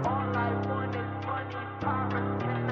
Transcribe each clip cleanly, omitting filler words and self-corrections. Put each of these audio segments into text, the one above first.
All I want is money, power. Can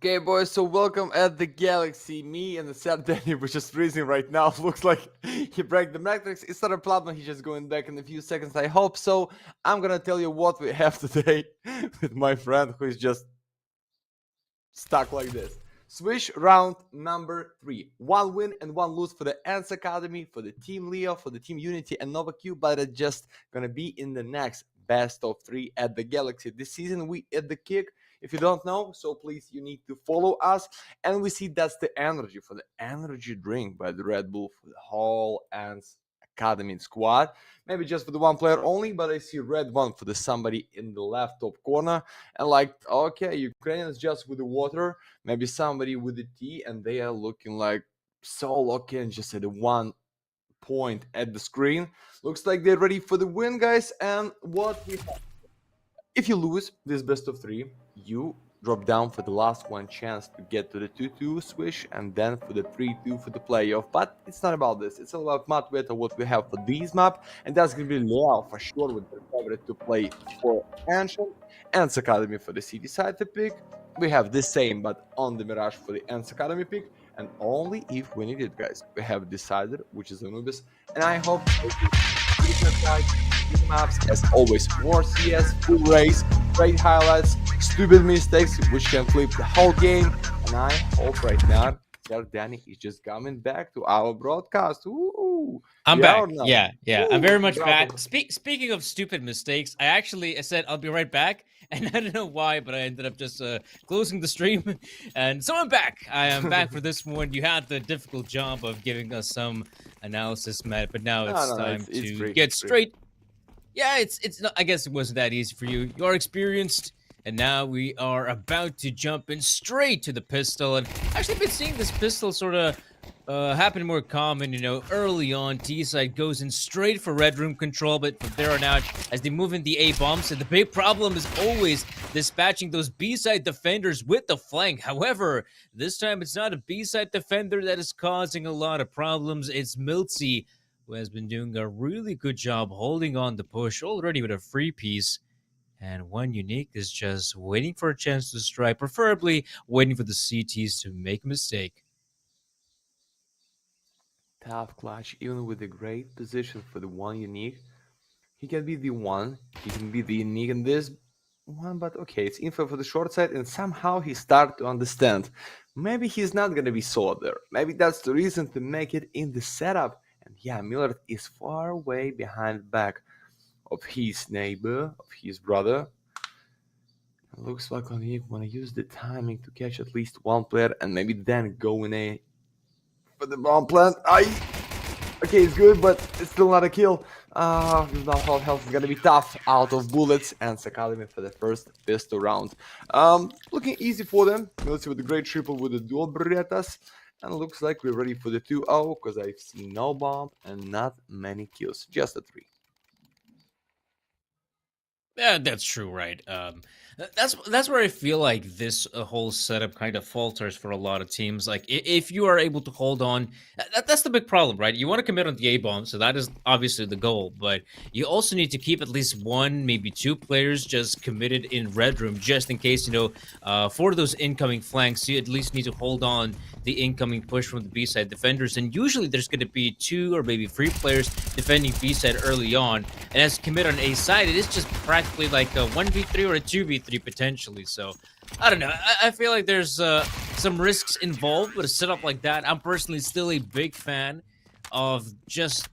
Okay, boys, so welcome at the Galaxy. Me and the sad Danny were just freezing right now. Looks like he broke the matrix. It's not a problem. He's just going back in a few seconds. I hope so. I'm gonna tell you what we have today with my friend who is just stuck like this. Swish round number 3. 1 win and 1 lose for the ENCE Academy, for the Team Leo, for the Team UNiTY and Novaq, but it's just gonna be in the next best of 3 at the Galaxy. This season we at the kick. If you don't know, so please you need to follow us. And we see that's the energy for the energy drink by the Red Bull for the whole ENCE Academy squad. Maybe just for the one player only, but I see red one for the somebody in the left top corner. And like, okay, Ukrainians just with the water, maybe somebody with the tea, and they are looking like so lucky and just at the 1 point at the screen. Looks like they're ready for the win, guys. And what we have, if you lose this best of 3, you drop down for the last one chance to get to the 2-2 swish and then for the 3-2 for the playoff. But it's not about this. It's all about map beta, what we have for this map, and that's gonna be Leo for sure with their favorite to play for Ancient, ENCE Academy for the city side to pick. We have the same but on the Mirage for the ENCE Academy pick, and only if we need it, guys. We have decided which is Anubis, and I hope maps as always, more CS, full race, great highlights, stupid mistakes which can flip the whole game. And I hope right now that Danny is just coming back to our broadcast. Ooh, I'm yeah, back. Yeah. I'm very much bravo. back. Speaking of stupid mistakes, I said I'll be right back, and I don't know why, but I ended up just closing the stream, and so I'm back. I am back for this one. You had the difficult job of giving us some analysis, Matt, but now it's time to get straight. Yeah, it's not. I guess it wasn't that easy for you. You're experienced, and now we are about to jump in straight to the pistol. And actually, I've been seeing this pistol sort of happen more common. Early on, T side goes in straight for red room control, but from there on out, as they move in the A bombs, and the big problem is always dispatching those B side defenders with the flank. However, this time it's not a B side defender that is causing a lot of problems. It's Miltsy, who has been doing a really good job holding on the push already with a free piece. And one UNiTY is just waiting for a chance to strike, preferably waiting for the CTs to make a mistake. Tough clutch, even with a great position for the one UNiTY. He can be the one, he can be the UNiTY in this one, but okay, it's info for the short side, and somehow he started to understand. Maybe he's not gonna be solo there. Maybe that's the reason to make it in the setup. And yeah, Millard is far away behind the back of his neighbor, of his brother. It looks like he wanna use the timing to catch at least one player and maybe then go in a for the bomb plant. Okay, it's good, but it's still not a kill. With now half health is gonna be tough out of bullets. And Academy for the first pistol round. Looking easy for them. Let's see with the great triple with the dual Berettas. And looks like we're ready for the 2-0 because I've seen no bomb and not many kills, just a 3. Yeah, that's true, right? That's where I feel like this whole setup kind of falters for a lot of teams. Like, if you are able to hold on, that's the big problem, right? You want to commit on the A bomb, so that is obviously the goal. But you also need to keep at least 1, maybe 2 players just committed in red room, just in case, for those incoming flanks. You at least need to hold on the incoming push from the B side defenders. And usually there's going to be 2 or maybe 3 players defending B side early on. And as commit on A side, it is just practically like a 1v3 or a 2v3 potentially. So I don't know. I feel like there's some risks involved with a setup like that. I'm personally still a big fan of just,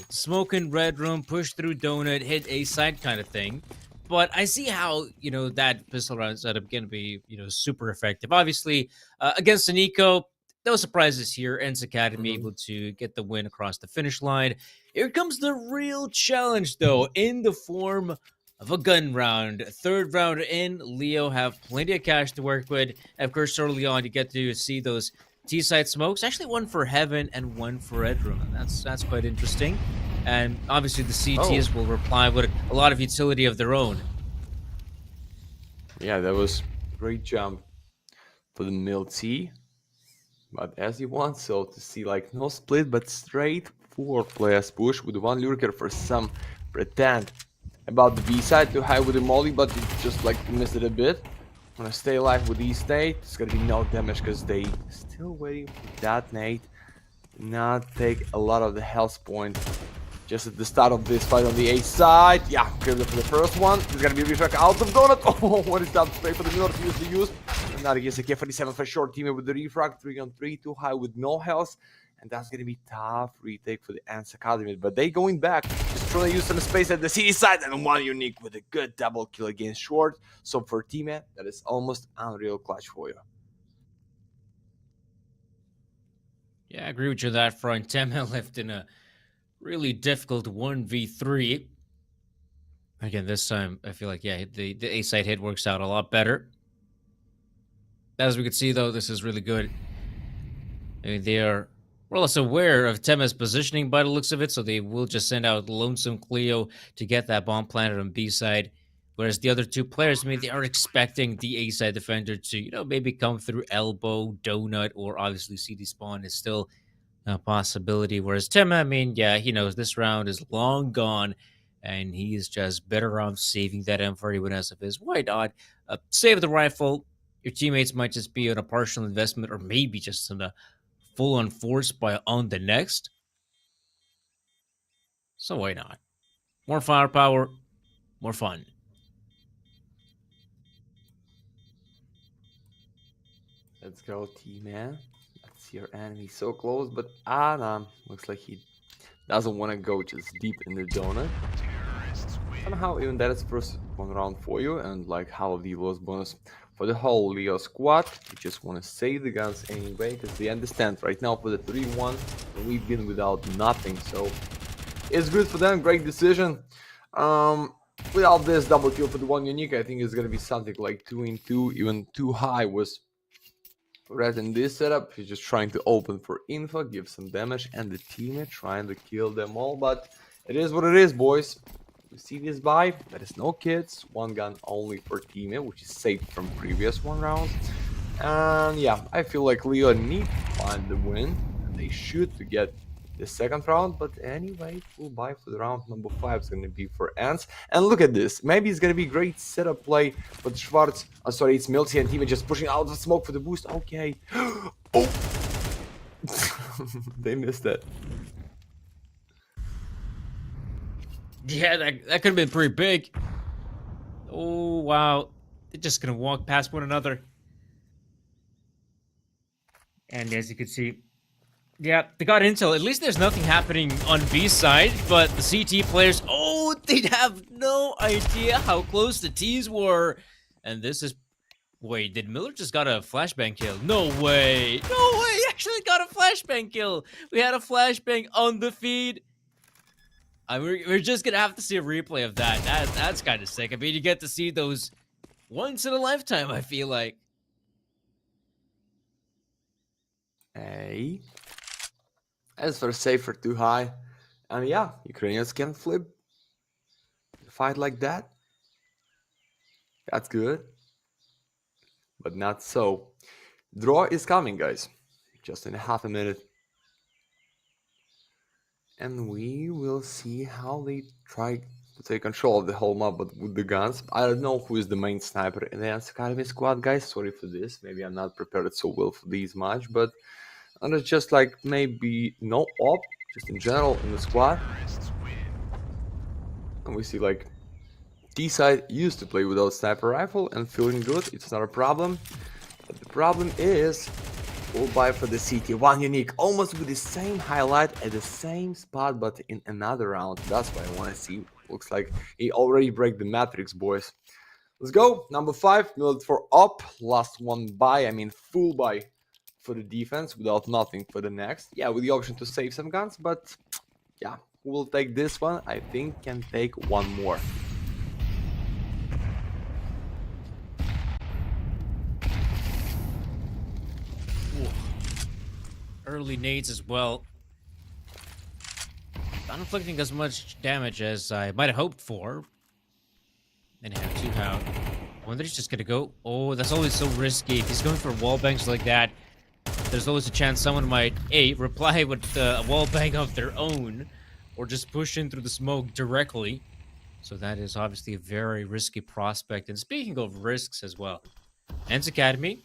smoking red room, push through donut, hit A side kind of thing. But I see how, that pistol round setup going to be, super effective. Obviously, against an eco, no surprises here. ENCE Academy able to get the win across the finish line. Here comes the real challenge, though, in the form of a gun round. 3rd round in, Leo have plenty of cash to work with. And of course, early on, you get to see those T-side smokes. Actually, 1 for Heaven and 1 for Red Room. And that's quite interesting. And obviously, the CTs will reply with a lot of utility of their own. Yeah, that was a great jump for the Miltsy. But as he wants, so to see like no split, but straight 4 players push with 1 lurker for some pretend about the B side to high with the molly, but he just like missed it a bit. Gonna stay alive with these nade. It's gonna be no damage because they still waiting for that nade. Not take a lot of the health point. Just at the start of this fight on the A side. Yeah, good for the first one. It's gonna be refract out of donut. Oh, what is that play for the Miller to use the use? And now he gets a K47 for short teammate with the refract. 3-on-3, too high with no health. And that's gonna be tough retake for the ENCE Academy. But they going back. Just trying to use some space at the city side. And one UNiTY with a good double kill against short. So for teammate, that is almost unreal clutch for you. Yeah, I agree with you on that front. Tema left in a really difficult 1v3. Again, this time, I feel like, yeah, the A-side hit works out a lot better. As we can see, though, this is really good. I mean, they are more or less aware of Tema's positioning by the looks of it, so they will just send out Lonesome Cleo to get that bomb planted on B-side. Whereas the other two players, I mean, they are expecting the A-side defender to, you know, maybe come through elbow, donut, or obviously CD spawn is still a possibility. Whereas Tema, I mean, yeah, he knows this round is long gone, and he is just better off saving that M41 as of his. Why not? Save the rifle. Your teammates might just be on a partial investment, or maybe just on a full-on force by on the next. So why not? More firepower, more fun. Let's go, T-Man. Let's see your enemy so close, but nah, looks like he doesn't want to go just deep in the donut. Somehow, even that is first one round for you, and like how the loss bonus for the whole Leo squad. We just want to save the guns anyway, because they understand right now for the 3-1, we've been without nothing, so it's good for them. Great decision. Without this double kill for the one UNiTY, I think it's gonna be something like 2-2, even too high was. Whereas in this setup, he's just trying to open for info, give some damage, and the teammate trying to kill them all. But it is what it is, boys. You see this buy? There is no kits, one gun only for teammate, which is safe from previous one round. And yeah, I feel like Leo need to find the win, and they should to get the second round. But anyway, full buy for the round number 5 is going to be for ENCE. And look at this. Maybe it's going to be great setup play, but Schwarz, sorry, it's Milty and teammate just pushing out the smoke for the boost. Okay. Oh. They missed it. Yeah, that could have been pretty big. Oh, wow. They're just going to walk past one another. And as you can see, yeah, they got intel. At least there's nothing happening on B side, but the CT players, oh, they have no idea how close the T's were. And this is, wait, did Miller just got a flashbang kill? No way. No way, he actually got a flashbang kill. We had a flashbang on the feed. We're just going to have to see a replay of that. That's kind of sick. I mean, you get to see those once in a lifetime, I feel like. Hey. As for safer too high. And yeah, Ukrainians can flip a fight like that. That's good. But not so. Draw is coming, guys. Just in half a minute. And we will see how they try to take control of the whole map, but with the guns. I don't know who is the main sniper in the ENCE Academy squad, guys. Sorry for this. Maybe I'm not prepared so well for these match, but and it's just like maybe no op, just in general in the squad. And we see like T-side used to play without sniper rifle and feeling good. It's not a problem. But the problem is full buy for the CT. One UNiTY, almost with the same highlight at the same spot, but in another round. That's what I want to see. Looks like he already break the matrix, boys. Let's go. Number 5, milled for up. Last one buy. I mean full buy for the defense without nothing for the next. Yeah, with the option to save some guns, but yeah, who will take this one? I think can take one more. Ooh. Early nades as well. Not inflicting as much damage as I might have hoped for. Then have 2 out. I wonder if he's just gonna go. Oh, that's always so risky. If he's going for wall bangs like that, there's always a chance someone might reply with a wall bang of their own, or just push in through the smoke directly. So that is obviously a very risky prospect. And speaking of risks as well, ENCE Academy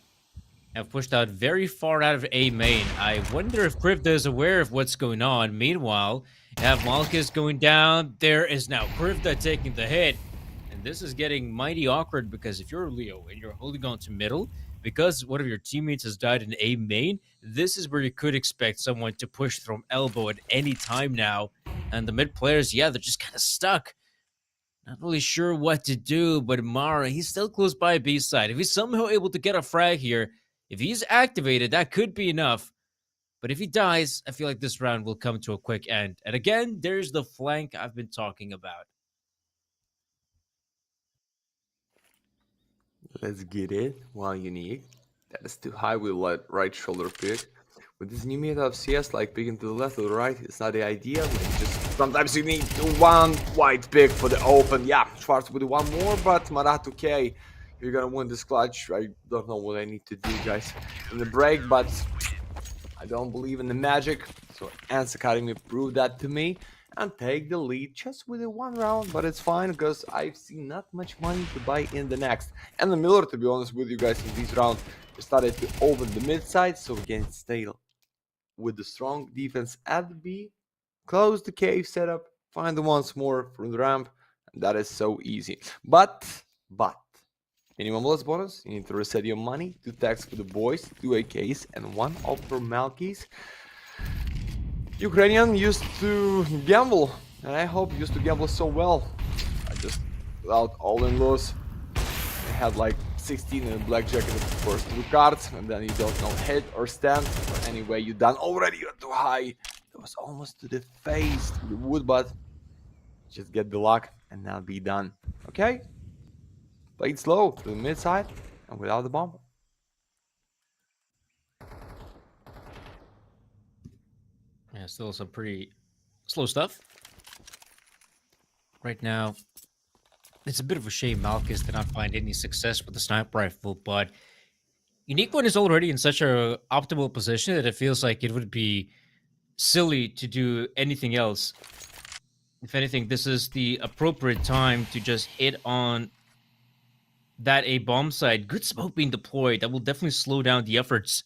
have pushed out very far out of A main. I wonder if Krivda is aware of what's going on. Meanwhile, you have Malkus going down. There is now Krivda taking the hit. And this is getting mighty awkward because if you're Leo and you're holding on to middle, because one of your teammates has died in A main, this is where you could expect someone to push from elbow at any time now. And the mid players, yeah, they're just kind of stuck. Not really sure what to do, but Mara, he's still close by B side. If he's somehow able to get a frag here, if he's activated, that could be enough. But if he dies, I feel like this round will come to a quick end. And again, there's the flank I've been talking about. Let's get it. One unique. That is too high. We'll let right shoulder pick. With this new meta of CS, like picking to the left or the right, it's not the idea. We can just sometimes you need one wide pick for the open. Yeah, Schwarz will do one more, but Marat, okay. You're gonna win this clutch. I don't know what I need to do, guys, in the break, but I don't believe in the magic. So ENCE Academy proved that to me and take the lead just with a one round, but it's fine because I've seen not much money to buy in the next. And the Miller, to be honest with you guys, in this round, we started to open the mid side, so we can stay with the strong defense at the B, close the cave setup, find the once more from the ramp, and that is so easy. But minimum loss bonus, you need to reset your money, 2 tags for the boys, 2 AKs, and 1 off for Malkis. Ukrainian used to gamble, and I hope used to gamble so well. I just, without all-in loss, I had like 16 in a blackjack in the first 2 cards, and then you don't know hit or stand. But anyway, you done already, you're too high. That was almost to the face, to the wood, but just get the luck and now be done. Okay? Played slow to the mid side and without the bomb. Yeah, still some pretty slow stuff. Right now, it's a bit of a shame Malkus did not find any success with the sniper rifle, but UNiTY is already in such a optimal position that it feels like it would be silly to do anything else. If anything, this is the appropriate time to just hit on that A bomb site. Good smoke being deployed. That will definitely slow down the efforts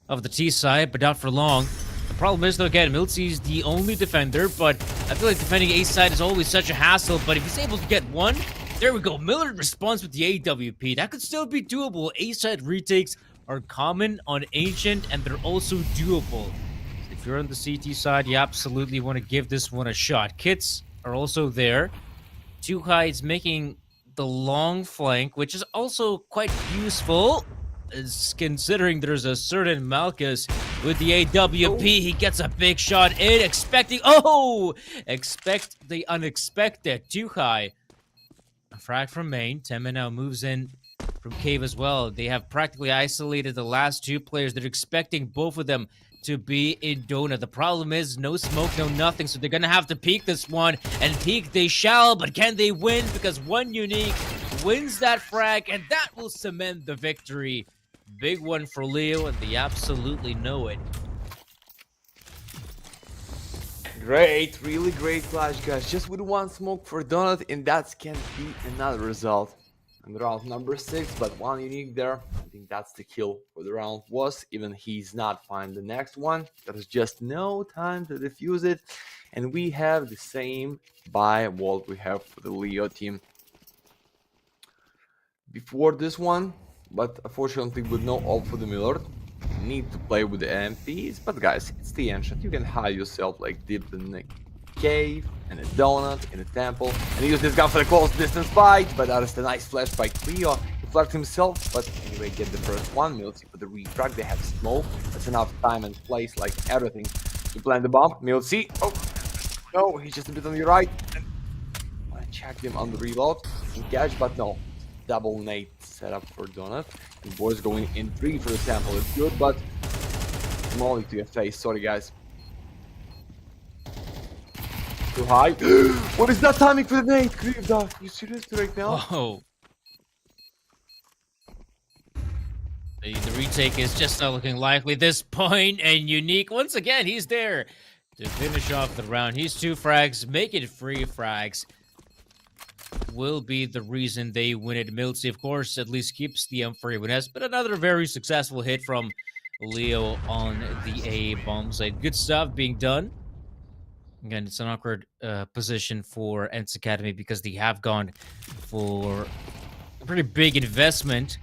of the T side, but not for long. The problem is, though, again, Miltzy is the only defender, but I feel like defending A side is always such a hassle, but if he's able to get one, there we go. Miller responds with the AWP. That could still be doable. A side retakes are common on Ancient, and they're also doable. If you're on the CT side, you absolutely want to give this one a shot. Kits are also there. Too High is making the long flank, which is also quite useful, is considering there's a certain Malkus with the AWP. He gets a big shot in, expect the unexpected. Too High. A frag from main. Tema now moves in from cave as well. They have practically isolated the last 2 players. They're expecting both of them to be in donut. The problem is no smoke, no nothing, so they're gonna have to peek this one, and peek they shall, but can they win? Because one UNiTY wins that frag, and that will cement the victory. Big one for Leo, and they absolutely know it. Great, really great flash, guys. Just with 1 smoke for donut, and that can be another result. And round number 6, but 1 UNiTY there. I think that's the kill for the round was. Even he's not fine the next one. There's just no time to defuse it. And we have the same buy wall we have for the Leo team before this one. But unfortunately, with no ult for the Miller, need to play with the MPs. But guys, it's the Ancient. You can hide yourself like deep in the cave, and a donut, in a temple, and use this gun for the close distance fight. But that is the nice flash by Cleo. He flagged himself, but anyway, get the first one. Miltzy for the refrag. They have smoke. That's enough time and place, like everything, to plant the bomb. Miltzy. Oh no, he's just a bit on your right. I checked him on the reload and catch, but no. Double nade setup for donut. The boys going in 3 for the temple. It's good, but molly to your face. Sorry, guys. Too high. What is that timing for the nade? Krivda, you serious right now? Oh. The retake is just not looking likely at this point, and UNiTY, once again, he's there to finish off the round. He's 2 frags, make it 3 frags. will be the reason they win it. Milty, of course, at least keeps the M4A1S, but another very successful hit from Leo on the A bomb site. Good stuff being done. Again, it's an awkward position for ENCE Academy because they have gone for a pretty big investment.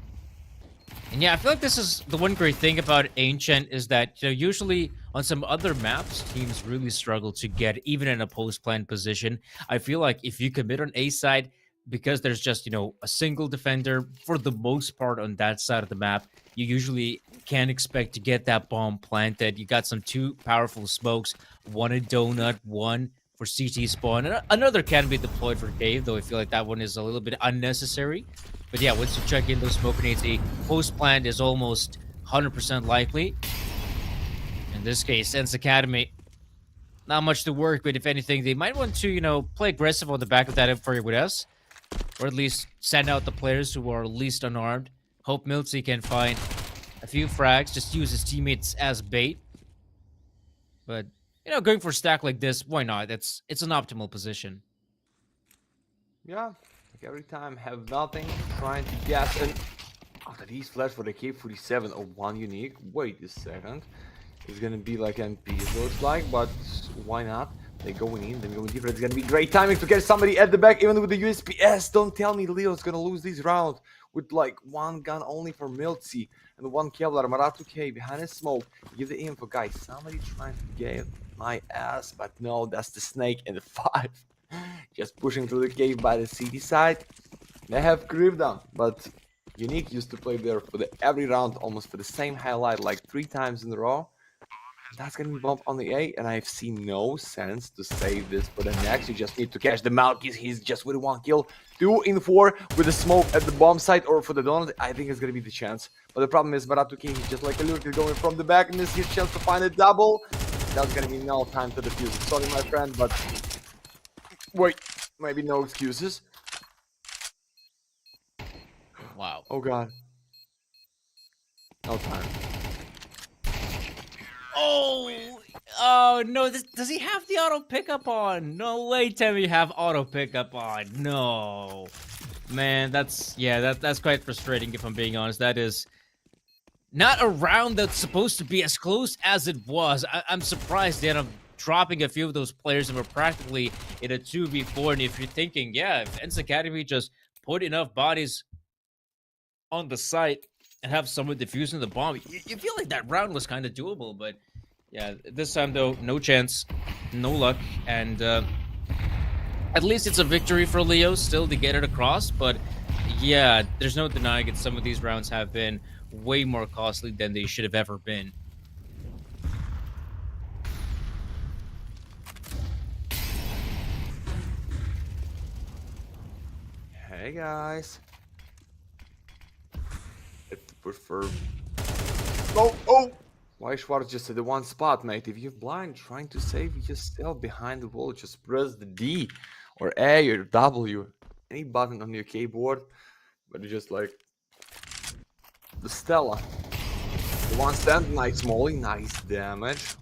And yeah, I feel like this is the one great thing about Ancient is that, usually on some other maps, teams really struggle to get even in a post-plan position. I feel like if you commit on A side, because there's just, a single defender for the most part on that side of the map, you usually can't expect to get that bomb planted. You got some two powerful smokes, one in Donut, one for CT spawn. And another can be deployed for Cave, though I feel like that one is a little bit unnecessary. But yeah, once you check in those smoke grenades, a post plant is almost 100% likely. In this case, ENCE Academy, not much to work with. If anything, they might want to, play aggressive on the back of that M4 with us. Or at least send out the players who are least unarmed. Hope Milty can find a few frags, just use his teammates as bait. But, going for a stack like this, why not? It's an optimal position. Yeah, like every time, have nothing, trying to guess, and after these flash for the K47 or one unique, wait a second, it's gonna be like MP, it looks like, but why not? They're going in, then going deeper. It's gonna be great timing to get somebody at the back, even with the USPS. Don't tell me Leo's gonna lose this round with like one gun only for Milty and one Kevlar. Maratu behind his smoke. Give the info, guys. Somebody trying to get my ass, but no, that's the snake in the 5. Just pushing through the cave by the city side. They have creeped down, but UNiTY used to play there for every round, almost for the same highlight, like 3 times in a row. That's gonna be bump on the A, and I've seen no sense to save this for the next. You just need to catch the Malkis. He's just with 1 kill. 2 in 4 with the smoke at the bomb site or for the donut. I think it's gonna be the chance. But the problem is Maratu King is just like a lurker going from the back, and this is his chance to find a double. That's gonna be no time to defuse it. Sorry, my friend, but wait, maybe no excuses. Wow. Oh god. No time. Oh no! Does he have the auto pickup on? No way, Temmie have auto pickup on. No, man, that's quite frustrating. If I'm being honest, that is not a round that's supposed to be as close as it was. I'm surprised they ended up dropping a few of those players and we're practically in a 2v4. And if you're thinking, yeah, if ENCE Academy just put enough bodies on the site and have someone defusing the bomb, you feel like that round was kind of doable. But yeah, this time though, no chance, no luck, and at least it's a victory for Leo still to get it across. But yeah, there's no denying it. Some of these rounds have been way more costly than they should have ever been. Hey guys. If you prefer. Oh! Why Schwartz just at the one spot, mate? If you're blind trying to save, you're still behind the wall. Just press the D or A or W, any button on your keyboard. But it's just like the Stella. The one stand, nice molly, nice damage.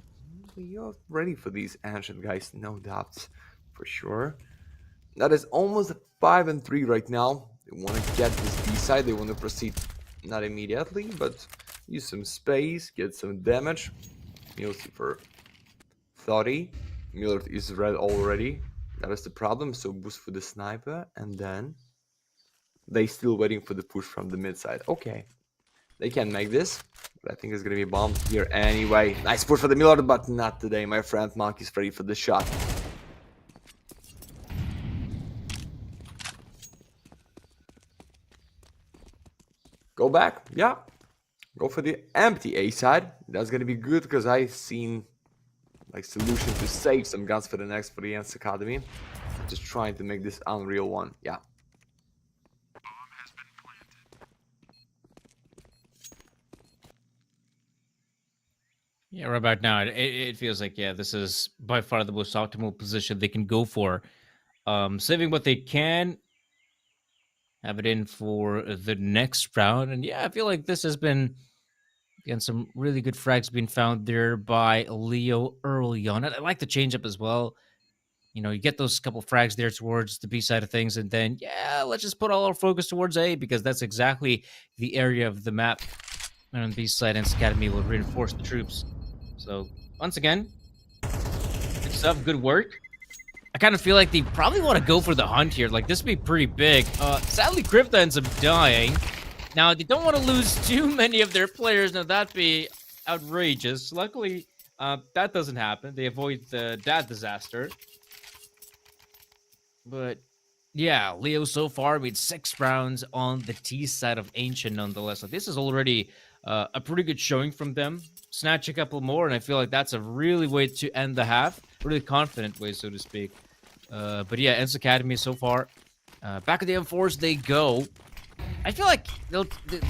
You're ready for these ancient guys, no doubts, for sure. That is almost a 5 and 3 right now. They want to get this B side. They want to proceed not immediately, but use some space, get some damage. Milty for 30. Miller is red already. That is the problem. So boost for the sniper, and then they still waiting for the push from the mid side. Okay, they can make this, but I think it's gonna be bombed here anyway. Nice push for the Miller, but not today, my friend. Mark is ready for the shot. Go back, yeah. Go for the empty A side. That's gonna be good because I've seen like solution to save some guns for the next for the ENCE Academy. Just trying to make this unreal one. Yeah. Yeah, right about now, it feels like, yeah, this is by far the most optimal position they can go for. Saving what they can, have it in for the next round. And yeah, I feel like this has been, again, some really good frags being found there by Leo early on. I like the change up as well. You get those couple frags there towards the B side of things, and then yeah, let's just put all our focus towards A because that's exactly the area of the map. And on the B side, ENCE Academy will reinforce the troops. So once again, good stuff, good work. I kind of feel like they probably want to go for the hunt here. Like, this would be pretty big. Sadly, Crypta ends up dying. Now, they don't want to lose too many of their players. Now, that'd be outrageous. Luckily, that doesn't happen. They avoid that disaster. But, yeah, Leo so far made 6 rounds on the T side of Ancient, nonetheless. So this is already a pretty good showing from them. Snatch a couple more, and I feel like that's a really way to end the half. Really confident way, so to speak. But yeah, ENCE Academy so far. Back at the M4s they go. I feel like they're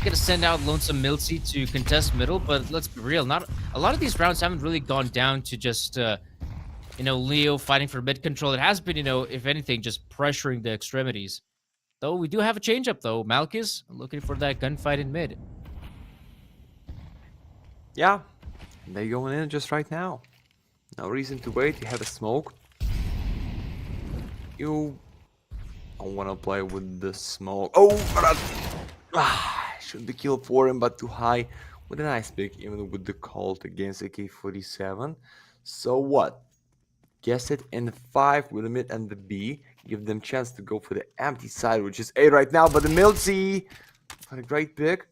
gonna send out Lonesome Miltsy to contest middle, but let's be real. Not a lot of these rounds haven't really gone down to just Leo fighting for mid control. It has been, if anything, just pressuring the extremities. Though we do have a change up though. Malchus looking for that gunfight in mid. Yeah, they going in just right now. No reason to wait. You have a smoke. You don't want to play with the smoke. Oh, should be killed for him, but too high. With a nice pick, even with the Colt against AK-47. So what? Guess it in 5 with the mid and the B. Give them chance to go for the empty side, which is A right now. But the Miltsy, what a great pick.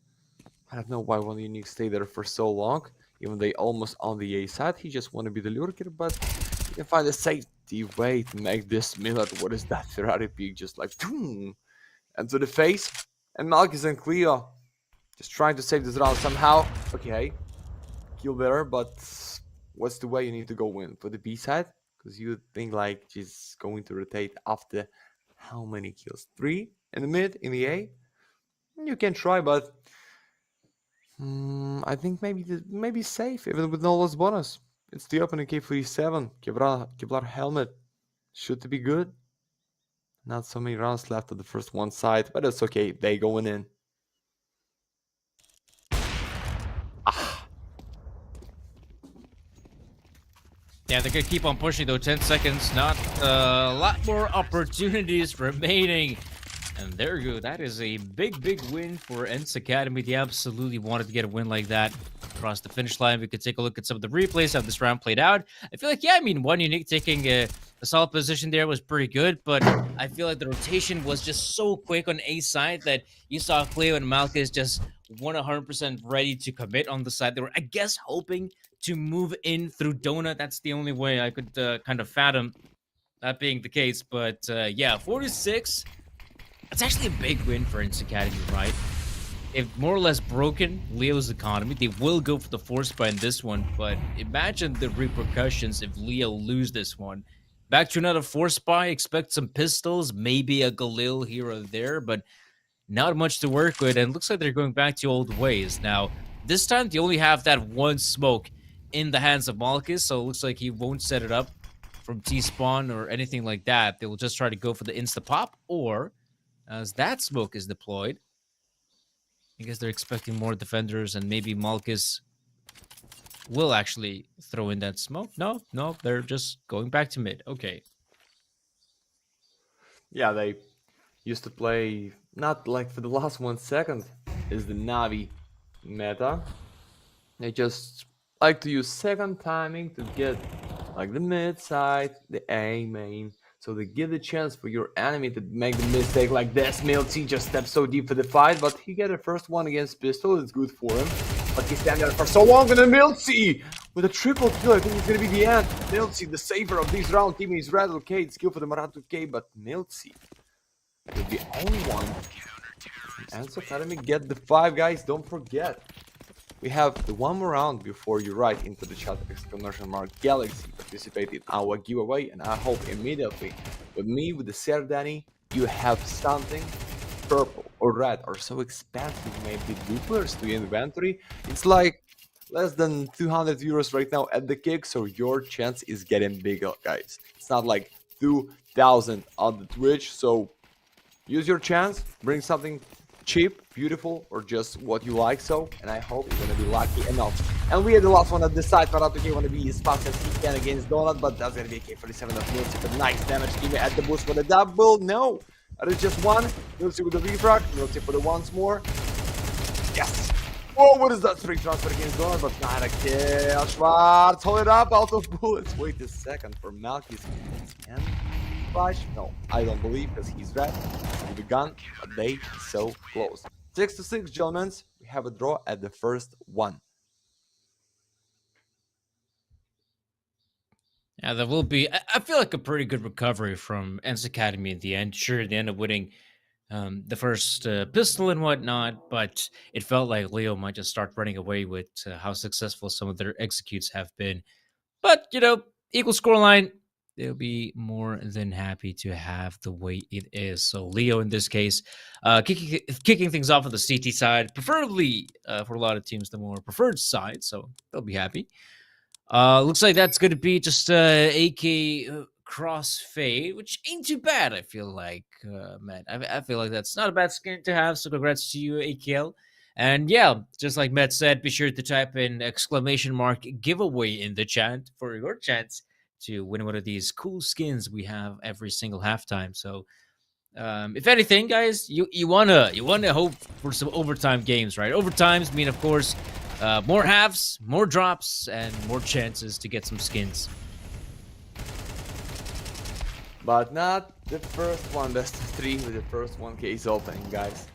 I don't know why one UNiTY stay there for so long. Even they almost on the A side. He just want to be the lurker, but you can find a safety way to make this Miller. What is that Ferrari peak? Just like boom, and to the face. And Malchus and Cleo just trying to save this round somehow. Okay, kill there, but what's the way you need to go win for the B side? Because you think like she's going to rotate after how many kills? 3 in the mid, in the A. You can try, but I think maybe safe even with no loss bonus. It's the opening K47 Kevlar helmet. Should be good. Not so many rounds left of the first one side, but it's okay. They going in. Yeah, they're gonna keep on pushing though. 10 seconds, not a lot more opportunities remaining. And there you go. That is a big win for ENCE Academy. They absolutely wanted to get a win like that across the finish line. We could take a look at some of the replays, how this round played out. I feel like, yeah, one UNiTY taking a solid position there was pretty good, but I feel like the rotation was just so quick on A side that you saw Cleo and Malchus just 100% ready to commit on the side. They were, I guess, hoping to move in through Donut. That's the only way I could kind of fathom that being the case. But yeah, 4-6. That's actually a big win for ENCE Academy, right? They've more or less broken Leo's economy. They will go for the force buy in this one, but imagine the repercussions if Leo lose this one. Back to another force buy. Expect some pistols, maybe a Galil here or there, but not much to work with. And it looks like they're going back to old ways. Now, this time they only have that one smoke in the hands of Malchus, so it looks like he won't set it up from T-spawn or anything like that. They will just try to go for the insta-pop, or as that smoke is deployed, I guess they're expecting more defenders, and maybe Malchus will actually throw in that smoke. No, they're just going back to mid. Okay. Yeah, they used to play, not like for the last 1 second, is the Navi meta. They just like to use second timing to get like the mid side, the A main. So they give the chance for your enemy to make the mistake like this. Miltsy just steps so deep for the fight, but he get the first one against pistol. It's good for him. But he's standing there for so long, and then Miltsy with a triple kill. I think it's gonna be the end. Miltsy, the saver of this round, team is red. Okay, it's kill for the Maratu K, but Miltsy will be only one. ENCE Academy get the 5, guys. Don't forget. We have the one more round before you write into the chat !Galaxy participate in our giveaway, and I hope immediately with me, with the Serdani, you have something purple or red or so expensive, maybe duplers to your inventory. It's like less than 200 euros right now at the kick, so your chance is getting bigger, guys. It's not like 2,000 on the Twitch, so use your chance, bring something cheap, beautiful, or just what you like so, and I hope you're gonna be lucky enough. And we are the last one at this side. Paratuke wanna be as fast as he can against Donut, but that's gonna be a K47 of Milty, but nice damage. Give me at the boost for the double. No, that is just one. Milty with the refrag, Milty for the once more. Yes! Oh, what is that? Straight transfer against Donut, but not a kill. Schwarz, hold it up, out of bullets. Wait a second for Malkis. And flash? No, I don't believe, because he's red with the gun, but they so close. 6-6, gentlemen. We have a draw at the first one. Yeah, that will be. I feel like a pretty good recovery from ENCE Academy in the end. Sure, they end up winning the first pistol and whatnot, but it felt like Leo might just start running away with how successful some of their executes have been. But, equal scoreline, they'll be more than happy to have the way it is. So Leo, in this case, kicking things off on the CT side, preferably for a lot of teams, the more preferred side, so they'll be happy. Looks like that's going to be just AK crossfade, which ain't too bad, I feel like, Matt. I feel like that's not a bad skin to have, so congrats to you, AKL. And yeah, just like Matt said, be sure to type in exclamation mark giveaway in the chat for your chance to win one of these cool skins we have every single halftime. So if anything, guys, you wanna hope for some overtime games, right? Overtimes mean, of course, more halves, more drops, and more chances to get some skins. But not the first one, best of 3 with the first 1K is opening, guys.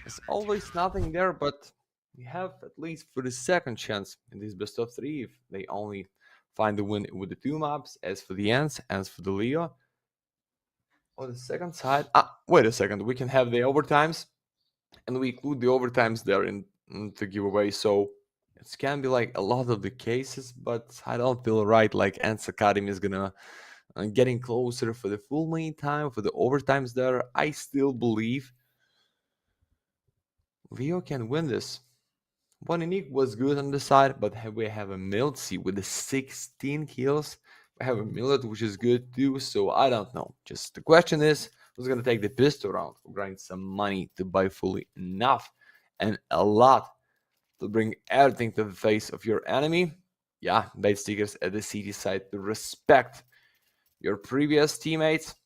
There's always nothing there, but we have at least for the second chance in this best of 3 if they only find the win with the 2 maps. As for the ENCE, as for the Leo. On the second side, wait a second, we can have the overtimes, and we include the overtimes there in the giveaway, so it can be like a lot of the cases, but I don't feel right like ENCE Academy is gonna getting closer for the full main time, for the overtimes there. I still believe Leo can win this. UNiTY was good on the side, but we have a Milty with the 16 kills. We have a Millet, which is good too, so I don't know. Just the question is, who's going to take the pistol round to grind some money to buy fully enough and a lot to bring everything to the face of your enemy? Yeah, bait stickers at the CT side to respect your previous teammates.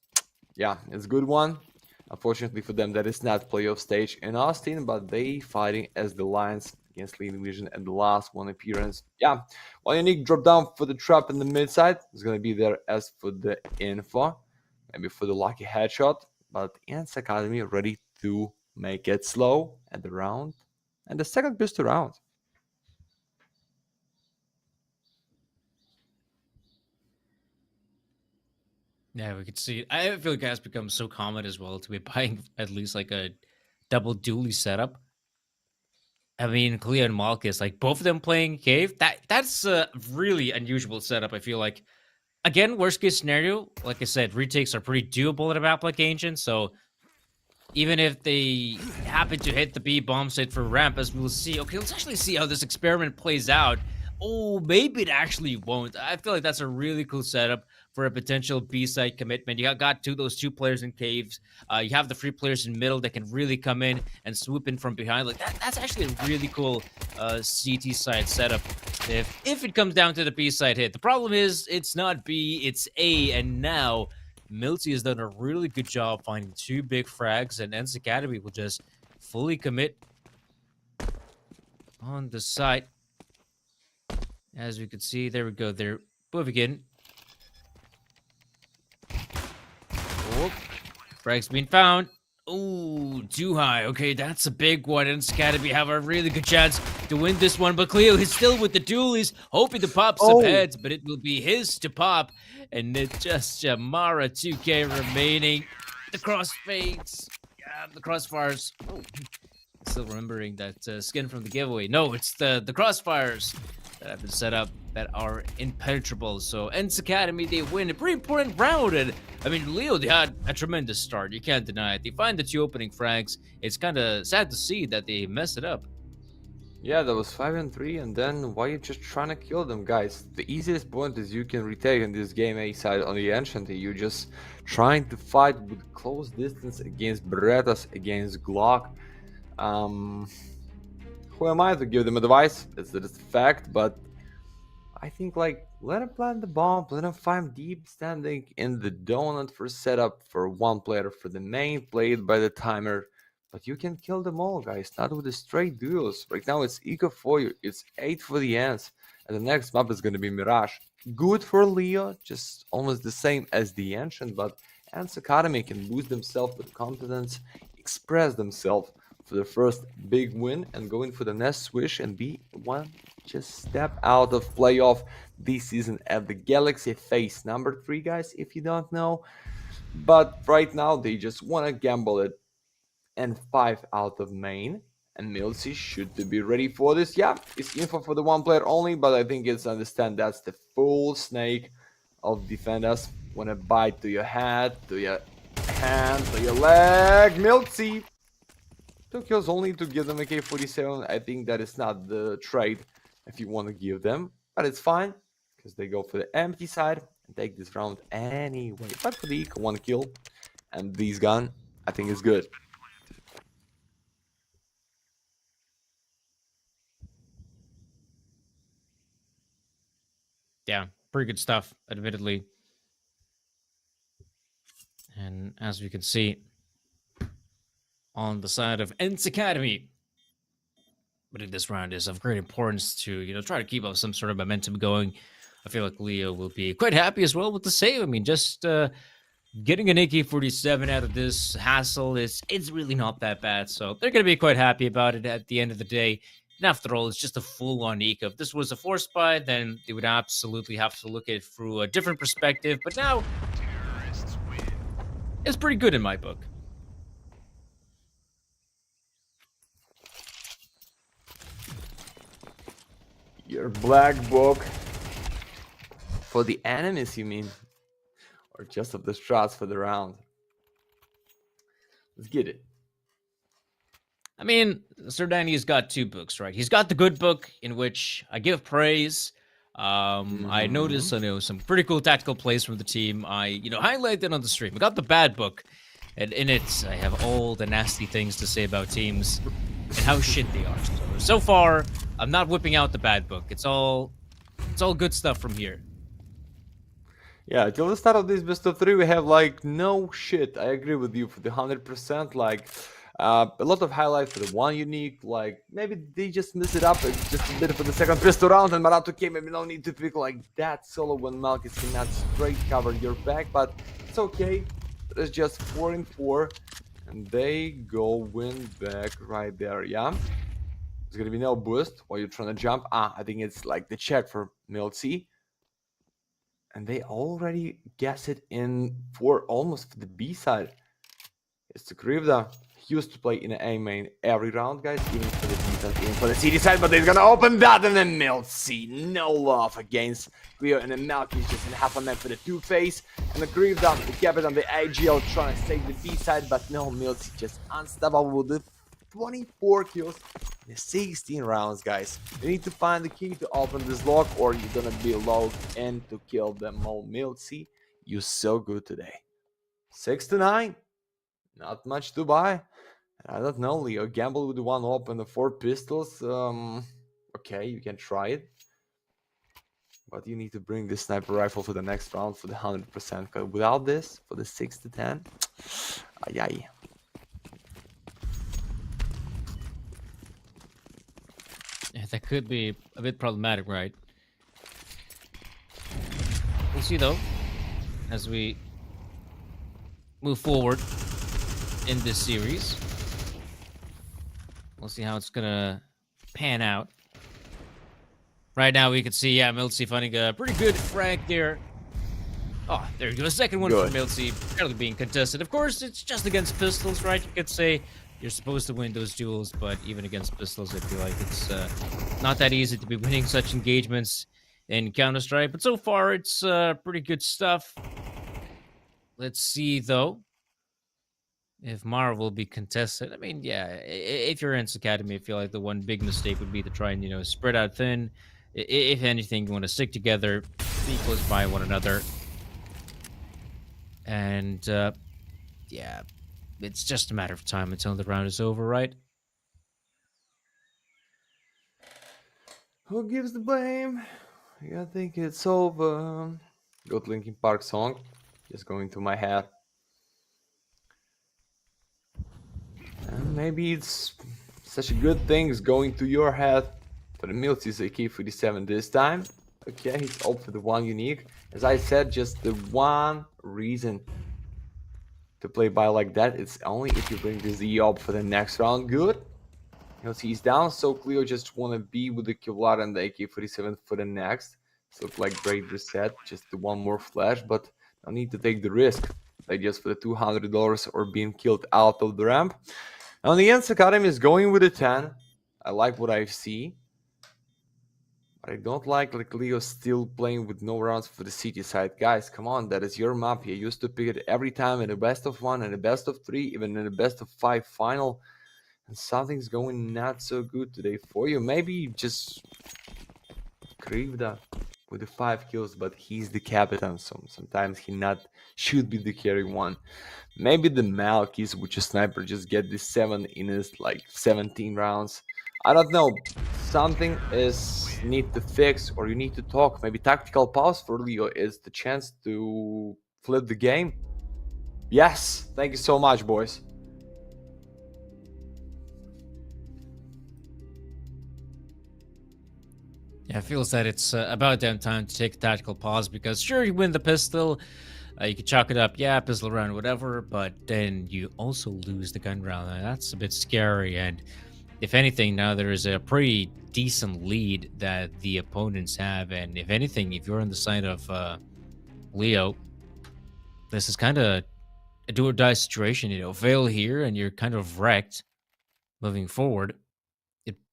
Yeah, it's a good one. Unfortunately for them, that is not playoff stage in Austin, but they fighting as the Lions against Leading Vision and the last one appearance. Yeah, while UNiTY drop down for the trap in the mid side, is going to be there as for the info, maybe for the lucky headshot, but ENCE Academy ready to make it slow at the round and the second pistol round. Yeah, we could see. I feel like it has become so common as well to be buying at least like a double dually setup. I mean, Cleo and Malkus, like both of them playing Cave, that's a really unusual setup, I feel like. Again, worst case scenario, like I said, retakes are pretty doable at a map like Ancient, so even if they happen to hit the B bomb site for ramp, as we'll see. Okay, let's actually see how this experiment plays out. Oh, maybe it actually won't. I feel like that's a really cool setup for a potential B site commitment. You got those two players in caves. You have the free players in middle that can really come in and swoop in from behind. Like that's actually a really cool CT side setup. If it comes down to the B side hit, the problem is it's not B, it's A, and now Milty has done a really good job finding 2 big frags, and ENCE Academy will just fully commit on the site. As we can see, there we go. They're moving in. Oh, frags being found. Ooh, too high. Okay, that's a big one. ENCE Academy have a really good chance to win this one, but Cleo is still with the dualies, hoping to pop some heads, but it will be his to pop. And it's just Jamara 2K remaining. The crossfades. Yeah, the crossfires. Oh, still remembering that skin from the giveaway. No, it's the crossfires that have been set up that are impenetrable. So ENCE Academy, they win a pretty important round. And I mean, Leo, they had a tremendous start. You can't deny it. They find the 2 opening frags. It's kind of sad to see that they mess it up. Yeah, that was 5-3, and then why you just trying to kill them, guys? The easiest point is you can retake in this game A side on the Ancient. You're just trying to fight with close distance against Berettas, against Glock. Um, who am I to give them advice? It's just a fact, but I think like let him plant the bomb, let him find deep standing in the donut for setup for one player for the main played by the timer. But you can kill them all, guys, not with the straight duels. Right now it's Eco for you, it's 8 for the ENCE, and the next map is gonna be Mirage. Good for Leo, just almost the same as the Ancient, but ENCE Academy can boost themselves with confidence, express themselves for the first big win, and go in for the next swish and be one just step out of playoff this season at the Galaxy phase number 3, guys, if you don't know. But right now they just want to gamble it and 5 out of main, and Milsey should be ready for this. Yeah, it's info for the one player only, but I think it's understand that's the full snake of defenders. Want to bite to your head, to your hand, to your leg. Milsey 2 kills only to give them a K47. I think that is not the trade if you want to give them, but it's fine because they go for the empty side and take this round anyway. But for the eco 1 kill and this gun, I think is good. Yeah, pretty good stuff, admittedly. And as we can see on the side of ENCE Academy, but in this round is of great importance to, try to keep up some sort of momentum going. I feel like Leo will be quite happy as well with the save. I mean, just getting an AK-47 out of this hassle it's really not that bad. So they're going to be quite happy about it at the end of the day. And after all, it's just a full-on eco. If this was a force buy, then they would absolutely have to look at it through a different perspective. But now, it's pretty good in my book. Your black book for the enemies, you mean? Or just of the strats for the round? Let's get it. I mean, Sir Danny's got 2 books, right? He's got the good book, in which I give praise. I noticed, some pretty cool tactical plays from the team. I, highlighted on the stream. I got the bad book, and in it, I have all the nasty things to say about teams and how shit they are. So far, I'm not whipping out the bad book. It's all good stuff from here. Yeah, till the start of this best of 3, we have like no shit. I agree with you for the 100%. Like a lot of highlights for the one unique. Like maybe they just mess it up just a bit for the second pistol round, and Marato came. Maybe no need to pick like that solo when Malkis cannot straight cover your back, but it's okay. There's just 4 and 4, and they go win back right there. Yeah, there's gonna be no boost while you're trying to jump. I think it's like the check for Milsey. And they already guess it in for almost for the B side. It's the Krivda. He used to play in an A main every round, guys, even for the defense, even for the CD side, but they're gonna open that and then Milsey. No love against Rio, and then Malky just in half a man for the 2-face. And the Krivda, the Captain, the AGL trying to save the B side, but no, Milsey just unstoppable with the 24 kills in the 16 rounds, guys. You need to find the key to open this lock, or you're gonna be logged in to kill them all. Milsey, you're so good today. 6-9, not much to buy. I don't know, Leo. Gamble with the 1 open, the 4 pistols. Okay, you can try it. But you need to bring this sniper rifle to the next round for the 100%. Because without this, for the 6-10, ay. Yeah, that could be a bit problematic, right? We'll see, though, as we move forward in this series. We'll see how it's gonna pan out. Right now, we can see, Milsey finding a pretty good frag there. Oh, there you go. Second one for Milsey, barely being contested. Of course, it's just against pistols, right? You could say you're supposed to win those duels, but even against pistols, I feel like it's not that easy to be winning such engagements in Counter-Strike. But so far, it's pretty good stuff. Let's see, though, if Mara will be contested. I mean, yeah, if you're ENCE Academy, I feel like the one big mistake would be to try and, spread out thin. If anything, you want to stick together, be close by one another. And, yeah, it's just a matter of time until the round is over, right? Who gives the blame? I think it's over. Good Linkin Park song. Just going to my head. And maybe it's such a good thing is going to your head. For the Milty's AK-47 this time. Okay, he's up for the one unique. As I said, just the one reason to play by like that, it's only if you bring the Z up for the next round. Good. He's down, so Cleo just want to be with the Kevlar and the AK-47 for the next. So it's like great reset, just the one more flash, but no need to take the risk. Like just for the $200 or being killed out of the ramp. And the ENCE Academy is going with a 10. I like what I see. But I don't like Leo still playing with no rounds for the city side. Guys, come on, that is your map. You used to pick it every time in the best of 1 and the best of 3, even in the best of 5 final. And something's going not so good today for you. Maybe just Krivda with the 5 kills, but he's the captain, so sometimes he not should be the carry one. Maybe the Malkis, which a sniper, just get the 7 in his like 17 rounds. I don't know. Something is need to fix, or you need to talk. Maybe tactical pause for Leo is the chance to flip the game. Yes, thank you so much, boys. Yeah, it feels that it's about damn time to take a tactical pause because sure, you win the pistol, you can chalk it up, yeah, pistol round, whatever, but then you also lose the gun round. And that's a bit scary. And if anything, now there is a pretty decent lead that the opponents have. And if anything, if you're on the side of Leo, this is kind of a do or die situation. You know, fail here and you're kind of wrecked moving forward.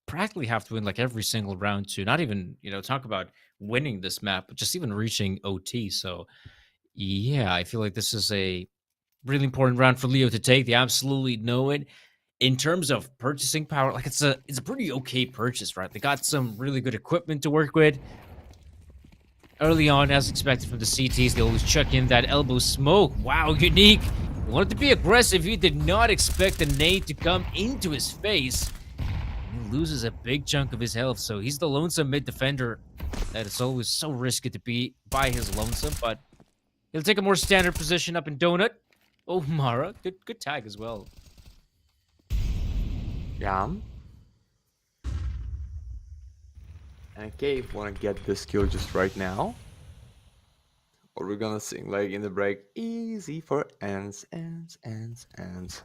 Practically have to win like every single round to not even, you know, talk about winning this map, but just even reaching OT. So yeah, I feel like this is a really important round for Leo to take. They absolutely know it. In terms of purchasing power, like it's a pretty okay purchase, right? They got some really good equipment to work with. Early on, as expected from the CTs, they always chuck in that elbow smoke. Wow, UNiTY wanted to be aggressive. He did not expect the nade to come into his face. He loses a big chunk of his health, so he's the lonesome mid defender that it's always so risky to be by his lonesome, but he'll take a more standard position up in Donut. Oh, Mara, good tag as well. Yeah. And Cave wanna get this kill just right now. Or we're gonna sing like in the break, easy for ENCE, ENCE, ENCE, ENCE.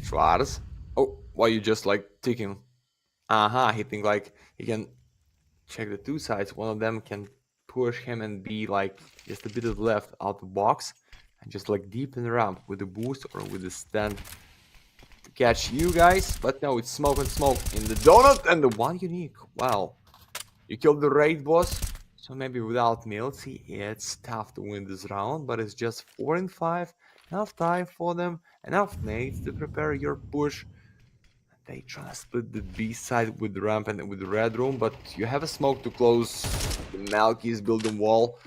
Schwarz. Oh, why you just like ticking? He think like he can check the two sides. One of them can push him and be like just a bit of left out the box and just like deep in the ramp with the boost or with the stand to catch you guys. But no, it's smoke and smoke in the donut and the one unique. Wow, you killed the raid boss. So maybe without Milty, it's tough to win this round, but it's just 4 and 5. Enough time for them, enough nades to prepare your push. They try to split the B side with the ramp and with the red room, but you have a smoke to close. The Malkis building wall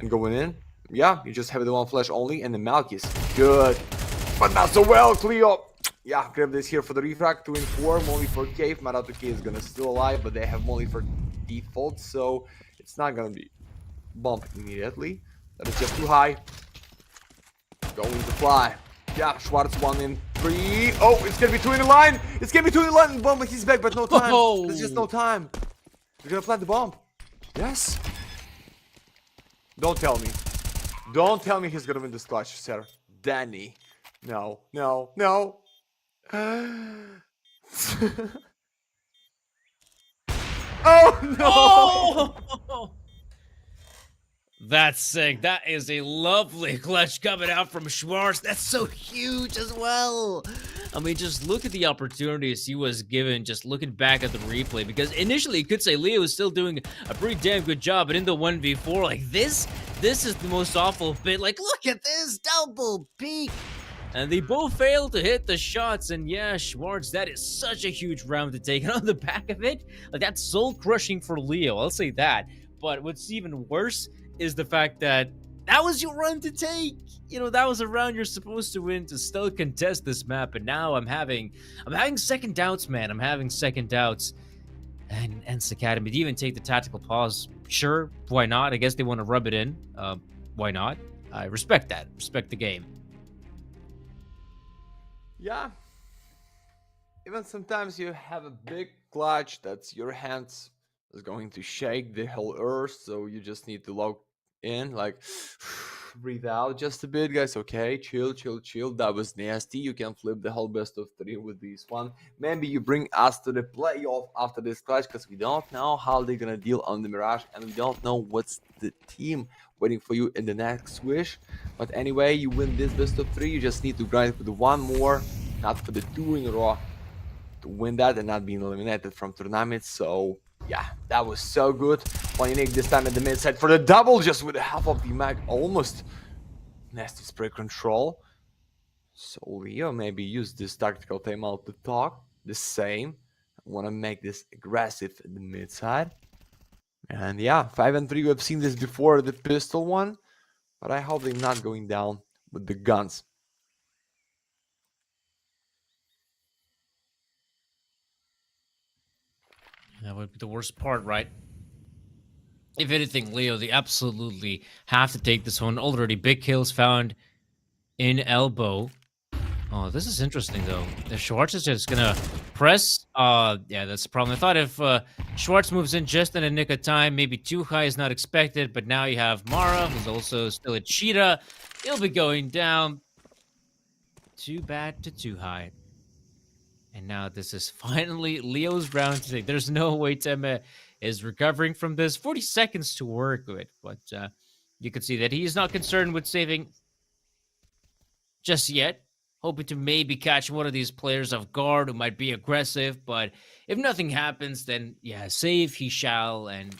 and going in. Yeah, you just have the one flash only, and the Malkis. Good. But not so well, Cleo. Yeah, grab this here for the refrag. 2 and 4, Molly for Cave. Maratuke is gonna still alive, but they have Molly for default, so it's not gonna be bumped immediately. That is just too high. Going to fly. Yeah, Schwarz 1 in 3. Oh, it's gonna be 2 in the line. It's gonna be 2 in the line. Bomb, he's back, but no time. Oh. There's just no time. We're gonna plant the bomb. Yes. Don't tell me. Don't tell me he's gonna win this clutch, sir. Danny. No, no, no. Oh no! Oh! That's sick. That is a lovely clutch coming out from Schwarz. That's so huge as well. I mean, just look at the opportunities he was given just looking back at the replay, because initially you could say Leo was still doing a pretty damn good job, but in the 1v4, like this is the most awful bit. Like, look at this double peak. And they both failed to hit the shots, and yeah, Schwarz, that is such a huge round to take. And on the back of it, like, that's soul-crushing for Leo, I'll say that. But what's even worse is the fact that that was your run to take. You know, that was a round you're supposed to win to still contest this map, and now I'm having second doubts, man. I'm having second doubts. And ENCE Academy, do you even take the tactical pause? Sure, why not? I guess they want to rub it in. Why not? I respect that. Respect the game. Yeah. Even sometimes you have a big clutch that's your hands is going to shake the whole earth, so you just need to lock in, like breathe out just a bit, guys. Okay, chill, chill, chill. That was nasty. You can flip the whole best of three with this one. Maybe you bring us to the playoff after this clutch, because we don't know how they're gonna deal on the Mirage, and we don't know what's the team waiting for you in the next wish. But anyway, you win this best of three. You just need to grind for the one more, not for the two in a row, to win that and not being eliminated from tournaments. So yeah, that was so good. UNiTY this time at the mid side for the double, just with half of the mag, almost. Nasty spray control. So Leo maybe use this tactical timeout to talk. The same. I want to make this aggressive at the mid side. And yeah, 5 and 3, we've seen this before, the pistol one. But I hope they're not going down with the guns. That would be the worst part, right? If anything, Leo, they absolutely have to take this one. Already big kills found in elbow. Oh, this is interesting, though. If Schwartz is just gonna press, yeah, that's the problem. I thought if Schwartz moves in just in a nick of time, maybe too high is not expected, but now you have Mara, who's also still a cheetah. He'll be going down. Too bad to too high. And now this is finally Leo's round to take. There's no way Teme is recovering from this. 40 seconds to work with, but you can see that he's not concerned with saving just yet. Hoping to maybe catch one of these players off guard who might be aggressive, but if nothing happens, then yeah, save he shall, and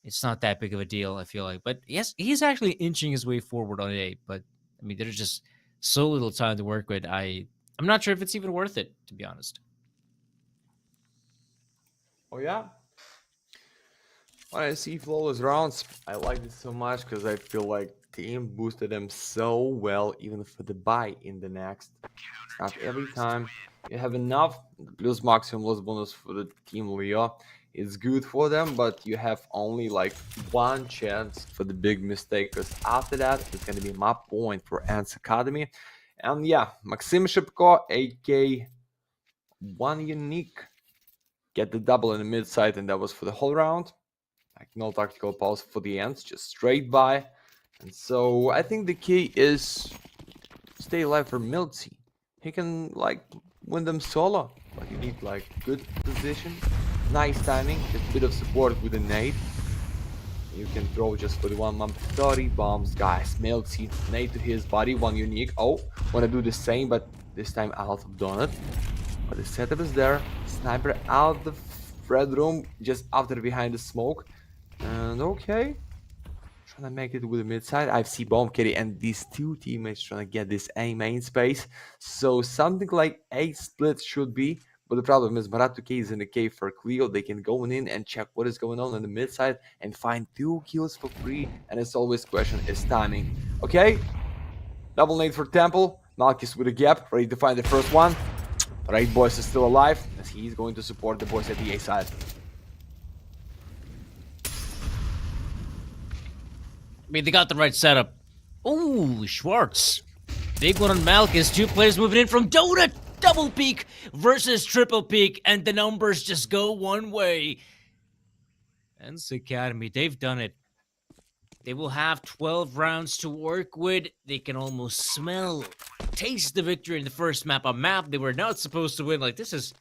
it's not that big of a deal, I feel like. But yes, he's actually inching his way forward on 8, but I mean, there's just so little time to work with. I'm not sure if it's even worth it, to be honest. Oh yeah? When I see flawless rounds, I like it so much because I feel like team boosted them so well, even for the buy in the next. Not every time you have enough plus maximum loss bonus for the team Leo. It's good for them, but you have only like one chance for the big mistake, because after that it's gonna be my point for ENCE Academy. And yeah, Maxim Shipko, AK one unique, get the double in the mid side, and that was for the whole round. Like no tactical pause for the ends, just straight by. And so I think the key is stay alive for Milty. He can like win them solo, but you need like good position, nice timing, just a bit of support with a nade. You can throw just for the 1 month 30 bombs, guys. Milty, nade to his body, one unique. Oh, wanna do the same, but this time out of donut. But the setup is there. Sniper out the red room, just after behind the smoke. And okay, trying to make it with the mid side. I see bomb carry and these two teammates trying to get this A main space. So something like A split should be. But the problem is Maratuke is in the cave for Cleo. They can go in and check what is going on the mid side and find 2 kills for free. And it's always question is timing. Okay, double nade for Temple. Malkis with a gap, ready to find the first one. Right, boys is still alive, as he's going to support the boys at the A side. I mean, they got the right setup. Ooh, Schwartz. Big one on Malkus. 2 players moving in from Dota. Double peak versus triple peak, and the numbers just go one way. ENCE Academy, they've done it. They will have 12 rounds to work with. They can almost smell, taste the victory in the first map. A map they were not supposed to win. Like, this is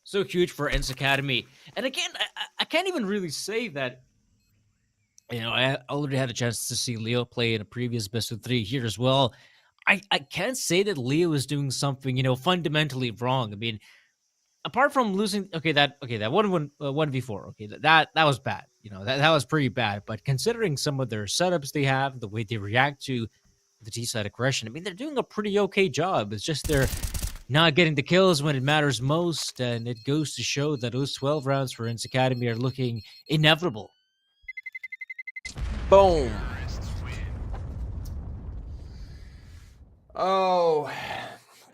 so huge for ENCE Academy. And again, I can't even really say that. You know, I already had a chance to see Leo play in a previous best of 3 here as well. I can't say that Leo is doing something, you know, fundamentally wrong. I mean, apart from losing, that 1v4, okay, that was bad. You know, that was pretty bad. But considering some of their setups they have, the way they react to the T-side aggression, I mean, they're doing a pretty okay job. It's just they're not getting the kills when it matters most, and it goes to show that those 12 rounds for ENCE Academy are looking inevitable. Boom. Oh,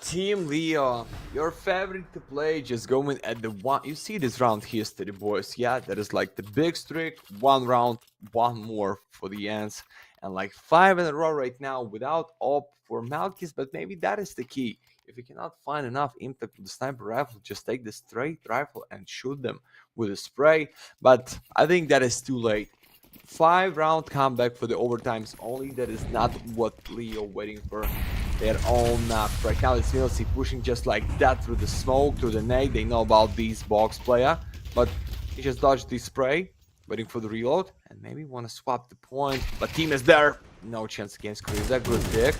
Team Leo, your favorite to play just going at the one. You see this round history, boys. Yeah, that is like the big streak. One round, one more for the ENCE. And like 5 in a row right now without op for Malkis. But maybe that is the key. If you cannot find enough impact with the sniper rifle, just take the straight rifle and shoot them with a spray. But I think that is too late. 5-round comeback for the overtimes only. That is not what Leo waiting for their own right now. It's UNiTY pushing just like that through the smoke, through the nade. They know about these box player, but he just dodged the spray, waiting for the reload, and maybe want to swap the point. But team is there. No chance against Krivda. Good pick.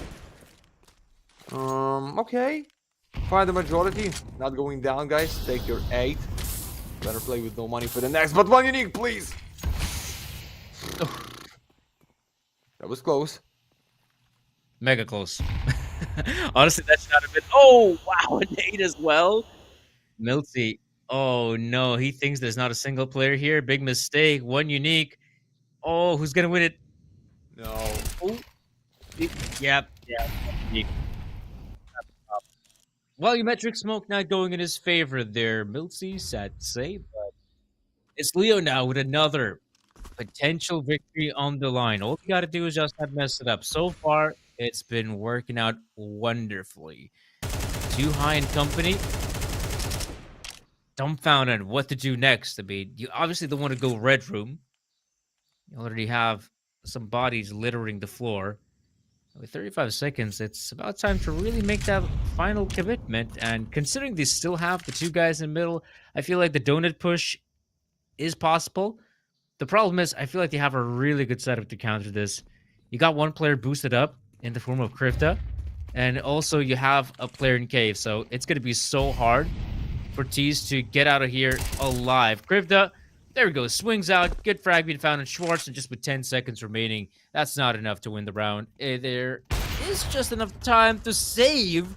Okay. Find the majority. Not going down, guys. Take your 8. Better play with no money for the next. But one unique, please. That was close. Mega close. Honestly, that shot a bit. Oh, wow, a nade as well. Milty. Oh, no. He thinks there's not a single player here. Big mistake. One unique. Oh, who's going to win it? No. Oh. Yep. Yeah. Volumetric smoke not going in his favor there. Milty, sad to say, but it's Leo now with another potential victory on the line. All you got to do is just not mess it up. So far, it's been working out wonderfully. Too high in company. Dumbfounded what to do next. I mean, you obviously don't want to go red room. You already have some bodies littering the floor. With 35 seconds, it's about time to really make that final commitment. And considering they still have the 2 guys in the middle, I feel like the donut push is possible. The problem is, I feel like they have a really good setup to counter this. You got one player boosted up in the form of Krivda, and also you have a player in cave, so it's going to be so hard for Tease to get out of here alive. Krivda, there we go, swings out, good frag being found in Schwartz, and just with 10 seconds remaining, that's not enough to win the round. There is just enough time to save.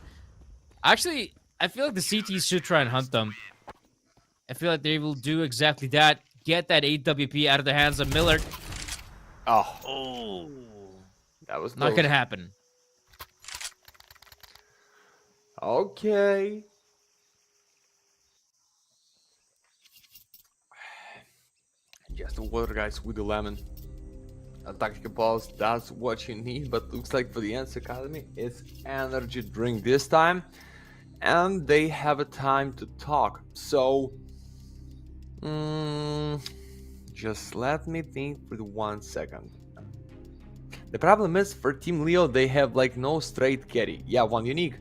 Actually, I feel like the CTs should try and hunt them. I feel like they will do exactly that. Get that AWP out of the hands of Millard. Oh. That was not gonna happen. Okay. Just the water, guys, with the lemon. A tactical pulse, that's what you need. But looks like for the ENCE Academy, it's energy drink this time. And they have a time to talk. So... just let me think for 1 second. The problem is for Team Leo, they have like no straight carry. Yeah, one unique.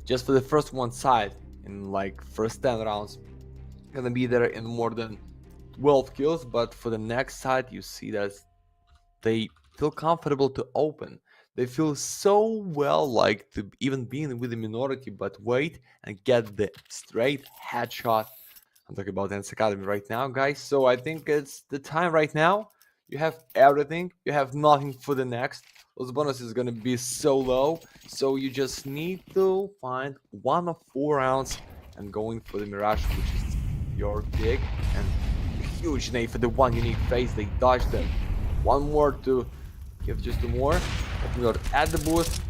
Just for the first one side in like first 10 rounds. Gonna be there in more than 12 kills. But for the next side, you see that they feel comfortable to open. They feel so well like to even being with the minority, but wait and get the straight headshot. I'm talking about ENCE Academy right now, guys. So I think it's the time right now. You have everything. You have nothing for the next. Those bonuses is gonna be so low. So you just need to find 1 of 4 rounds and going for the Mirage, which is your pick. And huge nade for the one unique phase. They dodged them. One more to give just 2 more. Open at the boost.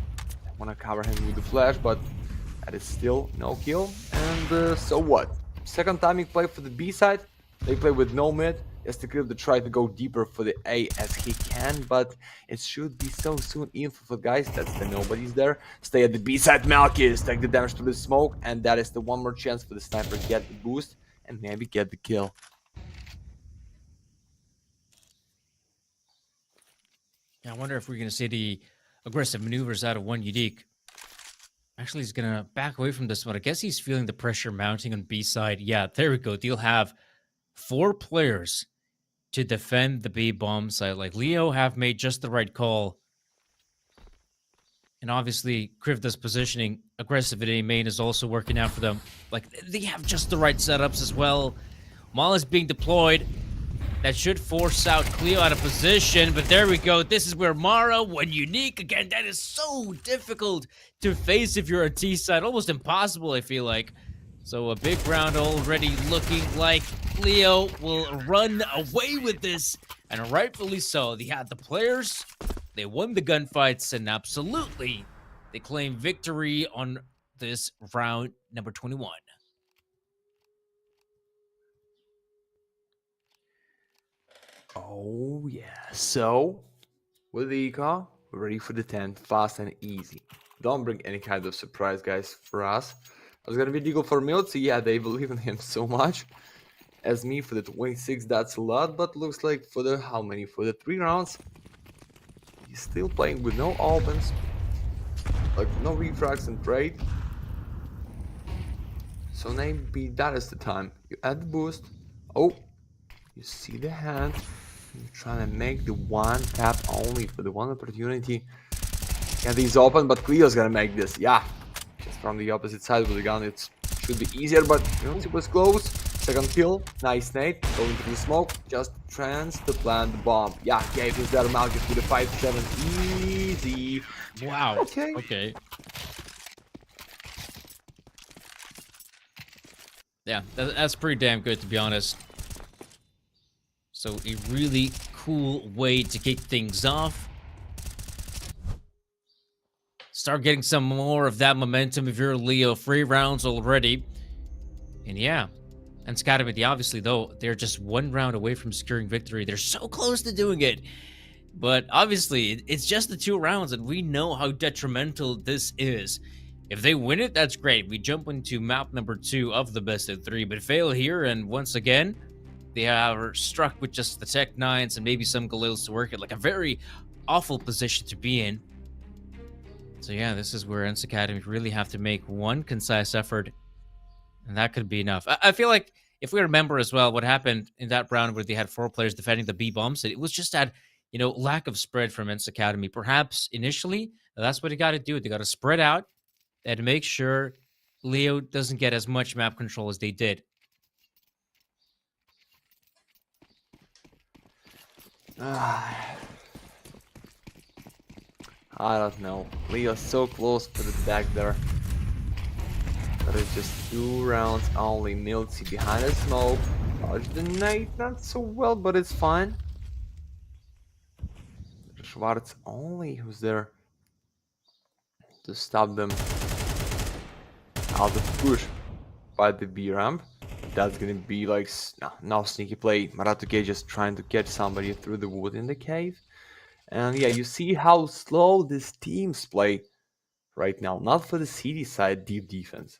I wanna cover him with the flash, but that is still no kill. And so what? Second time he played for the B side, they play with no mid. Just to try to go deeper for the A as he can, but it should be so soon. Info for guys, that's the nobody's there. Stay at the B side, Malkis, take the damage to the smoke, and that is the one more chance for the sniper to get the boost and maybe get the kill. I wonder if we're going to see the aggressive maneuvers out of one unique. Actually, he's going to back away from this one. I guess he's feeling the pressure mounting on B side. Yeah, there we go. They'll have 4 players to defend the B bomb site. Like, Leo have made just the right call. And obviously, Krivda's positioning, aggressivity main is also working out for them. Like, they have just the right setups as well. Maul is being deployed. That should force out Cleo out of position, but there we go. This is where Mara, when unique, again, that is so difficult to face if you're a T side. Almost impossible, I feel like. So a big round already looking like Leo will run away with this, and rightfully so. They had the players, they won the gunfights, and absolutely, they claim victory on this round number 21. Oh yeah, so with the eco, we're ready for the 10, fast and easy. Don't bring any kind of surprise, guys, for us. I was gonna be legal for Milty, yeah, they believe in him so much. As me for the 26, that's a lot, but looks like for the, how many? For the 3 rounds, he's still playing with no opens, like no refrags and trade. So maybe that is the time. You add the boost. Oh, you see the hand. You're trying to make the one tap only for the one opportunity. Yeah, he's open, but Cleo's gonna make this. Yeah, just from the opposite side with the gun, it should be easier, but it was close. Second kill, nice nade, going through the smoke, just trans to plant the bomb. Yeah, gave his there Malgus with a 5-7, easy. Wow. Okay. Okay. Yeah, that's pretty damn good, to be honest. So a really cool way to kick things off. Start getting some more of that momentum if you're Leo. 3 rounds already. And yeah, ENCE Academy, obviously, though, they're just 1 round away from securing victory. They're so close to doing it. But obviously, it's just the 2 rounds, and we know how detrimental this is. If they win it, that's great. We jump into map number 2 of the best of 3, but fail here, and once again, they are struck with just the Tech 9s and maybe some Galils to work it. Like a very awful position to be in. So yeah, this is where ENCE Academy really have to make one concise effort, and that could be enough. I feel like if we remember as well what happened in that round where they had 4 players defending the B bombs, it was just that, lack of spread from ENCE Academy. Perhaps initially, that's what they got to do. They got to spread out and make sure Leo doesn't get as much map control as they did. I don't know. Leo's so close to the back there. But it's just 2 rounds only. Milty behind the smoke. Dodge the nade, not so well, but it's fine. Schwartz only who's there to stop them out of push by the B ramp. That's gonna be like no sneaky play. Maratuke just trying to catch somebody through the wood in the cave. And yeah, you see how slow these teams play right now. Not for the CD side deep defense.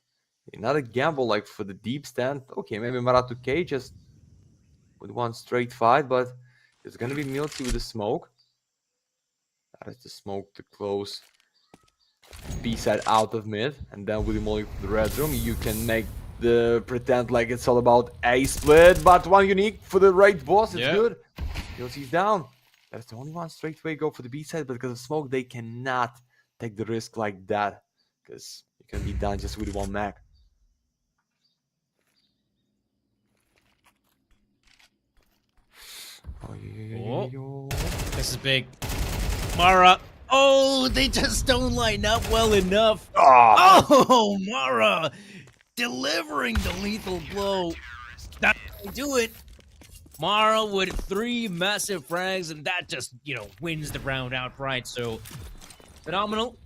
Not a gamble like for the deep stand. Okay, maybe Maratuke just with one straight fight, but it's gonna be Milty with the smoke. That is the smoke to close B side out of mid, and then with the molly to the red room, you can make the pretend like it's all about A split, but one unique for the right boss. It's good. Milty's down. That's the only one straight way go for the B side, but because of smoke, they cannot take the risk like that, because you can be done just with 1 mag. This is big. Mara. Oh, they just don't line up well enough. Oh, Mara delivering the lethal blow. That's how they do it. Mara with 3 massive frags, and that just, wins the round outright. So, phenomenal.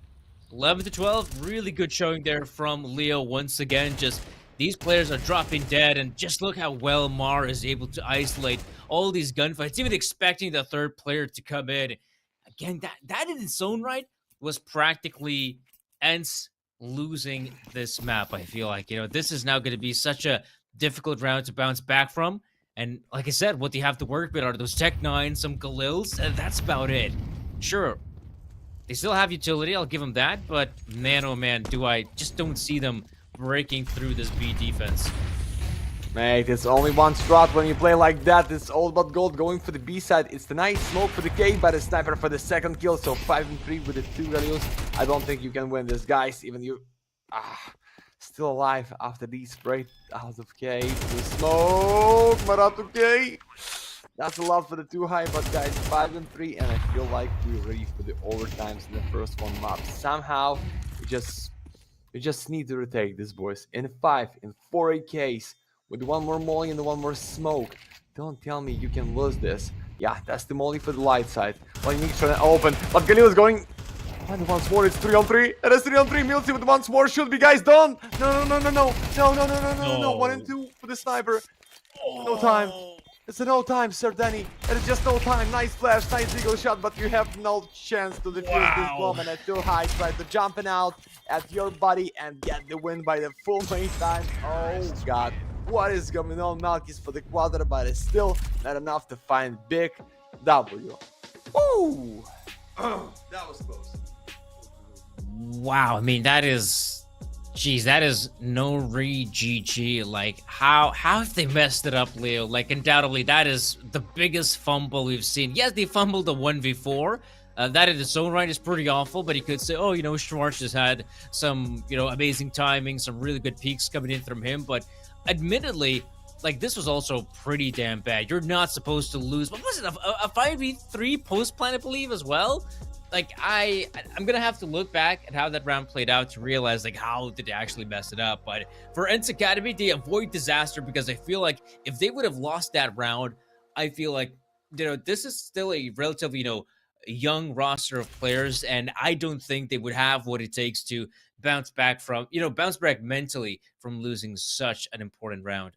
11-12, really good showing there from Leo once again. Just these players are dropping dead, and just look how well Mara is able to isolate all these gunfights, even expecting the 3rd player to come in. Again, that in its own right was practically ENCE losing this map, I feel like. This is now going to be such a difficult round to bounce back from. And like I said, what they have to work with are those Tech 9s, some Galils, and that's about it. Sure, they still have utility, I'll give them that, but man, oh man, I just don't see them breaking through this B defense. Mate, it's only one strat when you play like that. It's all but gold going for the B side. It's the nice smoke for the cave by the sniper for the 2nd kill. So 5-3 with the 2 Galils. I don't think you can win this, guys. Even you still alive after these sprayed out of cave. The smoke, Maratuke. That's a lot for the 2 high, but guys, 5-3, and I feel like we're ready for the overtimes in the first 1 map. Somehow, we just need to retake this, boys. In 5, in 4 AKs. With 1 more molly and 1 more smoke. Don't tell me you can lose this. Yeah, that's the molly for the light side. Well, you need to try to open, but Galil is going And once more, it's 3-on-3. It is 3-on-3. Milty with once more. Should be, guys, done. No, no, no, no, no. No, no, no, no, no, no, no. 1 and No. 2 for the sniper. No time. Oh. It's a no time, Sir Danny. It is just no time. Nice flash, nice eagle shot, but you have no chance to defuse this Wow. bomb. And at too high, try to jumping out at your body and get the win by the full main time. Oh, God. What is going on, Malkis, for the quadra, but it's still not enough to find big W. Ooh. That was close. Wow. I mean, that is, geez, that is no re GG. Like, how have they messed it up, Leo? Like, undoubtedly, that is the biggest fumble we've seen. Yes, they fumbled a 1v4. That in its own right is pretty awful, but you could say, oh, Schwartz has had some, amazing timing, some really good peaks coming in from him. But admittedly, like, this was also pretty damn bad. You're not supposed to lose. What was it? A 5v3 post plan, I believe, as well? Like, I'm gonna have to look back at how that round played out to realize, like, how did they actually mess it up. But for ENCE Academy, they avoid disaster, because I feel like if they would have lost that round, I feel like, this is still a relatively, young roster of players, and I don't think they would have what it takes to bounce back mentally from losing such an important round.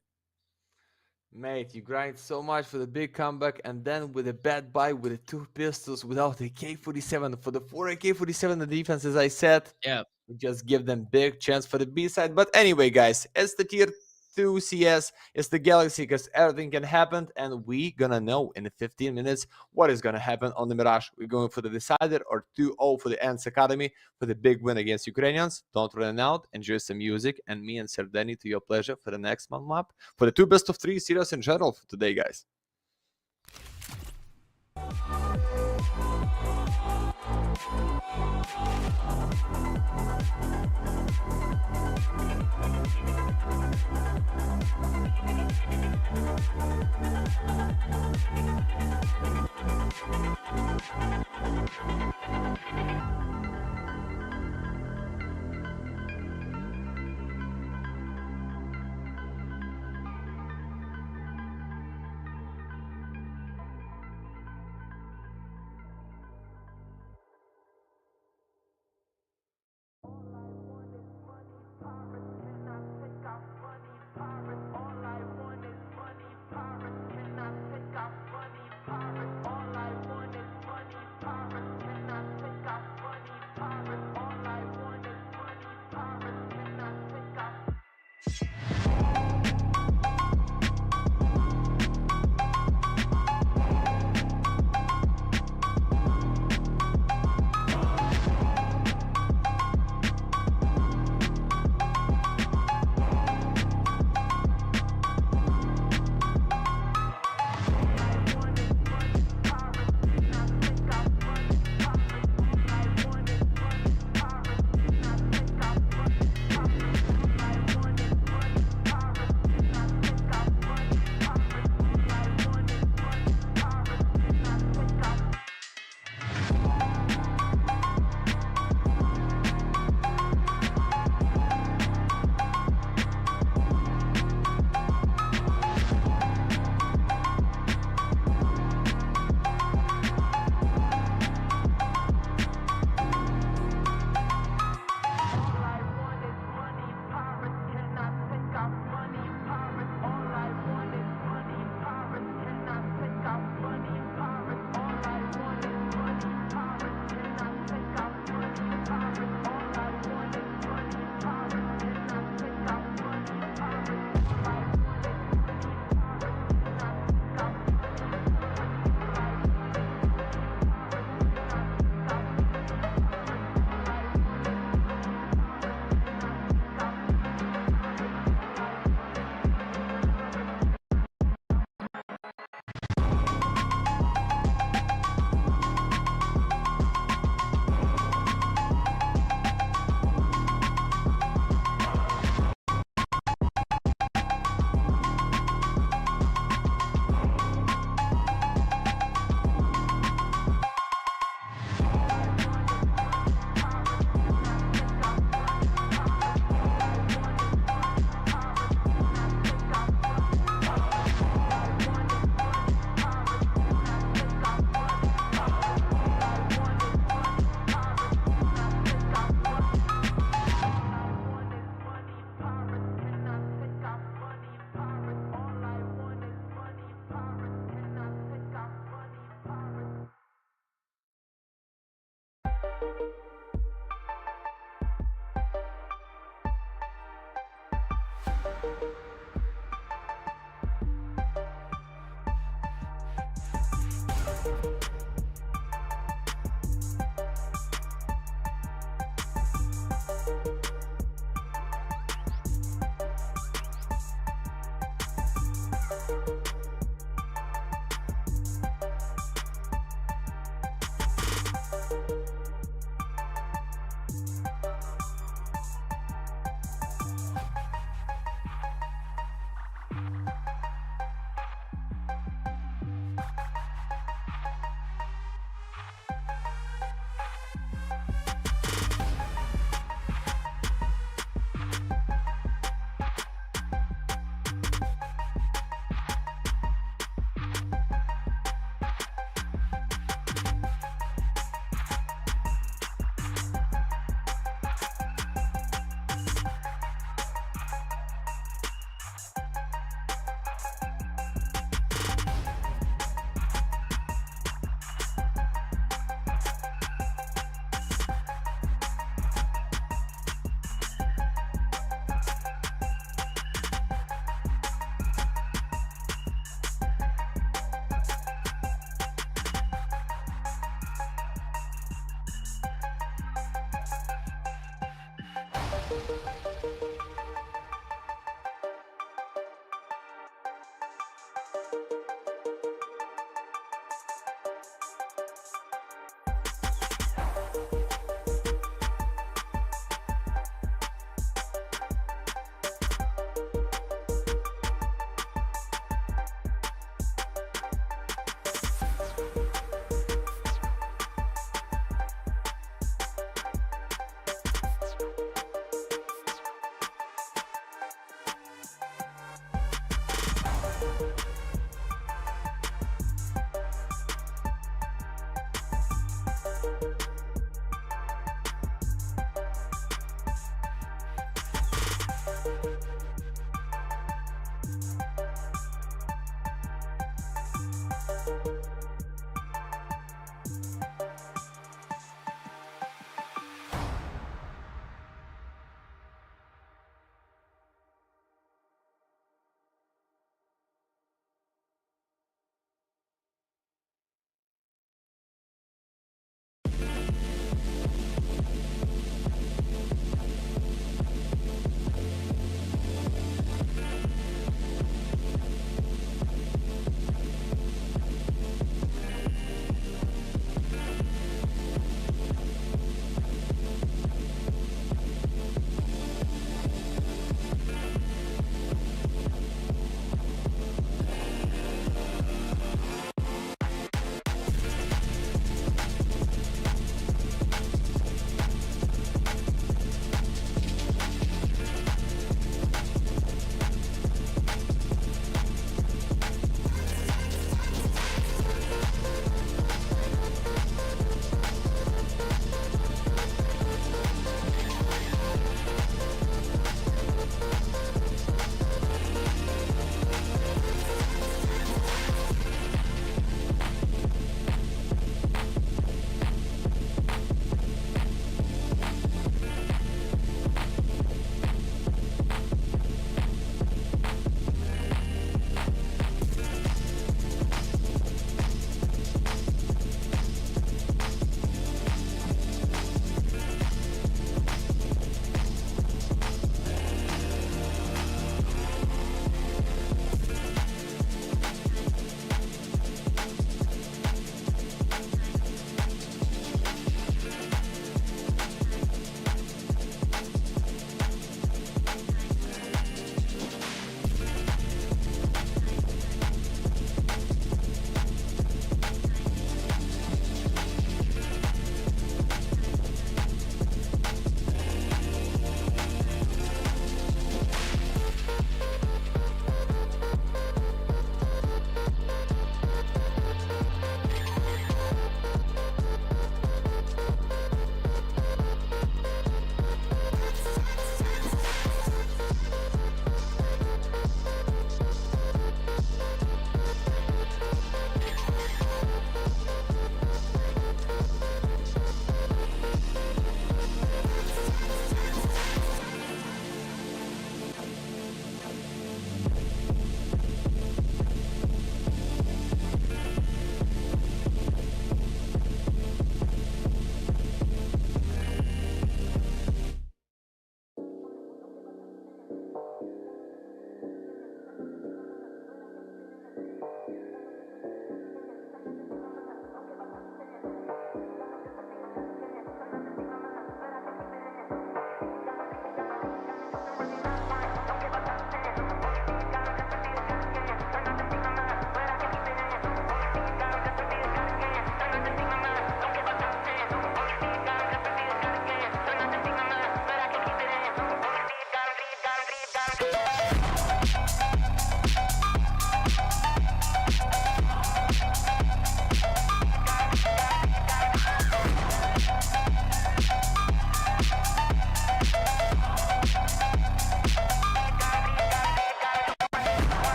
Mate, you grind so much for the big comeback, and then with a bad buy with the 2 pistols without a K47 for the 4 AK-47 the defense, as I said, Yeah. we just give them big chance for the B side. But anyway, guys, it's the tier 2 CS, it's the Galaxy, because everything can happen, and we gonna know in 15 minutes what is gonna happen on the Mirage. We're going for the decider or 2-0 for the ENCE Academy for the big win against Ukrainians. Don't run out, enjoy some music, and me and Serdeni to your pleasure for the next month map for the 2 best of 3 series in general for today, guys.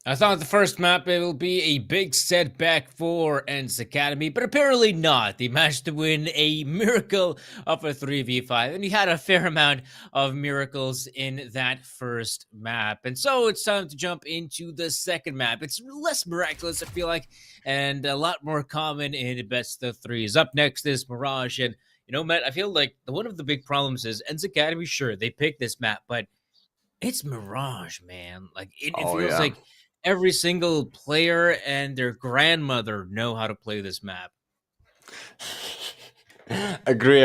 I thought the first map it will be a big setback for ENCE Academy, but apparently not. They managed to win a miracle of a 3v5, and we had a fair amount of miracles in that first map. And so it's time to jump into the second map. It's less miraculous, I feel like, and a lot more common in best of threes. Up next is Mirage, and Matt, I feel like one of the big problems is ENCE Academy, sure, they picked this map, but it's Mirage, man. Like it Oh feels yeah. like every single player and their grandmother know how to play this map. Agree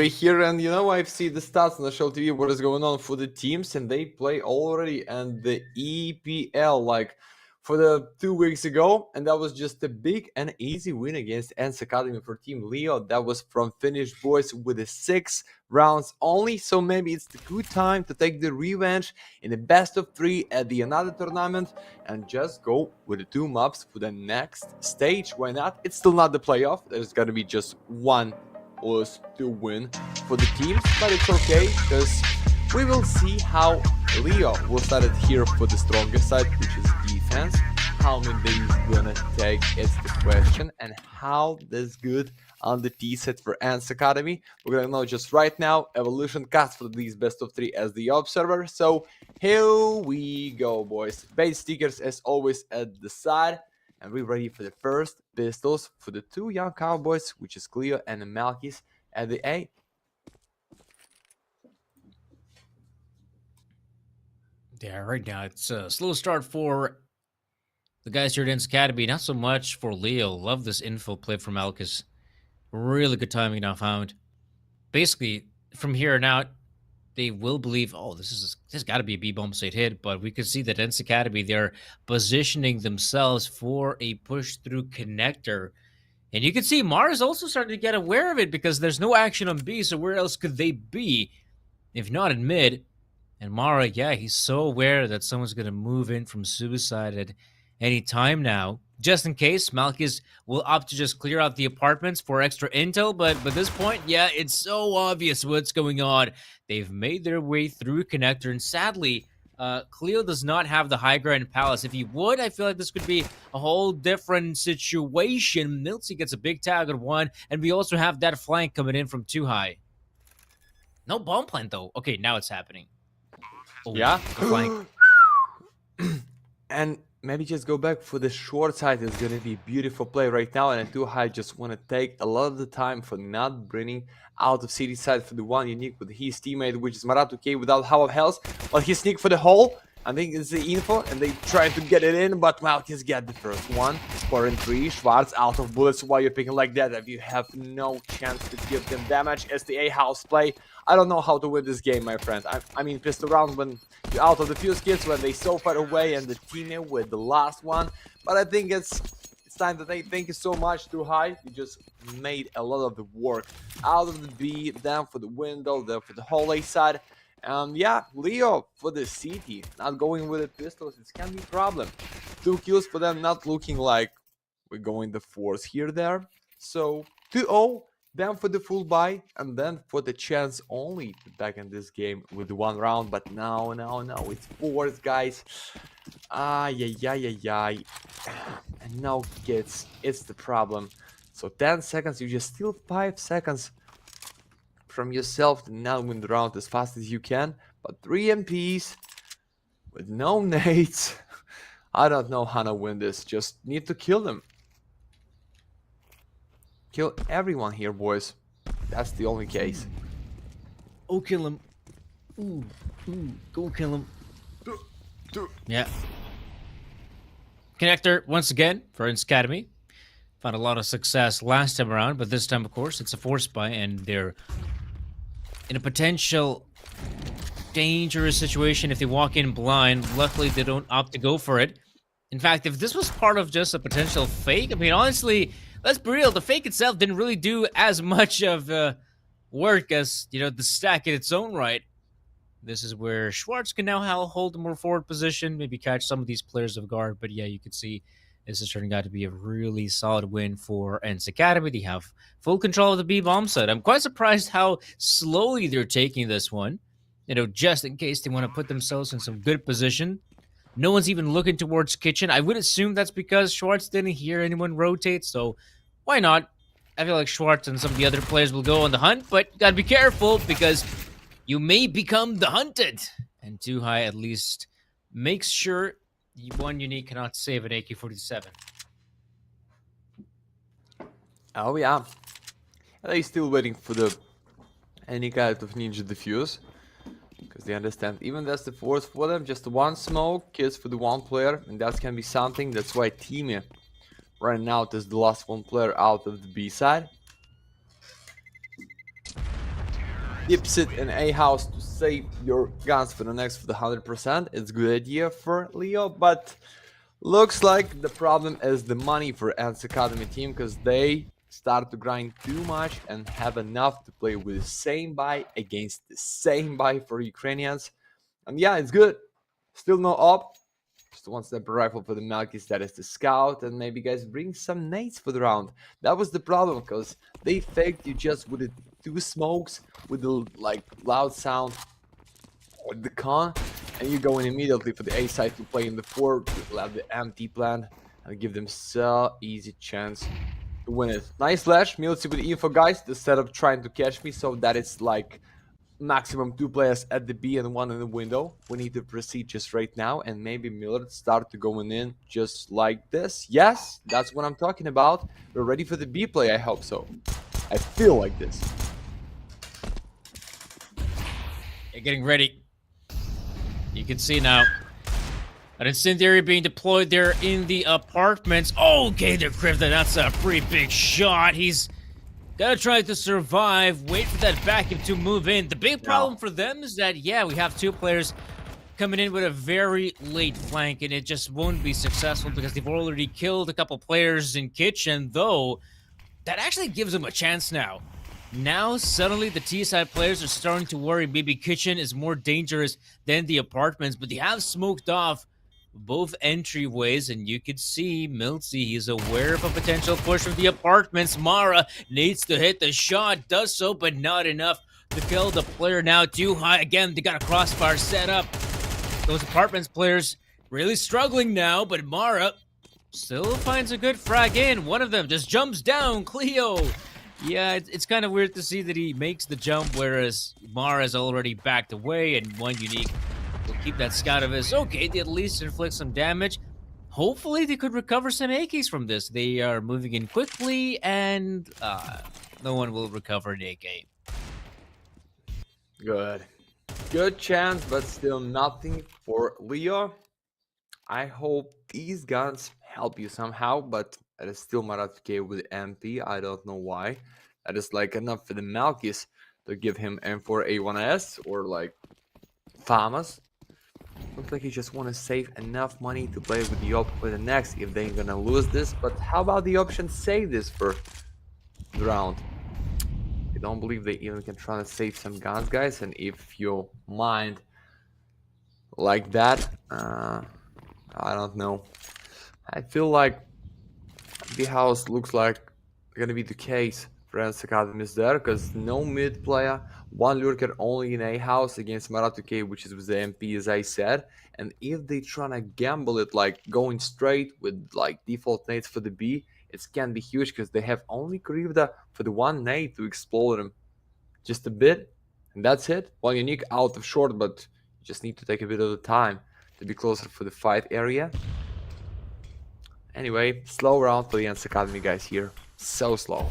here. And I've seen the stats on the show TV, what is going on for the teams, and they play already and the EPL like for the 2 weeks ago, and that was just a big and easy win against ENCE Academy for Team Leo. That was from Finnish boys with the 6 rounds only, so maybe it's the good time to take the revenge in the best of 3 at the another tournament and just go with the 2 maps for the next stage. Why not? It's still not the playoff. There's gonna be just one was to win for the teams, but it's okay because we will see how Leo will start it here for the strongest side, which is defense. How many days gonna take is the question, and how this good on the T set for ENCE Academy. We're gonna know just right now. Evolution cast for these best of 3 as the observer. So here we go, boys. Base stickers as always at the side. And we're ready for the first pistols for the 2 young cowboys, which is Cleo and Malkis at the A. Yeah, right now it's a slow start for the guys here at ENCE Academy. Not so much for Leo. Love this info play from Malchus. Really good timing now found. Basically, from here on out, they will believe, oh, this got to be a B-bomb site hit, but we can see that ENCE Academy, they're positioning themselves for a push-through connector. And you can see Mars also starting to get aware of it because there's no action on B, so where else could they be if not in mid? And Mara, yeah, he's so aware that someone's going to move in from suicide at any time now. Just in case, Malchus will opt to just clear out the apartments for extra intel, but by this point, yeah, it's so obvious what's going on. They've made their way through connector, and sadly, Cleo does not have the high ground palace. If he would, I feel like this could be a whole different situation. Miltsy gets a big tag on 1, and we also have that flank coming in from too high. No bomb plant, though. Okay, now it's happening. Oh, Yeah. the flank. And maybe just go back for the short side. Is going to be beautiful play right now. And too high just want to take a lot of the time for not bringing out of city side for the one unique with his teammate, which is Maratu K without half of health. But he sneak for the hole. I think it's the info, and they try to get it in, but Malchus get the first one. 4 and 3. Schwarz out of bullets. Why you're picking like that? If you have no chance to give them damage as the A house play, I don't know how to win this game, my friend. I mean, pissed around when you're out of the fuse kits, when they so far away, and the teammate with the last one. But I think it's time to say thank you so much, Too High. You just made a lot of the work out of the B, then for the window, then for the whole A side. Yeah, Leo for the CT, not going with the pistols, it can be a problem. 2 kills for them, not looking like we're going the 4th here there. So 2-0, then for the full buy, and then for the chance only to back in this game with 1 round. But no, it's 4th, guys. Ay. And now kids, it's the problem. So 10 seconds, you just steal 5 seconds from yourself to now win the round as fast as you can. But 3 MPs with no nades. I don't know how to win this. Just need to kill them. Kill everyone here, boys. That's the only case. Oh, kill him. Ooh, go kill him. Yeah. Connector, once again, for ENCE Academy. Found a lot of success last time around, but this time, of course, it's a force buy, and they're in a potential dangerous situation if they walk in blind. Luckily, they don't opt to go for it. In fact, if this was part of just a potential fake, I mean, honestly, let's be real, the fake itself didn't really do as much of work as, the stack in its own right. This is where Schwartz can now hold a more forward position, maybe catch some of these players off guard. But yeah, you can see this is turning out to be a really solid win for ENCE Academy. They have full control of the B-bomb site. I'm quite surprised how slowly they're taking this one, just in case they want to put themselves in some good position No one's even looking towards kitchen. I would assume that's because Schwartz didn't hear anyone rotate, so why not? I feel like Schwartz and some of the other players will go on the hunt, but you gotta be careful because you may become the hunted. And Too High at least makes sure one UNiTY cannot save an AK-47. Oh yeah. They're still waiting for the any kind of ninja defuse. Because they understand even that's the force for them. Just one smoke kills for the one player. And that can be something. That's why Team right now is the last one player out of the B side. Keeps it in A house to save your guns for the next for the 100%. It's a good idea for Leo, but looks like the problem is the money for ENCE Academy team because they start to grind too much and have enough to play with the same buy against the same buy for Ukrainians. And yeah, it's good. Still no op. Just one sniper rifle for the Malkis, that is the scout, and maybe guys bring some nades for the round. That was the problem because they faked you just with the 2 smokes with the like loud sound with the con, and you go in immediately for the A side to play in the 4 to have the empty plan and give them so easy chance to win it. Nice flash, Military with info guys, the setup trying to catch me so that it's like maximum 2 players at the B and 1 in the window. We need to proceed just right now and maybe Millard start to going in just like this. Yes, that's what I'm talking about. We're ready for the B play, I hope so. I feel like this. They're getting ready. You can see now an incendiary being deployed there in the apartments. Oh, okay, they're Griffin. That's a pretty big shot. He's gotta try to survive, wait for that vacuum to move in. The big problem for them is that, yeah, we have 2 players coming in with a very late flank, and it just won't be successful because they've already killed a couple players in kitchen, though that actually gives them a chance now. Now, suddenly, the T-side players are starting to worry maybe kitchen is more dangerous than the apartments, but they have smoked off both entryways, and you could see Miltzy, he's aware of a potential push from the apartments. Mara needs to hit the shot, does so, but not enough to kill the player. Now Too High, again, they got a crossfire set up. Those apartments players really struggling now, but Mara still finds a good frag in. One of them just jumps down, Cleo. Yeah, it's kind of weird to see that he makes the jump, whereas Mara's already backed away, and one UNiTY will keep that scout of his. Okay, they at least inflict some damage. Hopefully, they could recover some AKs from this. They are moving in quickly, and no one will recover an AK. Good. Good chance, but still nothing for Leo. I hope these guns help you somehow, but it is still Maratke with MP. I don't know why. That is like enough for the Malkis to give him M4A1S or like FAMAS. Looks like he just want to save enough money to play with the op for the next if they're gonna lose this. But how about the option save this for the round? I don't believe they even can try to save some guns, guys. And if you mind like that, I don't know. I feel like the house looks like gonna be the case for ENCE Academy is there because no mid player, 1 lurker only in A house against Maratuke, which is with the MP as I said. And if they tryna gamble it like going straight with like default nades for the B, it can be huge because they have only Krivda for the 1 nade to explode him just a bit, and that's it. One UNiTY out of short, but you just need to take a bit of the time to be closer for the fight area. Anyway, slow round for the ENCE Academy guys here. So slow.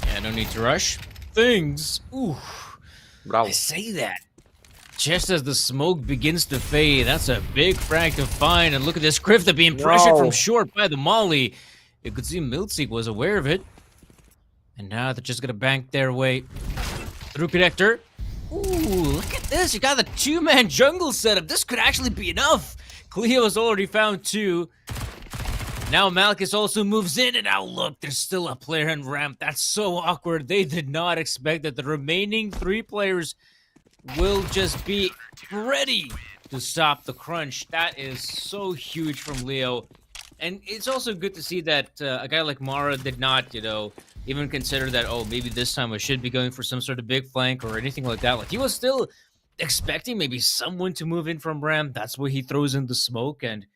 Yeah, no need to rush. Things. Ooh. Bravo. I say that. Just as the smoke begins to fade, that's a big frag to find. And look at this Krivda being pressured from short by the Molly. You could see Miltzy was aware of it. And now they're just gonna bank their way through connector. Ooh, look at this. You got the 2-man jungle setup. This could actually be enough. Cleo's already found 2. Now Malkus also moves in, and now look, there's still a player in ramp. That's so awkward. They did not expect that the remaining 3 players will just be ready to stop the crunch. That is so huge from Leo. And it's also good to see that a guy like Mara did not, even consider that, oh, maybe this time I should be going for some sort of big flank or anything like that. Like, he was still expecting maybe someone to move in from Ram. That's where he throws in the smoke. And,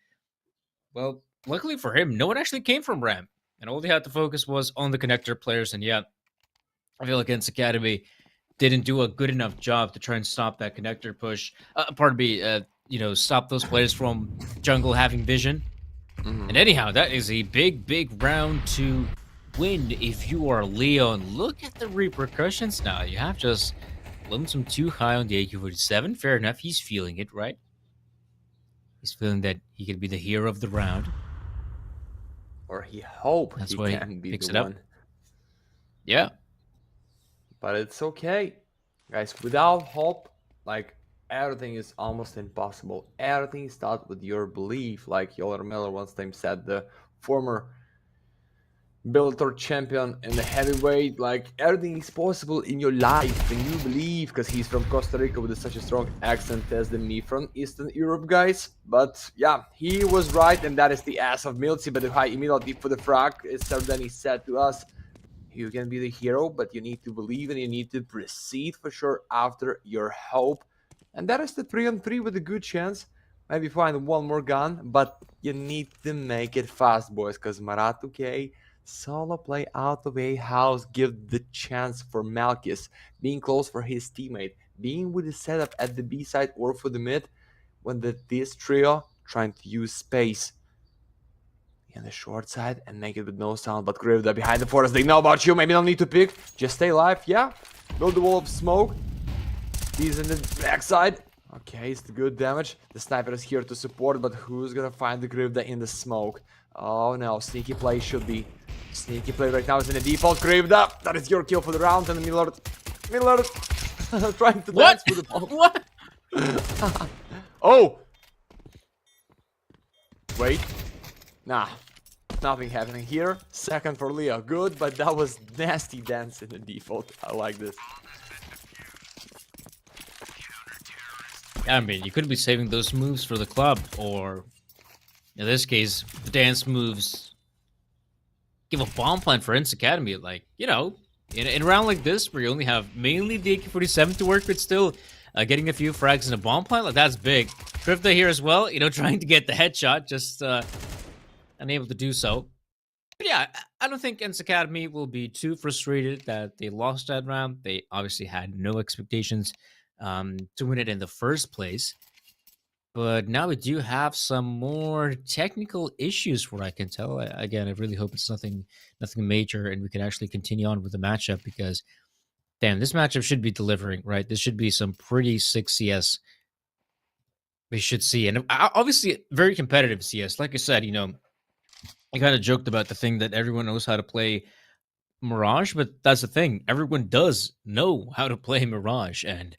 well, luckily for him, no one actually came from Ram. And all they had to focus was on the connector players. And yeah, I feel like ENCE Academy didn't do a good enough job to try and stop that connector push. Pardon me, stop those players from jungle having vision. And anyhow, that is a big, big round to win if you are Leon. Look at the repercussions now. You have just lumped him too high on the AK-47. Fair enough, he's feeling it, right? He's feeling that he could be the hero of the round. Or he hopes That's he why can he be picks the it up. one. Yeah. But it's okay. Guys, without hope, like, everything is almost impossible. Everything starts with your belief. Like Yoler Miller once time said, the former Bellator champion in the heavyweight. Like, everything is possible in your life when you believe, because he's from Costa Rica with such a strong accent as than me from Eastern Europe, guys. But yeah, he was right, and that is the ass of Milty. But I immediately for the frag, as Sardani said to us, you can be the hero, but you need to believe and you need to proceed for sure after your hope. And that is the 3-on-3 with a good chance. Maybe find one more gun, but you need to make it fast, boys, because Marat 2K solo play out of a house give the chance for Malchus being close for his teammate, being with the setup at the B side or for the mid, when this trio trying to use space in the short side and make it with no sound. But Grivda behind the forest, they know about you. Maybe don't need to pick, just stay alive. Yeah, build the wall of smoke. He's in the backside. Okay, it's the good damage. The sniper is here to support, but who's gonna find the Grivda in the smoke? Oh no, sneaky play should be. Sneaky play right now is in the default. Grivda, that is your kill for the round. And Millard trying to dance with the ball. What? Oh! Wait. Nah, nothing happening here. Second for Leo, good, but that was nasty dance in the default. I like this. I mean, you could be saving those moves for the club, or in this case, the dance moves. Give a bomb plan for ENCE Academy. Like, in a round like this, where you only have mainly the AK-47 to work with still, getting a few frags in a bomb plan, like, that's big. Drifter here as well, trying to get the headshot, just unable to do so. But yeah, I don't think ENCE Academy will be too frustrated that they lost that round. They obviously had no expectations to win it in the first place. But now we do have some more technical issues, where I can tell. Again, I really hope it's nothing major, and we can actually continue on with the matchup, because, damn, this matchup should be delivering, right? This should be some pretty sick CS we should see. And obviously, very competitive CS. Like I said, I kind of joked about the thing that everyone knows how to play Mirage, but that's the thing. Everyone does know how to play Mirage. And,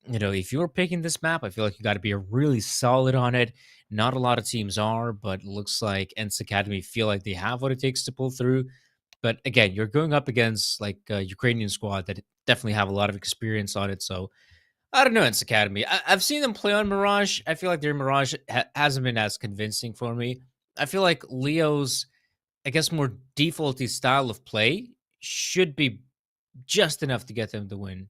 if you're picking this map, I feel like you got to be really solid on it. Not a lot of teams are, but it looks like ENCE Academy feel like they have what it takes to pull through. But again, you're going up against like a Ukrainian squad that definitely have a lot of experience on it. So I don't know, ENCE Academy. I've seen them play on Mirage. I feel like their Mirage hasn't been as convincing for me. I feel like Leo's, I guess, more defaulty style of play should be just enough to get them the win.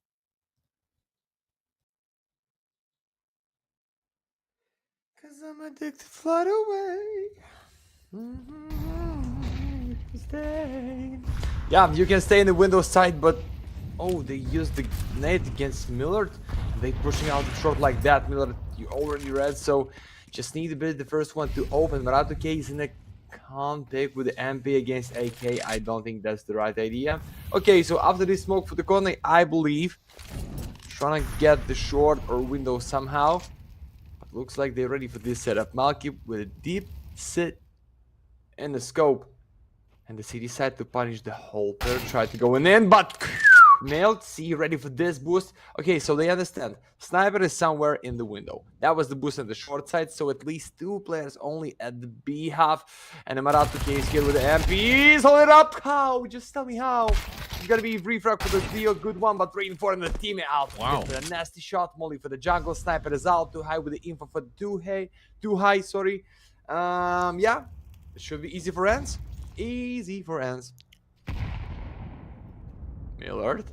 Cause I'm addicted to fly away. Yeah, you can stay in the window side, but oh, they used the nade against Millard. They pushing out the short like that. Millard, you already read, so just need a bit the first one to open. Marat 2K is in a can't pick with the MP against AK. I don't think that's the right idea. Okay, so after this smoke for the corner, I believe trying to get the short or window somehow. Looks like they're ready for this setup. Malky with a deep sit in the scope. And the city side to punish the whole pair. Try to go in, but nailed. See, ready for this boost. Okay, so they understand. Sniper is somewhere in the window. That was the boost on the short side. So at least 2 players only at the B half. And the Marat 2K is here with the MPs. Hold it up. How? Just tell me how. It's gonna be refrag for the Theo. Good one, but 3 and 4 and the team out. Wow. A nasty shot. Molly for the jungle. Sniper is out. Too high with the info for too high, sorry. Yeah. It should be easy for ENCE. Easy for ENCE. Millard.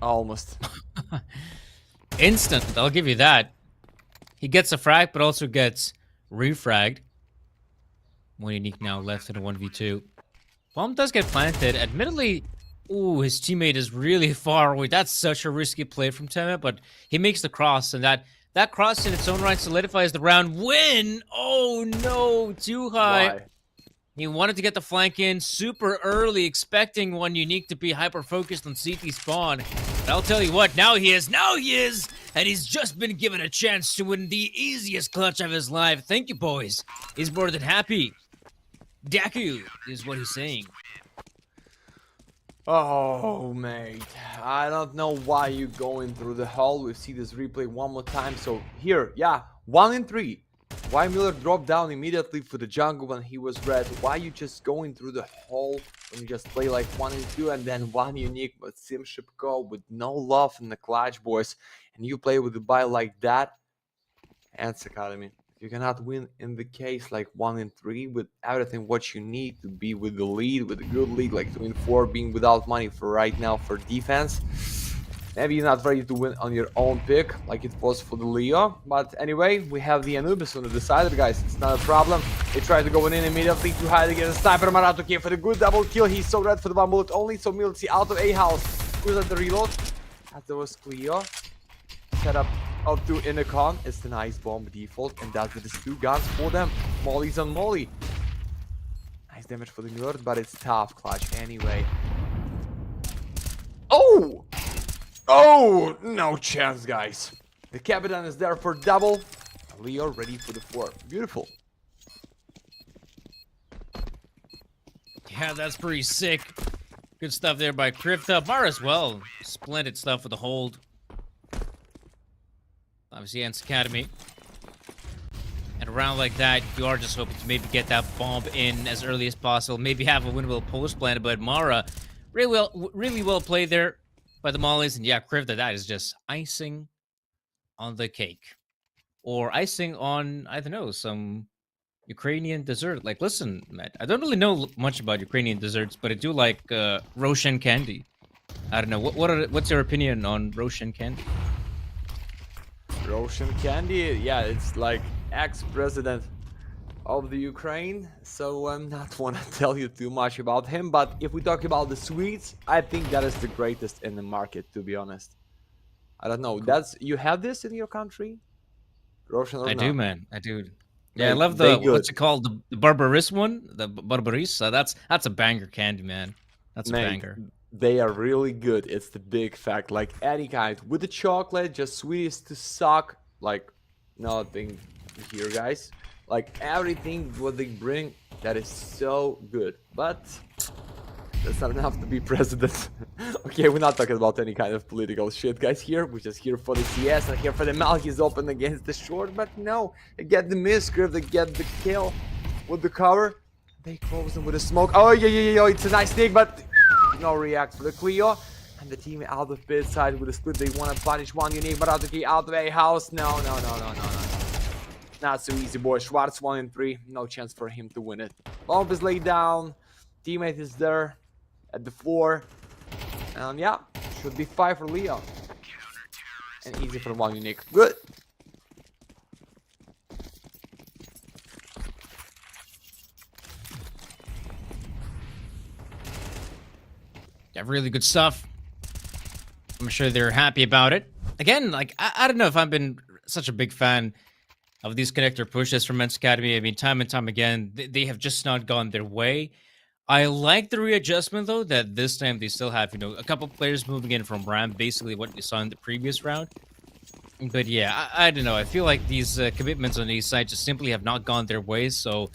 Almost. Instant, I'll give you that. He gets a frag, but also gets refragged. One unique now left in a 1v2. Bomb does get planted. Admittedly, ooh, his teammate is really far away. That's such a risky play from Temet, but he makes the cross, and that cross in its own right solidifies the round win. Oh no, too high. Why? He wanted to get the flank in super early, expecting one unique to be hyper-focused on CT spawn. But I'll tell you what, now he is, and he's just been given a chance to win the easiest clutch of his life. Thank you, boys. He's more than happy. Daku is what he's saying. Oh, mate. I don't know why you're going through the hole. We see this replay one more time. So here, yeah, 1 in 3. Why Miller dropped down immediately for the jungle when he was red? Why you just going through the hole when you just play like 1 in 2 and then 1 unique but Simship go with no love in the clutch, boys, and you play with the buy like that? ENCE Academy. You cannot win in the case like 1 in 3 with everything what you need to be with the lead, with a good league like 2 in 4, being without money for right now for defense. Maybe you're not ready to win on your own pick like it was for the Leo. But anyway, we have the Anubis on the decider, guys. It's not a problem. They try to go in immediately to hide against Sniper. Marato came for the good double kill. He's so red for the 1 bullet only. So Milty out of A house. Who's at the reload? As there was Cleo. Set up up to Intercon. It's the nice bomb default. And that's with his 2 guns for them. Molly's on Molly. Nice damage for the Nerd, but it's tough clutch anyway. Oh! Oh, no chance, guys. The Capitan is there for double. Leo ready for the 4. Beautiful. Yeah, that's pretty sick. Good stuff there by Krifta. Mar as well. Splendid stuff with the hold. Obviously, ENCE Academy. And around like that, you are just hoping to maybe get that bomb in as early as possible. Maybe have a winnable post plan, but Mara really well played there by the Mollies. And yeah, Krifta, that is just icing on the cake. Or icing on, I don't know, some Ukrainian dessert. Like, listen, Matt, I don't really know much about Ukrainian desserts, but I do like Roshan candy. I don't know. What's your opinion on Roshan candy? Roshan candy, yeah, it's like ex-president of the Ukraine, so I'm not want to tell you too much about him, but if we talk about the sweets, I think that is the greatest in the market, to be honest. I don't know, Cool. you have this in your country? Roshan or I not? do, man. I do. Yeah, I They- love they the, good. what's it called? The Barbaris one? The Barbaris? That's a banger candy, man. That's a Mate, banger. they are really good. It's the big fact. Like any kind with the chocolate, just sweetest to suck. Like nothing here, guys. Like everything what they bring, that is so good. But that's not enough to be president. Okay, we're not talking about any kind of political shit, guys. Here we're just here for the CS and here for the Mal. He's open against the short, but no, they get the misgrip, they get the kill with the cover. They close them with a smoke. Oh yeah, it's a nice dig, but no react for the Cleo. And the team out of pit side with a split. They want to punish one unique, but Autokey out of a house. No. Not so easy, boy. Schwartz 1 in 3. No chance for him to win it. Bomb is laid down. Teammate is there at the floor. And yeah, should be 5 for Leo. And easy for one unique. Good. Yeah, really good stuff. I'm sure they're happy about it. Again, like, I don't know if I've been such a big fan of these connector pushes from ENCE Academy. I mean, time and time again, they have just not gone their way. I like the readjustment, though, that this time they still have, a couple players moving in from ramp, basically what we saw in the previous round. But yeah, I don't know. I feel like these commitments on these sides just simply have not gone their way, so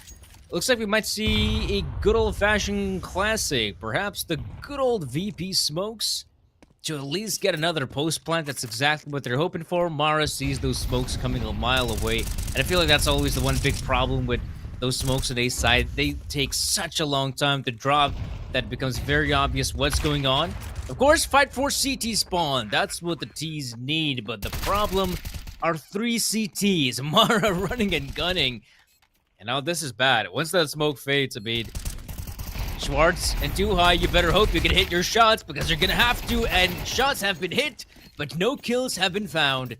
looks like we might see a good old-fashioned classic. Perhaps the good old VP smokes to at least get another post plant. That's exactly what they're hoping for. Mara sees those smokes coming a mile away. And I feel like that's always the one big problem with those smokes on A side. They take such a long time to drop that it becomes very obvious what's going on. Of course, fight for CT spawn. That's what the T's need. But the problem are 3 CTs. Mara running and gunning. And now this is bad. Once that smoke fades, I mean, Schwartz and too high. You better hope you can hit your shots because you're gonna have to. And shots have been hit, but no kills have been found.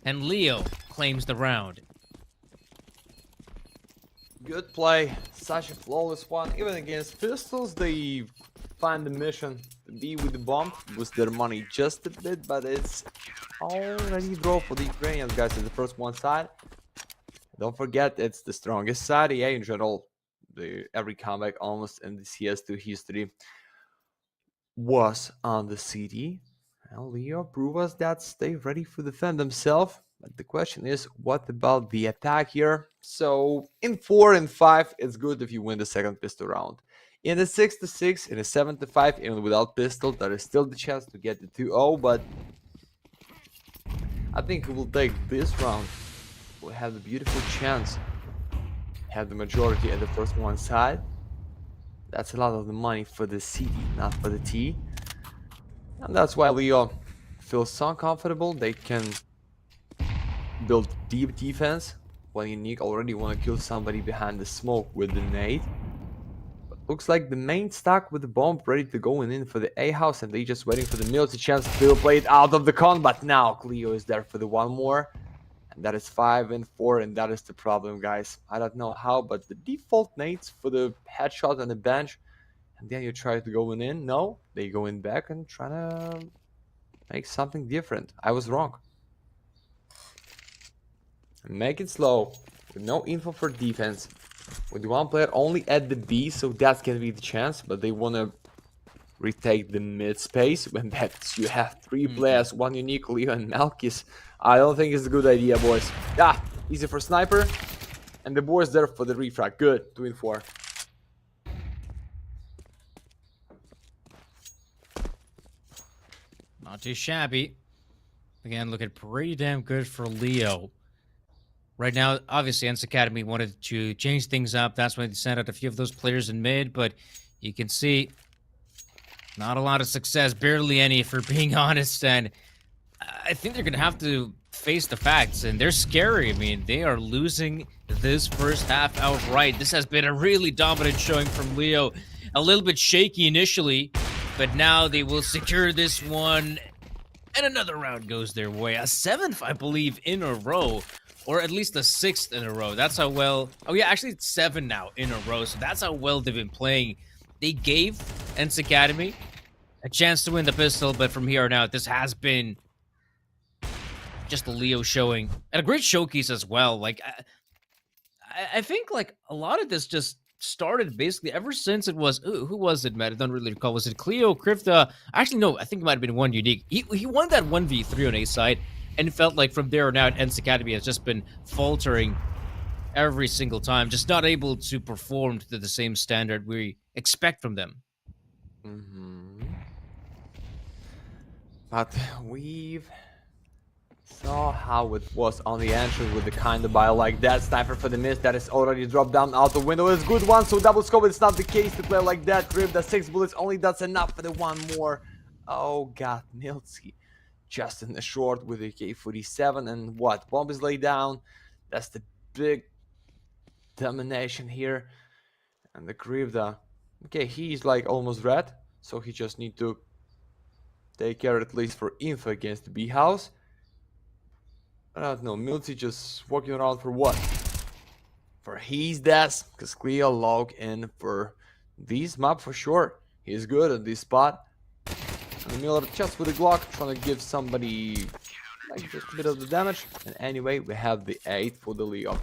And Leo claims the round. Good play. Such a flawless one. Even against pistols, they find the mission to be with the bomb. Boost their money just a bit, but it's already draw for the Ukrainians, guys. It's the first one side. Don't forget, it's the strongest side. Yeah, in general, every comeback almost in the CS2 history was on the city. And Leo prove us that they ready to defend themselves. But the question is, what about the attack here? So in 4 and 5, it's good if you win the second pistol round. In the 6-6, in a 7-5, even without pistol, there is still the chance to get the 2-0. But I think we will take this round. We'll have the beautiful chance. Have the majority at the first one side. That's a lot of the money for the CD, not for the T. And that's why Leo feels so comfortable. They can build deep defense when UNiTY already want to kill somebody behind the smoke with the nade. But looks like the main stuck with the bomb ready to go in for the A house, and they just waiting for the Milty chance to play it out of the con. But now Cleo is there for the one more. And that is 5 and 4, and that is the problem, guys. I don't know how, but the default nades for the headshot on the bench, and then you try to go in. No, they go in back and try to make something different. I was wrong. Make it slow, with no info for defense, with one player only at the B, so that can be the chance. But they want to retake the mid space when that's you have 3 players, one UNiTY, Leo and Malkis. I don't think it's a good idea, boys. Ah, easy for sniper, and the boys there for the refrag. Good, 2 and 4. Not too shabby. Again, looking pretty damn good for Leo. Right now, obviously, ENCE Academy wanted to change things up. That's why they sent out a few of those players in mid, but you can see not a lot of success, barely any, for being honest, and I think they're going to have to face the facts, and they're scary. I mean, they are losing this first half outright. This has been a really dominant showing from Leo. A little bit shaky initially, but now they will secure this one, and another round goes their way. A 7th, I believe, in a row. Or at least the 6th in a row. That's how well... Oh yeah, actually it's 7 now in a row. So that's how well they've been playing. They gave ENCE Academy a chance to win the pistol, but from here on out, this has been just a Leo showing. And a great showcase as well. Like, I think like a lot of this just started basically ever since it was... who was it, Matt? I don't really recall. Was it Cleo, Krifta? Actually, no, I think it might have been one UNiTY. He won that 1v3 on A side. And it felt like from there on out, ENCE Academy has just been faltering every single time, just not able to perform to the same standard we expect from them. But we've saw how it was on the entrance with the kind of buy like that. Sniper for the miss, that is already dropped down out the window. It's good one, so double scope. It's not the case to play like that. Grip, the 6 bullets, only that's enough for the one more. Oh god, Milty. Just in the short with a K-47, and what? Bomb is laid down. That's the big domination here. And the Krivda. Okay, he's like almost red, so he just need to take care at least for info against the B house. I don't know, Milty just walking around for what? For his desk, because Cleo log in for this map for sure. He's good at this spot. And Miller just with a Glock trying to give somebody like just a bit of the damage. And anyway, we have the 8 for the Leo.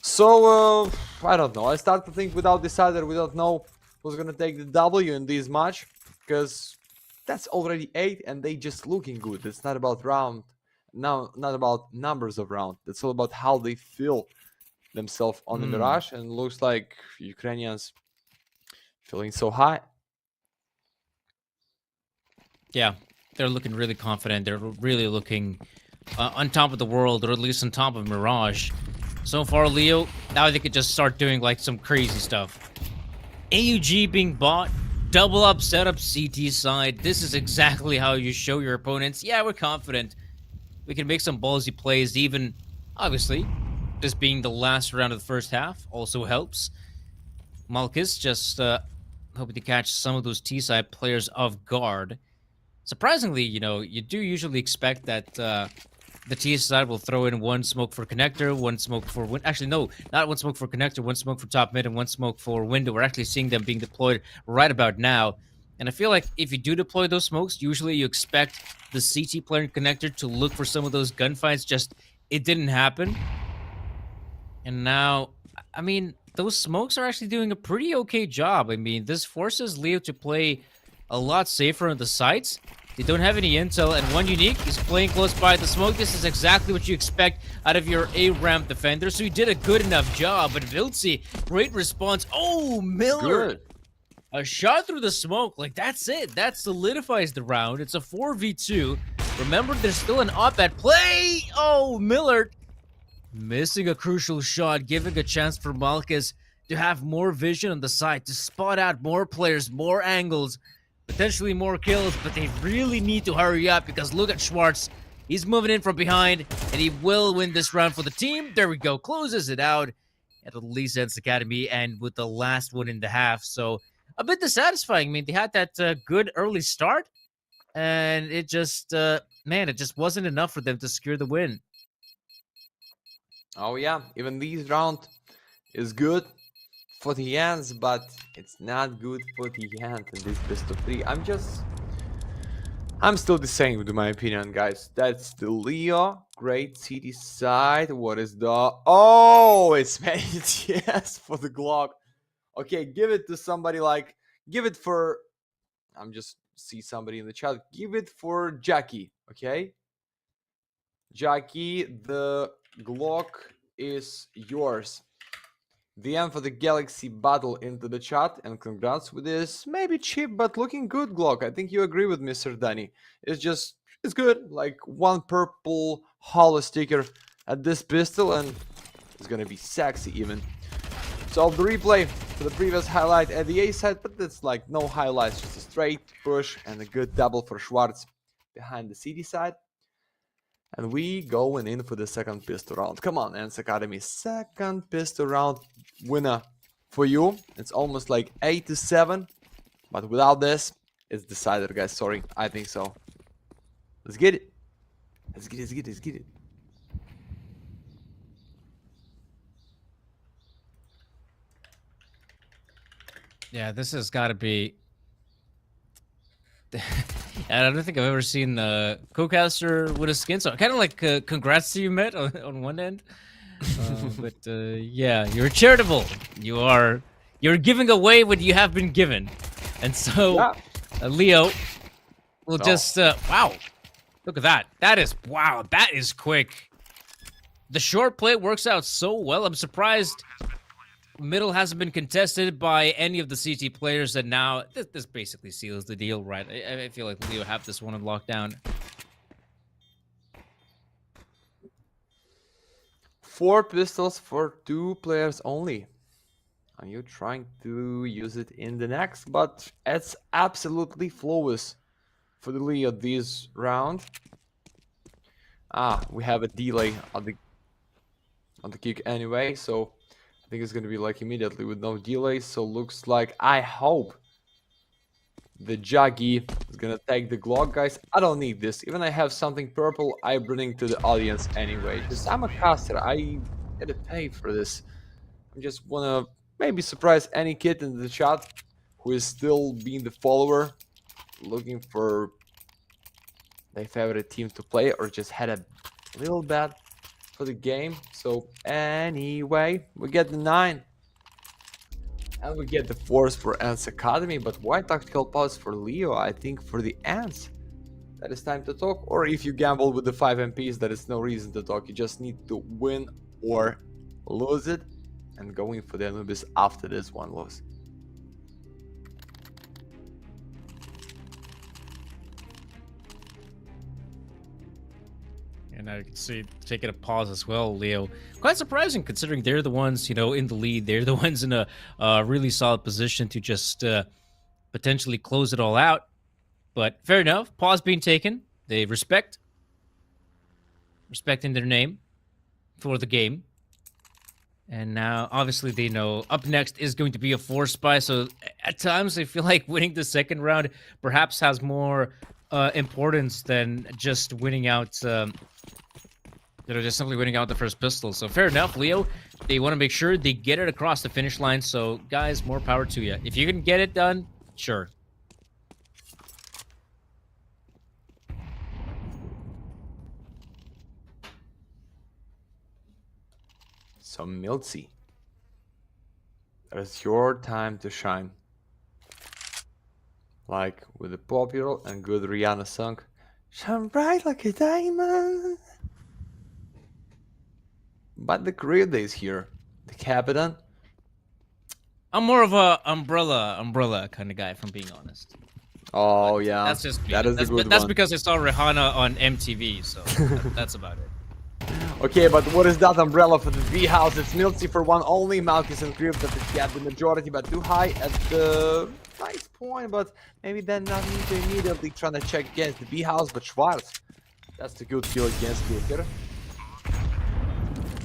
So I don't know. I start to think without decider, we don't know who's gonna take the W in this match, because that's already 8 and they just looking good. It's not about round, no, not about numbers of round. It's all about how they feel themselves on the Mirage, and looks like Ukrainians feeling so high. Yeah, they're looking really confident. They're really looking on top of the world, or at least on top of Mirage. So far, Leo, now they could just start doing like some crazy stuff. AUG being bought, double up setup CT side. This is exactly how you show your opponents. Yeah, we're confident. We can make some ballsy plays, even, obviously, this being the last round of the first half also helps. Malkis just hoping to catch some of those T-side players off guard. Surprisingly, you do usually expect that the T side will throw in one smoke for connector, one smoke for actually no, not one smoke for connector, one smoke for top mid, and one smoke for window. We're actually seeing them being deployed right about now. And I feel like if you do deploy those smokes, usually you expect the CT player and connector to look for some of those gunfights. Just it didn't happen. And now, I mean, those smokes are actually doing a pretty okay job. I mean, this forces Leo to play a lot safer on the sites. They don't have any intel, and one UNiTY is playing close by the smoke. This is exactly what you expect out of your A-ramp defender, so he did a good enough job. But ENCE, great response. Oh, Miller! Good. A shot through the smoke. Like, that's it. That solidifies the round. It's a 4v2. Remember, there's still an op at play. Oh, Miller missing a crucial shot, giving a chance for Malkus to have more vision on the side, to spot out more players, more angles, potentially more kills, but they really need to hurry up because look at Schwartz. He's moving in from behind, and he will win this round for the team. There we go. Closes it out at least ENCE Academy, and with the last one in the half. So a bit dissatisfying. I mean, they had that good early start, and it just, man, it just wasn't enough for them to secure the win. Oh yeah, even this round is good for the ENCE, but it's not good for the ENCE in this best of 3. I'm still the same with my opinion, guys. That's the Leo. Great CT side. What is the... Oh, it's made. Yes, for the Glock. Okay, give it to somebody like... Give it for... I'm just see somebody in the chat. Give it for Jackie, okay? Jackie, the Glock is yours. The end for the Galaxy battle into the chat, and congrats with this maybe cheap but looking good Glock. I think you agree with me, Sir Danny. It's good, like one purple hollow sticker at this pistol, and it's gonna be sexy even. So the replay for the previous highlight at the A side, but it's like no highlights, just a straight push and a good double for Schwartz behind the CD side. And we going in for the second pistol round. Come on, ENCE Academy. Second pistol round winner for you. It's almost like 8-7. But without this, it's decided, guys. Sorry, I think so. Let's get it. Let's get it, let's get it, let's get it. Yeah, this has got to be... I don't think I've ever seen a co-caster with a skin, so kind of like congrats to you, Matt, on one end. But yeah, you're charitable. You're giving away what you have been given, and so Yeah. Leo will just wow, look at that. That is quick. The short play works out so well. I'm surprised middle hasn't been contested by any of the CT players, and now this basically seals the deal, right? I feel like Leo have this one on lockdown. 4 pistols for 2 players only. Are you trying to use it in the next? But it's absolutely flawless for the Leo this round. We have a delay on the kick anyway, so I think it's gonna be like immediately with no delay. So looks like, I hope the Jaggy is gonna take the Glock, guys. I don't need this. Even I have something purple, I bring to the audience anyway. Just I'm a caster. I gotta pay for this. I just wanna maybe surprise any kid in the chat who is still being the follower, looking for their favorite team to play, or just had a little bad for the game. So anyway, we get the 9 and we get the 4s for ENCE Academy. But why tactical pause for Leo? I think for the ENCE that is time to talk. Or if you gamble with the 5 MPs, that is no reason to talk. You just need to win or lose it, and going for the Anubis after this one loss. And I can see taking a pause as well, Leo. Quite surprising considering they're the ones, in the lead. They're the ones in a really solid position to just potentially close it all out. But fair enough. Pause being taken. They respecting their name for the game. And now, obviously, they know up next is going to be a force buy. So at times, I feel like winning the second round perhaps has more importance than just winning out. Just simply winning out the first pistol. So fair enough, Leo. They want to make sure they get it across the finish line. So guys, more power to you. If you can get it done, sure. So Miltsy, it's your time to shine. Like with the popular and good Rihanna song, "Shine bright like a diamond." But the creator is here, the captain. I'm more of a umbrella kind of guy, if I'm being honest. Oh But yeah, that's just me. that is a good That's one. because I saw Rihanna on MTV, so that's about it. Okay, but what is that umbrella for the V house? It's Miltsy for one only. Malchus and Crypt that is got the majority, but too high at the nice point. But maybe then not need to immediately trying to check against the V house, but Schwarz. That's the good kill against Joker.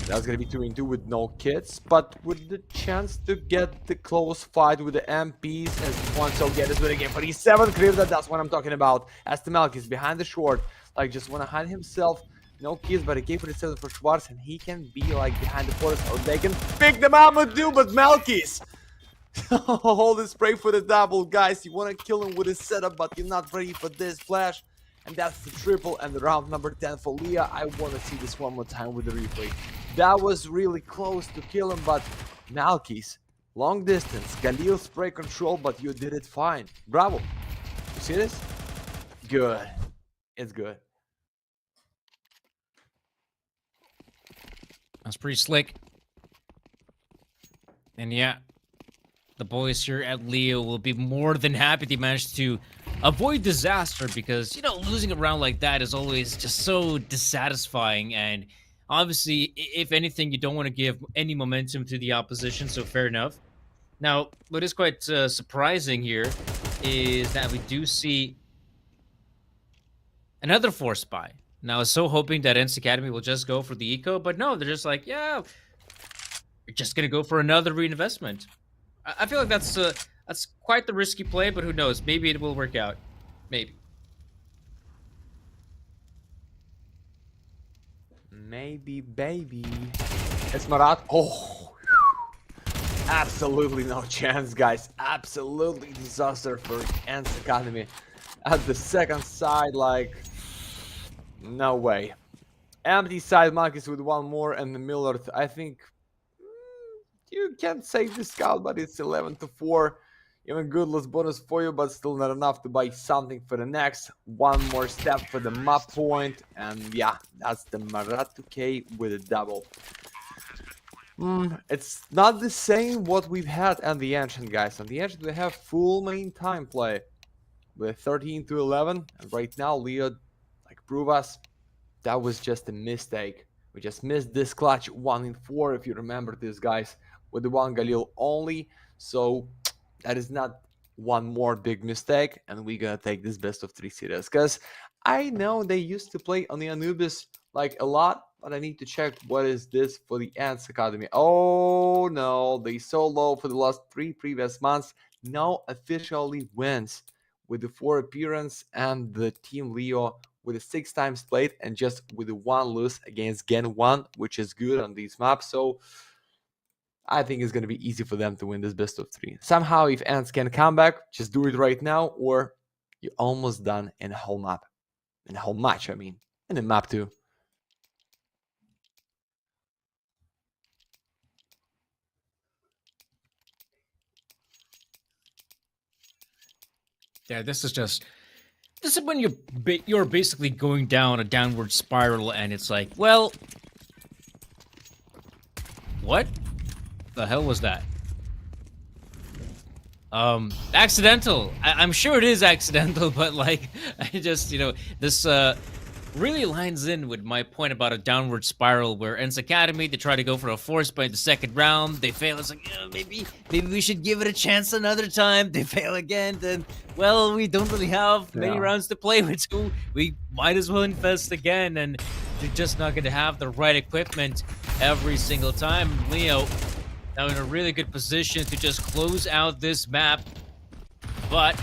That's gonna be 2-2 with no kits, but with the chance to get the close fight with the MPs as one so get this win again. 47 Crypt, that's what I'm talking about. As the Malchus behind the short, like just wanna hide himself. No kills, but a K47 for Schwarz, and he can be like behind the forest, or they can pick them out and do, but Malkis! Hold the spray for the double, guys. You want to kill him with his setup, but you're not ready for this flash. And that's the triple and the round number 10 for Leah. I want to see this one more time with the replay. That was really close to kill him, but Malkis, long distance, Galil spray control, but you did it fine. Bravo. You see this? Good. It's good. That's pretty slick. And yeah, the boys here at Leo will be more than happy they managed to avoid disaster because, you know, losing a round like that is always just so dissatisfying. And obviously, if anything, you don't want to give any momentum to the opposition, so fair enough. Now, what is quite surprising here is that we do see another force buy. Now, I was so hoping that ENCE Academy will just go for the eco, but no, they're just like, yeah, we're just gonna go for another reinvestment. I feel like that's quite the risky play, but who knows? Maybe it will work out. Maybe. Maybe, baby. It's Marat. Oh, absolutely no chance, guys. Absolutely disaster for ENCE Academy. At the second side, like, no way. Empty side Marcus with one more and the Millard. I think you can save the scout, but it's 11-4. Even goodless bonus for you, but still not enough to buy something for the next. One more step for the map point, and yeah, that's the Marat 2K with a double. It's not the same what we've had on the Ancient, guys. On the Ancient, we have full main time play with 13-11, and right now, Leo, like, prove us that was just a mistake. We just missed this clutch 1-4, if you remember this, guys, with the one Galil only. So that is not one more big mistake, and we're gonna take this best of 3 series. Because I know they used to play on the Anubis like a lot, but I need to check what is this for the ENCE Academy. Oh no, they so low for the last 3 previous months. No officially wins with the 4 appearance and the Team Leo with a 6 times played and just with the 1 lose against Gen 1, which is good on these maps. So I think it's going to be easy for them to win this best of 3. Somehow, if ENCE can come back, just do it right now, or you're almost done in a whole map. In a whole match, I mean. In a map too. Yeah, this is when you're basically going down a downward spiral, and it's like, well, what the hell was that? Accidental. I'm sure it is accidental, but like, I just, this really lines in with my point about a downward spiral where ENCE Academy, they try to go for a force by the second round, they fail. It's like, maybe we should give it a chance another time. They fail again, then, well, we don't really have many rounds to play with, so we might as well invest again, and they're just not going to have the right equipment. every single time. Leo now in a really good position to just close out this map. But,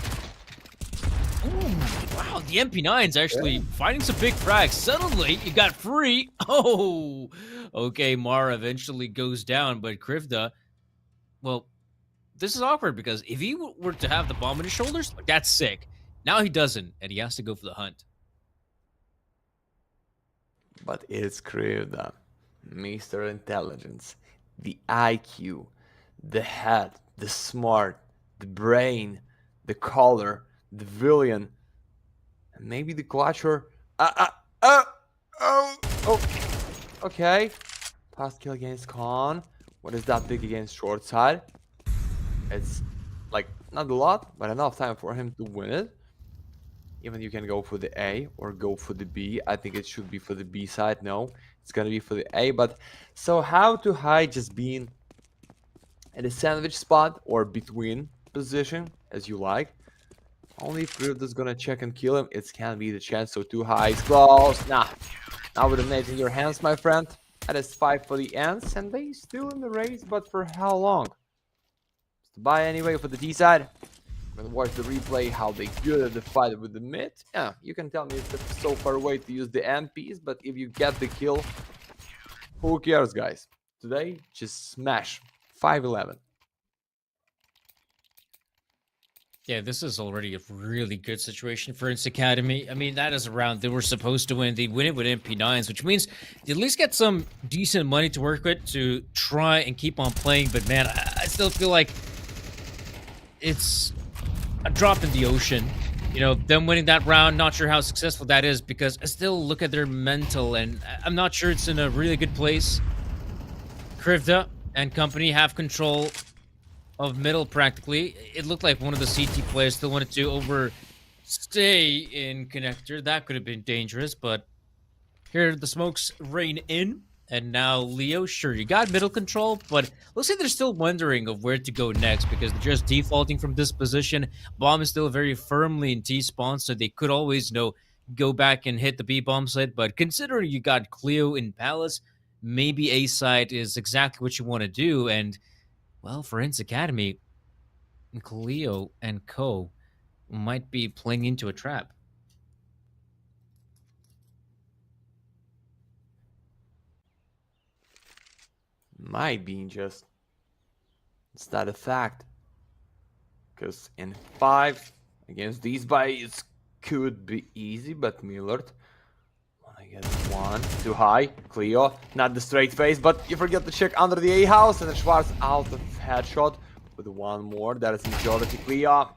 ooh, wow, the MP9's actually finding some big frags. Suddenly, you got free. Oh, okay, Mara eventually goes down, but Krivda, well, this is awkward because if he were to have the bomb on his shoulders, that's sick. Now he doesn't, and he has to go for the hunt. But it's Krivda, Mr. Intelligence, the IQ, the head, the smart, the brain, the color, the villain, and maybe the clutcher. Oh, okay. Fast kill against Khan. What is that big against short side? It's like not a lot, but enough time for him to win it. Even you can go for the A or go for the B. I think it should be for the B side. No, it's gonna be for the A. But so how to hide just being at a sandwich spot or between position as you like. Only if Krivda's gonna check and kill him, it can be the chance. So too high, it's close. Nah, now with a nade in your hands, my friend. That is 5 for the ENCE, and they still in the race, but for how long? It's to buy anyway for the T side. I'm gonna watch the replay, how they good at the fight with the mid. Yeah, you can tell me it's so far away to use the MPs, but if you get the kill, who cares, guys? Today, just smash. 5-11. Yeah, this is already a really good situation for ENCE Academy. I mean, that is a round they were supposed to win. They win it with MP9s, which means they at least get some decent money to work with to try and keep on playing. But man, I still feel like it's a drop in the ocean. You know, them winning that round, not sure how successful that is because I still look at their mental and I'm not sure it's in a really good place. Krivda and company have control of middle practically. It looked like one of the CT players still wanted to overstay in connector. That could have been dangerous, but here the smokes rain in. And now Leo, sure, you got middle control, but looks like they're still wondering of where to go next because they're just defaulting from this position. Bomb is still very firmly in T-spawn, so they could always, go back and hit the B-bomb site. But considering you got Cleo in Palace, maybe A side is exactly what you want to do. And, well, for ENCE Academy, Cleo and co might be playing into a trap. Might be just. It's not a fact. Because in 5 against these guys could be easy, but Millard. I get 1 too high. Cleo, not the straight face, but you forget to check under the A house, and then Schwarz out of headshot with 1 more. That is majority Cleo.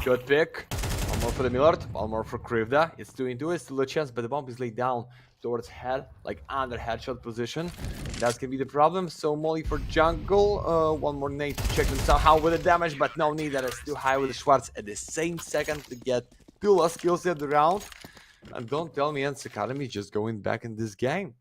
Good pick. 1 more for the Millard, 1 more for Krivda. It's 2-2, it's still a chance, but the bomb is laid down towards head, like under headshot position. That's gonna be the problem. So Molly for jungle. 1 more nade to check them somehow with the damage, but no need. That is too high with the Schwarz at the same second to get 2 last kills at the round. And don't tell me ENCE Academy is just going back in this game.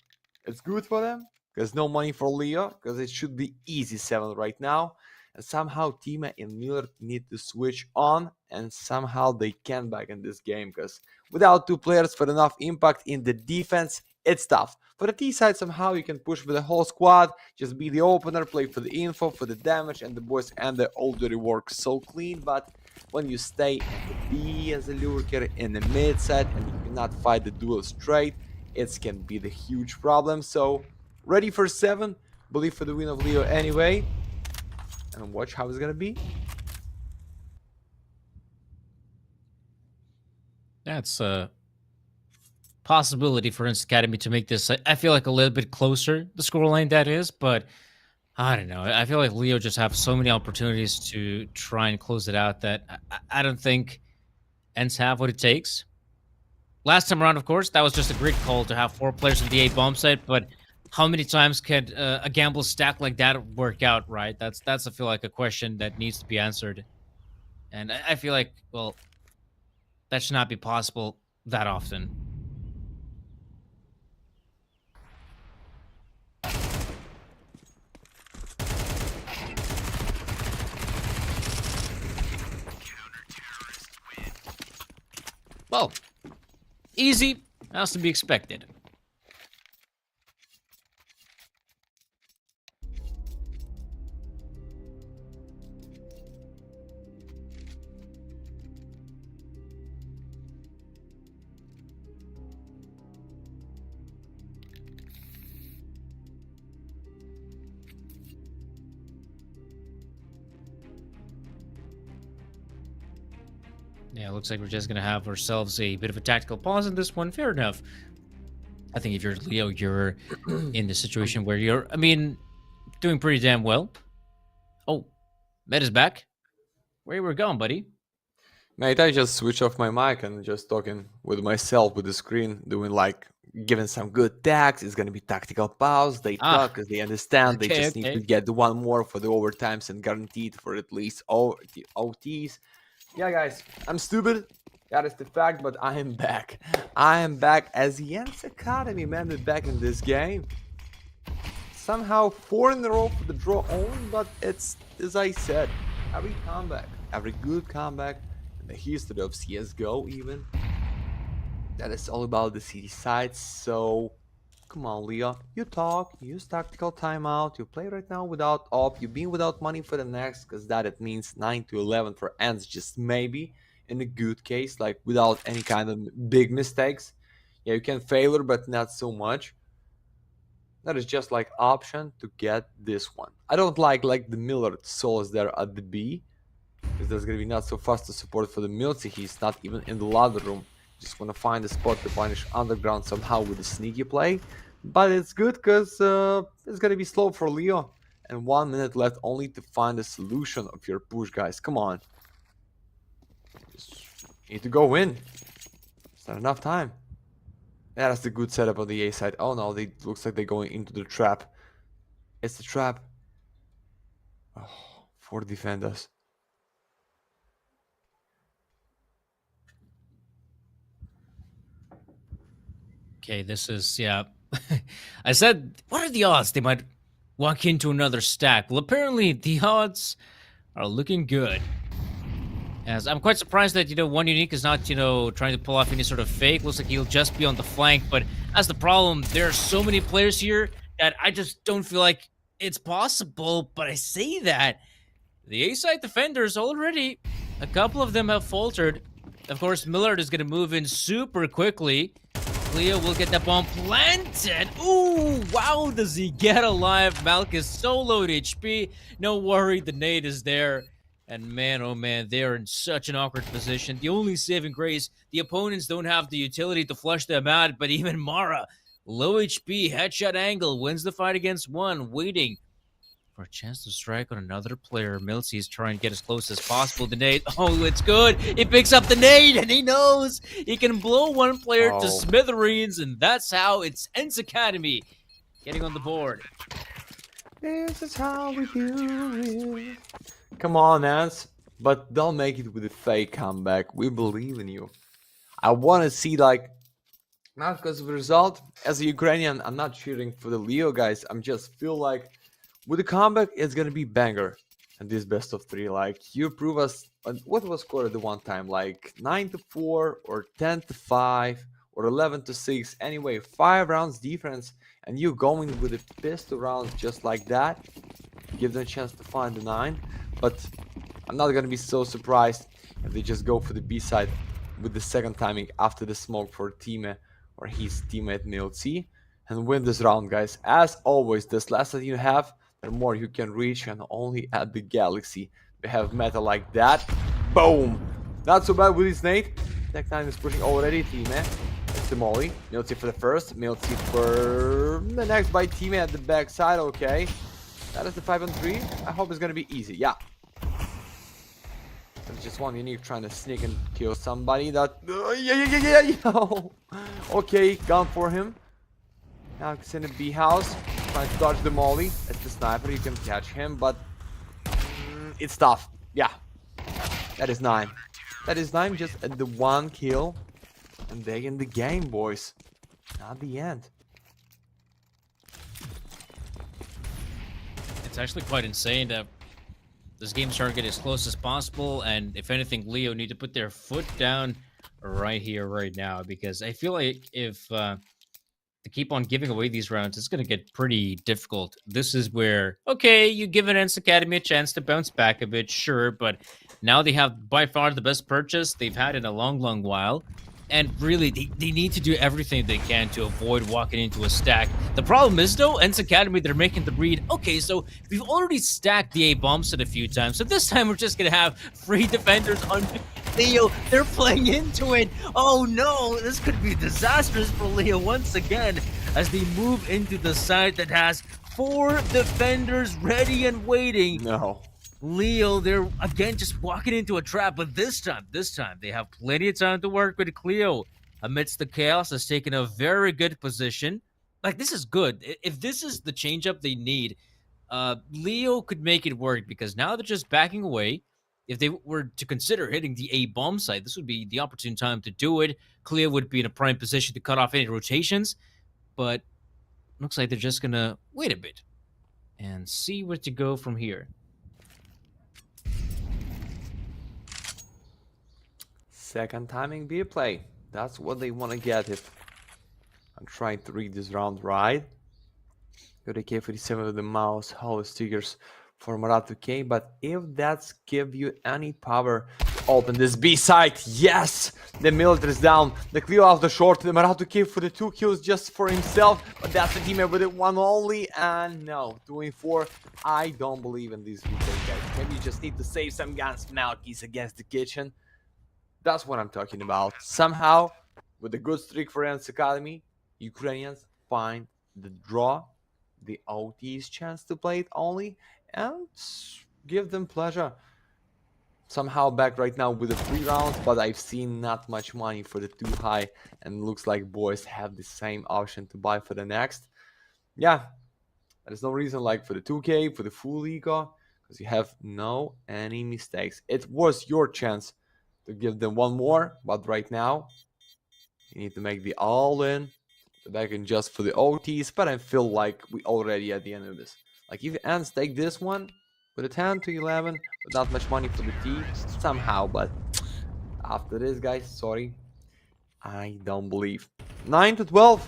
It's good for them. There's no money for Leo, because it should be easy 7 right now. And somehow Tima and Miller need to switch on, and somehow they can back in this game, because without 2 players for enough impact in the defense, it's tough. For the T side, somehow you can push with the whole squad, just be the opener, play for the info, for the damage, and the boys and the already work so clean. But when you stay in the B as a lurker in the mid side and you cannot fight the duel straight, it can be the huge problem. So ready for 7, believe for the win of Leo anyway, and watch how it's gonna be. That's a possibility for ENCE Academy to make this, I feel like, a little bit closer, the scoreline that is, but I don't know. I feel like Leo just have so many opportunities to try and close it out that I don't think ENCE have what it takes. Last time around, of course, that was just a great call to have 4 players in the A bomb site, but how many times can a gamble stack like that work out, right? That's I feel like a question that needs to be answered. And I feel like, well, that should not be possible that often. Well, easy, as to be expected. Yeah, looks like we're just gonna have ourselves a bit of a tactical pause in this one. Fair enough. I think if you're Leo, you're in the situation where you're, I mean, doing pretty damn well. Oh, Meta's back. Where you were going, buddy? Mate, I just switch off my mic and just talking with myself with the screen, doing like giving some good tags. It's gonna be tactical pause. They Ah, talk because they understand. They okay, just need to okay. get the one more for the overtimes and guaranteed for at least OTs. Yeah, guys, I'm stupid. That is the fact, but I am back. I am back as the ENCE Academy man. We're back in this game. Somehow 4 in a row for the draw only, but it's as I said, every comeback, every good comeback in the history of CS:GO even. That is all about the city sides. So come on, Leo. You talk, you use tactical timeout, you play right now without op, you being without money for the next, because that it means 9 to 11 for ends, just maybe in a good case, like without any kind of big mistakes. Yeah, you can failure, but not so much. That is just like option to get this one. I don't like the Miller souls there at the B, because there's gonna be not so fast to support for the Milty. He's not even in the ladder room. Just want to find a spot to punish underground somehow with a sneaky play. But it's good because it's gonna be slow for Leo. And 1 minute left only to find a solution of your push, guys. Come on. Just need to go in. It's not enough time. Yeah, that's the good setup on the A side. Oh no, they looks like they're going into the trap. It's the trap. Oh, 4 defenders. Okay, this is, yeah. I said, what are the odds they might walk into another stack? Well, apparently the odds are looking good. As I'm quite surprised that, one unique is not, trying to pull off any sort of fake. Looks like he'll just be on the flank, but that's the problem. There are so many players here that I just don't feel like it's possible, but I say that. The A-side defenders already, a couple of them have faltered. Of course, Millard is going to move in super quickly. Leo will get that bomb planted. Ooh, wow, does he get alive? Malkus so low at HP. No worry, the nade is there. And man, oh man, they are in such an awkward position. The only saving grace, the opponents don't have the utility to flush them out, but even Mara, low HP, headshot angle, wins the fight against one, waiting for a chance to strike on another player. Milty is trying to get as close as possible. The nade, oh, it's good. He picks up the nade, and he knows he can blow one player to smithereens, and that's how it's ENCE Academy getting on the board. This is how we do it. Come on, Ants. But don't make it with a fake comeback. We believe in you. I want to see, like, not because of the result. As a Ukrainian, I'm not cheering for the Leo guys. I'm just feel like with the comeback, it's gonna be banger. And this best of 3, like, you prove us. What was scored at the one time? Like 9-4 or 10-5 or 11-6. Anyway, 5 rounds difference, and you going with a pistol round just like that. Give them a chance to find the 9. But I'm not gonna be so surprised if they just go for the B side with the second timing after the smoke for teammate or his teammate Milty and win this round, guys. As always, this less that you have, the more you can reach, and only at the Galaxy we have meta like that. Boom! Not so bad with his nade. Tech 9 is pushing already. Teammate. It's the Molly. Milty for the first. Milty for the next by teammate at the back side. Okay. That is the 5-on-3. I hope it's gonna be easy. Yeah. There's just one unique trying to sneak and kill somebody. That yo. Okay, gun for him. Now it's in the B house. Trying to dodge the molly. It's the sniper. You can catch him, but it's tough. Yeah. That is 9. That is 9 just at the 1 kill. And they in the game, boys. Not the end. It's actually quite insane that this game's trying to get as close as possible, and if anything, Leo need to put their foot down right here, right now, because I feel like if to keep on giving away these rounds, it's going to get pretty difficult. This is where, okay, you give an ENCE Academy a chance to bounce back a bit, sure, but now they have by far the best purchase they've had in a long, long while. And really, they need to do everything they can to avoid walking into a stack. The problem is, though, ENCE Academy, they're making the read. Okay, so we've already stacked the A bomb set a few times, so this time we're just going to have free defenders on Leo, they're playing into it. Oh no, this could be disastrous for Leo once again as they move into the side that has 4 defenders ready and waiting. No. Leo, they're again just walking into a trap, but this time they have plenty of time to work with. Cleo, amidst the chaos, has taken a very good position. Like, this is good. If this is the changeup they need, Leo could make it work, because now they're just backing away. If they were to consider hitting the A bomb site, this would be the opportune time to do it. Cleo would be in a prime position to cut off any rotations, but looks like they're just gonna wait a bit and see where to go from here. Second timing be a play. That's what they want to get if I'm trying to read this round right. Go to K47 with the mouse, hollow stickers for Modeame, but if that's give you any power to open this B site, yes! The military is down, the Cleo off the short, the Modeame for the 2 kills just for himself, but that's the teammate with it 1 only, and no, 2 in 4. I don't believe in these replays, guys. Maybe you just need to save some guns, Malkies against the kitchen. That's what I'm talking about. Somehow, with a good streak for ENCE Academy, Ukrainians find the draw, the OT's chance to play it only, and give them pleasure. Somehow back right now with the 3 rounds, but I've seen not much money for the 2 high, and looks like boys have the same option to buy for the next. Yeah, there's no reason like for the 2K, for the full ego, because you have no any mistakes. It was your chance to give them 1 more, but right now you need to make the all-in, the back in just for the OTs. But I feel like we already at the end of this. Like if ENCE take this one with a 10 to 11, without much money for the T somehow, but after this, guys, sorry, I don't believe. 9 to 12.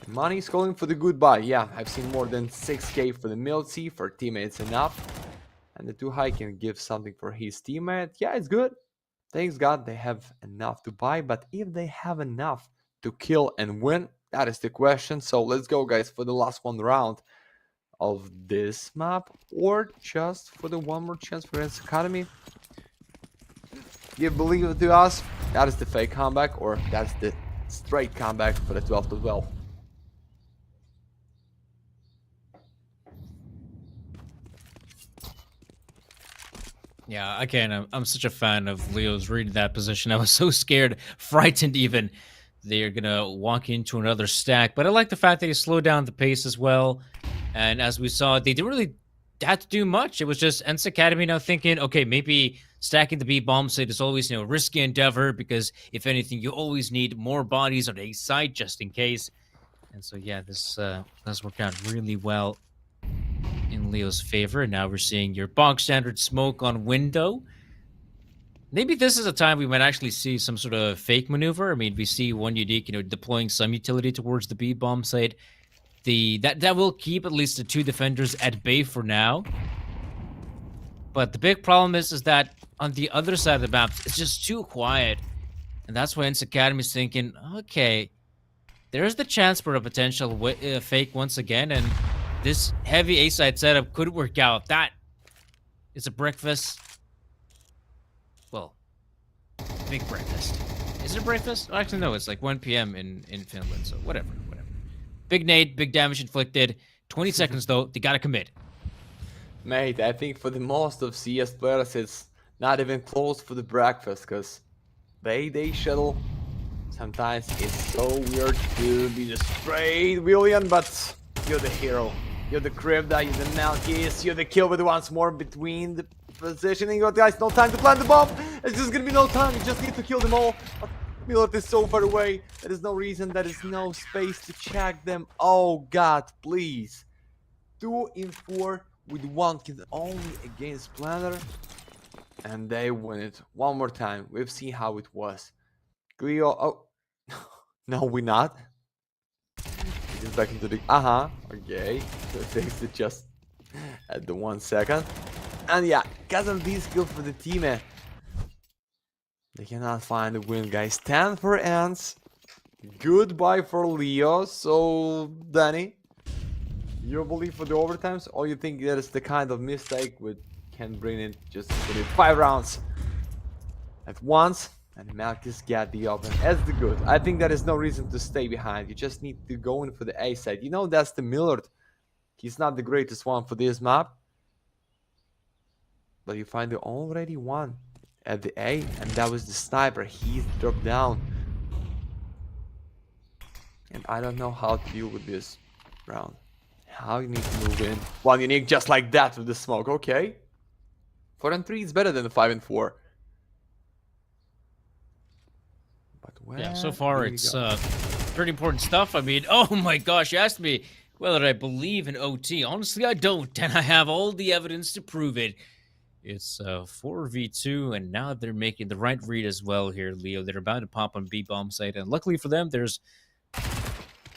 And money is calling for the goodbye. Yeah, I've seen more than 6K for the Milty, for teammates enough. And the 2 high can give something for his teammate. Yeah, it's good. Thanks God they have enough to buy. But if they have enough to kill and win, that is the question. So let's go, guys, for the last 1 round of this map. Or just for the 1 more chance for ENCE Academy. You believe it to us? That is the fake comeback. Or that's the straight comeback for the 12 to 12. Yeah, again, I'm such a fan of Leo's reading that position. I was so scared, frightened even. They're going to walk into another stack. But I like the fact that he slowed down the pace as well. And as we saw, they didn't really have to do much. It was just ENCE Academy now thinking, okay, maybe stacking the B bomb site is always, a risky endeavor, because if anything, you always need more bodies on a site just in case. And so, yeah, this does work out really well in Leo's favor. Now we're seeing your bog standard smoke on window. Maybe this is a time we might actually see some sort of fake maneuver. I mean, we see UNiTY, deploying some utility towards the B bomb site. That will keep at least the 2 defenders at bay for now. But the big problem is that on the other side of the map, it's just too quiet. And that's why ENCE Academy is thinking, okay, there's the chance for a potential fake once again, and this heavy A-side setup could work out. That is a breakfast. Well, big breakfast. Is it a breakfast? Oh, actually, no, it's like 1 p.m. in Finland, so whatever. Big nade, big damage inflicted. 20 seconds, though. They gotta commit. Mate, I think for the most of CS players, it's not even close for the breakfast, because day shuttle sometimes it's so weird to be the straight William, but you're the hero. You're the Krivda, you're the Malkies, you're the kill with once more between the positioning. But guys, no time to plant the bomb. It's just gonna be no time. You just need to kill them all. Milot is so far away. There is no reason. There is no space to check them. Oh God, please. 2 in 4 with 1 kill only against Planner, and they win it one more time. We've seen how it was. Cleo. Oh, no, we're not. Just back into the okay, so takes it just at the 1 second, and yeah, because of these kills for the team, they cannot find a win, guys. 10 for ENCE, goodbye for Leo. So Danny, you believe for the overtimes, or you think that is the kind of mistake which can bring it just within 5 rounds? at once, and Malchus got the open. That's the good. I think there is no reason to stay behind. You just need to go in for the A side. You know, that's the Millard. He's not the greatest one for this map, but you find the already one at the A, and that was the sniper. He's dropped down. And I don't know how to deal with this round. How you need to move in. One unique just like that with the smoke. Okay. 4 and 3 is better than the 5 and 4. But where Yeah, so far do we it's go? pretty important stuff. I mean, oh my gosh, you asked me whether I believe in OT. Honestly, I don't, and I have all the evidence to prove it. It's 4v2, and now they're making the right read as well here, Leo. They're about to pop on B-bomb site, and luckily for them, there's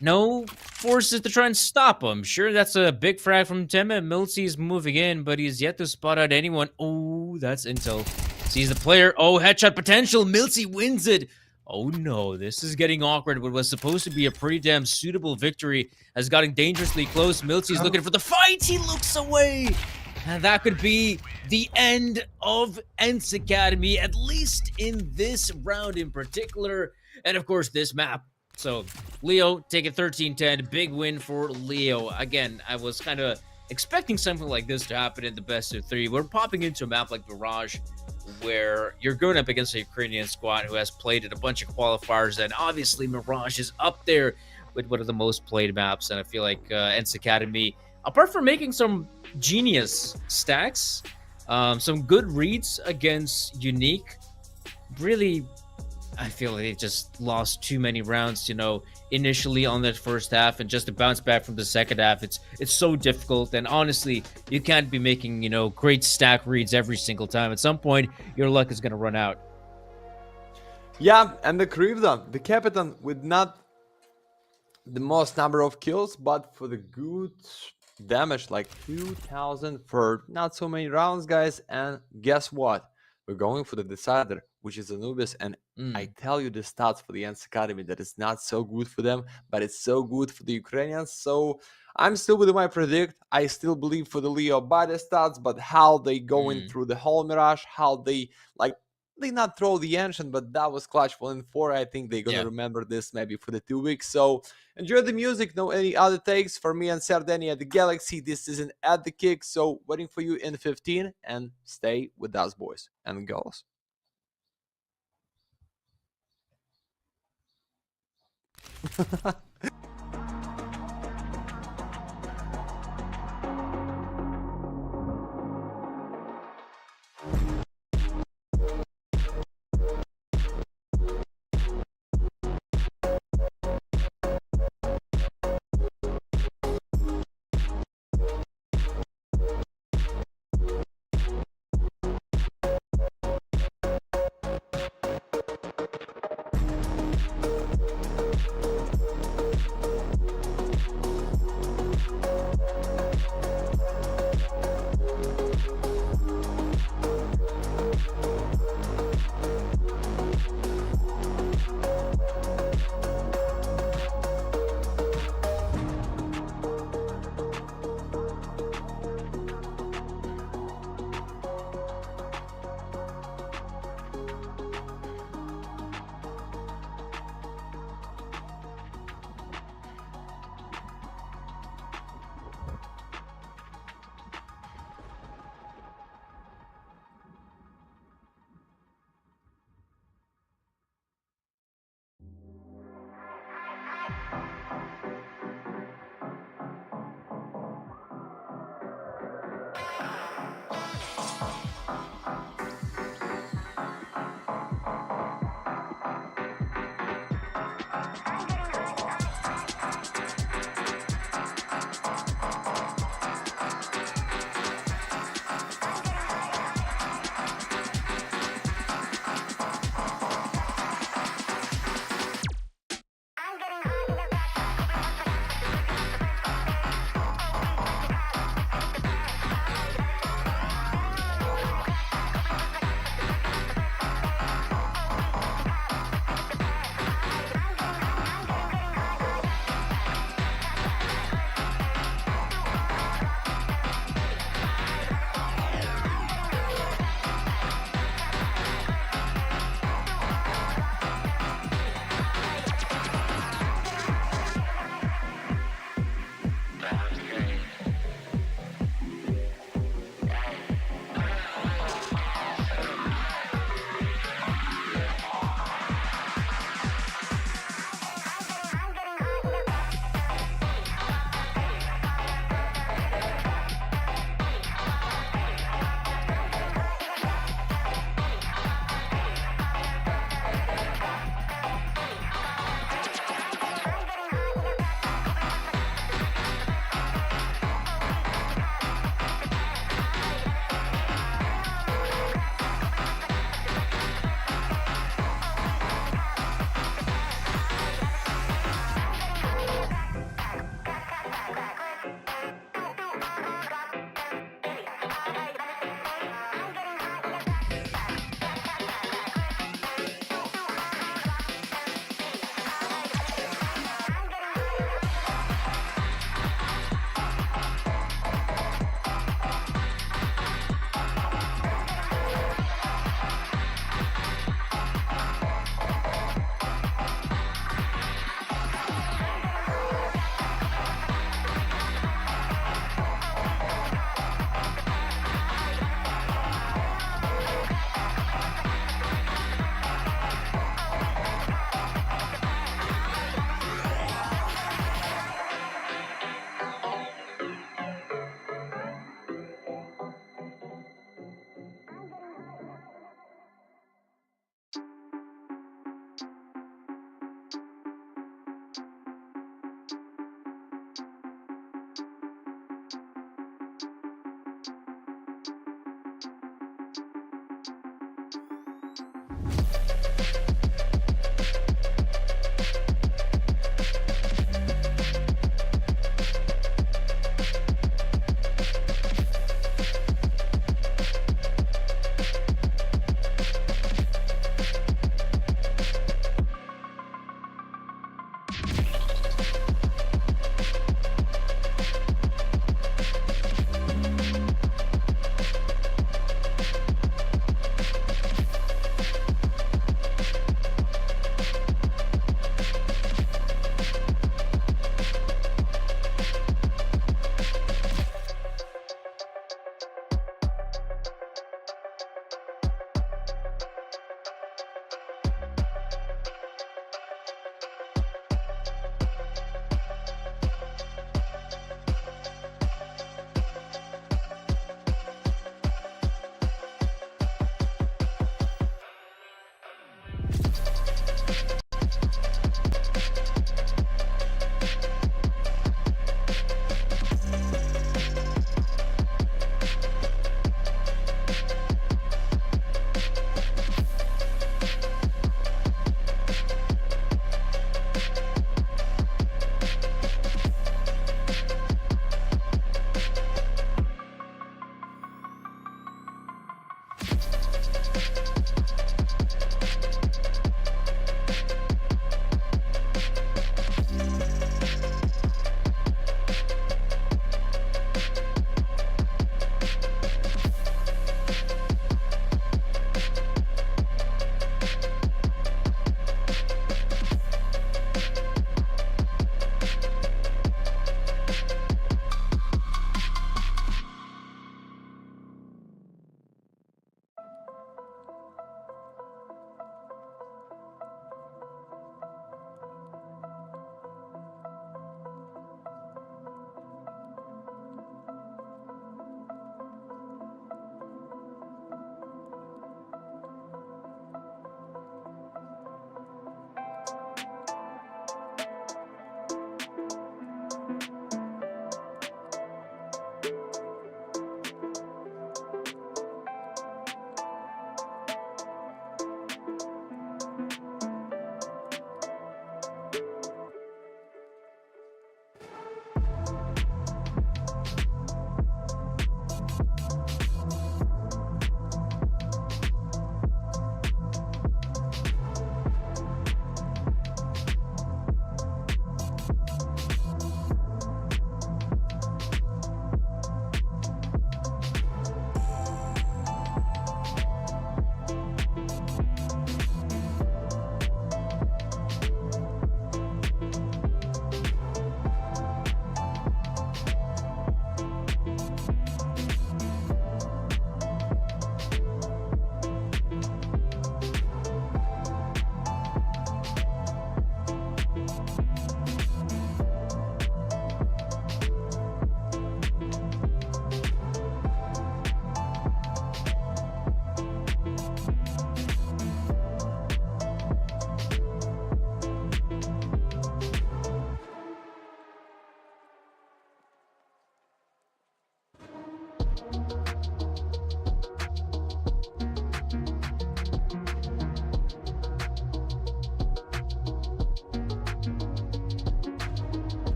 no forces to try and stop him. Sure, that's a big frag from Tema. Milty's moving in, but he's yet to spot out anyone. Oh, that's intel. Sees the player. Oh, headshot potential. Milty wins it. Oh no, this is getting awkward. What was supposed to be a pretty damn suitable victory has gotten dangerously close. Milty's looking for the fight. He looks away. And that could be the end of ENCE Academy, at least in this round in particular. And of course, this map. So, Leo taking 13-10. Big win for Leo. Again, I was kind of expecting something like this to happen in the best of 3. We're popping into a map like Mirage, where you're going up against a Ukrainian squad who has played in a bunch of qualifiers, and obviously Mirage is up there with one of the most played maps. And I feel like ENCE Academy, apart from making some genius stacks, some good reads against UNiTY, really, I feel like they just lost too many rounds, you know, initially on that first half, and just to bounce back from the second half, it's so difficult. And honestly, you can't be making, you know, great stack reads every single time. At some point, your luck is going to run out. Yeah, and the Krivda, the captain, with not the most number of kills, but for the good damage, like 2,000 for not so many rounds, guys. And guess what? We're going for the decider, which is Anubis, and I tell you the stats for the ENCE Academy that it's not so good for them, but it's so good for the Ukrainians. So I'm still with my predict. I still believe for the Leo by the stats, but how they going through the whole Mirage, how they like they not throw the engine, but that was clutch 1 and 4. I think they're gonna remember this maybe for the 2 weeks. So enjoy the music. No any other takes for me and Sardania at the Galaxy. This isn't at the kick, so waiting for you in 15, and stay with us, boys and girls.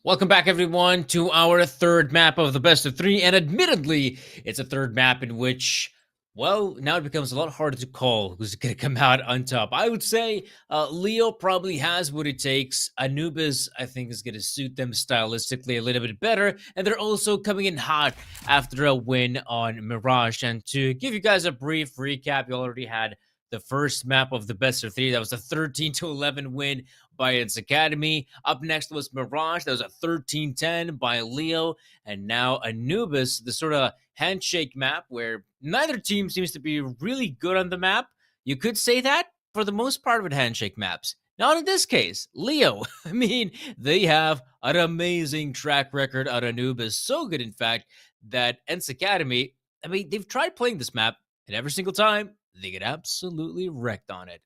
Welcome back, everyone, to our third map of the best of three. And admittedly, it's a third map in which, well, now it becomes a lot harder to call who's going to come out on top. I would say Leo probably has what it takes. Anubis, I think, is going to suit them stylistically a little bit better. And they're also coming in hot after a win on Mirage. And to give you guys a brief recap, you already had the first map of the best of three. That was a 13-11 win by ENCE Academy. Up next was Mirage. That was a 13-10 by Leo. And now Anubis, the sort of handshake map where neither team seems to be really good on the map. You could say that for the most part with handshake maps. Not in this case. Leo, I mean, they have an amazing track record on Anubis. So good, in fact, that ENCE Academy, I mean, they've tried playing this map, and every single time, they get absolutely wrecked on it.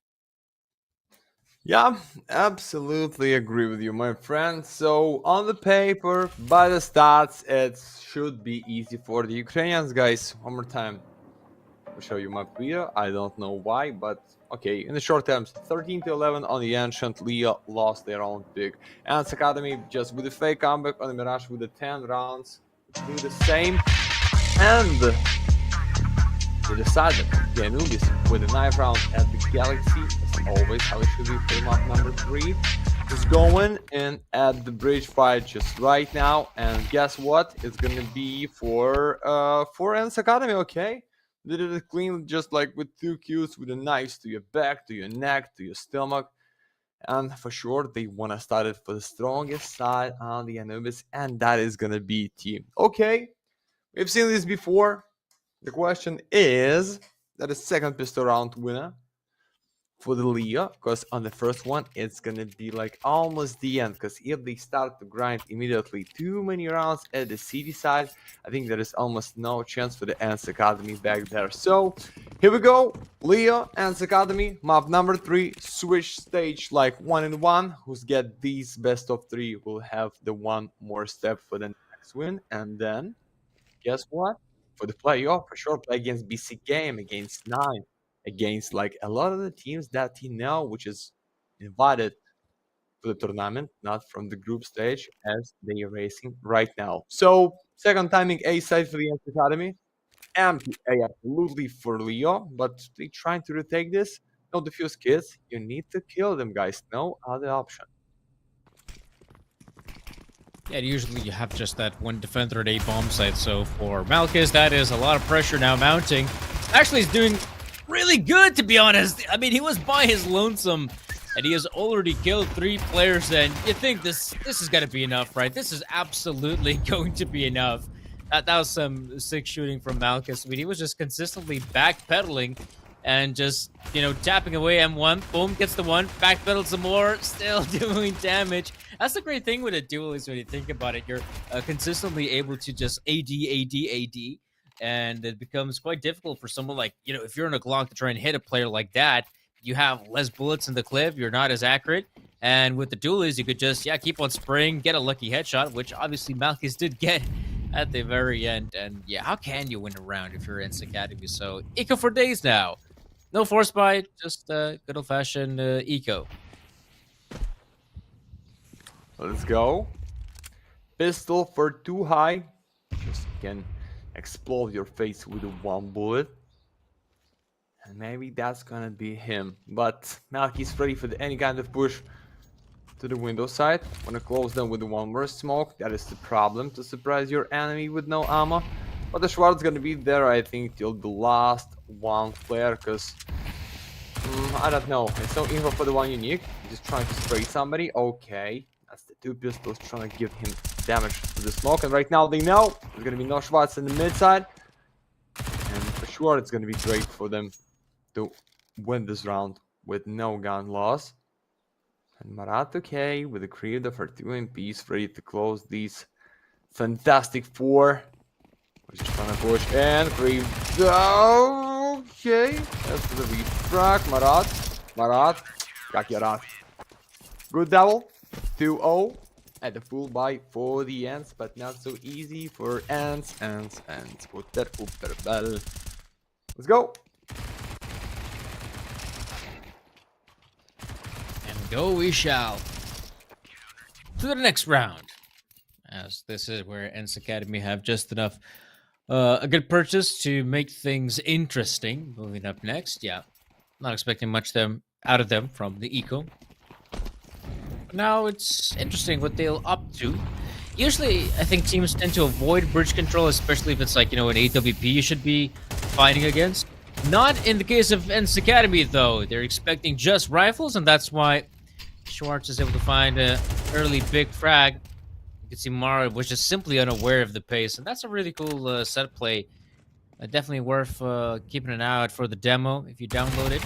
Yeah, absolutely agree with you, my friend. So, on the paper, by the stats, it should be easy for the Ukrainians, guys. One more time. I'll show you my video. I don't know why, but okay. In the short terms, 13-11 on the Ancient. Leo lost their own pick. ENCE Academy just with a fake comeback on the Mirage with the 10 rounds. Do the same. And they decided the Anubis with a 9th round at the Galaxy, as always, how it should be for map number 3, is going in at the bridge fight just right now. And guess what? It's gonna be for ENCE Academy, okay? They did it clean, just like with 2 Qs, with the knives to your back, to your neck, to your stomach. And for sure, they want to start it for the strongest side on the Anubis, and that is gonna be team. Okay, we've seen this before. The question is that a second pistol round winner for the Leo, because on the first one it's gonna be like almost the end, because if they start to grind immediately too many rounds at the city side, I think there is almost no chance for the ENCE Academy back there. So here we go, Leo, ENCE Academy, map number 3, switch stage like 1-1. Who's get these best of 3 will have the one more step for the next win. And then guess what? For the playoff, for sure, play against BC Game, against 9, against like a lot of the teams that you know, which is invited to the tournament, not from the group stage, as they are racing right now. So, second timing A side for the ENCE Academy. Empty A absolutely for Leo, but they trying to retake this. No defuse kids, you need to kill them, guys. No other option. Yeah, usually you have just that one defender at a bomb site. So for Malchus, that is a lot of pressure now mounting. Actually, he's doing really good, to be honest. I mean, he was by his lonesome, and he has already killed 3 players. And you think this is gonna be enough, right? This is absolutely going to be enough. That was some sick shooting from Malchus. I mean, he was just consistently backpedaling and just, you know, tapping away M1. Boom, gets the 1. Backpedal some more, still doing damage. That's the great thing with a duel is when you think about it, you're consistently able to just AD. And it becomes quite difficult for someone like, you know, if you're in a Glock to try and hit a player like that, you have less bullets in the clip, you're not as accurate. And with the duelies, you could just, yeah, keep on spraying, get a lucky headshot, which obviously Malchus did get at the very end. And yeah, how can you win a round if you're ENCE Academy? So, Ico for days now. No force buy, just good old-fashioned eco. Let's go. Pistol for too high. Just can explode your face with one bullet. And maybe that's gonna be him. But Malky's ready for any kind of push to the window side. Wanna close them with one more smoke. That is the problem, to surprise your enemy with no ammo. But the Schwartz gonna be there, I think, till the last one flare, because I don't know. It's no info for the one UNiTY. Just trying to spray somebody. Okay. That's the two pistols trying to give him damage to the smoke. And right now they know there's gonna be no Schwartz in the mid side. And for sure it's gonna be great for them to win this round with no gun loss. And Marat okay with the Creator for 2 MPs ready to close these fantastic 4. We're just trying to push and Creed. Okay. That's the refrag. Marat. Rakiarat. Good double. 2-0. At the full buy for the ENCE, but not so easy for ENCE. Super bell. Let's go. And go we shall. To the next round. As this is where ENCE Academy have just enough a good purchase to make things interesting. Moving up next, yeah. Not expecting much out of them from the eco. Now it's interesting what they'll opt to. Usually, I think teams tend to avoid bridge control, especially if it's like, an AWP you should be fighting against. Not in the case of ENCE Academy, though. They're expecting just rifles, and that's why Schwartz is able to find an early big frag. You can see Marius was just simply unaware of the pace, and that's a really cool set play. Definitely worth keeping an eye out for the demo if you download it.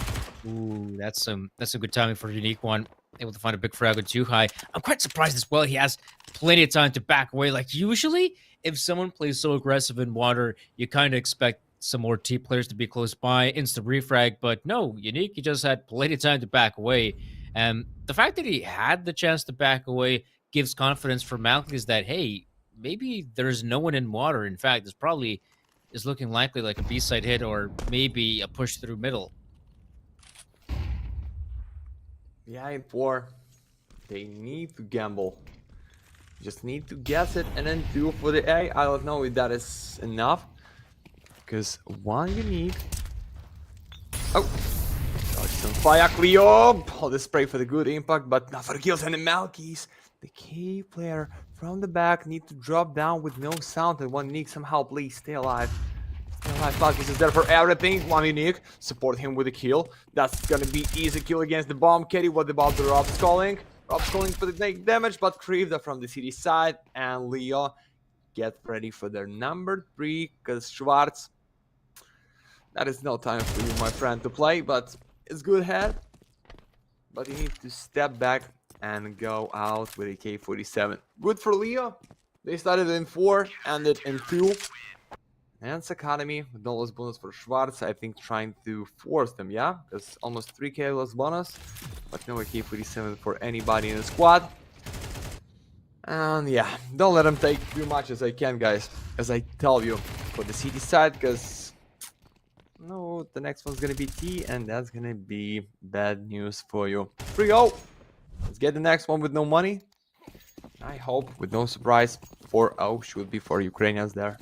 Ooh, that's some good timing for a unique one. Able to find a big frag with too high. I'm quite surprised as well. He has plenty of time to back away. Like usually, if someone plays so aggressive in water, you kind of expect some more T players to be close by, instant refrag. But no, UNiTY, he just had plenty of time to back away. And the fact that he had the chance to back away gives confidence for Malcolm that, hey, maybe there's no one in water. In fact, this probably is looking likely like a B-side hit or maybe a push through middle. Yeah, in 4, they need to gamble. Just need to guess it and then 2 for the A. I don't know if that is enough. Because 1 you need. Oh! Dodge some fire, Cleo! Oh, the spray for the good impact, but not for the kills and the Malkies. The key player from the back need to drop down with no sound and one Nick somehow please stay alive. Malkies is there for everything. 1 UNiTY. Support him with a kill. That's gonna be easy kill against the bomb carry. What about the Rob's calling? Rob's calling for the damage, but Krivda from the city side and Leo get ready for their number 3 because Schwartz. That is no time for you, my friend, to play, but it's good head. But you need to step back and go out with a K-47. Good for Leo. They started in 4, ended in 2. ENCE Academy with no loss bonus for Schwartz, I think trying to force them, yeah? Because almost 3k loss bonus, but no AK-47 for anybody in the squad. And yeah, don't let them take too much as I can, guys. As I tell you, for the city side, because no, the next one's gonna be T, and that's gonna be bad news for you. 3-0. Let's get the next one with no money. I hope with no surprise. 4-0 should be for Ukrainians there.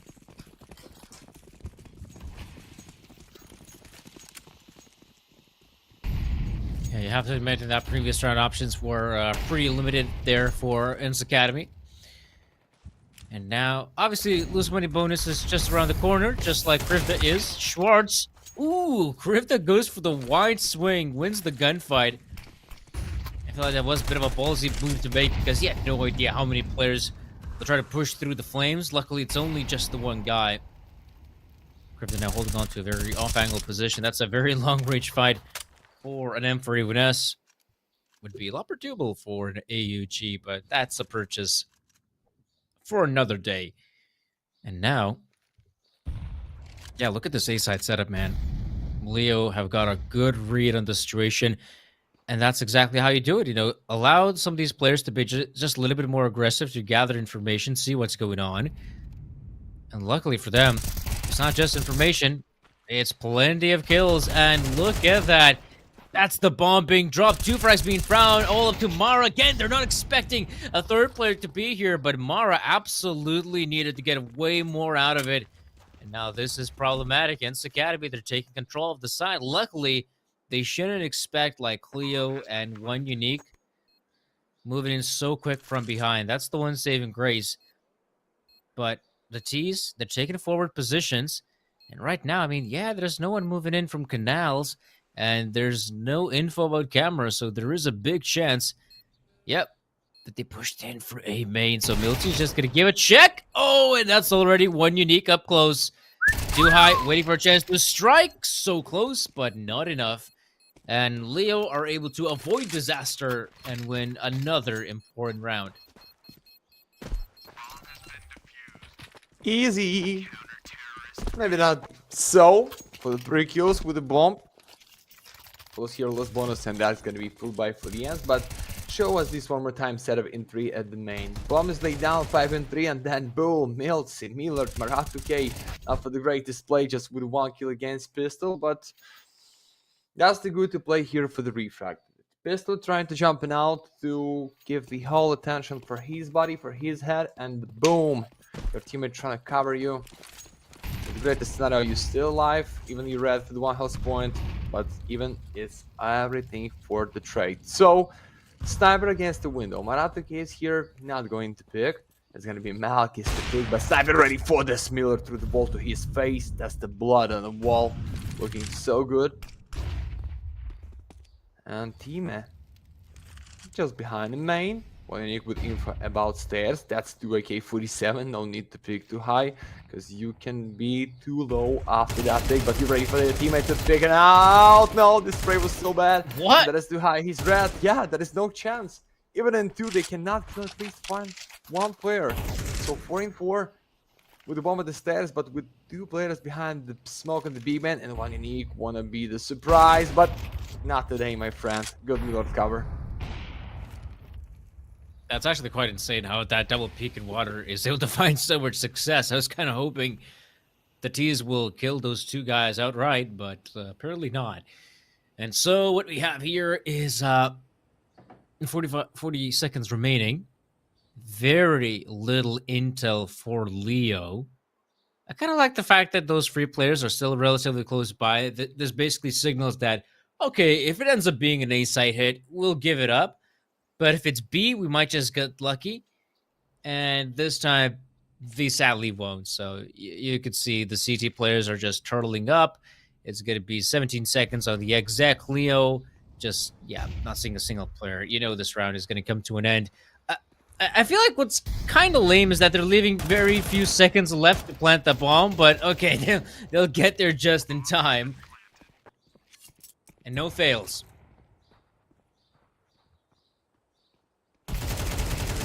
Yeah, you have to admit that previous round options were pretty limited there for ENCE Academy. And now, obviously, lose money bonus is just around the corner, just like Krivda is. Schwartz, ooh, Krivda goes for the wide swing, wins the gunfight. I feel like that was a bit of a ballsy move to make because he had no idea how many players will try to push through the flames. Luckily, it's only just the one guy. Krivda now holding on to a very off-angle position. That's a very long-range fight for an M4A1S. Would be a lot more doable for an AUG, but that's a purchase for another day. And now, yeah, look at this A-side setup, man. Leo have got a good read on the situation, and that's exactly how you do it. Allow some of these players to be just a little bit more aggressive to gather information, see what's going on. And luckily for them, it's not just information. It's plenty of kills, and look at that. That's the bomb being dropped. Two frags being found. All up to Mara. Again, they're not expecting a third player to be here, but Mara absolutely needed to get way more out of it. And now this is problematic. ENCE Academy, they're taking control of the side. Luckily, they shouldn't expect like Cleo and UNiTY moving in so quick from behind. That's the one saving grace. But the T's, they're taking forward positions. And right now, I mean, yeah, there's no one moving in from canals, and there's no info about cameras, so there is a big chance, yep, that they pushed in for a main. So Milty's just going to give a check. Oh, and that's already UNiTY up close. Too high, waiting for a chance to strike. So close, but not enough. And Leo are able to avoid disaster and win another important round. Easy. Maybe not so for the 3 kills with the bomb. Plus here lost bonus, and that's gonna be full buy for the ENCE. But show us this one more time. Setup in 3 at the main. Bomb is laid down 5 and 3, and then boom, ENCE, Miller, Maratuke. Not for the great display, just with 1 kill against pistol, but that's the good to play here for the refrag. Pistol trying to jump in out to give the whole attention for his body, for his head, and boom, your teammate trying to cover you. The greatest scenario, you still alive, even you red for the 1 health point, but even it's everything for the trade. So, Sniper against the window. Maratuke is here, not going to pick. It's gonna be Malkis to pick, but Sniper ready for this. Miller threw the ball to his face. That's the blood on the wall, looking so good. And teammate just behind the main. UNiTY with info about stairs. That's 2 AK-47. No need to pick too high, because you can be too low after that pick. But you're ready for the teammate to pick it out. No, this spray was so bad. What? That is too high. He's red. Yeah, there is no chance. Even in 2, they cannot kill at least one player. So 4 in 4 with the bomb at the stairs, but with 2 players behind the smoke and the B-man, and UNiTY wanna be the surprise, but not today, my friend. Good Miller cover. That's actually quite insane how that double peak in water is able to find so much success. I was kind of hoping the T's will kill those 2 guys outright, but apparently not. And so what we have here is 40 seconds remaining. Very little intel for Leo. I kind of like the fact that those 3 players are still relatively close by. This basically signals that, okay, if it ends up being an A site hit, we'll give it up. But if it's B, we might just get lucky. And this time, they sadly won't. So you could see the CT players are just turtling up. It's going to be 17 seconds on the exec. Leo, just, yeah, not seeing a single player. You know this round is going to come to an end. I feel like what's kind of lame is that they're leaving very few seconds left to plant the bomb. But, okay, they'll get there just in time. And no fails.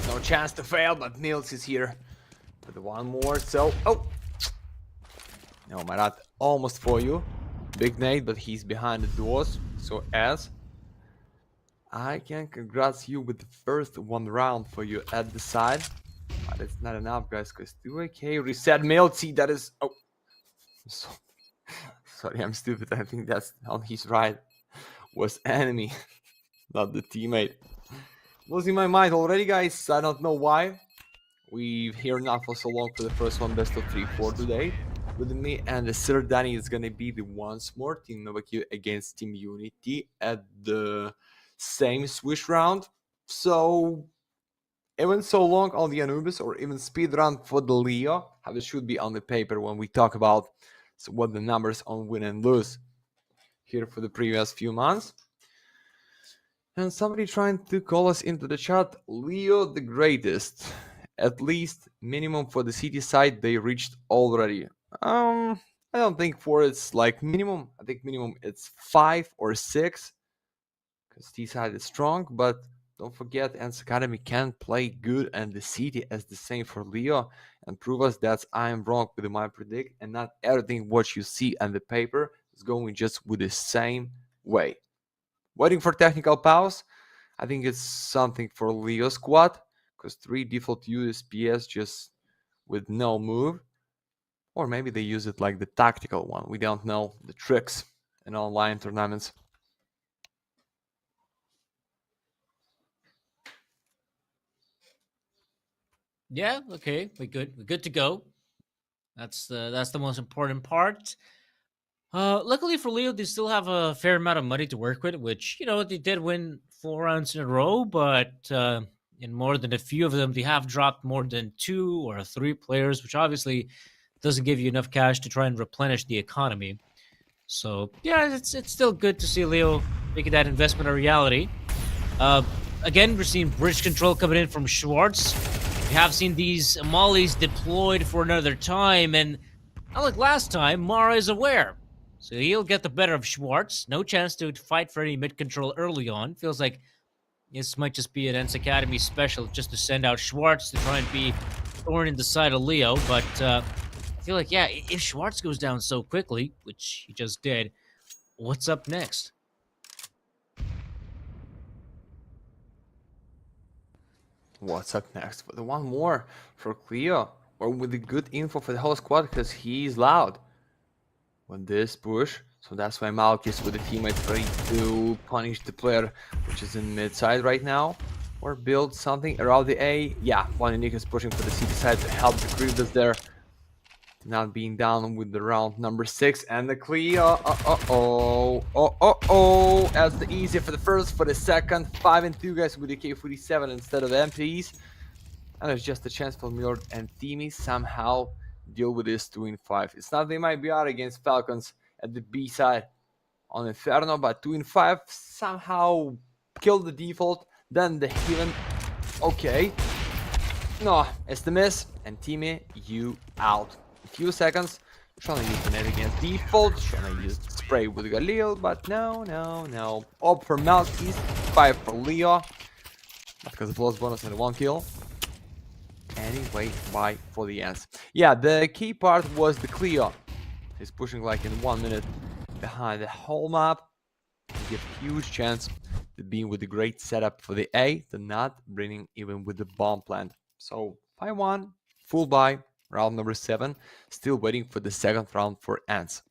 No chance to fail, but Nils is here with the 1 more. So, oh, no, Marat almost for you. Big nade, but he's behind the doors. So as I can congrats you with the first 1 round for you at the side, but it's not enough, guys. Because 2 AK reset Milty. That is, oh, so, sorry, I'm stupid. I think that's on his right was enemy, not the teammate. Losing my mind already, guys. I don't know why. We've here not for so long for the first one, best of 3-4 today. With me and the Sir Danny is gonna be the once more Team Novaq against Team UNiTY at the same Swish round. So even so long on the Anubis or even speed run for the Leo, how it should be on the paper when we talk about what the numbers on win and lose here for the previous few months. And somebody trying to call us into the chat, Leo the greatest. At least minimum for the city side they reached already. I don't think 4 it's like minimum. I think minimum it's 5 or 6. Because T side is strong, but don't forget ENCE Academy can play good and the city as the same for Leo and prove us that I am wrong with my predict and not everything what you see on the paper is going just with the same way. Waiting for technical pause. I think it's something for Leo squad because 3 default USPS just with no move. Or maybe they use it like the tactical one. We don't know the tricks in online tournaments. Yeah, okay, we're good. We're good to go. That's the most important part. Luckily for Leo, they still have a fair amount of money to work with, which they did win 4 rounds in a row, but in more than a few of them, they have dropped more than 2 or 3 players, which obviously doesn't give you enough cash to try and replenish the economy. So yeah, it's still good to see Leo making that investment a reality. Uh, Again, we're seeing bridge control coming in from Schwartz. We have seen these mollies deployed for another time, and unlike last time, Mara is aware. So he'll get the better of Schwartz. No chance to fight for any mid control early on. Feels like this might just be an ENCE Academy special just to send out Schwartz to try and be thorn in the side of Leo. But I feel like, yeah, if Schwartz goes down so quickly, which he just did, what's up next? What's up next? But the one more for Cleo, or with the good info for the whole squad, because he's loud. When this push, so that's why Malkis with the teammate ready to punish the player which is in mid side right now, or build something around the A. Yeah, UNiTY is pushing for the CT side to help the crew that's there. Not being down with the round number 6 and the Cleo. As the easy for the first, for the second, 5 and 2 guys with the K47 instead of MPs. And there's just a chance for Millard and Themi somehow deal with this 2 in 5. It's not they might be out against Falcons at the B side on Inferno, but 2 in 5 somehow kill the default. Then the Heaven. Okay. No, it's the miss. And Themi, you out. A few seconds. Trying to use the net against default. Trying to use the spray with Galil, but no. Up for Malkis. 5 for Leo. Not because of lost bonus and 1 kill. Anyway, bye for the ENCE. Yeah, the key part was the Cleo. He's pushing like in 1 minute behind the whole map. Give huge chance to be with the great setup for the A, to not bringing even with the bomb plant. So 5-1, full buy, round number 7. Still waiting for the second round for ENCE.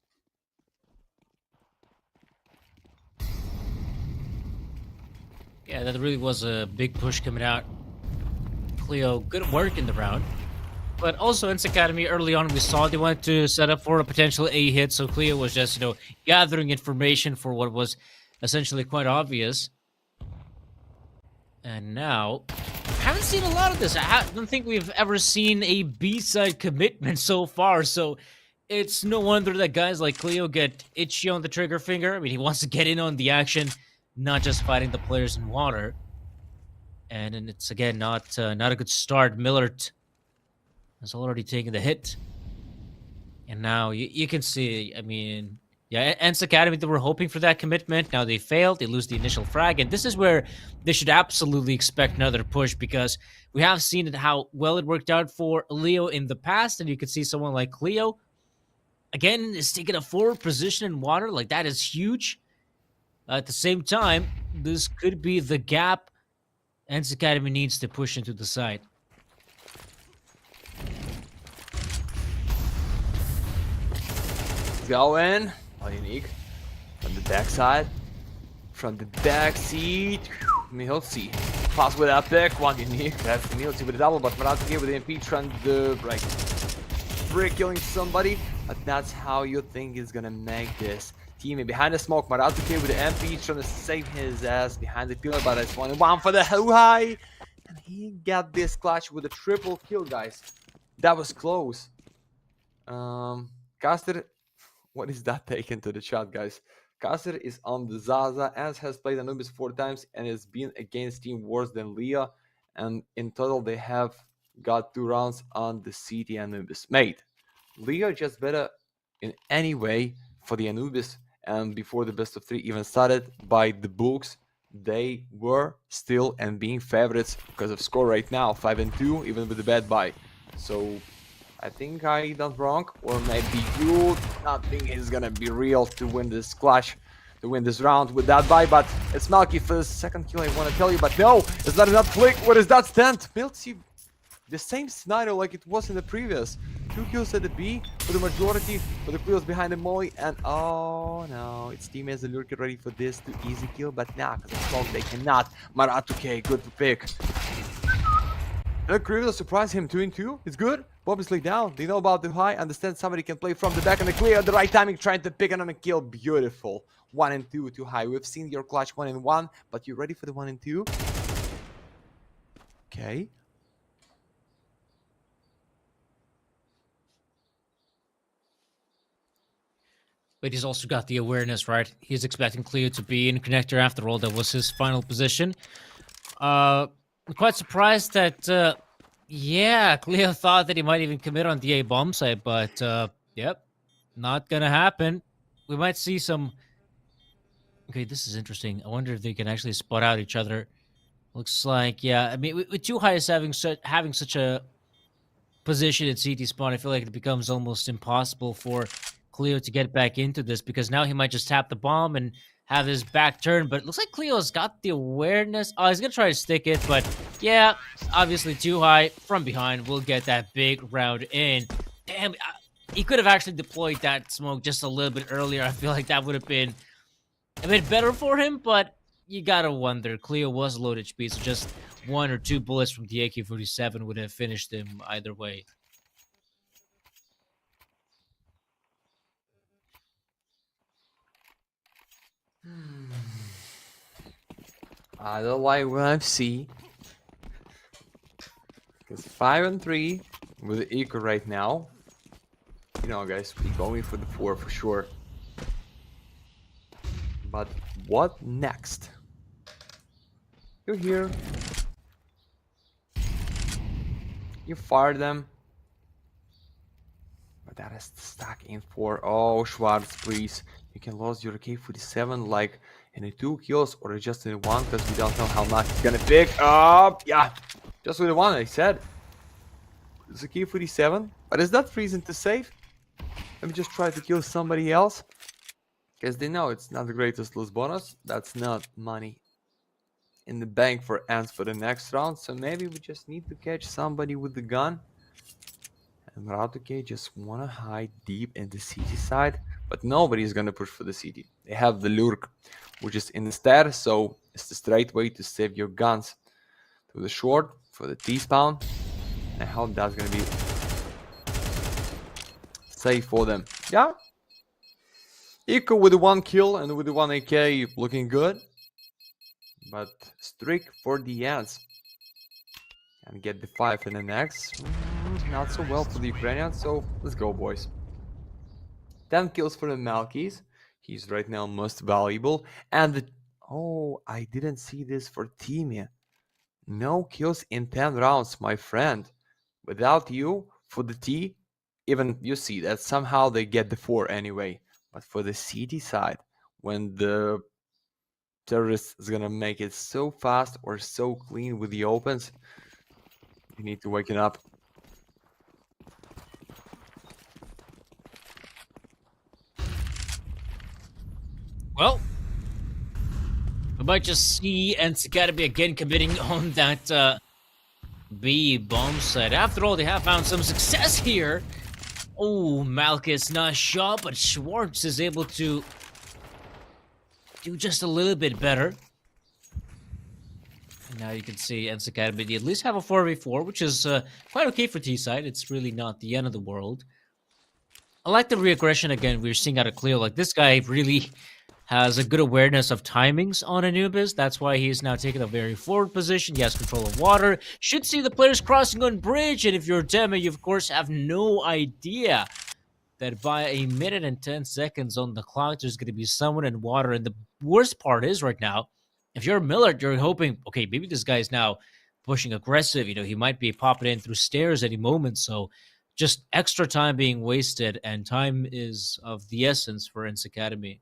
Yeah, that really was a big push coming out. Cleo, good work in the round. But also ENCE Academy, early on we saw they wanted to set up for a potential A hit, so Cleo was just, gathering information for what was essentially quite obvious. And now, I haven't seen a lot of this. I don't think we've ever seen a B-side commitment so far, so it's no wonder that guys like Cleo get itchy on the trigger finger. I mean, he wants to get in on the action, not just fighting the players in water. And it's, again, not a good start. Millard has already taken the hit. And now you can see, I mean, yeah, ENCE Academy, they were hoping for that commitment. Now they failed. They lose the initial frag. And this is where they should absolutely expect another push, because we have seen how well it worked out for Leo in the past. And you can see someone like Cleo, again, is taking a forward position in water. Like, that is huge. At the same time, this could be the gap ENCE Academy needs to push into the side. Going. Unique. From the backside. From the back seat. Milty. Pass with that pick. UNiTY. That's Milty with a double, but Marazki with the MP trying to break. Frick killing somebody. But that's how you think is gonna make this. Team behind the smoke. Marazki with the MP trying to save his ass behind the pillar, but it's 1-1 for the high. And he got this clutch with a triple kill, guys. That was close. Caster, what is that taken to the chat, guys? Caster is on the Zaza, as has played Anubis 4 times and has been against team worse than Leah. And in total, they have got 2 rounds on the CT Anubis. Mate, Leah just better in any way for the Anubis. And before the best of 3 even started, by the books, they were still and being favorites because of score right now, 5 and 2, even with the bad buy. So I think I done wrong, or maybe you not think it's gonna be real to win this clash, to win this round with that buy. But it's Malky for the second kill, I want to tell you, but no, it's not enough flick. What is that stand? Milty, the same scenario like it was in the previous. 2 kills at the B for the majority, for the Cleo's behind the molly, and oh no, its team has a lurker ready for this to easy kill, but now because of smoke they cannot. Maratuke, good to pick. And Clear surprised him 2-2. It's good. Bob is laid down. They know about the high. Understand somebody can play from the back and the clear at the right timing, trying to pick on a kill. Beautiful. 1 and 2 too high. We've seen your clutch 1 and 1, but you ready for the 1 and 2? Okay. But he's also got the awareness, right? He's expecting Cleo to be in connector after all. That was his final position. I'm quite surprised that, yeah, Cleo thought that he might even commit on the A bomb site, but, yep, not gonna happen. We might see some... Okay, this is interesting. I wonder if they can actually spot out each other. Looks like, yeah, I mean, with 2 highest having such a position at CT spawn, I feel like it becomes almost impossible for Cleo to get back into this, because now he might just tap the bomb and have his back turned, but it looks like Cleo's got the awareness. Oh, he's gonna try to stick it, but yeah, obviously too high from behind. We'll get that big round in. Damn, he could have actually deployed that smoke just a little bit earlier. I feel like that would have been a bit better for him, but you gotta wonder. Cleo was low HP, so just 1 or 2 bullets from the AK-47 would have finished him either way. I don't like what I see. It's 5 and 3 with the eco right now. You know, guys, we're going for the 4 for sure. But what next? You're here. You fire them. But that is stuck in 4. Oh, Schwartz, please. You can lose your K-47 like in a 2 kills or just in 1, because we don't know how much it's gonna pick up. Yeah, just with the 1, I said. It's a K-47. But is that reason to save? Let me just try to kill somebody else. Because they know it's not the greatest loot bonus. That's not money in the bank for ENCE for the next round. So maybe we just need to catch somebody with the gun. And Ratuke just wanna hide deep in the CT side. But nobody's gonna push for the CT. They have the lurk, which is instead. So it's the straight way to save your guns. To the short for the T-spawn. And I hope that's gonna be safe for them. Yeah. Eco with the 1 kill and with the 1 AK looking good. But strict for the ENCE. And get the 5 in the next. Not so well for the Ukrainians, so let's go, boys. 10 kills for the Malkis. He's right now most valuable. And the... Oh, I didn't see this for Timmy. No kills in 10 rounds, my friend. Without you, for the T, even you see that somehow they get the 4 anyway. But for the CT side, when the terrorist is gonna make it so fast or so clean with the opens, you need to wake it up. Well, we might just see ENCE Academy again committing on that B bomb site. After all, they have found some success here. Oh, Malkus not shot, but Schwartz is able to do just a little bit better. And now you can see ENCE Academy, they at least have a 4v4, which is quite okay for T-side. It's really not the end of the world. I like the reaggression again we're seeing out of Cleo. Like, this guy really has a good awareness of timings on Anubis. That's why he's now taking a very forward position. He has control of water. Should see the players crossing on bridge. And if you're a demo, you of course have no idea that by 1 minute and 10 seconds on the clock, there's going to be someone in water. And the worst part is right now, if you're Millard, you're hoping, okay, maybe this guy's now pushing aggressive. You know, he might be popping in through stairs any moment. So just extra time being wasted. And time is of the essence for ENCE Academy.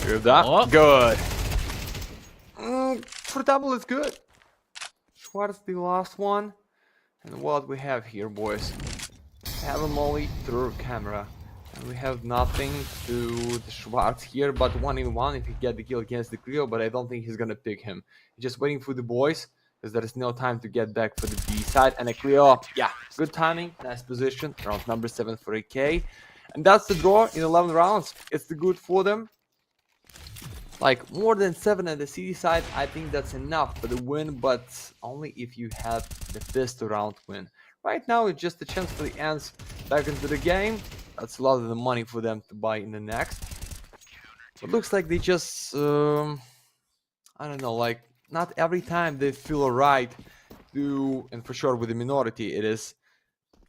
Hear that? Oh. Good. For double, it's good. Schwartz the last one. And what we have here, boys? Have a molly through camera. We have nothing to the Schwartz here, but 1-in-1 if he get the kill against the Clio, but I don't think he's gonna pick him. He's just waiting for the boys, because there is no time to get back for the B side. And a Clio, yeah, good timing, nice position, round number 7 for AK. And that's the draw in 11 rounds. It's the good for them. Like, more than 7 at the city side, I think that's enough for the win, but only if you have the first round win. Right now, it's just a chance for the ENCE back into the game. That's a lot of the money for them to buy in the next. It looks like they just, I don't know, like, not every time they feel alright to, and for sure with the minority, it is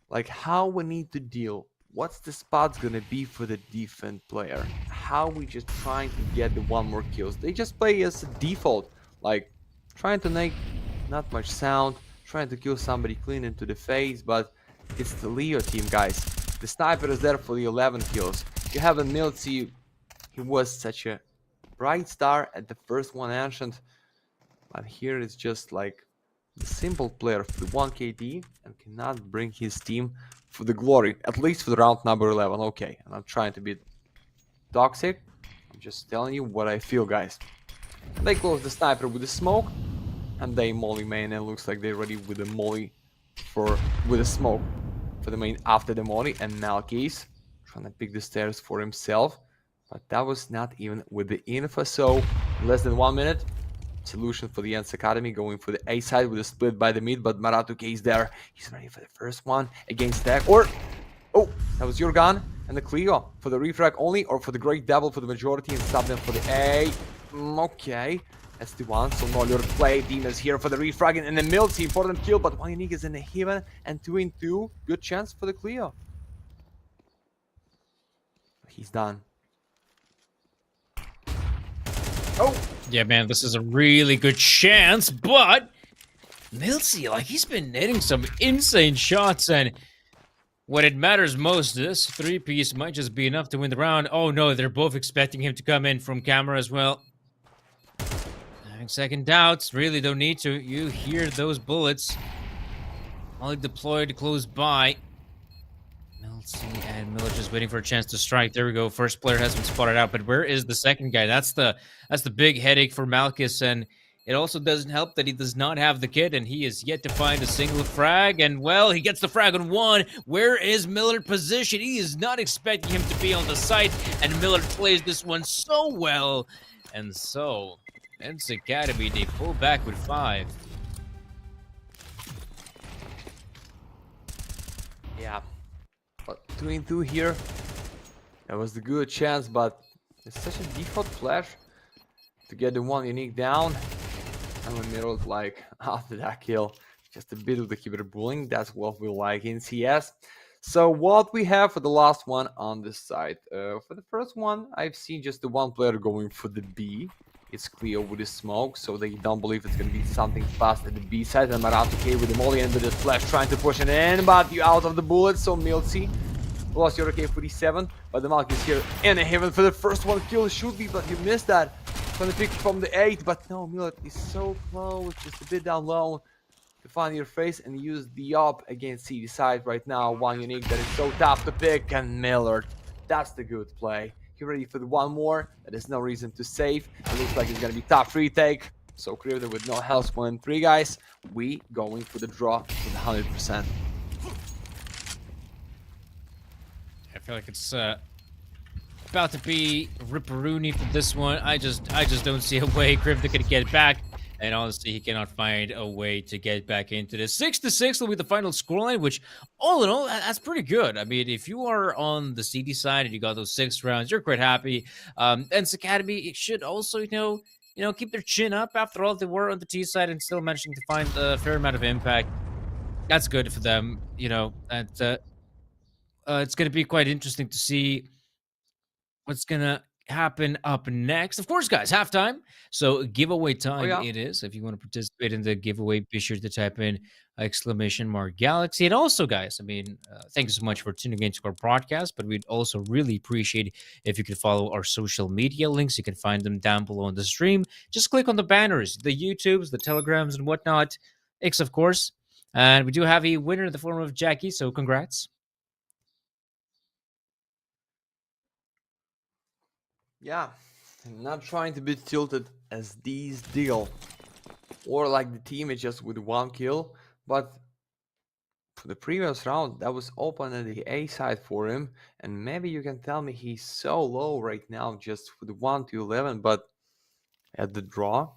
like how we need to deal. What's the spots gonna be for the defense player? How we just trying to get the 1 more kills? They just play as a default, like trying to make not much sound, trying to kill somebody clean into the face, but it's the Leo team, guys. The sniper is there for the 11 kills. You have a Milty, he was such a bright star at the first one ancient, but here it's just like the simple player for the 1 KD and cannot bring his team for the glory, at least for the round number 11. Okay, I'm not trying to be toxic, I'm just telling you what I feel, guys. They close the sniper with the smoke, and they molly main, and looks like they're ready with the molly with the smoke for the main after the molly. And Malkis trying to pick the stairs for himself, but that was not even with the info. So less than 1 minute, solution for the ENCE Academy going for the A side with a split by the mid, but Maratuke is there. He's ready for the first one against Tech, or oh, that was your gun. And the Clio for the refrag only, or for the Great Devil for the majority and stop them for the A. Okay, that's the one. So no lure play. Demons here for the refrag and the Milty, important kill, but one unique is in the heaven and 2-in-2. Good chance for the Clio. He's done. Oh, Yeah, man, this is a really good chance, but Milty, like, he's been hitting some insane shots, and when it matters most, this 3-piece might just be enough to win the round. Oh no, they're both expecting him to come in from camera as well. Having second doubts, really don't need to. You hear those bullets. Molly deployed close by. Milty and Miller just waiting for a chance to strike. There we go. First player has been spotted out, but where is the second guy? That's the big headache for Malchus, and it also doesn't help that he does not have the kit, and he is yet to find a single frag. And well, he gets the frag on 1. Where is Miller positioned? He is not expecting him to be on the site, and Miller plays this one so well. And so, ENCE Academy, they pull back with 5. yeah. But 2-in-2 here. That was the good chance, but it's such a default flash to get the 1 unique down. And we mirrored like after that kill, just a bit of the cyberbullying. That's what we like in CS. So what we have for the last one on this side. For the first one, I've seen just the 1 player going for the B. It's Cleo with the smoke, so they don't believe it's gonna be something fast at the B side. And Maratuke with the molly and with the flash trying to push it in, but you out of the bullets. So Milty lost your AK-47, but the Malk is here in a heaven for the first 1 kill. Should be, but you missed that. Trying to pick from the 8, but no, Miller is so close, just a bit down low to find your face and use the op against CD side right now. 1 unique that is so tough to pick, and Miller, that's the good play. He ready for the 1 more. There's no reason to save. It looks like it's gonna be top retake. So clear with no health 1-3, guys. We going for the draw with 100%. I feel like it's about to be Ripperoonie for this one. I just don't see a way Krivda could get back. And honestly, he cannot find a way to get back into this. 6-6 will be the final scoreline, which, all in all, that's pretty good. I mean, if you are on the CD side and you got those 6 rounds, you're quite happy. ENCE Academy should also, keep their chin up. After all, they were on the T side and still managing to find a fair amount of impact. That's good for them, and it's going to be quite interesting to see what's going to happen up next. Of course, guys, halftime. So giveaway time it is. If you want to participate in the giveaway, be sure to type in !Galaxy. And also, guys, I mean, thank you so much for tuning into our broadcast, but we'd also really appreciate if you could follow our social media links. You can find them down below on the stream. Just click on the banners, the YouTubes, the Telegrams, and whatnot. X, of course. And we do have a winner in the form of Jackie, so congrats. Yeah, I'm not trying to be tilted as these deal, or like the team is just with one kill, but for the previous round that was open at the A side for him, and maybe you can tell me he's so low right now just for the 1 to 11, but at the draw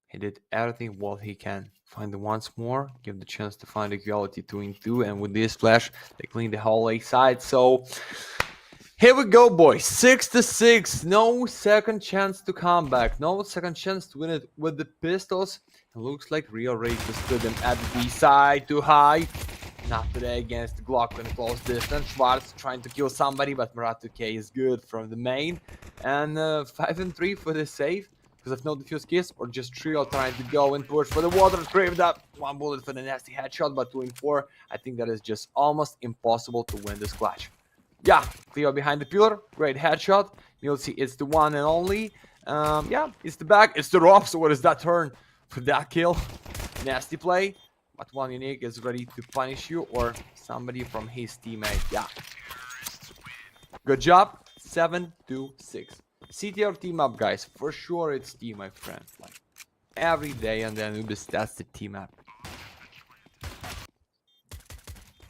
he did everything what he can. Find the once more, give the chance to find equality 2 in 2, and with this flash, they clean the whole A side. So here we go, boys. 6-6. No second chance to come back. No second chance to win it with the pistols. It looks like Real Rage just put them at the B side too high. Not today against the Glock in close distance. Schwarz trying to kill somebody, but Murat 2K is good from the main. And 5 and 3 for the save. Because of no defuse kiss, or just Trio trying to go and push for the water. Craved up. 1 bullet for the nasty headshot, but 2 and 4. I think that is just almost impossible to win this clash. Yeah, Cleo behind the pillar. Great headshot. You'll see it's the one and only. Yeah, it's the back. It's the rough. So what is that turn for that kill? Nasty play. But one UNiTY is ready to punish you or somebody from his teammate. Yeah. Good job. 7-6. CTR team up, guys. For sure it's team, my friend. Like every day and then Anubis, that's the team up.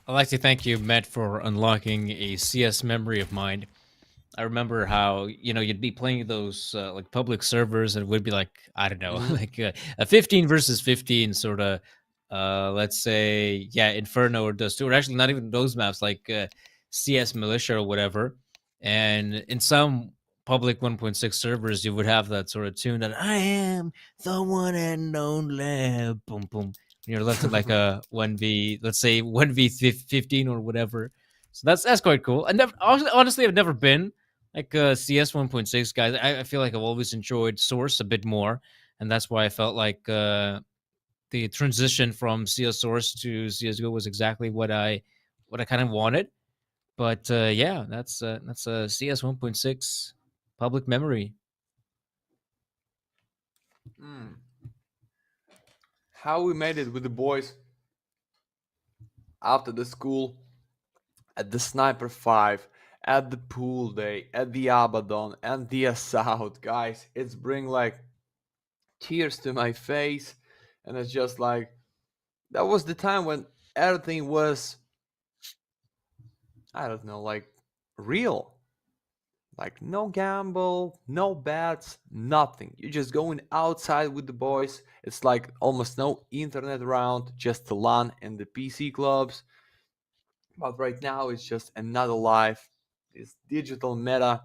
I'd like to thank you, Matt, for unlocking a CS memory of mine. I remember how you'd be playing those like public servers, and it would be like, I don't know, like a 15 versus 15 sort of. Let's say, yeah, Inferno or Dust 2, or actually not even those maps, like CS Militia or whatever. And in some public 1.6 servers, you would have that sort of tune that I am the one and only, boom boom. You're left at like a 1v, let's say 1v15 or whatever. So that's quite cool. I never, honestly, I've never been like a CS 1.6 guys. I feel like I've always enjoyed Source a bit more, and that's why I felt like the transition from CS Source to CS:GO was exactly what I kind of wanted. But yeah, that's a CS 1.6 public memory. How we made it with the boys after the school, at the Sniper 5, at the pool day, at the Abaddon, and the Assault, guys. It's bring like tears to my face, and it's just like that was the time when everything was, I don't know, like real. Like no gamble, no bets, nothing. You're just going outside with the boys. It's like almost no internet around, just the LAN and the PC clubs. But right now it's just another life. This digital meta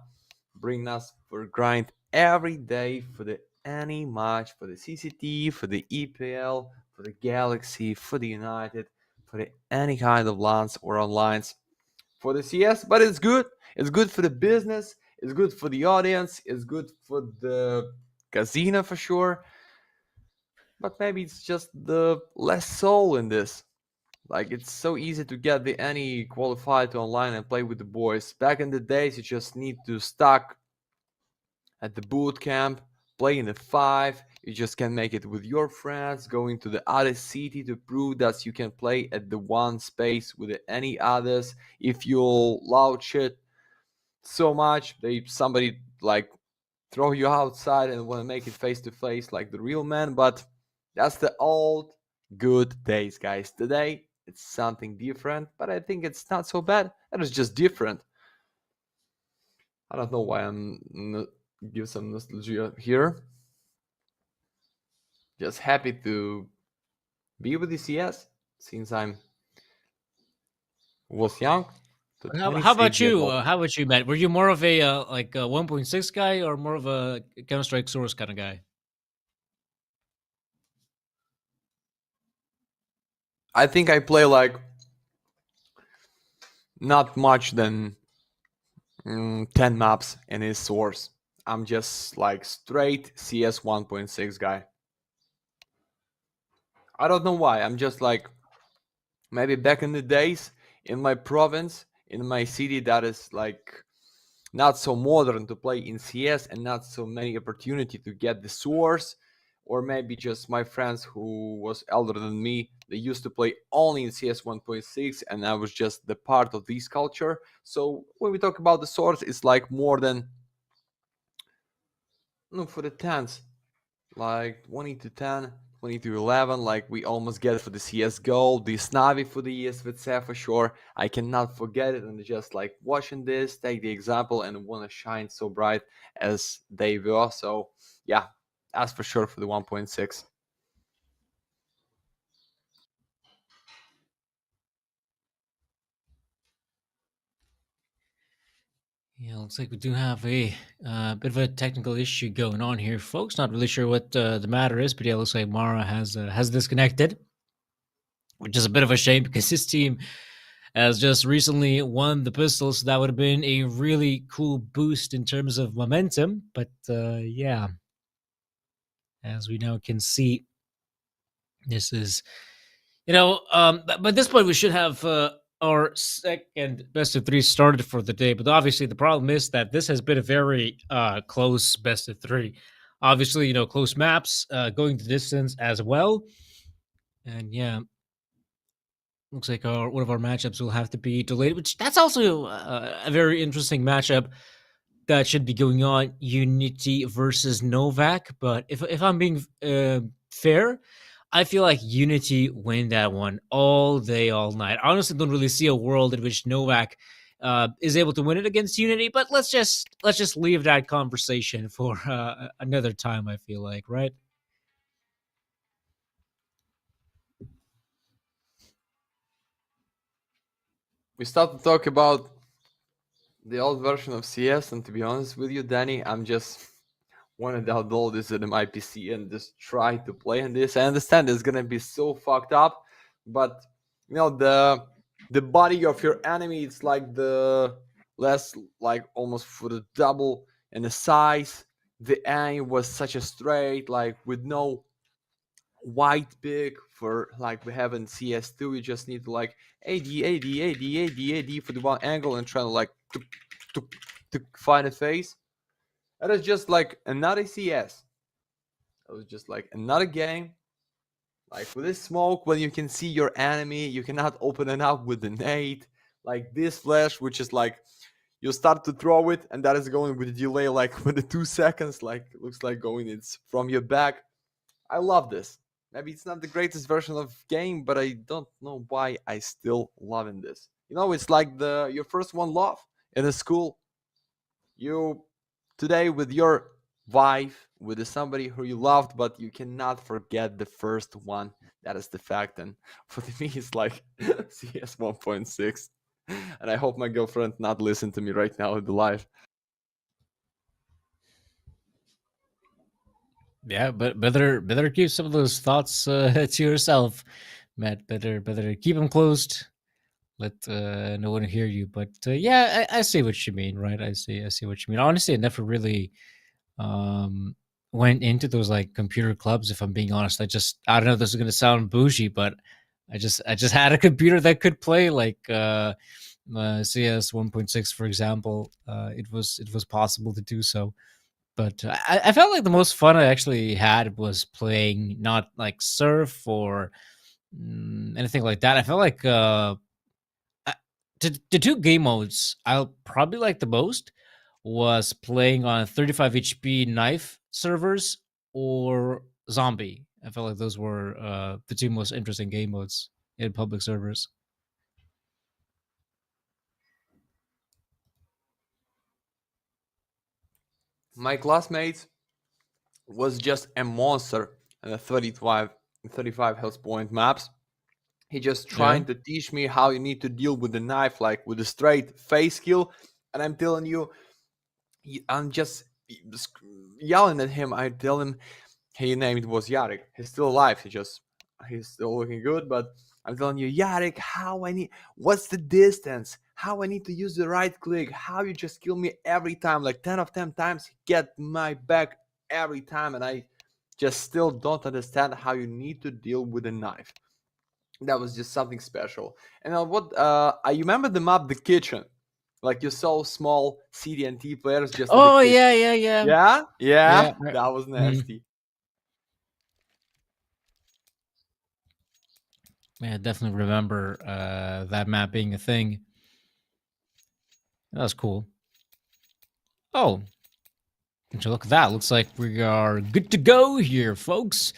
bring us for grind every day for the any match, for the CCT, for the EPL, for the Galaxy, for the United, for the any kind of LANs or onlines for the CS. But it's good. It's good for the business. It's good for the audience. It's good for the casino for sure. But maybe it's just the less soul in this. Like it's so easy to get the any qualified to online and play with the boys. Back in the days, you just need to stuck at the boot camp, play in the 5. You just can make it with your friends, going to the other city to prove that you can play at the one space with any others. If you loud shit so much, they somebody like throw you outside and want to make it face to face like the real man. But that's the old good days, guys. Today it's something different, but I think it's not so bad. It is just different. I don't know why I'm give some nostalgia here. Just happy to be with the CS since I'm was young to How 26 about years you? old. How about you, Matt? Were you more of a like a 1.6 guy or more of a Counter Strike Source kind of guy? I think I play like not much than 10 maps in his source. I'm just like straight CS 1.6 guy. I don't know why. I'm just like maybe back in the days in my province, in my city that is like not so modern to play in CS and not so many opportunity to get the source or maybe just my friends who was elder than me. They used to play only in CS 1.6, and I was just the part of this culture. So when we talk about the swords, it's like more than no for the tens, like 20 to 10, 20 to 11, like we almost get it for the CS gold, the Snavi for the ESVC for sure. I cannot forget it, and just like watching this, take the example and want to shine so bright as they were. So yeah, that's for sure for the 1.6. Yeah, looks like we do have a bit of a technical issue going on here, folks. Not really sure what the matter is, but yeah, looks like Mara has disconnected, which is a bit of a shame because his team has just recently won the pistols. So that would have been a really cool boost in terms of momentum. But yeah, as we now can see, this is by this point we should have our second best of three started for the day. But obviously, the problem is that this has been a very close best of three. Obviously, close maps, going the distance as well, and yeah, looks like one of our matchups will have to be delayed. Which that's also a very interesting matchup that should be going on: UNiTY versus Novaq. But if I'm being fair, I feel like UNiTY win that one all day, all night. I honestly don't really see a world in which Novaq is able to win it against UNiTY. But let's just leave that conversation for another time. I feel like, right? We start to talk about the old version of CS, and to be honest with you, Danny, I'm just wanted to download this in my PC and just try to play in this. I understand it's gonna be so fucked up, but the body of your enemy, it's like the less, like almost for the double in the size. The aim was such a straight, like with no white pick for like we have in CS2. You just need to like AD for the one angle and try to like to find a face. That is just like another CS. It was just like another game. Like with this smoke, when you can see your enemy, you cannot open it up with the nade. Like this flash, which is like you start to throw it, and that is going with a delay, like with the 2 seconds. Like it looks like going it's from your back. I love this. Maybe it's not the greatest version of game, but I don't know why I still loving this. It's like the your first one love in a school. You today with your wife, with somebody who you loved, but you cannot forget the first one. That is the fact. And for me, it's like CS 1.6. And I hope my girlfriend not listen to me right now in the live. Yeah, but better keep some of those thoughts to yourself, Matt. Better keep them closed. Let no one hear you. But yeah, I see what you mean, right? I see what you mean. Honestly, I never really um went into those like computer clubs. If I'm being honest, I don't know. This is gonna sound bougie, but I just had a computer that could play like CS 1.6, for example. It was possible to do so. But I felt like the most fun I actually had was playing not like surf or anything like that. I felt like I- the two game modes I'll probably like the most was playing on 35 HP knife servers or zombie. I felt like those were the two most interesting game modes in public servers. My classmate was just a monster in the 35 health point maps. He just Yeah. trying to teach me how you need to deal with the knife, like with a straight face kill. And I'm telling you, I'm just yelling at him. I tell him his name was Yarek. He's still alive. He's still looking good. But I'm telling you, Yarek, what's the distance? How I need to use the right click? How you just kill me every time? Like 10 of 10 times, get my back every time, and I just still don't understand how you need to deal with a knife. That was just something special. And what I remember the map, the kitchen. Like you saw small CDNT players just in the Oh kitchen. yeah, yeah, yeah, Yeah, yeah. yeah, that was Mhm. nasty. Yeah, I definitely remember that map being a thing. That was cool. Oh, would you look at that? Looks like we are good to go here, folks.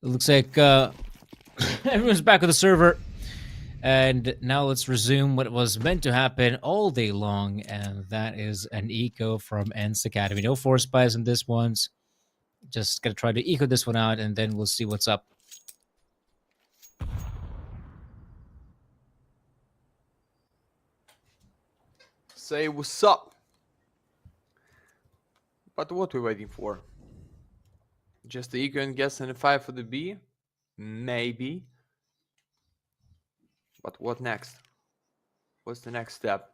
It looks like everyone's back on the server. And now let's resume what was meant to happen all day long, and that is an eco from ENCE Academy. No force buys in this one. Just gonna try to eco this one out, and then we'll see what's up. Say what's up. But what are we waiting for? Just the eco and guess and a 5 for the B? Maybe. But what next? What's the next step?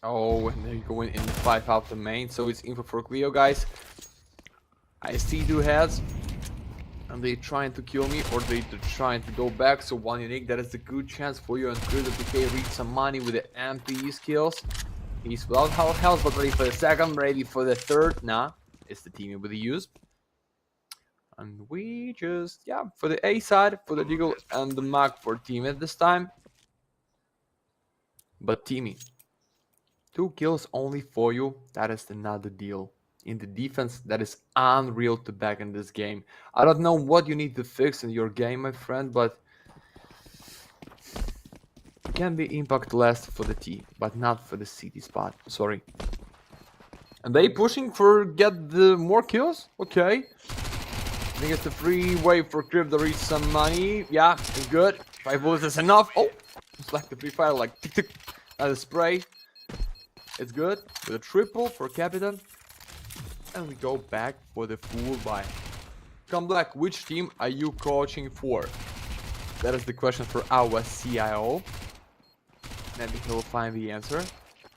Oh, and they're going in the 5 out the main, so it's info for Cleo, guys. I see two heads, and they're trying to kill me, or they're trying to go back, so one unique, that is a good chance for you, and Chris PK reach some money with the MPE skills. He's without health, but ready for the second, ready for the third. Nah, it's the team with the use. And we just, yeah, for the A side, for the Deagle and the Mac for team at this time. But Timmy, 2 kills only for you, that is not the deal. In the defense, that is unreal to back in this game. I don't know what you need to fix in your game, my friend, but it can be impact less for the T, but not for the CT spot. Sorry. And they pushing for get the more kills? Okay. I think it's a free way for Crib to reach some money. Yeah, it's good. 5 bullets is enough. Oh, it's like the free fire, like tick tick, as a spray. It's good. With a triple for Captain. And we go back for the full buy. Come Black, which team are you coaching for? That is the question for our CIO. Maybe he'll find the answer.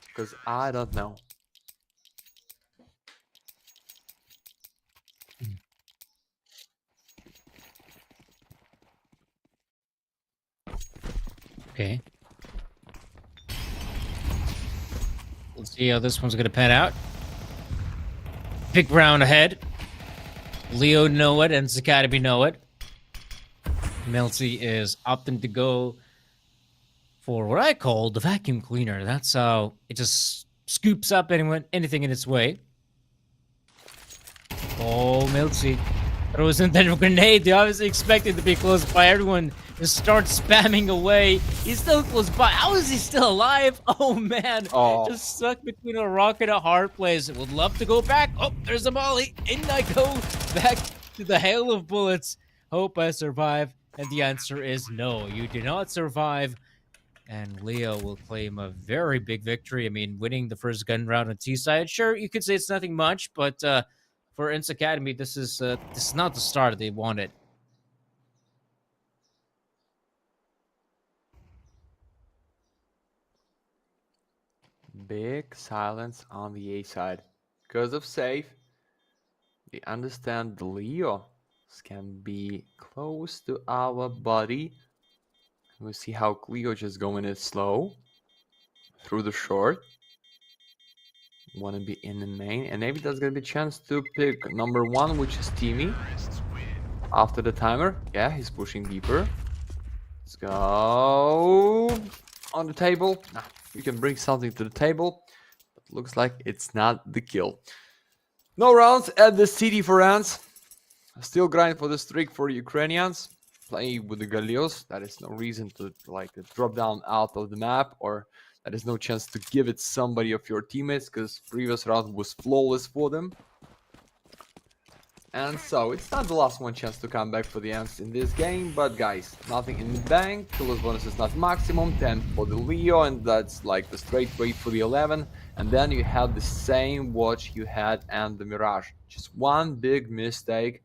Because I don't know. Okay. Let's see how this one's gonna pan out. Big round ahead. Leo know it, and Academy know it. Melty is opting to go for what I call the vacuum cleaner. That's how it just scoops up anything in its way. Oh, Melty throws in that grenade. They obviously expected to be close by. Everyone just starts spamming away. He's still close by. How is he still alive? Oh, man. Oh. Just stuck between a rock and a hard place. Would love to go back. Oh, there's a molly. In I go. Back to the hail of bullets. Hope I survive. And the answer is no. You do not survive. And Leo will claim a very big victory. I mean, winning the first gun round on T side. Sure, you could say it's nothing much, but for ENCE Academy, this is not the start they wanted. Big silence on the A side. Because of safe, they understand the Leo can be close to our body. We see how Cleo just going it slow through the short. Want to be in the main, and maybe there's gonna be a chance to pick number 1, which is Timmy. After the timer, yeah, he's pushing deeper. Let's go on the table. Nah, you can bring something to the table. But looks like it's not the kill. No rounds at the city for ENCE. Still grind for the streak for Ukrainians. Playing with the Galeos. That is no reason to drop down out of the map, or that is no chance to give it somebody of your teammates, because previous round was flawless for them. And so it's not the last one chance to come back for the ENCE in this game, but guys, nothing in the bank. Kills bonus is not maximum, 10 for the Leo, and that's like the straight weight for the 11. And then you have the same watch you had and the Mirage. Just one big mistake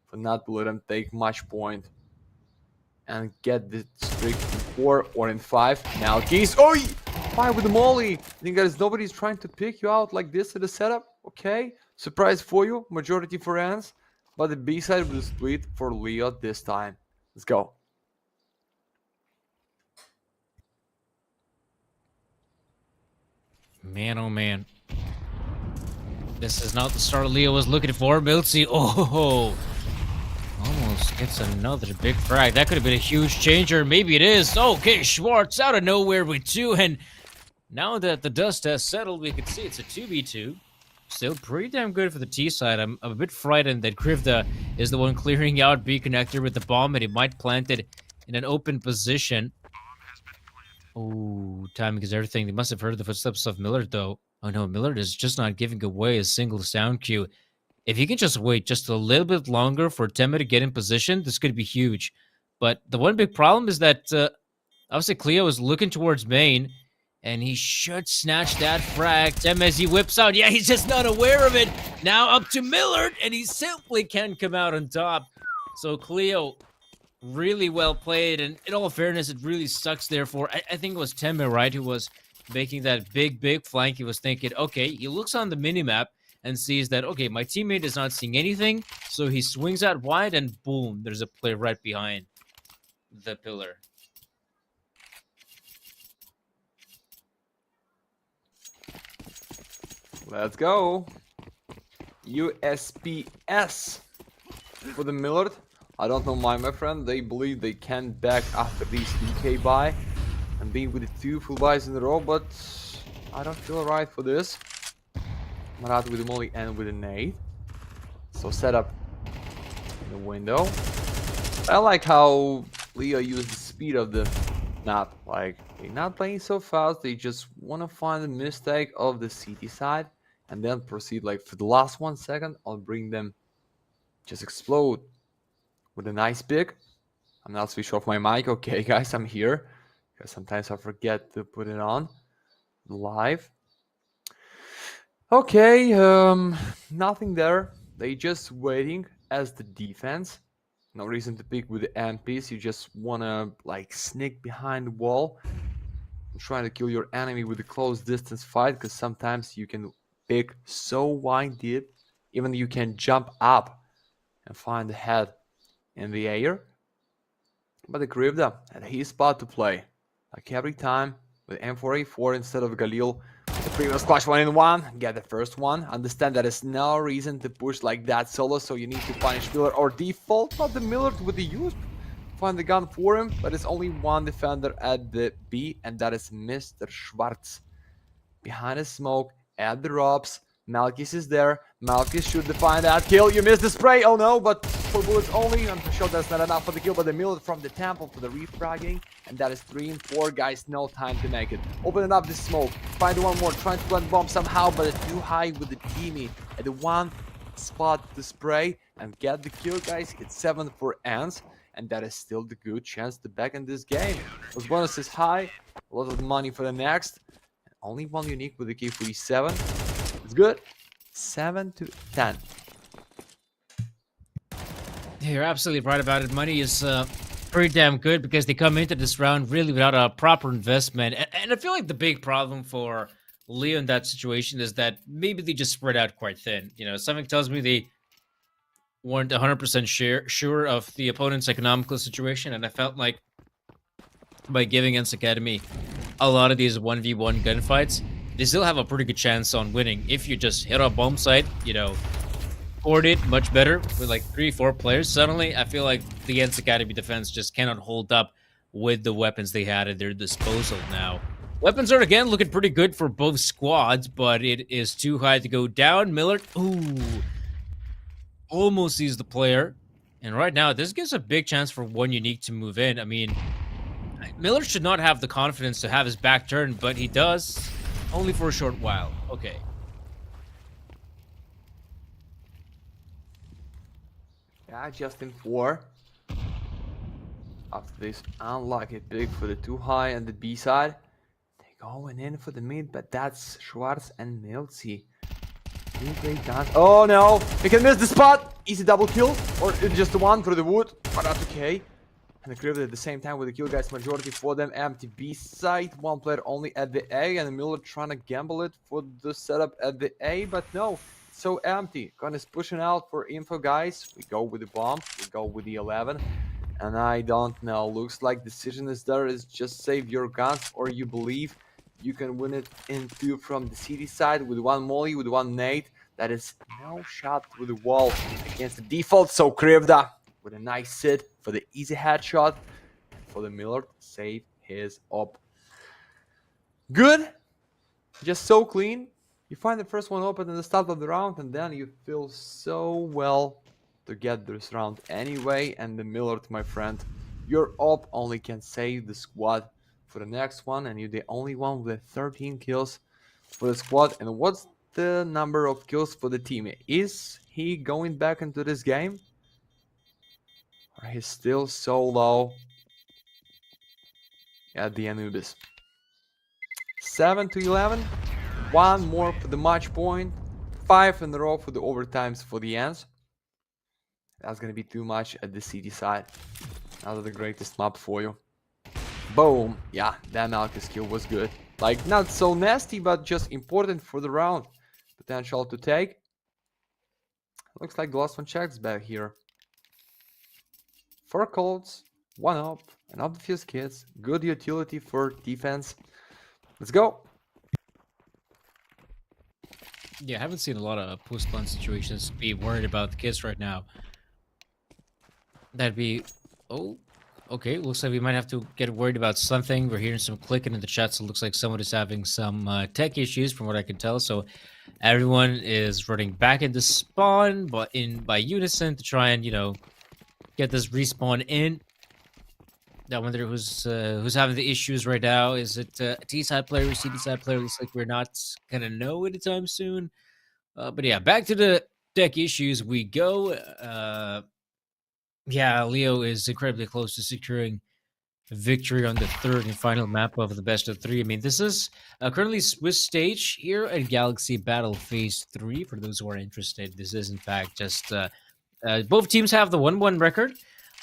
for not to let them take much point and get the streak in 4 or in 5. Now keys. Oh, 5 with the molly. I think guys, nobody's trying to pick you out like this at the setup. Okay, surprise for you, majority for ENCE, but the B side will split for Leo this time. Let's go. Man, oh man. This is not the start Leo was looking for. Miltsy, oh, almost almost gets another big frag. That could have been a huge changer. Maybe it is. Okay, Schwartz out of nowhere with 2. And now that the dust has settled, we can see it's a 2v2. Still pretty damn good for the T side. I'm a bit frightened that Krivda is the one clearing out B connector with the bomb, and he might plant it in an open position. Oh, timing is everything. They must have heard the footsteps of Millard, though. Oh no, Millard is just not giving away a single sound cue. If he can just wait just a little bit longer for Temme to get in position, this could be huge. But the one big problem is that obviously Cleo is looking towards main, and he should snatch that frag. Temme as he whips out. Yeah, he's just not aware of it. Now up to Millard, and he simply can't come out on top. So Cleo, really well played, and in all fairness, it really sucks there for, I think it was Temme, right, who was making that big flank. He was thinking, okay, he looks on the minimap and sees that, okay, my teammate is not seeing anything, so he swings out wide, and boom, there's a player right behind the pillar. Let's go. USPS for the Millard. I don't know why, my friend. They believe they can back after these DK buy and being with the 2 full buys in a row, but I don't feel right for this. Marat with the molly and with a nade. So set up in the window. I like how Leo used the speed of the map. Like, they're not playing so fast. They just want to find the mistake of the CT side and then proceed. Like, for the last 1 second, I'll bring them just explode with a nice pick. I'm not switch off my mic. Okay, guys, I'm here. Because sometimes I forget to put it on live. Okay, nothing there. They just waiting as the defense. No reason to pick with the MPs. You just wanna like sneak behind the wall, trying to kill your enemy with a close distance fight. Because sometimes you can pick so wide deep, even you can jump up and find the head in the air. But the Krivda had his spot to play. Like every time with M4A4 instead of Galil. The previous clutch 1-in-1, get the first one. Understand that there's no reason to push like that solo, so you need to punish Millard or default, not the Millard with the use. Find the gun for him, but it's only one defender at the B, and that is Mr. Schwartz. Behind the smoke, at the ropes, Malkis is there. Malkis should define that kill. You missed the spray, oh no, but 4 bullets only. I'm sure that's not enough for the kill, but the Millard from the temple for the refragging. And that is 3 and 4, guys, no time to make it. Opening up the smoke, find one more, trying to plant bomb somehow, but it's too high with the teamy. At the one spot to spray and get the kill, guys. Hit 7 for ENCE, and that is still the good chance to back in this game. Those bonuses high, a lot of money for the next. Only one unique with the K47. It's good. 7 to 10. You're absolutely right about it. Money is pretty damn good because they come into this round really without a proper investment. And I feel like the big problem for Leo in that situation is that maybe they just spread out quite thin. You know, something tells me they weren't 100% sure of the opponent's economical situation, and I felt like by giving ENCE Academy a lot of these 1v1 gunfights, they still have a pretty good chance on winning. If you just hit a bomb site, you know, coordinate much better with like 3-4 players, suddenly I feel like the ENCE Academy defense just cannot hold up with the weapons they had at their disposal now. Weapons are again looking pretty good for both squads, but it is too high to go down. Millard, ooh, almost sees the player. And right now, this gives a big chance for one unique to move in. I mean, Millard should not have the confidence to have his back turned, but he does, only for a short while. Okay. Yeah, just in 4. After this unlucky pick for the too high and the B side, they going in for the mid, but that's Schwartz and Milzy. Oh no, they can miss the spot. Easy double kill, or just the one through the wood, but that's okay. And the Krivda at the same time with the kill, guys. Majority for them. Empty B side, 1 player only at the A, and Miller trying to gamble it for the setup at the A, but no. So empty. Gun is pushing out for info, guys. We go with the bomb. We go with the 11. And I don't know. Looks like decision is there. Is just save your guns, or you believe you can win it in 2 from the city side with 1 molly, with 1 nade. That is no shot through the wall against the default. So Krivda with a nice sit for the easy headshot. For the Millard, save his op. Good. Just so clean. You find the first one open at the start of the round, and then you feel so well to get this round anyway. And the Millard, my friend, your op only can save the squad for the next one, and you're the only one with 13 kills for the squad. And what's the number of kills for the team? Is he going back into this game? Or he's still so low at the Anubis? 7-11. One more for the match point. 5 in a row for the overtimes for the ENCE. That's gonna be too much at the city side. Not the greatest map for you. Boom. Yeah, that Malchus kill was good. Like, not so nasty, but just important for the round. Potential to take. Looks like the last one checks back here. 4 colds, 1 up, and up the fuse kits. Good utility for defense. Let's go. Yeah, I haven't seen a lot of post-spawn situations to be worried about the kids right now. That'd be... Oh, okay. Looks like we might have to get worried about something. We're hearing some clicking in the chat, so it looks like someone is having some tech issues from what I can tell. So everyone is running back into spawn but by unison to try and, you know, get this respawn in. I wonder who's having the issues right now. Is it a T-side player or CD-side player? Looks like we're not gonna know anytime soon. But yeah, back to the deck issues we go. Yeah, Leo is incredibly close to securing victory on the third and final map of the best of 3. I mean, this is currently Swiss stage here at Galaxy Battle Phase 3. For those who are interested, this is in fact just both teams have the 1-1 record.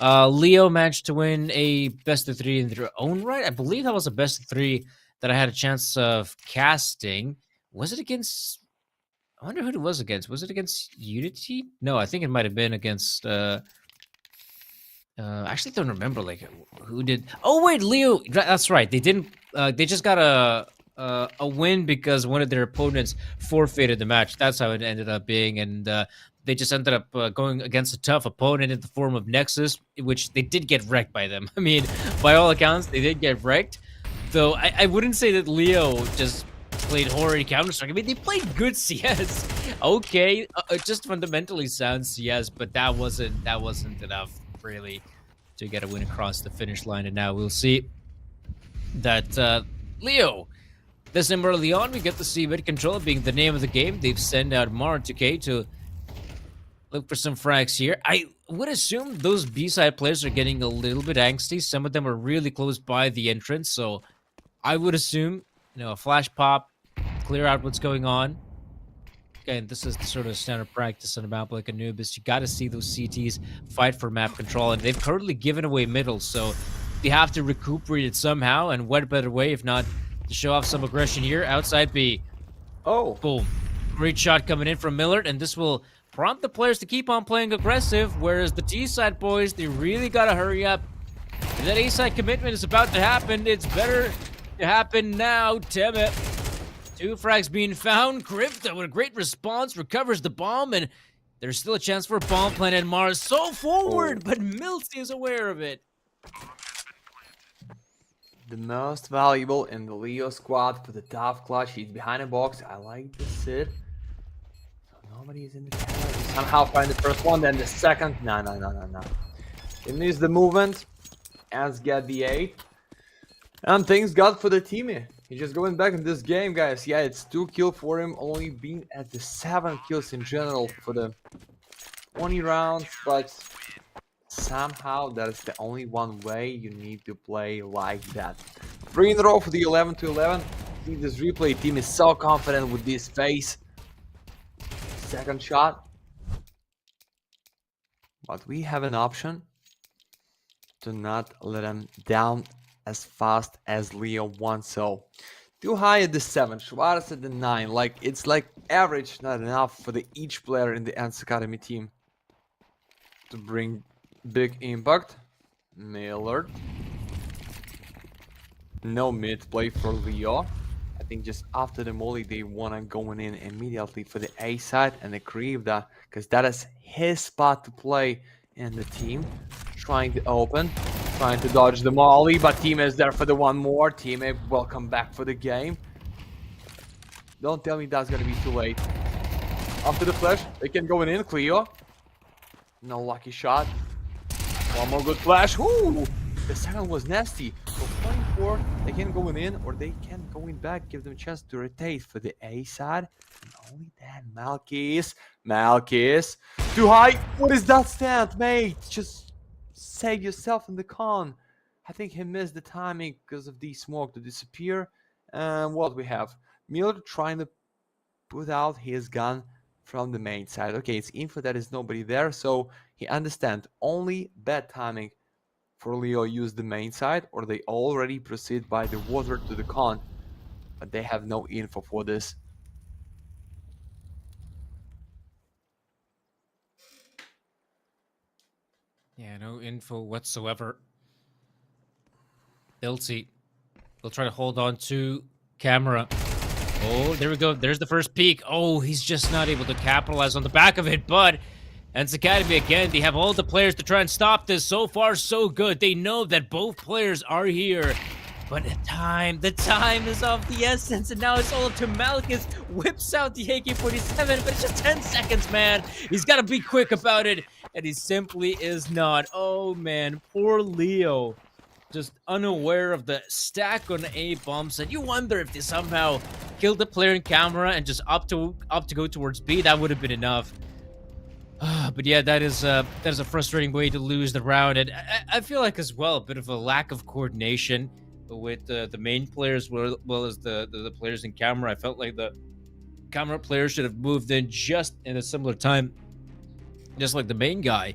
Leo managed to win a best of 3 in their own right. I believe that was a best of 3 that I had a chance of casting. Was it against... I wonder who it was against. Was it against UNiTY? No, I think it might have been against... I actually don't remember, like, who did... Oh, wait, Leo... That's right. They didn't... they just got a win because one of their opponents forfeited the match. That's how it ended up being, and... they just ended up going against a tough opponent in the form of Nexus, which they did get wrecked by them. I mean, by all accounts, they did get wrecked. Though I wouldn't say that Leo just played horrid Counter-Strike. I mean, they played good CS. Okay, just fundamentally sound CS, but that wasn't enough, really, to get a win across the finish line. And now we'll see that Leo, this number early on, we get to see mid control being the name of the game. They've sent out Mar 2K to look for some frags here. I would assume those B-side players are getting a little bit angsty. Some of them are really close by the entrance, so I would assume, you know, a flash pop, clear out what's going on. Again, this is the sort of standard practice on a map like Anubis. You got to see those CTs fight for map control, and they've currently given away middle, so they have to recuperate it somehow, and what better way if not to show off some aggression here outside B. Oh. Boom. Great shot coming in from Millard, and this will prompt the players to keep on playing aggressive, whereas the T-side boys, they really gotta hurry up. If that A-side commitment is about to happen, it's better to happen now. Damn it. 2 frags being found. Grifta with a great response recovers the bomb, and there's still a chance for a bomb plant, and Mars so forward, but Milty is aware of it. The most valuable in the Leo squad for the tough clutch. He's behind a box. I like the sit. Nobody is in the tower. Somehow find the first one, then the second. No. He missed the movement. As get the 8. And things got for the team. He's just going back in this game, guys. Yeah, it's 2 kills for him. Only being at the 7 kills in general for the 20 rounds. But somehow that is the only one way you need to play like that. 3 in a row for the 11-11. See, this replay team is so confident with this face. Second shot. But we have an option to not let him down as fast as Leo wants. So too high at the 7, Schwarz at the 9. Like, it's like average, not enough for the each player in the ENCE Academy team to bring big impact. Millard. No mid play for Leo. I think just after the molly, they want to go in immediately for the A side and the Krivda, because that is his spot to play and the team trying to open, trying to dodge the molly, but team is there for the one more. Teammate, welcome back for the game. Don't tell me that's gonna be too late. After the flash, they can go in, Cleo. No lucky shot. One more good flash. Ooh, the second was nasty. So 24, they can go in or they can go in back, give them a chance to rotate for the A side. And only then, Malkis. Too high. What is that stand, mate? Just save yourself in the con. I think he missed the timing because of the smoke to disappear. And what we have? Miller trying to put out his gun from the main side. Okay, it's info that is nobody there, so he understands only bad timing for Leo use the main side, or they already proceed by the water to the con, but they have no info for this. Yeah, no info whatsoever. ENCE will try to hold on to camera. Oh, there we go. There's the first peek. Oh, he's just not able to capitalize on the back of it, but ENCE Academy, again, they have all the players to try and stop this. So far, so good. They know that both players are here. But the time is of the essence, and now it's all up to Malkis. Whips out the AK-47, but it's just 10 seconds, man. He's got to be quick about it, and he simply is not. Oh, man, poor Leo. Just unaware of the stack on A bombs, and you wonder if they somehow killed the player in camera and just up to go towards B. That would have been enough. But yeah, that is a frustrating way to lose the round, and I feel like as well a bit of a lack of coordination with the main players, well as the players in camera. I felt like the camera players should have moved in just in a similar time, just like the main guy.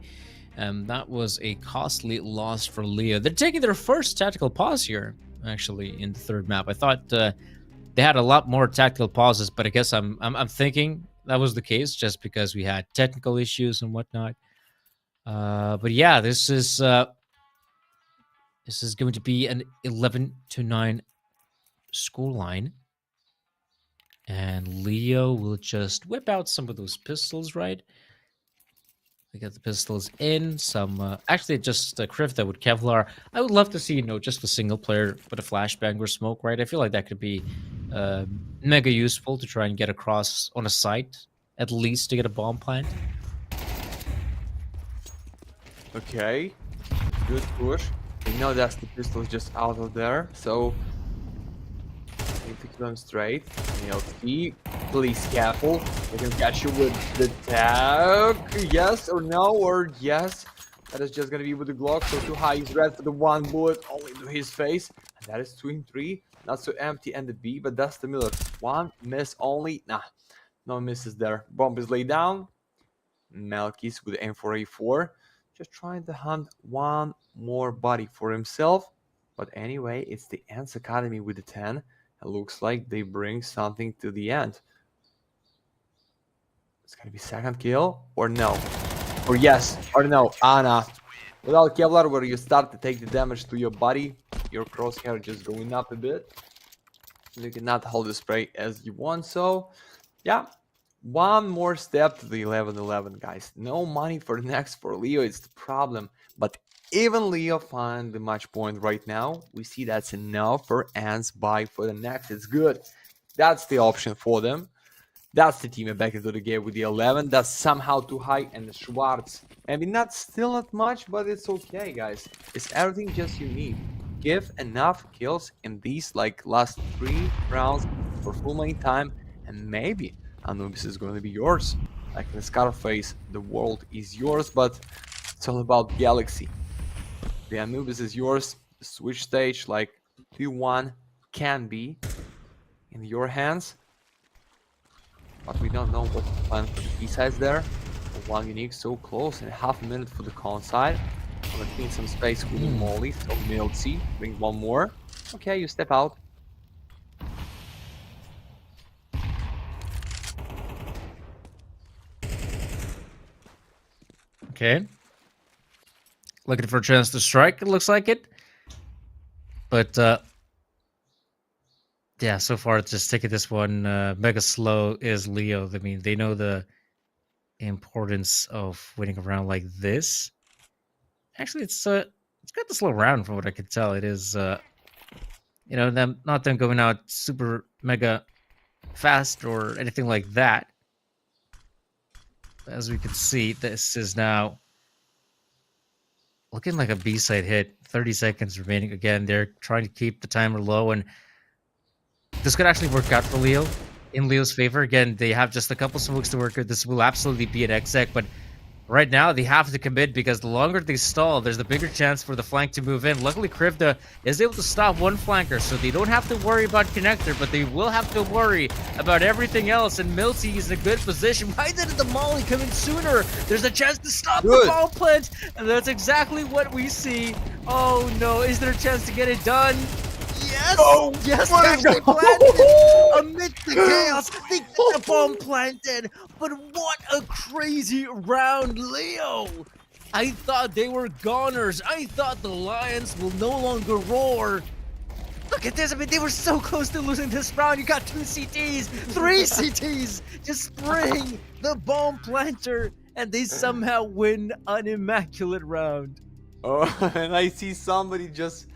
That was a costly loss for Leo. They're taking their first tactical pause here, actually, in the third map. I thought they had a lot more tactical pauses, but I guess I'm thinking that was the case just because we had technical issues and whatnot. But yeah, this is going to be an 11-9 scoreline. And Leo will just whip out some of those pistols, right? We got the pistols in, some, actually just a Krivda with Kevlar. I would love to see, just a single player with a flashbang or smoke, right? I feel like that could be mega useful to try and get across on a site, at least to get a bomb plant. Okay, good push. We know that the pistol is just out of there, so need to keep them straight. Please careful. They can catch you with the tag. Yes or no, or yes. That is just gonna be with the Glock. So too high. He's red for the one bullet only to his face. And that is 2 in 3. Not so empty and the B, but that's the Miller. One miss only. Nah, no misses there. Bomb is laid down. Malkis with M4A4. Just trying to hunt one more body for himself. But anyway, it's the ENCE Academy with the 10. It looks like they bring something to the end. It's gonna be second kill or no, or yes or no. Anna, without Kevlar, where you start to take the damage to your body, your crosshair just going up a bit. You cannot hold the spray as you want. So yeah, one more step to the 11-11, guys. No money for the next for Leo. It's the problem, but even Leo find the match point right now. We see that's enough for ENCE buy for the next. It's good. That's the option for them. That's the team back into the game with the 11. That's somehow too high. And the Schwartz. I mean, still not much, but it's okay, guys. It's everything just you need. Give enough kills in these last 3 rounds for full main time, and maybe Anubis is going to be yours. Like in Scarface, the world is yours, but it's all about Galaxy. The Anubis is yours. The switch stage, like 2-1, can be in your hands. But we don't know what to plan for the B sides there. One UNiTY so close, and half a minute for the con side. I'm gonna clean some space with the molly. So ENCE, bring one more. Okay, you step out. Okay. Looking for a chance to strike, it looks like it. But yeah, so far it's just taking this one mega slow is Leo. I mean, they know the importance of winning a round like this. Actually, it's got the slow round from what I could tell. It is them not them going out super mega fast or anything like that. As we can see, this is now looking like a B-side hit. 30 seconds remaining. Again, they're trying to keep the timer low, and this could actually work out for Leo in Leo's favor. Again, they have just a couple smokes to work with. This will absolutely be an exec, but right now they have to commit because the longer they stall, there's the bigger chance for the flank to move in. Luckily, Krivda is able to stop one flanker, so they don't have to worry about connector, but they will have to worry about everything else. And Milty is in a good position. Why didn't the Molly come in sooner? There's a chance to stop the ball plant, and that's exactly what we see. Oh no, is there a chance to get it done? Yes! Oh, yes, they planted amidst the chaos. They get the bomb planted. But what a crazy round, Leo! I thought they were goners. I thought the Lions will no longer roar. Look at this. I mean, they were so close to losing this round. You got 2 CTs, 3 CTs. Just spraying the bomb planter, and they somehow win an immaculate round. Oh, and I see somebody just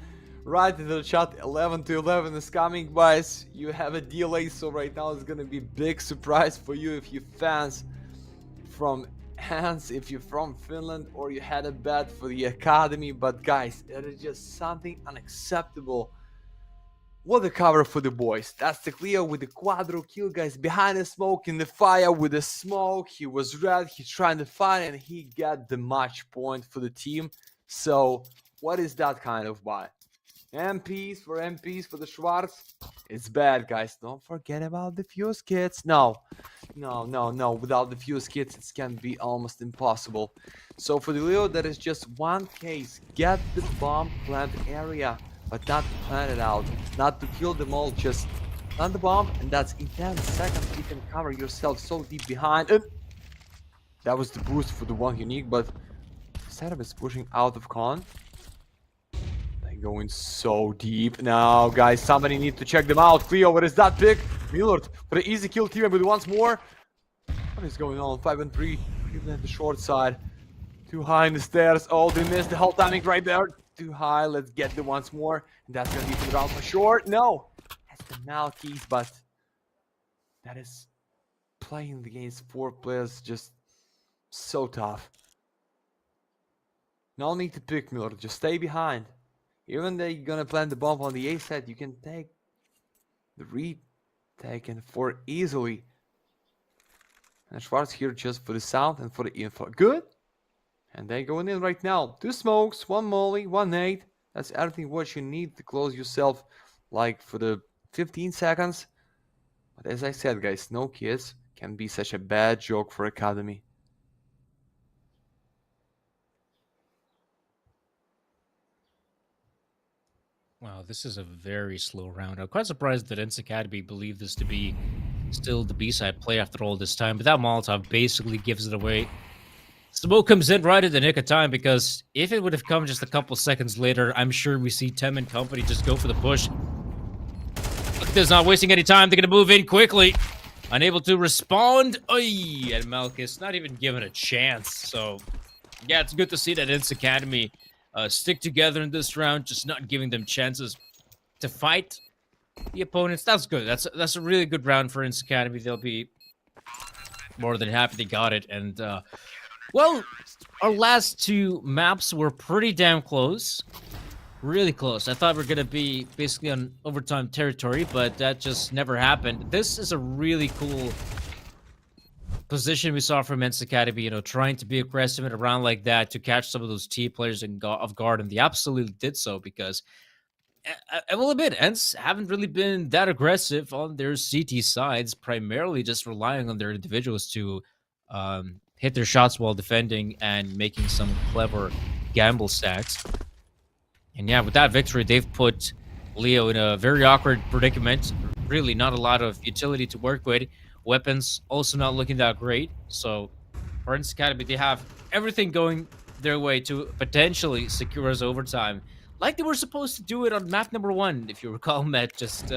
right in the chat, 11 to 11 is coming, guys. You have a delay, so right now it's gonna be big surprise for you if you fans from ENCE, if you're from Finland, or you had a bet for the academy. But guys, it is just something unacceptable. What a cover for the boys. That's the Cleo with the quadro kill, guys. Behind the smoke, in the fire with the smoke. He was red, he's trying to fight, and he got the match point for the team. So what is that kind of buy? MPs for the Schwarz. It's bad, guys. Don't forget about the fuse kits. No. Without the fuse kits, it can be almost impossible. So for the Leo, that is just one case. Get the bomb plant area, but not to plant it out, not to kill them all. Just plant the bomb, and that's in 10 seconds. You can cover yourself so deep behind. That was the boost for the one unique, but setup is pushing out of con. Going so deep now, guys. Somebody need to check them out. Cleo, what is that pick? Millard for the easy kill team, but once more. What is going on? 5 and 3. Even at the short side. Too high in the stairs. Oh, they missed the whole timing right there. Too high. Let's get them once more. And that's gonna be for the round for sure. No, that's the Malkeys, but that is playing against 4 players just so tough. No need to pick Millard. Just stay behind. Even they're gonna plant the bomb on the A side, you can take the retake and for easily. And Schwarz here just for the sound and for the info. Good. And they going in right now. 2 smokes, 1 molly, 1 nade. That's everything what you need to close yourself like for the 15 seconds. But as I said, guys, no kids can be such a bad joke for academy. Wow, this is a very slow round. I'm quite surprised that ENCE Academy believed this to be still the B-side play after all this time. But that Molotov basically gives it away. Smoke comes in right at the nick of time, because if it would have come just a couple seconds later, I'm sure we see Tem and company just go for the push. Look at this, not wasting any time. They're going to move in quickly. Unable to respond. Oy, and Malkus not even given a chance. So, yeah, it's good to see that ENCE Academy stick together in this round, just not giving them chances to fight the opponents. That's good. That's a really good round for ENCE Academy. They'll be more than happy they got it. And well, our last 2 maps were pretty damn close. Really close. I thought we were gonna be basically on overtime territory, but that just never happened. This is a really cool position we saw from ENCE Academy, you know, trying to be aggressive in a round like that to catch some of those T players off guard, and they absolutely did so, because I will admit, ENCE haven't really been that aggressive on their CT sides, primarily just relying on their individuals to hit their shots while defending and making some clever gamble stacks. And yeah, with that victory, they've put Leo in a very awkward predicament. Really not a lot of utility to work with. Weapons also not looking that great. So for ENCE Academy, they have everything going their way to potentially secure us overtime, like they were supposed to do it on map number 1, if you recall, Matt. Just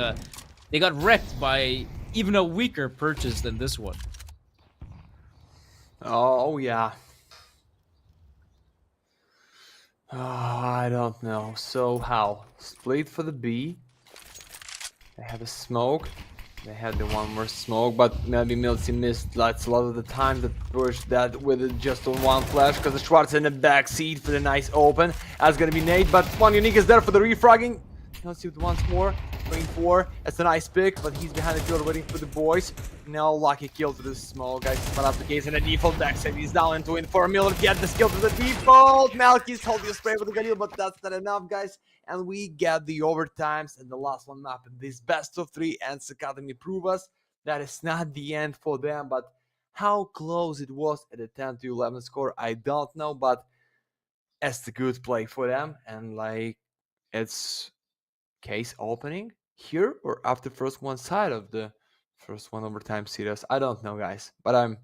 they got wrecked by even a weaker purchase than this one. Oh yeah. I don't know. So how? Split for the B. They have a smoke. They had the one more smoke, but maybe Milty missed lots a lot of the time that pushed that with it just on one flash because the Schwartz in the back seat for the nice open. That's gonna be Nate, but one UNiTY is there for the refragging. Let's see it once more. Going for. That's a nice pick, but he's behind the field waiting for the boys. No lucky kill to the small guys. But up the case in the default backside. He's down into win for Miller. Get the skill to the default. Malky's holding a spray with the Galil, but that's not enough, guys. And we get the overtimes and the last one map in this best of 3 ENCE Academy prove us that it's not the end for them, but how close it was at a 10-11 score, I don't know, but it's a good play for them. And like, it's case opening here or after first one side of the first one overtime series. I don't know, guys, but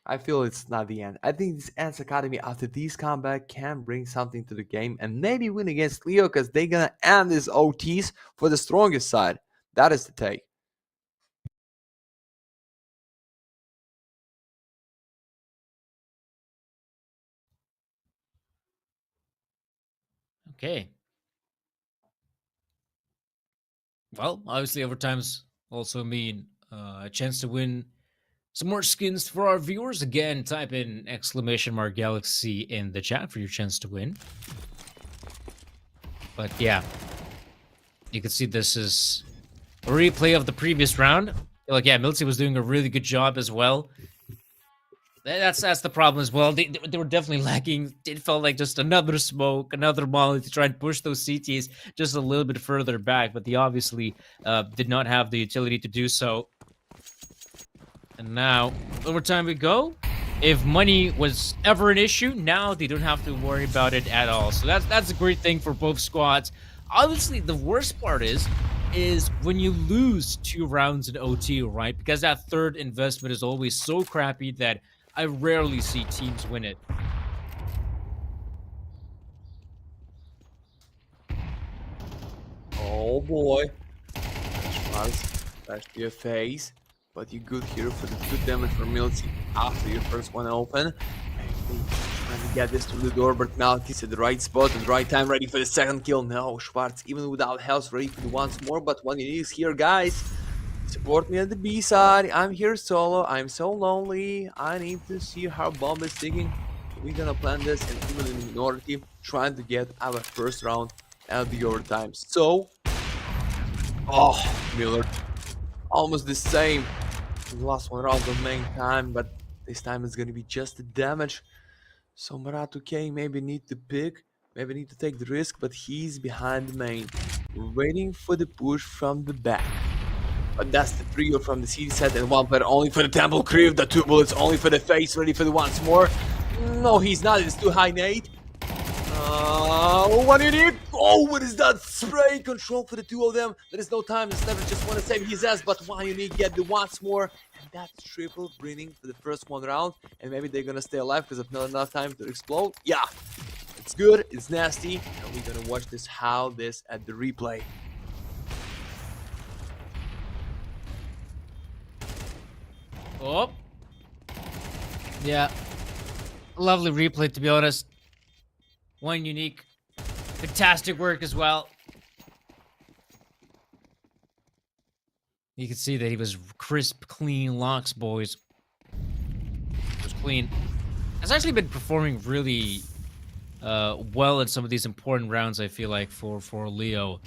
I feel it's not the end. I think this ENCE Academy after this comeback can bring something to the game and maybe win against Leo because they're gonna end these OTs for the strongest side. That is the take. Okay. Well, obviously, overtimes also mean a chance to win some more skins for our viewers. Again, type in !Galaxy in the chat for your chance to win. But yeah, you can see this is a replay of the previous round. Like, yeah, Milty was doing a really good job as well. That's the problem as well. They were definitely lacking. It felt like just another smoke, another molly to try and push those CTs just a little bit further back, but they obviously did not have the utility to do so. And now, overtime we go. If money was ever an issue, now they don't have to worry about it at all. So that's a great thing for both squads. Obviously, the worst part is when you lose 2 rounds in OT, right? Because that third investment is always so crappy that I rarely see teams win it. Oh boy. Flash to your face. But you good here for the good damage from Milty after your first one open. Trying to get this through the door, but Malky's at the right spot at the right time, ready for the second kill. No, Schwartz, even without health, ready for the once more, but one is here, guys. Support me at the B side. I'm here solo. I'm so lonely. I need to see how bomb is sticking. We're gonna plan this and even in the minority, trying to get our first round at the overtime. So, oh, Miller, almost the same. The last one round of main time, but this time it's gonna be just the damage. So Marato K maybe need to pick, maybe need to take the risk, but he's behind the main, waiting for the push from the back. But that's the trio from the CD set and one player only for the Temple Crew. The 2 bullets only for the face, ready for the once more. No, he's not. It's too high, Nate. What do you need? Oh, what is that spray control for the 2 of them? There is no time. The Sniper just want to save his ass, but one UNiTY get the once more. And that's triple breeding for the first one round. And maybe they're gonna stay alive because of not enough time to explode. Yeah, it's good. It's nasty. And we're gonna watch this how this at the replay. Oh. Yeah. Lovely replay, to be honest. One UNiTY. Fantastic work as well. You can see that he was crisp, clean locks, boys. It was clean. Has actually been performing really well in some of these important rounds, I feel like, for Leo.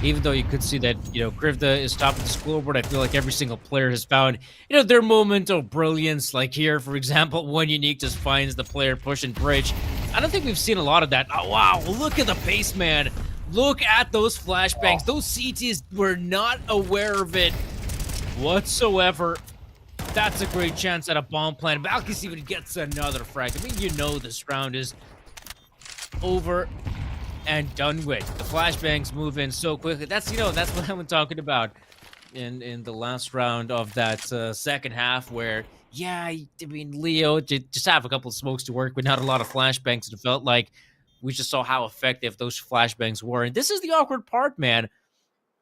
Even though you could see that, Krivda is top of the scoreboard, I feel like every single player has found, their moment of brilliance. Like here, for example, one UNiTY just finds the player pushing bridge. I don't think we've seen a lot of that. Oh, wow, look at the pace, man. Look at those flashbangs. Those CTs were not aware of it whatsoever. That's a great chance at a bomb plan. Valky's even gets another frag. I mean, this round is over and done with. The flashbangs move in so quickly. That's what I've been talking about in the last round of that second half where, yeah, I mean, Leo just have a couple of smokes to work with, not a lot of flashbangs. It felt like we just saw how effective those flashbangs were. And this is the awkward part, man.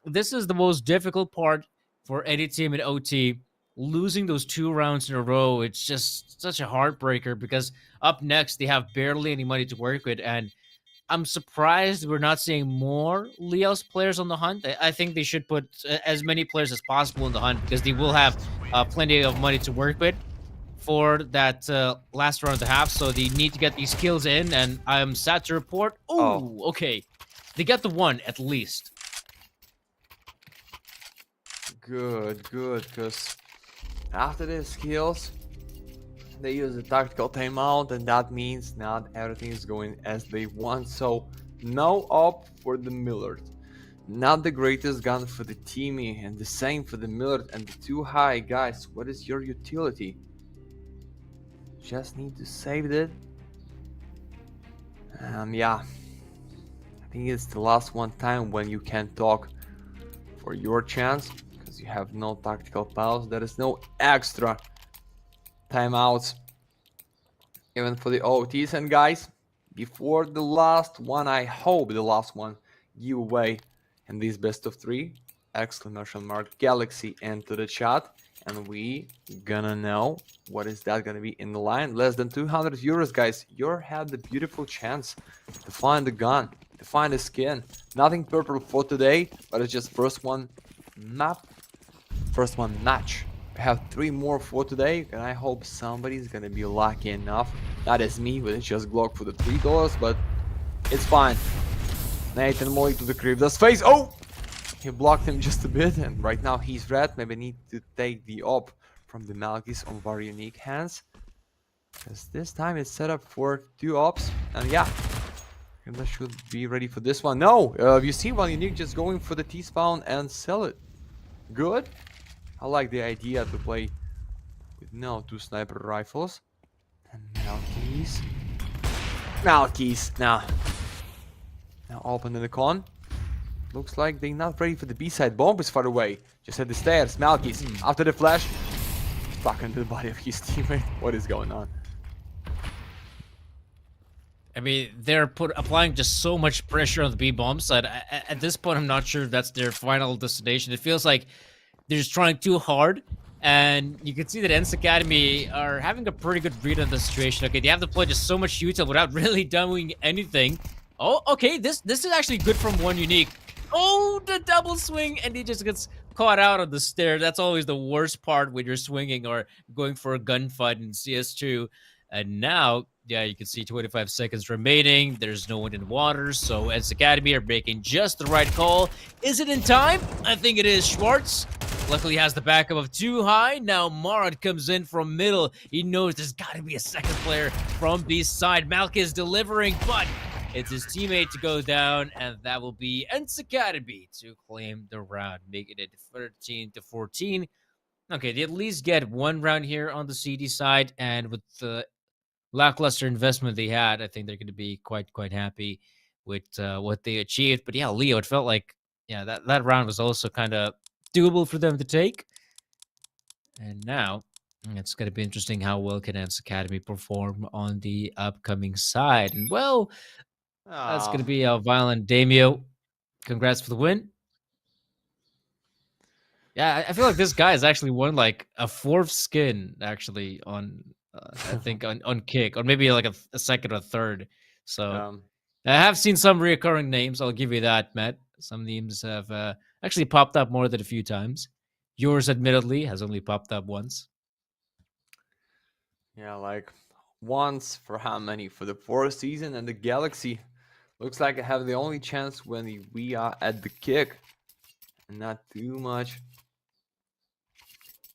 This is the most difficult part for any team in OT. Losing those 2 rounds in a row, it's just such a heartbreaker because up next they have barely any money to work with, and I'm surprised we're not seeing more Leos players on the hunt. I think they should put as many players as possible in the hunt because they will have plenty of money to work with for that last round and a half. So they need to get these kills in, and I'm sad to report. Oh, Oh, okay. They got the one at least. good, good, because after these kills, they use a tactical timeout, and that means not everything is going as they want. So no up for the Millard. Not the greatest gun for the Teamy, and the same for the Millard and the too high. Guys, what is your utility? Just need to save it. Yeah, I think it's the last one time when you can talk for your chance, because you have no tactical pause. There is no extra timeouts even for the OTs. And guys, before the last one, I hope the last one giveaway in this best of 3, exclamation mark Galaxy into the chat, and we gonna know what is that gonna be in the line. Less than 200 euros, guys. You had the beautiful chance to find the gun, to find the skin. Nothing purple for today, but it's just first one map, first one match. We have 3 more for today, and I hope somebody's gonna be lucky enough. Not as me, with just Glock for the $3, but it's fine. Nathan Molly to the Crypto's face. Oh! He blocked him just a bit, and right now he's red. Maybe need to take the op from the Malkis on very unique hands, because this time it's set up for 2 ops, and yeah, Crypto should be ready for this one. No! You see one unique just going for the T-spawn and sell it. Good. I like the idea to play with no 2 sniper rifles. And Malkis. Now open in the con. Looks like they're not ready for the B-side. Bomb is far away. Just at the stairs. Malkis, after the flash, stuck into the body of his teammate. What is going on? I mean, they're applying just so much pressure on the B-bomb side. At this point, I'm not sure if that's their final destination. It feels like they're just trying too hard. And you can see that ENCE Academy are having a pretty good read on the situation. Okay, they have to play just so much util without really doing anything. Oh, okay, this is actually good from one unique. Oh, the double swing, and he just gets caught out on the stair. That's always the worst part when you're swinging or going for a gunfight in CS2. And now, yeah, you can see 25 seconds remaining. There's no one in water, so ENCE Academy are making just the right call. Is it in time? I think it is. Schwartz luckily has the backup of too high. Now Marad comes in from middle. He knows there's got to be a second player from B side. Malk is delivering, but it's his teammate to go down, and that will be ENCE Academy to claim the round, making it 13-14. Okay, they at least get one round here on the CD side, and with the lackluster investment they had, I think they're going to be quite happy with what they achieved. But yeah, Leo, it felt like that round was also kind of doable for them to take. And now it's going to be interesting how well can ENCE Academy perform on the upcoming side. And well, that's going to be a Violent Damio. Congrats for the win. Yeah, I feel like this guy has actually won like a 4th skin actually on I think on Kick, or maybe like a second or third. So I have seen some reoccurring names. I'll give you that, Matt. Some names have actually popped up more than a few times. Yours, admittedly, has only popped up once. Yeah, like once for how many? For the 4th season, and the Galaxy looks like I have the only chance when we are at the Kick, and not too much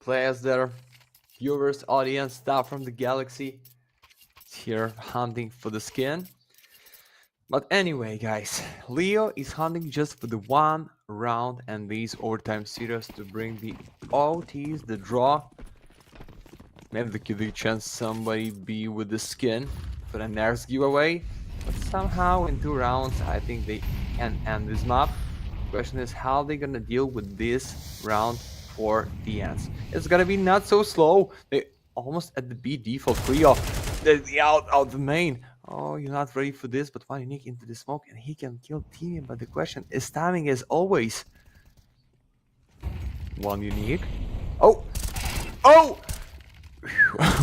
players there. Viewers, audience, staff from the Galaxy here hunting for the skin. But anyway, guys, Leo is hunting just for the 1 round and these overtime series to bring the OTs, the draw. Maybe there could be a chance somebody be with the skin for the next giveaway. But somehow in 2 rounds, I think they can end this map. Question is how they're gonna deal with this round for the ENCE. It's gonna be not so slow. They almost at the B default. Creo, the out the main. Oh, you're not ready for this, but one unique into the smoke and he can kill team. But the question is timing as always. One unique. Oh!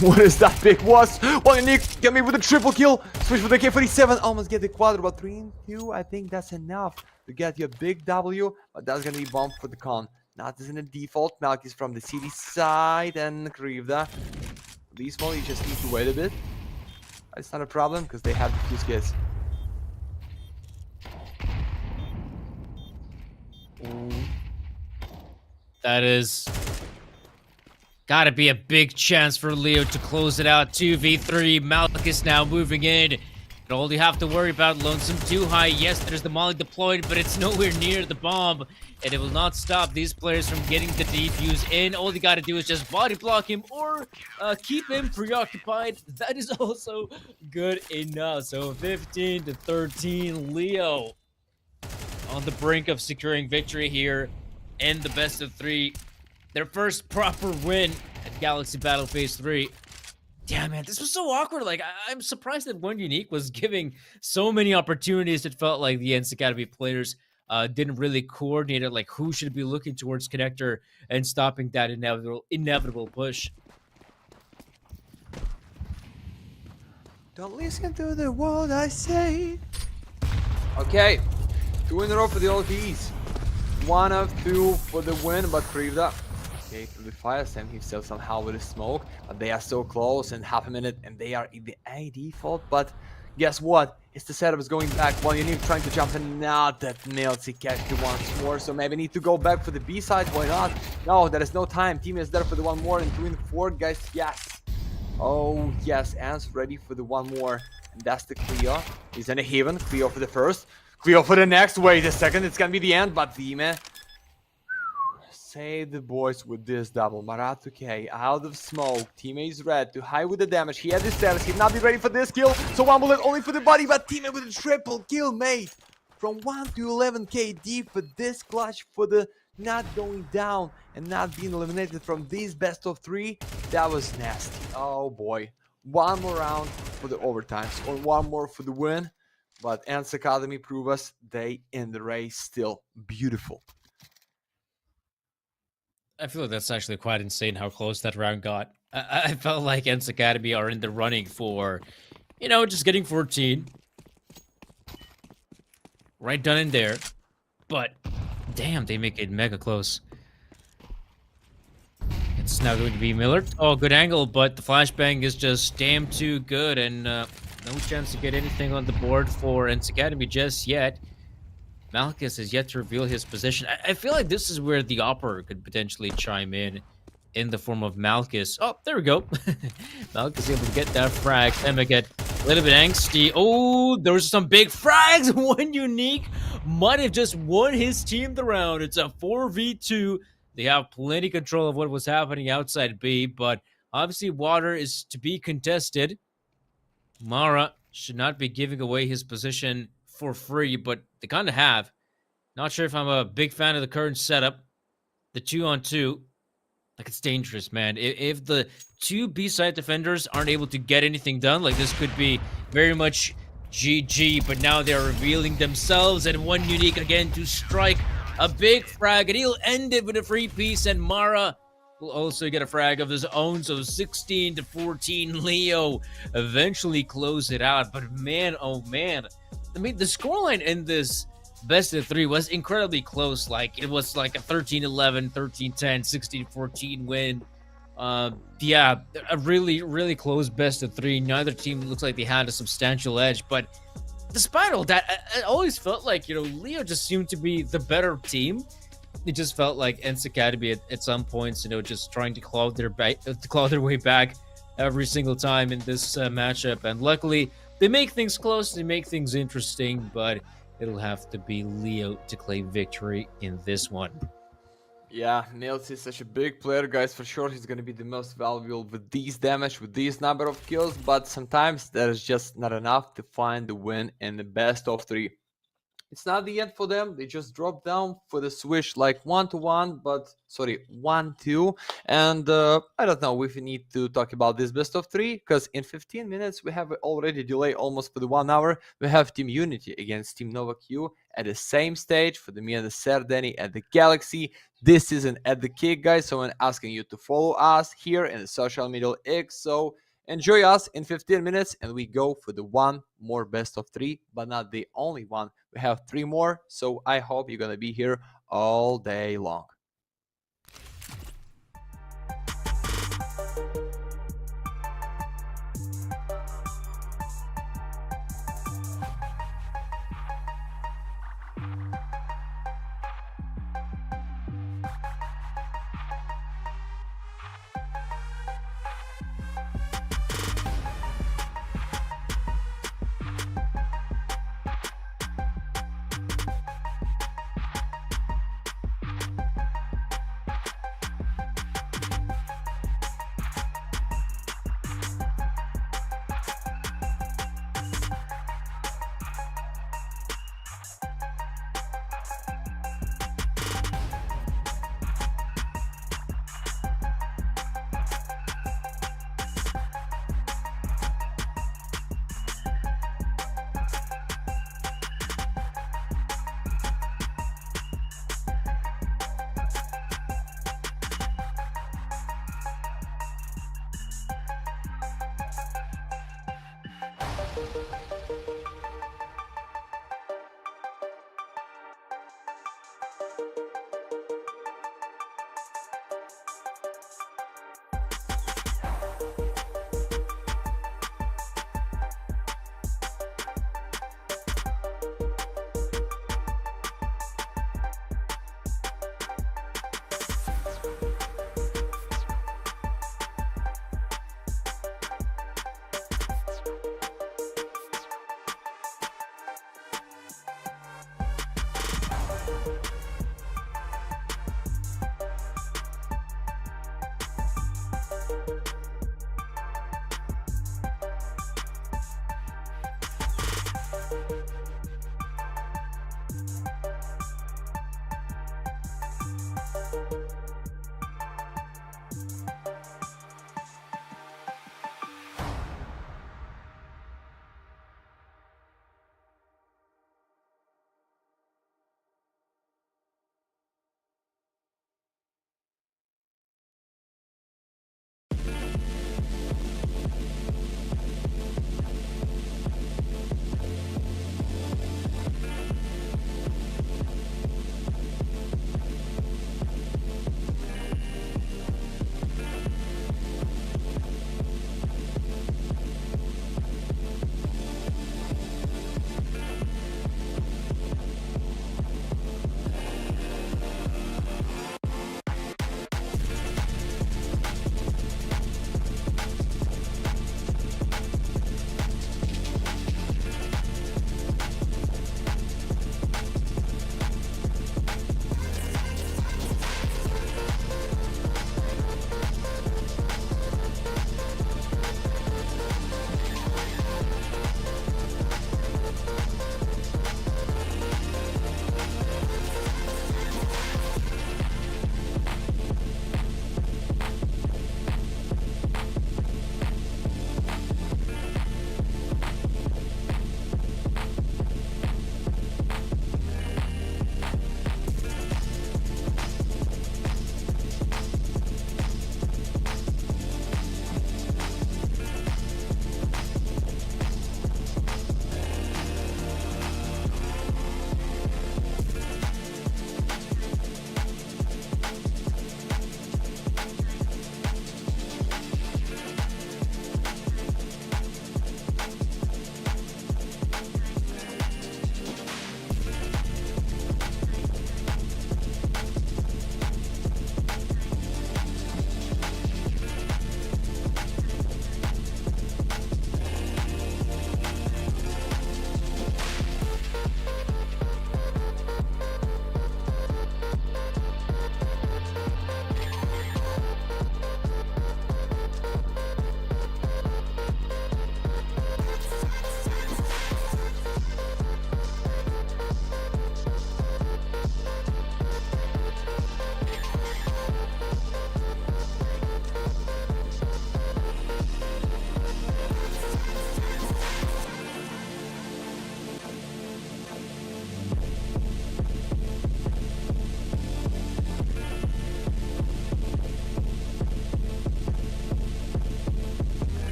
What is that pick was? Well, Nick, get me with a triple kill. Switch for the K47. Almost get the quadra, but 3 and 2. I think that's enough to get you a big W. But that's gonna be bump for the con. Not as in a default. Malkis from the CD side and Krivda. These one, you just need to wait a bit. It's not a problem because they have the fuse kits. That is gotta be a big chance for Leo to close it out. 2v3. Malkis now moving in. And all you have to worry about, Lonesome too high. Yes, there's the molly deployed, but it's nowhere near the bomb. And it will not stop these players from getting the defuse in. All you gotta do is just body block him or keep him preoccupied. That is also good enough. So 15-13, Leo on the brink of securing victory here in the best of 3. Their first proper win at Galaxy Battle Phase 3. Damn, man, this was so awkward. Like, I'm surprised that UNiTY was giving so many opportunities. It felt like the ENCE Academy players didn't really coordinate it, like who should be looking towards connector and stopping that inevitable push. Don't listen to the word I say. Okay, 2 in a row for the OTs. 1 of 2 for the win, but Krivda. Okay, through the fire, Sam himself somehow with the smoke, but they are so close in half a minute and they are in the A default. But guess what? It's the setup is going back. Well, UNiTY trying to jump and not that Melty catch it once more. So maybe need to go back for the B side. Why not? No, there is no time. Team is there for the 1 more and 2 in 4, guys. Yes. Oh yes, ENCE ready for the 1 more, and that's the Cleo. He's in a heaven. Cleo for the first. Cleo for the next. Wait a second, it's gonna be the end, but Vime save the boys with this double. Maratuke out of smoke. Teammate's red to high with the damage. He had his status. He'd not be ready for this kill. So 1 bullet only for the body, but teammate with a triple kill, mate. From 1 to 11 KD for this clutch, for the not going down and not being eliminated from these best of 3. That was nasty. Oh boy. 1 more round for the overtimes or 1 more for the win. But ENCE Academy prove us they in the race still. Beautiful. I feel like that's actually quite insane how close that round got. I felt like ENCE Academy are in the running for, you know, just getting 14. Right done in there. But, damn, they make it mega close. It's now going to be Miller. Oh, good angle, but the flashbang is just damn too good. And no chance to get anything on the board for ENCE Academy just yet. Malkis has yet to reveal his position. I feel like this is where the Opera could potentially chime in the form of Malkis. Oh, there we go. Malkis able to get that frag. Emma get a little bit angsty. Oh, there was some big frags. UNiTY might have just won his team the round. It's a 4v2. They have plenty control of what was happening outside B, but obviously water is to be contested. Mara should not be giving away his position for free, but they kind of have. Not sure if I'm a big fan of the current setup. The 2-on-2, like, it's dangerous, man. If the 2 B-side defenders aren't able to get anything done, like, this could be very much GG, but now they're revealing themselves, and UNiTY again to strike a big frag, and he'll end it with a free piece, and Mara will also get a frag of his own. So 16-14, Leo eventually close it out. But man, oh man, I mean, the scoreline in this best of 3 was incredibly close. Like, it was like a 13-11, 13-10, 16-14 win. Yeah, a really close best of 3. Neither team looks like they had a substantial edge, but despite all that, I always felt like, you know, Leo just seemed to be the better team. It just felt like ENCE Academy at some points, you know, just trying to claw their way back every single time in this matchup. And luckily, they make things close, they make things interesting, but it'll have to be Leo to claim victory in this one. Yeah, Nils is such a big player, guys. For sure, he's going to be the most valuable with these damage, with these number of kills. But sometimes there's just not enough to find the win in the best of 3. It's not the end for them. They just dropped down for the switch like 1-1, but sorry, 1-2. And I don't know if we need to talk about this best of three, because in 15 minutes we have already delay almost for the 1 hour. We have Team UNiTY against Team Novaq at the same stage for the me and the Sardeni at the Galaxy. This isn't at the kick, guys, so I'm asking you to follow us here in the social media X. So enjoy us in 15 minutes and we go for the one more best of three, but not the only one. We have three more, so I hope you're gonna be here all day long.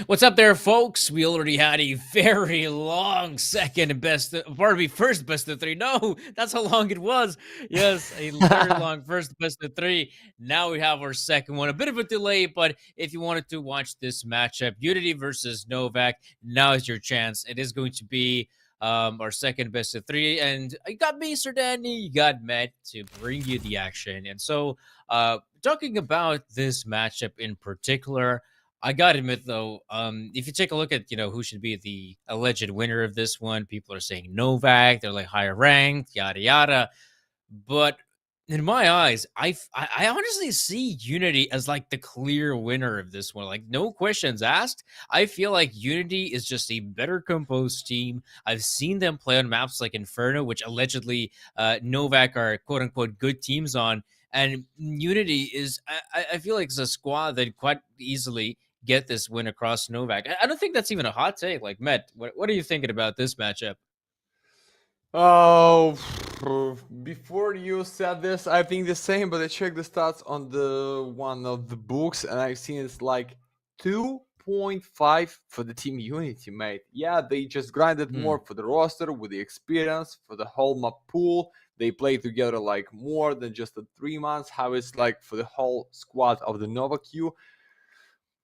What's up there, folks? We already had a very long first best of three. No, that's how long it was. Yes, a very long first best of three. Now we have our second one. A bit of a delay, but if you wanted to watch this matchup, UNiTY versus Novaq, now is your chance. It is going to be our second best of three. And you got me, Sir Danny, you got Matt to bring you the action. And so, talking about this matchup in particular, I gotta admit though, if you take a look at who should be the alleged winner of this one, people are saying Novaq. They're like higher ranked, yada yada. But in my eyes, I honestly see UNiTY as like the clear winner of this one. Like no questions asked. I feel like UNiTY is just a better composed team. I've seen them play on maps like Inferno, which allegedly Novaq are quote unquote good teams on. And UNiTY is, I feel like it's a squad that quite easily get this win across Novaq. I don't think that's even a hot take. Like, Met, what are you thinking about this matchup? Oh, before you said this, I think the same, but I checked the stats on the one of the books, and I've seen it's like 2.5 for the team UNiTY, mate. Yeah, they just grinded more for the roster with the experience for the whole map pool. They play together like more than just the 3 months. How it's like for the whole squad of the Novaq queue.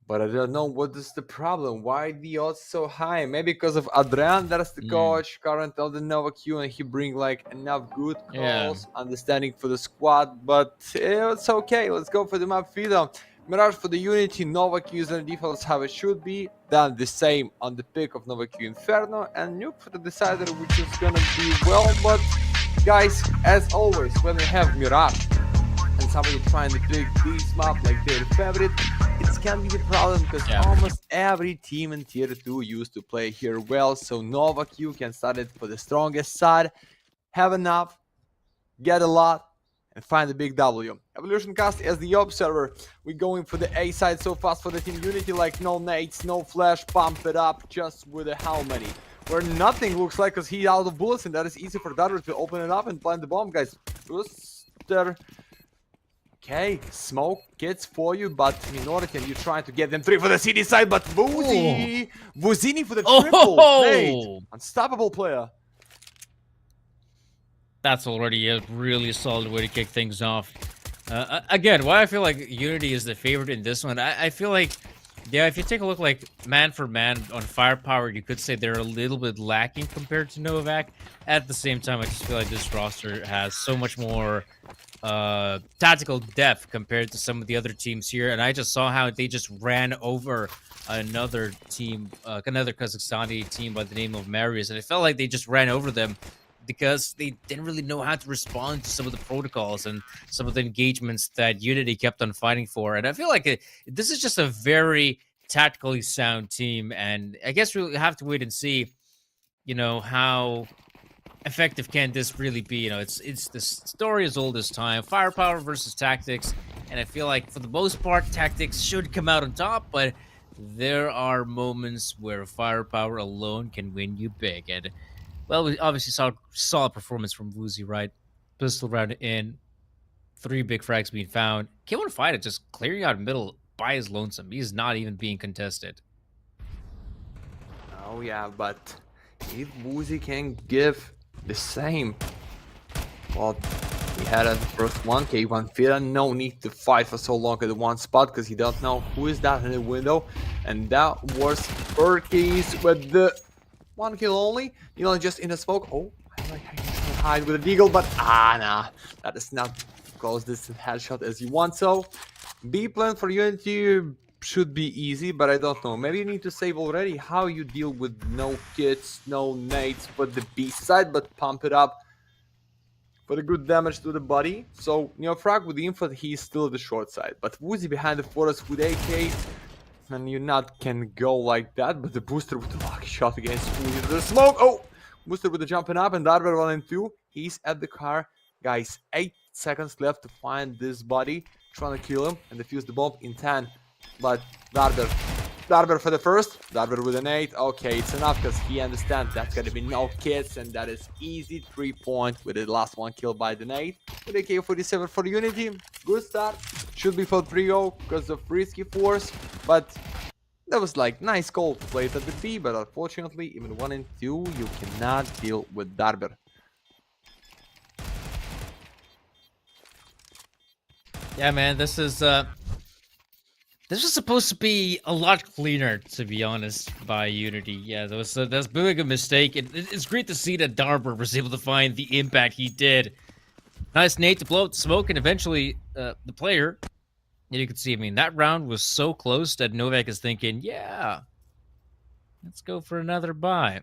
But I don't know what is the problem. Why the odds so high? Maybe because of Adrian, that's the coach, current of the Novaq, and he bring like enough good calls, understanding for the squad. But it's okay. Let's go for the map freedom. Mirage for the UNiTY, Novaq user defaults how it should be. Then the same on the pick of Novaq Inferno, and Nuke for the decider, which is gonna be well. But guys, as always, when we have Mirage and somebody trying to pick this map like their favorite, it can be a problem because almost every team in tier 2 used to play here well. So Novaq can start it for the strongest side, have enough, get a lot, and find the big W. Evolution Cast as the observer. We're going for the A side so fast for the team UNiTY, like no nades, no flash, pump it up just with a how many? Where nothing looks like, because he's out of bullets, and that is easy for Darwin to open it up and plant the bomb, guys. Booster. Okay, smoke kits for you, but Minority, and you're trying to get them 3 for the CD side, but Vuzini for the triple. Mate, unstoppable player. That's already a really solid way to kick things off. Again, why I feel like UNiTY is the favorite in this one, I feel like, yeah, if you take a look like man for man on firepower, you could say they're a little bit lacking compared to Novaq. At the same time, I just feel like this roster has so much more tactical depth compared to some of the other teams here, and I just saw how they just ran over another team, another Kazakhstani team by the name of Marius, and it felt like they just ran over them because they didn't really know how to respond to some of the protocols and some of the engagements that UNiTY kept on fighting for. And I feel like this is just a very tactically sound team, and I guess we'll have to wait and see, how effective can this really be. It's the story as old as time, firepower versus tactics, and I feel like for the most part tactics should come out on top, but there are moments where firepower alone can win you big. And well, we obviously saw solid performance from Woozy, right? Pistol round in, 3 big frags being found. K1 Fighter just clearing out middle by his lonesome. He's not even being contested. Oh yeah, but if Woozy can give the same, well, he had a first one, K1 Fira, no need to fight for so long at the one spot because he don't know who is that in the window, and that was Perkies with the 1 kill only, just in a smoke. Oh, I like how you hide with a deagle, but nah, that is not close distance headshot as you want. So B plan for UNiTY should be easy, but I don't know. Maybe you need to save already how you deal with no kits, no nades, but the B side, but pump it up for the good damage to the body. So, Frag with the info, he's still the short side. But Woozy behind the forest with AK, and you not can go like that, but the booster with the lucky shot against Woozy. The smoke! Oh! Booster with the jumping up, and Darber 1 and 2. He's at the car. Guys, 8 seconds left to find this body. Trying to kill him and defuse the bomb in 10. But Darber for the first, Darber with an 8. Okay, it's enough because he understands that's gonna be no kits, and that is easy 3-point with the last one killed by the nade. With AK-47 for UNiTY, good start. Should be for 3-0 because of risky force, but That was like nice call to play it at the B, but unfortunately, even 1 and 2, you cannot deal with Darber. Yeah, man, this was supposed to be a lot cleaner, to be honest, by UNiTY. Yeah, that's big a mistake. It's great to see that Darber was able to find the impact he did. Nice nade to blow out the smoke, and eventually the player, you can see, I mean, that round was so close that Novaq is thinking, yeah, let's go for another buy.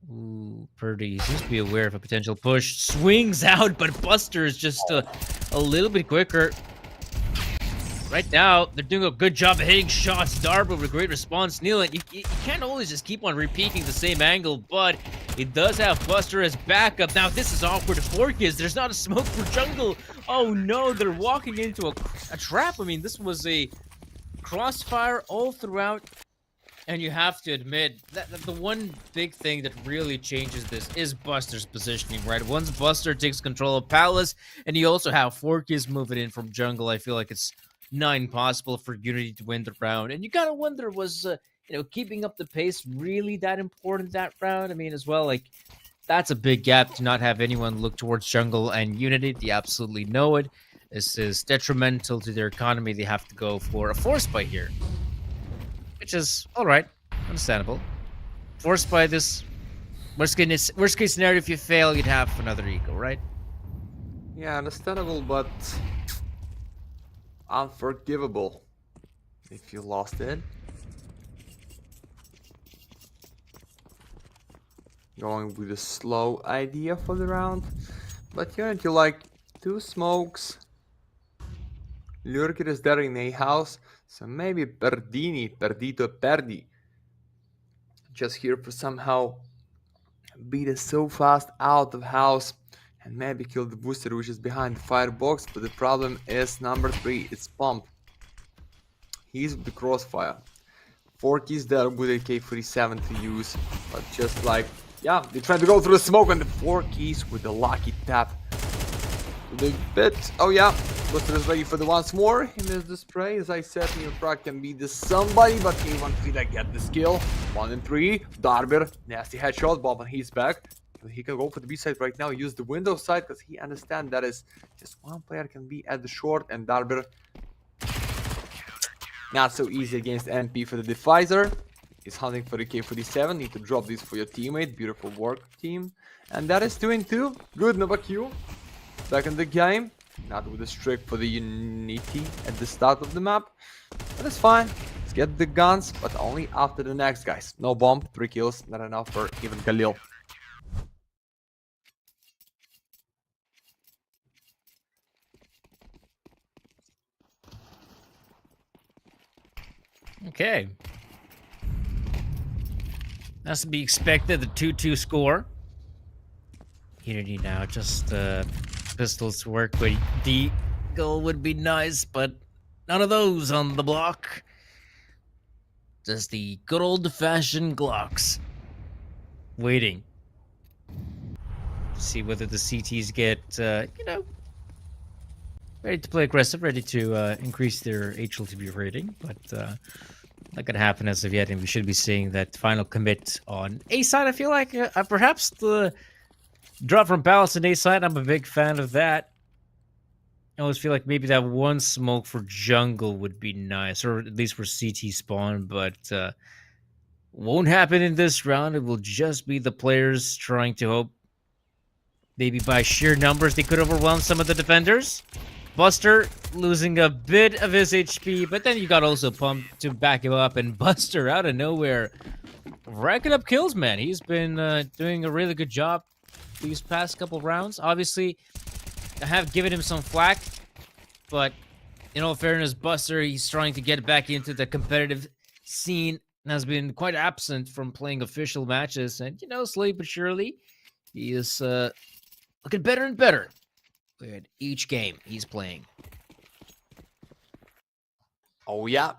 Ooh, Purdy seems to be aware of a potential push. Swings out, but Buster is just a little bit quicker. Right now, they're doing a good job of hitting shots. Darber with a great response. Nealon, you can't always just keep on repeating the same angle, but he does have Buster as backup. Now, this is awkward to Forkis. There's not a smoke for jungle. Oh, no, they're walking into a trap. I mean, this was a crossfire all throughout. And you have to admit that the one big thing that really changes this is Buster's positioning, right? Once Buster takes control of Palace, and you also have Forkis moving in from jungle, I feel like it's not impossible for UNiTY to win the round. And you gotta wonder, was keeping up the pace really that important that round? I mean, as well, like, that's a big gap to not have anyone look towards jungle, and UNiTY, they absolutely know it. This is detrimental to their economy. They have to go for a force buy here, which is all right, understandable. Force buy this worst case scenario. If you fail, you'd have another eco, right? Yeah, understandable, but unforgivable if you lost it. Going with a slow idea for the round, but UNiTY like 2 smokes. Lurker is there in a house, so maybe Perdi, just here for somehow beat us so fast out of house and maybe kill the booster which is behind the firebox. But the problem is number 3, it's Pump. He's with the crossfire. Forkis there with a K47 to use, but just like, yeah, they tried to go through the smoke, and the Forkis with the lucky tap. The bit, oh yeah, Buster is ready for the once more. He missed the spray. As I said, Novaq can be the somebody, but K1 get the skill. 1 and 3, Darber, nasty headshot, Bob on his back. But he can go for the B side right now, use the window side, because he understands that is just one player can be at the short, and Darber not so easy against MP for the Defizer. He's hunting for the K47, need to drop this for your teammate. Beautiful work, team. And that is 2 and 2. Good Novaq. Back in the game, not with a streak for the UNiTY at the start of the map, but it's fine. Let's get the guns, but only after the next guys. No bomb, 3 kills, not enough for even Khalil. Okay. That's to be expected, the 2-2 score. UNiTY now just pistols to work with. The goal would be nice, but none of those on the block. Just the good old-fashioned Glocks. Waiting. See whether the CTs get, ready to play aggressive, ready to increase their HLTV rating, but not gonna happen as of yet, and we should be seeing that final commit on A side. I feel like perhaps the drop from Palace and A side, I'm a big fan of that. I always feel like maybe that one smoke for jungle would be nice, or at least for CT spawn, but won't happen in this round. It will just be the players trying to hope maybe by sheer numbers they could overwhelm some of the defenders. Buster losing a bit of his HP, but then you got also Pump to back him up, and Buster out of nowhere racking up kills, man. He's been doing a really good job these past couple rounds. Obviously, I have given him some flack, but in all fairness, Buster, he's trying to get back into the competitive scene and has been quite absent from playing official matches. And, slowly but surely, he is looking better and better with each game he's playing. Oh, yeah.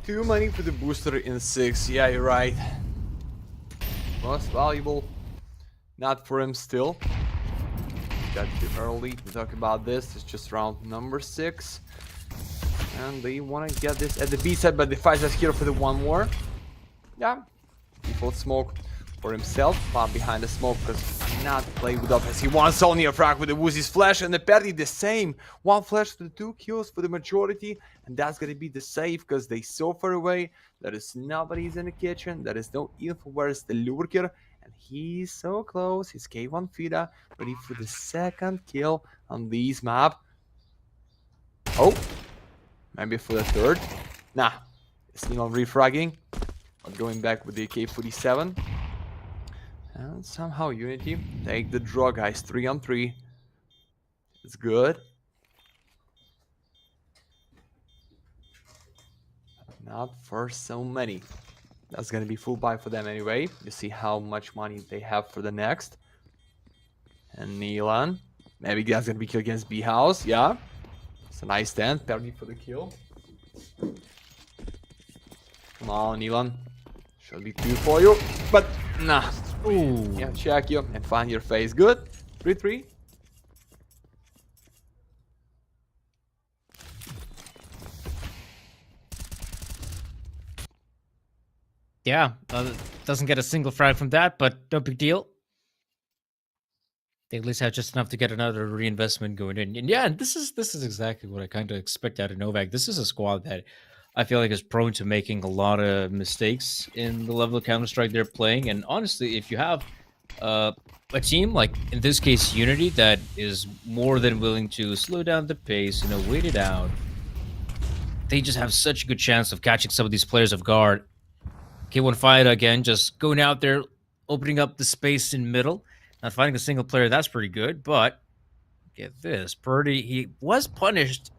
Too many for the booster in 6. Yeah, you're right. Most valuable. Not for him still. Got too early to talk about this. It's just round number 6. And they want to get this at the B side, but the fight is here for the one more. Yeah, default smoke for himself, behind the smoke, because he cannot play without as he wants only a frag with the Woozy's flash, and the party the same. One flash for the 2 kills for the majority, and that's gonna be the save because they so far away. There is nobody's in the kitchen, there is no info where is the lurker, and he's so close. He's K1 Fida, ready for the 2nd kill on this map. Oh, maybe for the 3rd. Nah, it's not refragging, but going back with the AK-47. And somehow UNiTY take the draw, guys. 3 on 3. It's good. Not for so many. That's gonna be full buy for them anyway. You see how much money they have for the next. And Nilan. Maybe that's gonna be kill against B House. Yeah. It's a nice stand. Party for the kill. Come on, Nilan. Should be 2 for you. But nah. Ooh. Yeah, check you and find your face. Good. 3-3. Yeah, doesn't get a single frag from that, but no big deal. They at least have just enough to get another reinvestment going in. And yeah, this is exactly what I kind of expect out of Novaq. This is a squad that I feel like is prone to making a lot of mistakes in the level of Counter-Strike they're playing. And honestly, if you have a team like, in this case, UNiTY, that is more than willing to slow down the pace, wait it out, they just have such a good chance of catching some of these players off guard. K1 Fight again, just going out there, opening up the space in middle, not finding a single player. That's pretty good, but get this. Purdy, he was punished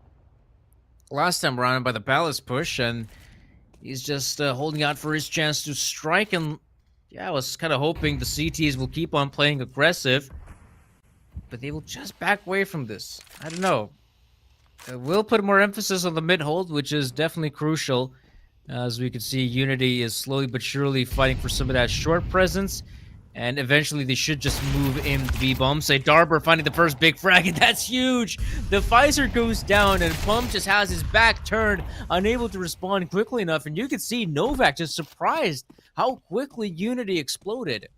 last time around by the ballast push, and he's just holding out for his chance to strike. And yeah, I was kind of hoping the CTs will keep on playing aggressive, but they will just back away from this. I don't know. We'll put more emphasis on the mid-hold, which is definitely crucial. As we can see, UNiTY is slowly but surely fighting for some of that short presence. And eventually they should just move in the B-bomb. Say Darber finding the first big frag, and that's huge! The Pfizer goes down, and Pump just has his back turned, unable to respond quickly enough. And you can see Novaq just surprised how quickly UNiTY exploded.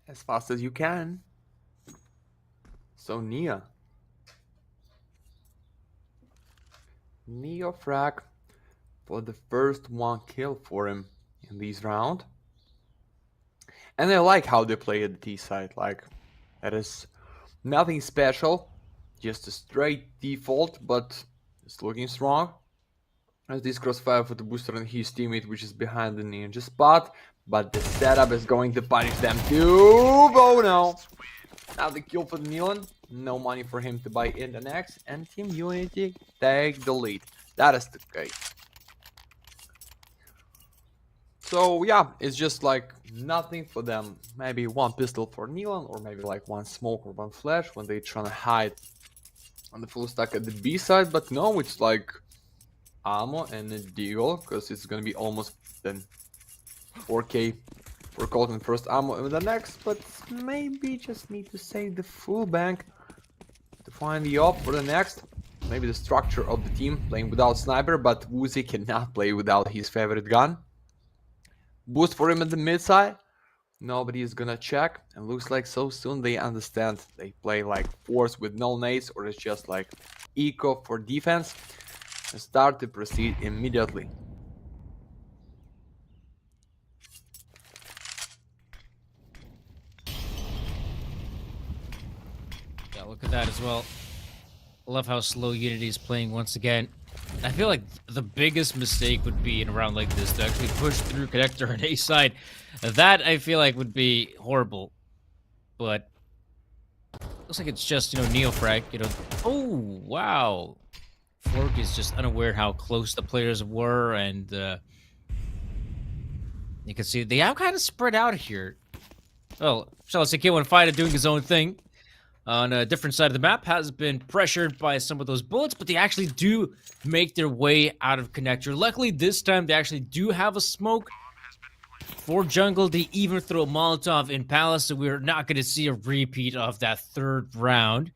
As fast as you can. So Nia frag for the first 1 kill for him in this round. And I like how they play at the T side. Like, that is nothing special, just a straight default, but it's looking strong. As this crossfire for the booster and his teammate, which is behind the ninja spot, but the setup is going to punish them too. Oh no! Now the kill for Nilan. No money for him to buy in the next, and Team UNiTY take the lead. That is the case. So yeah, it's just like nothing for them. Maybe 1 pistol for Nilan, or maybe like 1 smoke or 1 flash when they trying to hide on the full stack at the B side. But no, it's like ammo and a deagle, because it's gonna be almost then 4K. We're calling first ammo in the next, but maybe just need to save the full bank to find the op for the next. Maybe the structure of the team playing without sniper, but Woozy cannot play without his favorite gun. Boost for him at the mid side. Nobody is gonna check, and looks like so soon they understand. They play like force with no nades, or it's just like eco for defense, and start to proceed immediately. Look at that as well. I love how slow UNiTY is playing once again. I feel like the biggest mistake would be in a round like this to actually push through connector and A side. That I feel like would be horrible. But looks like it's just, Neofrag, Oh, wow. Fork is just unaware how close the players were, and you can see they have kind of spread out here. Well, shall I say K1 Fighter doing his own thing on a different side of the map, has been pressured by some of those bullets, but they actually do make their way out of connector. Luckily, this time they actually do have a smoke. For jungle, they even throw a Molotov in Palace, so we're not going to see a repeat of that third round.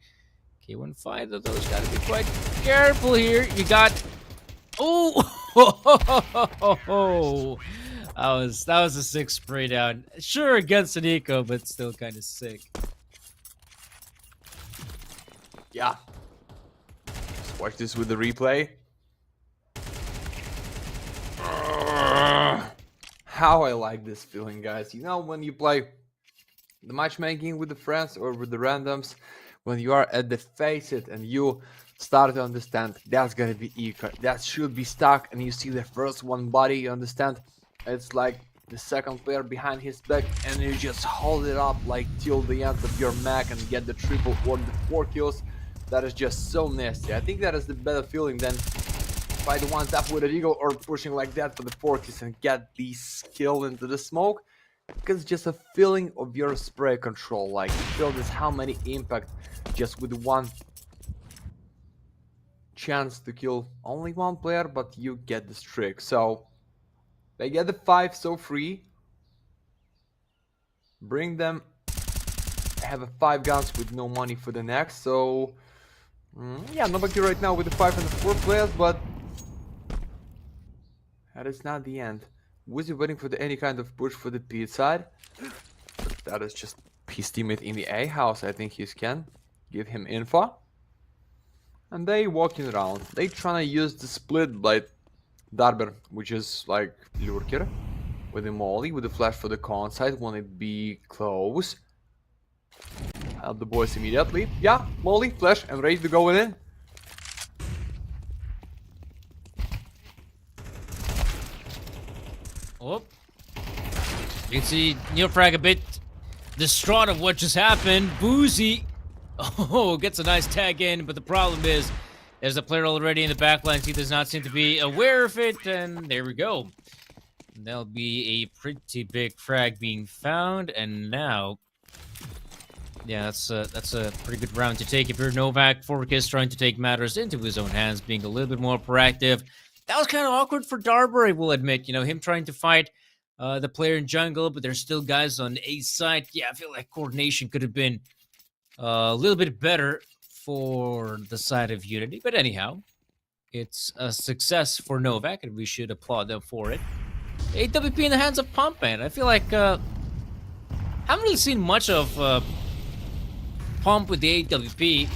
K15 of those got to be quite careful here. You got... Oh! That was a sick spray down. Sure, against an eco, but still kind of sick. Yeah. Just watch this with the replay. How I like this feeling, guys. You know, when you play the matchmaking with the friends or with the randoms, when you are at the face it and you start to understand that's gonna be eco, that should be stuck, and you see the first one body, you understand it's like the second player behind his back, and you just hold it up like till the end of your mech and get the triple or the 4 kills. That is just so nasty. I think that is the better feeling than by the one tap with an eagle or pushing like that for the 4 kills and get these kill into the smoke, because it's just a feeling of your spray control. Like, you feel this how many impact just with one chance to kill only one player, but you get the streak. So they get the 5 so free. Bring them. Have a 5 guns with no money for the next. So yeah, Novaq right now with the 5 and the 4 players, but that is not the end. Was he waiting for any kind of push for the P side? That is just his teammate in the A house. I think he can give him info. And they walking around. They trying to use the split blade Darber, which is like lurker, with the molly, with the flash for the con side when it be close. Help the boys immediately. Yeah, molly, flash, and ready to go in. Oh, you can see Neofrag a bit distraught of what just happened. Boozy, oh, gets a nice tag in, but the problem is there's a player already in the backlines. He does not seem to be aware of it, and there we go. There'll be a pretty big frag being found, and now, yeah, that's a pretty good round to take if you're Novaq. Forkis trying to take matters into his own hands, being a little bit more proactive. That was kind of awkward for Darber, I will admit. You know, him trying to fight the player in jungle, but there's still guys on A side. Yeah, I feel like coordination could have been a little bit better for the side of UNiTY. But anyhow, it's a success for Novaq, and we should applaud them for it. AWP in the hands of Pump Man. I feel like haven't really seen much of Pump with the AWP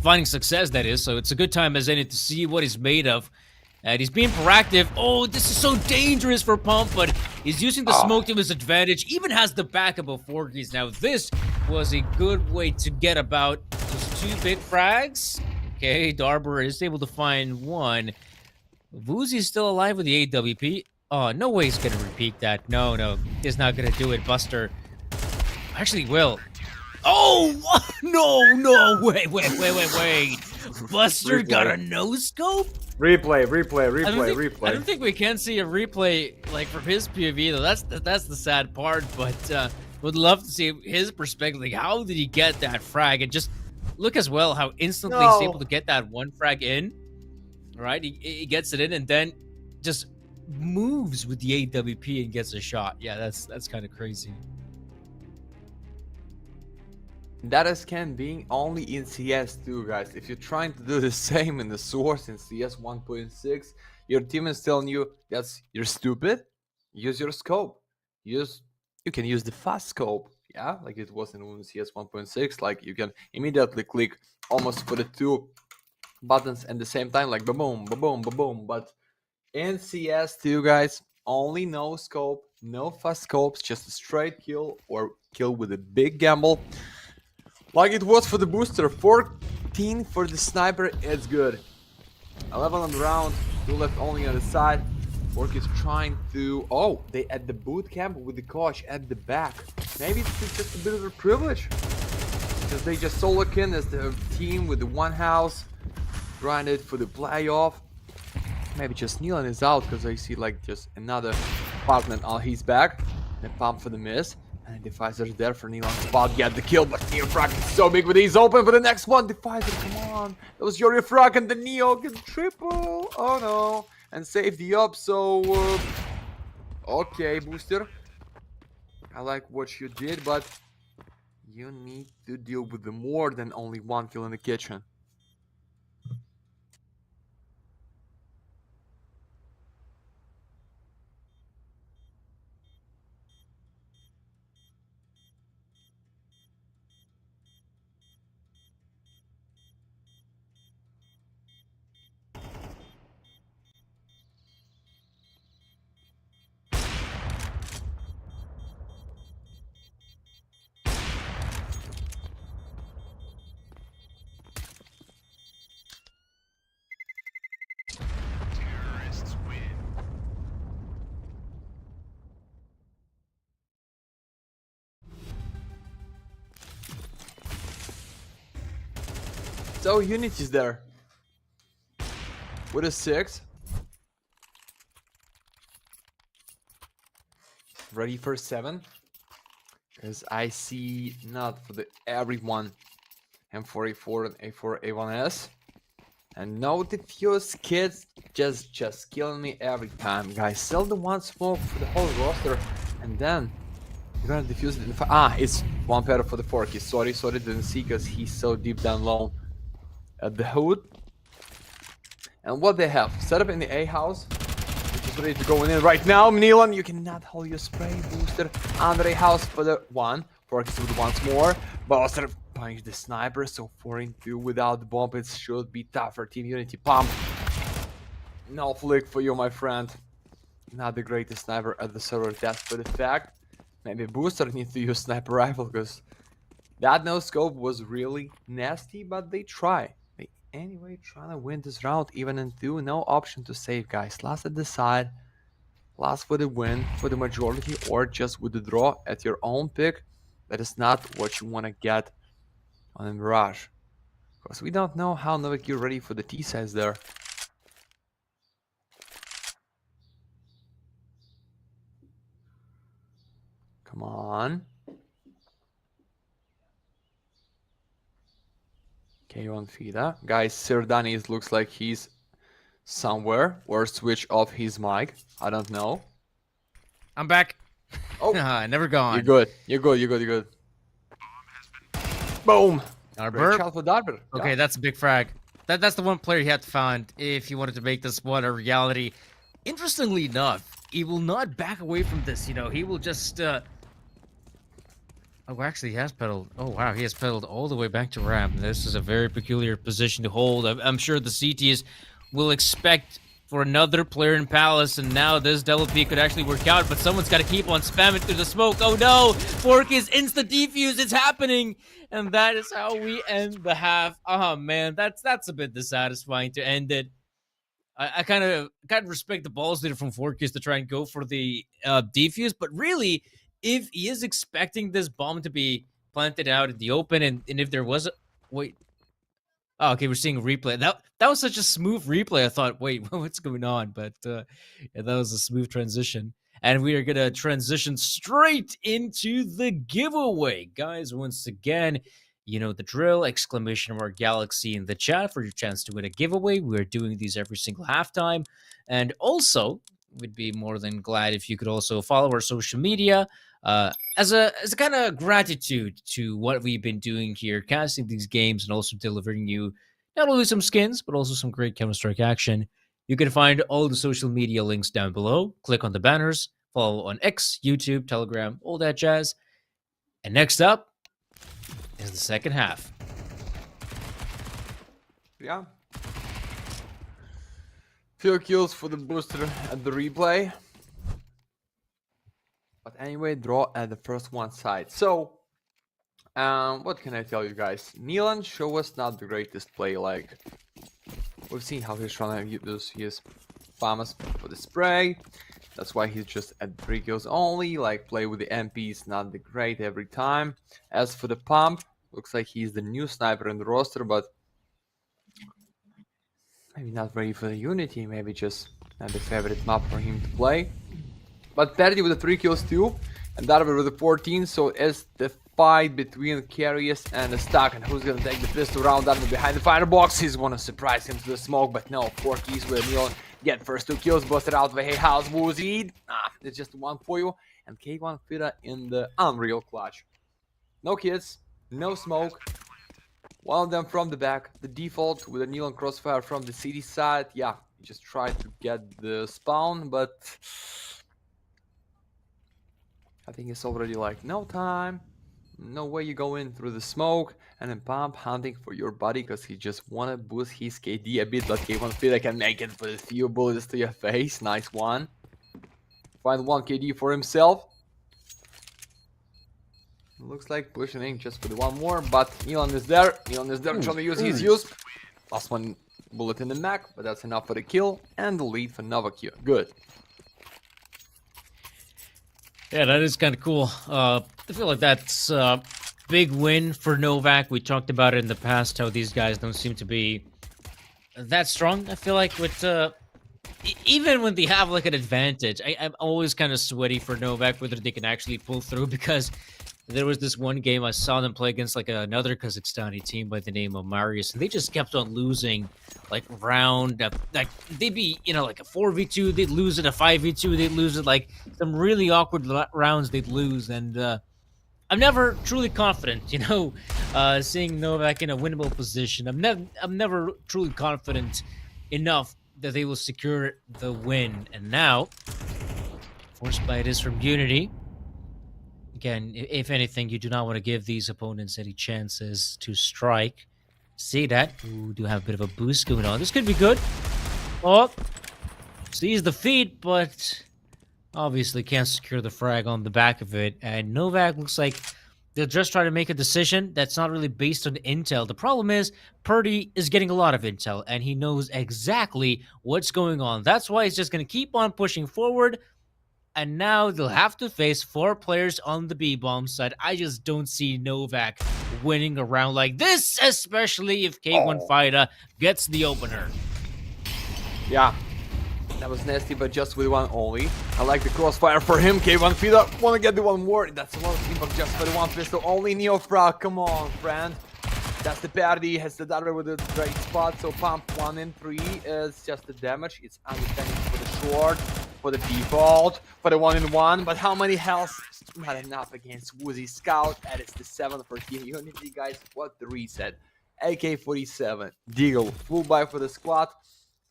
finding success, that is. So it's a good time as any to see what he's made of. And he's being proactive. Oh, this is so dangerous for Pump, but he's using the smoke to his advantage. Even has the backup of Forkies. Now, this was a good way to get about those 2 big frags. Okay, Darber is able to find one. Vuzi's still alive with the AWP. Oh, no way he's going to repeat that. No, he's not going to do it. Buster actually will. Oh, no, wait. Buster got a no-scope? Replay. I don't think we can see a replay like from his POV though. That's the sad part, but would love to see his perspective. Like, how did he get that frag? And just look as well how instantly he's able to get that one frag in. Right, he gets it in and then just moves with the AWP and gets a shot. Yeah, that's kind of crazy. That is can being only in CS2, guys. If you're trying to do the same in the source in CS 1.6, your team is telling you that's you're stupid. Use your scope. You can use the fast scope, yeah, like it was in CS 1.6. Like you can immediately click almost for the 2 buttons at the same time, like boom, boom, boom. But in CS2, guys, only no scope, no fast scopes, just a straight kill or kill with a big gamble. Like it was for the booster. 14 for the sniper, it's good. 11 on the round, 2 left only on the side. Fork is trying to... Oh, they at the boot camp with the coach at the back. Maybe it's just a bit of a privilege. Because they just solo kin as the team with the one house. Grinded for the playoff. Maybe just Nealon is out because I see like just another partner on his back. And pump for the miss. And Deficer's there for Nealon's spot, get the kill, but Neofrag is so big, but he's open for the next one. Deficer, come on. It was your Frag and the Neo gets triple. Oh no. And save the up, so... okay, booster. I like what you did, but you need to deal with the more than only one kill in the kitchen. So UNiTY's there with a 6. Ready for 7. Because I see not for the everyone M4A4 and A4A1S. And no defuse kids just killing me every time. Guys, sell the one smoke for the whole roster and then you're gonna defuse it in it's one pair for the Forky. Sorry, didn't see because he's so deep down low at the hood. And what they have set up in the A house, which is ready to go in right now. Milan, you cannot hold your spray booster under A house for the one. Forky with once more. Buster punch the sniper, so 4-2 without the bomb. It should be tough for Team UNiTY. Pump. No flick for you, my friend. Not the greatest sniper at the server, that's for the fact. Maybe Booster needs to use sniper rifle because that no scope was really nasty, but they try. They anyway trying to win this round, even in 2. No option to save, guys. Last at the side, last for the win, for the majority, or just with the draw at your own pick. That is not what you want to get on a Mirage. Because we don't know how Novaq you're ready for the T-size there. Come on. KO on Fida. Guys, Sirdanis looks like he's somewhere or switch off his mic. I don't know. I'm back. Oh, never gone. You're good. You're good. Boom. Arbor. Shot for Darber. Okay, Yeah. that's a big frag. That's the one player he had to find if he wanted to make this one a reality. Interestingly enough, he will not back away from this. You know, he will just. Oh, actually, he has pedaled. Oh, wow, he has pedaled all the way back to ramp. This is a very peculiar position to hold. I'm sure the CTs will expect for another player in Palace, and now this double P could actually work out, but someone's got to keep on spamming through the smoke. Oh no! Fork is insta-defuse, it's happening! And that is how we end the half. Oh man, that's a bit dissatisfying to end it. I kind of respect the balls leader from Forkis to try and go for the defuse, but really, if he is expecting this bomb to be planted out in the open, and if there was a... Wait. Oh, okay, we're seeing a replay. That was such a smooth replay. I thought, wait, what's going on? But yeah, that was a smooth transition. And we are going to transition straight into the giveaway. Guys, once again, you know the drill. Exclamation mark Galaxy in the chat for your chance to win a giveaway. We're doing these every single halftime. And also, we'd be more than glad if you could also follow our social media as a kind of gratitude to what we've been doing here, casting these games and also delivering you not only some skins, but also some great Counter-Strike action. You can find all the social media links down below. Click on the banners, follow on X, YouTube, Telegram, all that jazz. And next up is the second half. Yeah. Few kills for the booster at the replay. But anyway, draw at the first one side. So, what can I tell you guys? Milan show us not the greatest play. Like, we've seen how he's trying to use his famous for the spray. That's why he's just at 3 kills only. Like, play with the MPs, not the great every time. As for the pump, looks like he's the new sniper in the roster, but maybe not ready for the UNiTY. Maybe just not the favorite map for him to play. But Perdi with the 3 kills too, and Darver with the 14, so it's the fight between Carius and the Stack, and who's gonna take the pistol round? Darver behind the firebox, he's gonna surprise him to the smoke, but no, 4 keys with Milan, get first 2 kills, busted out by Hey House, Woozy, it's just 1 for you, and K1 Fida in the unreal clutch. No kids, no smoke. One of them from the back, the default with a neon crossfire from the city side. Yeah, he just tried to get the spawn, but I think it's already like no time. No way you go in through the smoke, and then Pump hunting for your body because he just wanna boost his KD a bit, but K1 Fida can make it with a few bullets to your face. Nice one. Find 1 KD for himself. Looks like pushing in just for the one more, but Elon is there. Elon is there trying to use his use. Last one bullet in the mag, but that's enough for the kill and the lead for Novaq. Good. Yeah, that is kind of cool. I feel like that's a big win for Novaq. We talked about it in the past, how these guys don't seem to be that strong. I feel like with even when they have like an advantage, I'm always kind of sweaty for Novaq whether they can actually pull through, because there was this one game I saw them play against like another Kazakhstani team by the name of Marius, and they just kept on losing like round like they'd be, you know, like a 4v2, they'd lose it, a 5v2, they'd lose it, like some really awkward rounds they'd lose. And I'm never truly confident, you know, seeing Novaq in a winnable position. I'm never truly confident enough that they will secure the win. And now, forced by it is from UNiTY. Again, if anything, you do not want to give these opponents any chances to strike. See that? Ooh, do have a bit of a boost going on. This could be good. Oh, sees the feed, but obviously can't secure the frag on the back of it. And Novaq looks like they'll just try to make a decision that's not really based on intel. The problem is, Purdy is getting a lot of intel, and he knows exactly what's going on. That's why he's just going to keep on pushing forward. And now they'll have to face 4 players on the B-bomb side. I just don't see Novaq winning a round like this, especially if K1 Fida gets the opener. Yeah, that was nasty, but just with one only. I like the crossfire for him. K1 Fida wanna get the one more. That's a lot of impact just for the one pistol only. Neofrag, come on, friend. That's the parry, has the dagger with a great spot. So pump 1 in 3 is just the damage. It's understanding for the short, for the default, for the 1 in 1. But how many health? Not enough against Woozy Scout. And it's the 7th for Team UNiTY, guys. What the reset? AK-47, Deagle, full buy for the squad,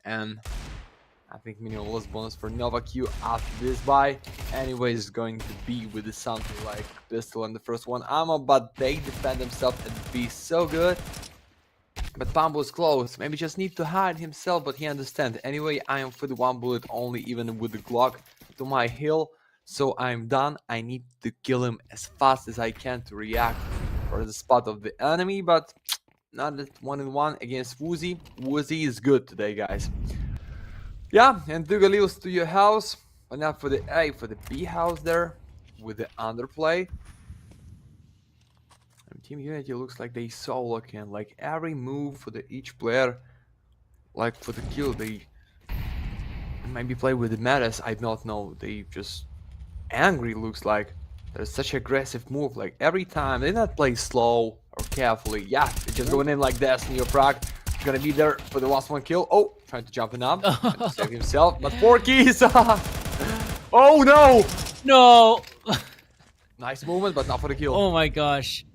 and I think minimal loss bonus for Novaq after this buy. Anyways, is going to be with the something like pistol and the first one ammo, but they defend themselves and be so good. But Pambo is close, maybe just need to hide himself, but he understands. Anyway, I am for the 1 bullet only, even with the Glock to my hill, so I'm done. I need to kill him as fast as I can to react for the spot of the enemy, but not that 1 in 1 against Woozy. Woozy is good today, guys. Yeah, and Dugalils to your house, but not for the A, for the B house there, with the underplay. And Team UNiTY looks like they so lucky, and like every move for the each player, like for the kill, they maybe play with the Marius, I don't know, they just angry looks like. There's such aggressive move, like every time, they not play slow or carefully, yeah, they're just going in like this, Neofrag. Gonna be there for the last 1 kill. Oh, trying to jump in up, to save himself, but 4 keys. Oh no! No! Nice movement, but not for the kill. Oh my gosh.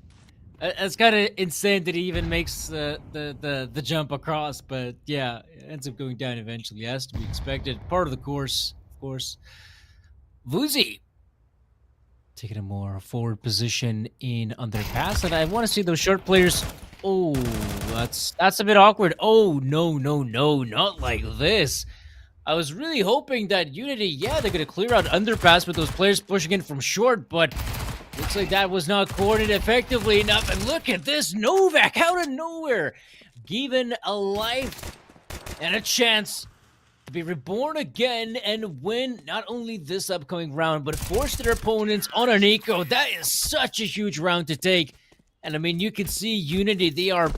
It's kind of insane that he even makes the jump across, but yeah, it ends up going down eventually, as to be expected. Part of the course, of course. Woozy taking a more forward position in underpass, and I want to see those short players. Oh, that's a bit awkward. Oh, no, not like this. I was really hoping that UNiTY, yeah, they're going to clear out underpass with those players pushing in from short, but looks like that was not coordinated effectively enough. And look at this, Novaq out of nowhere, given a life and a chance to be reborn again and win not only this upcoming round, but force their opponents on an eco. That is such a huge round to take. And I mean, you can see UNiTY, they are,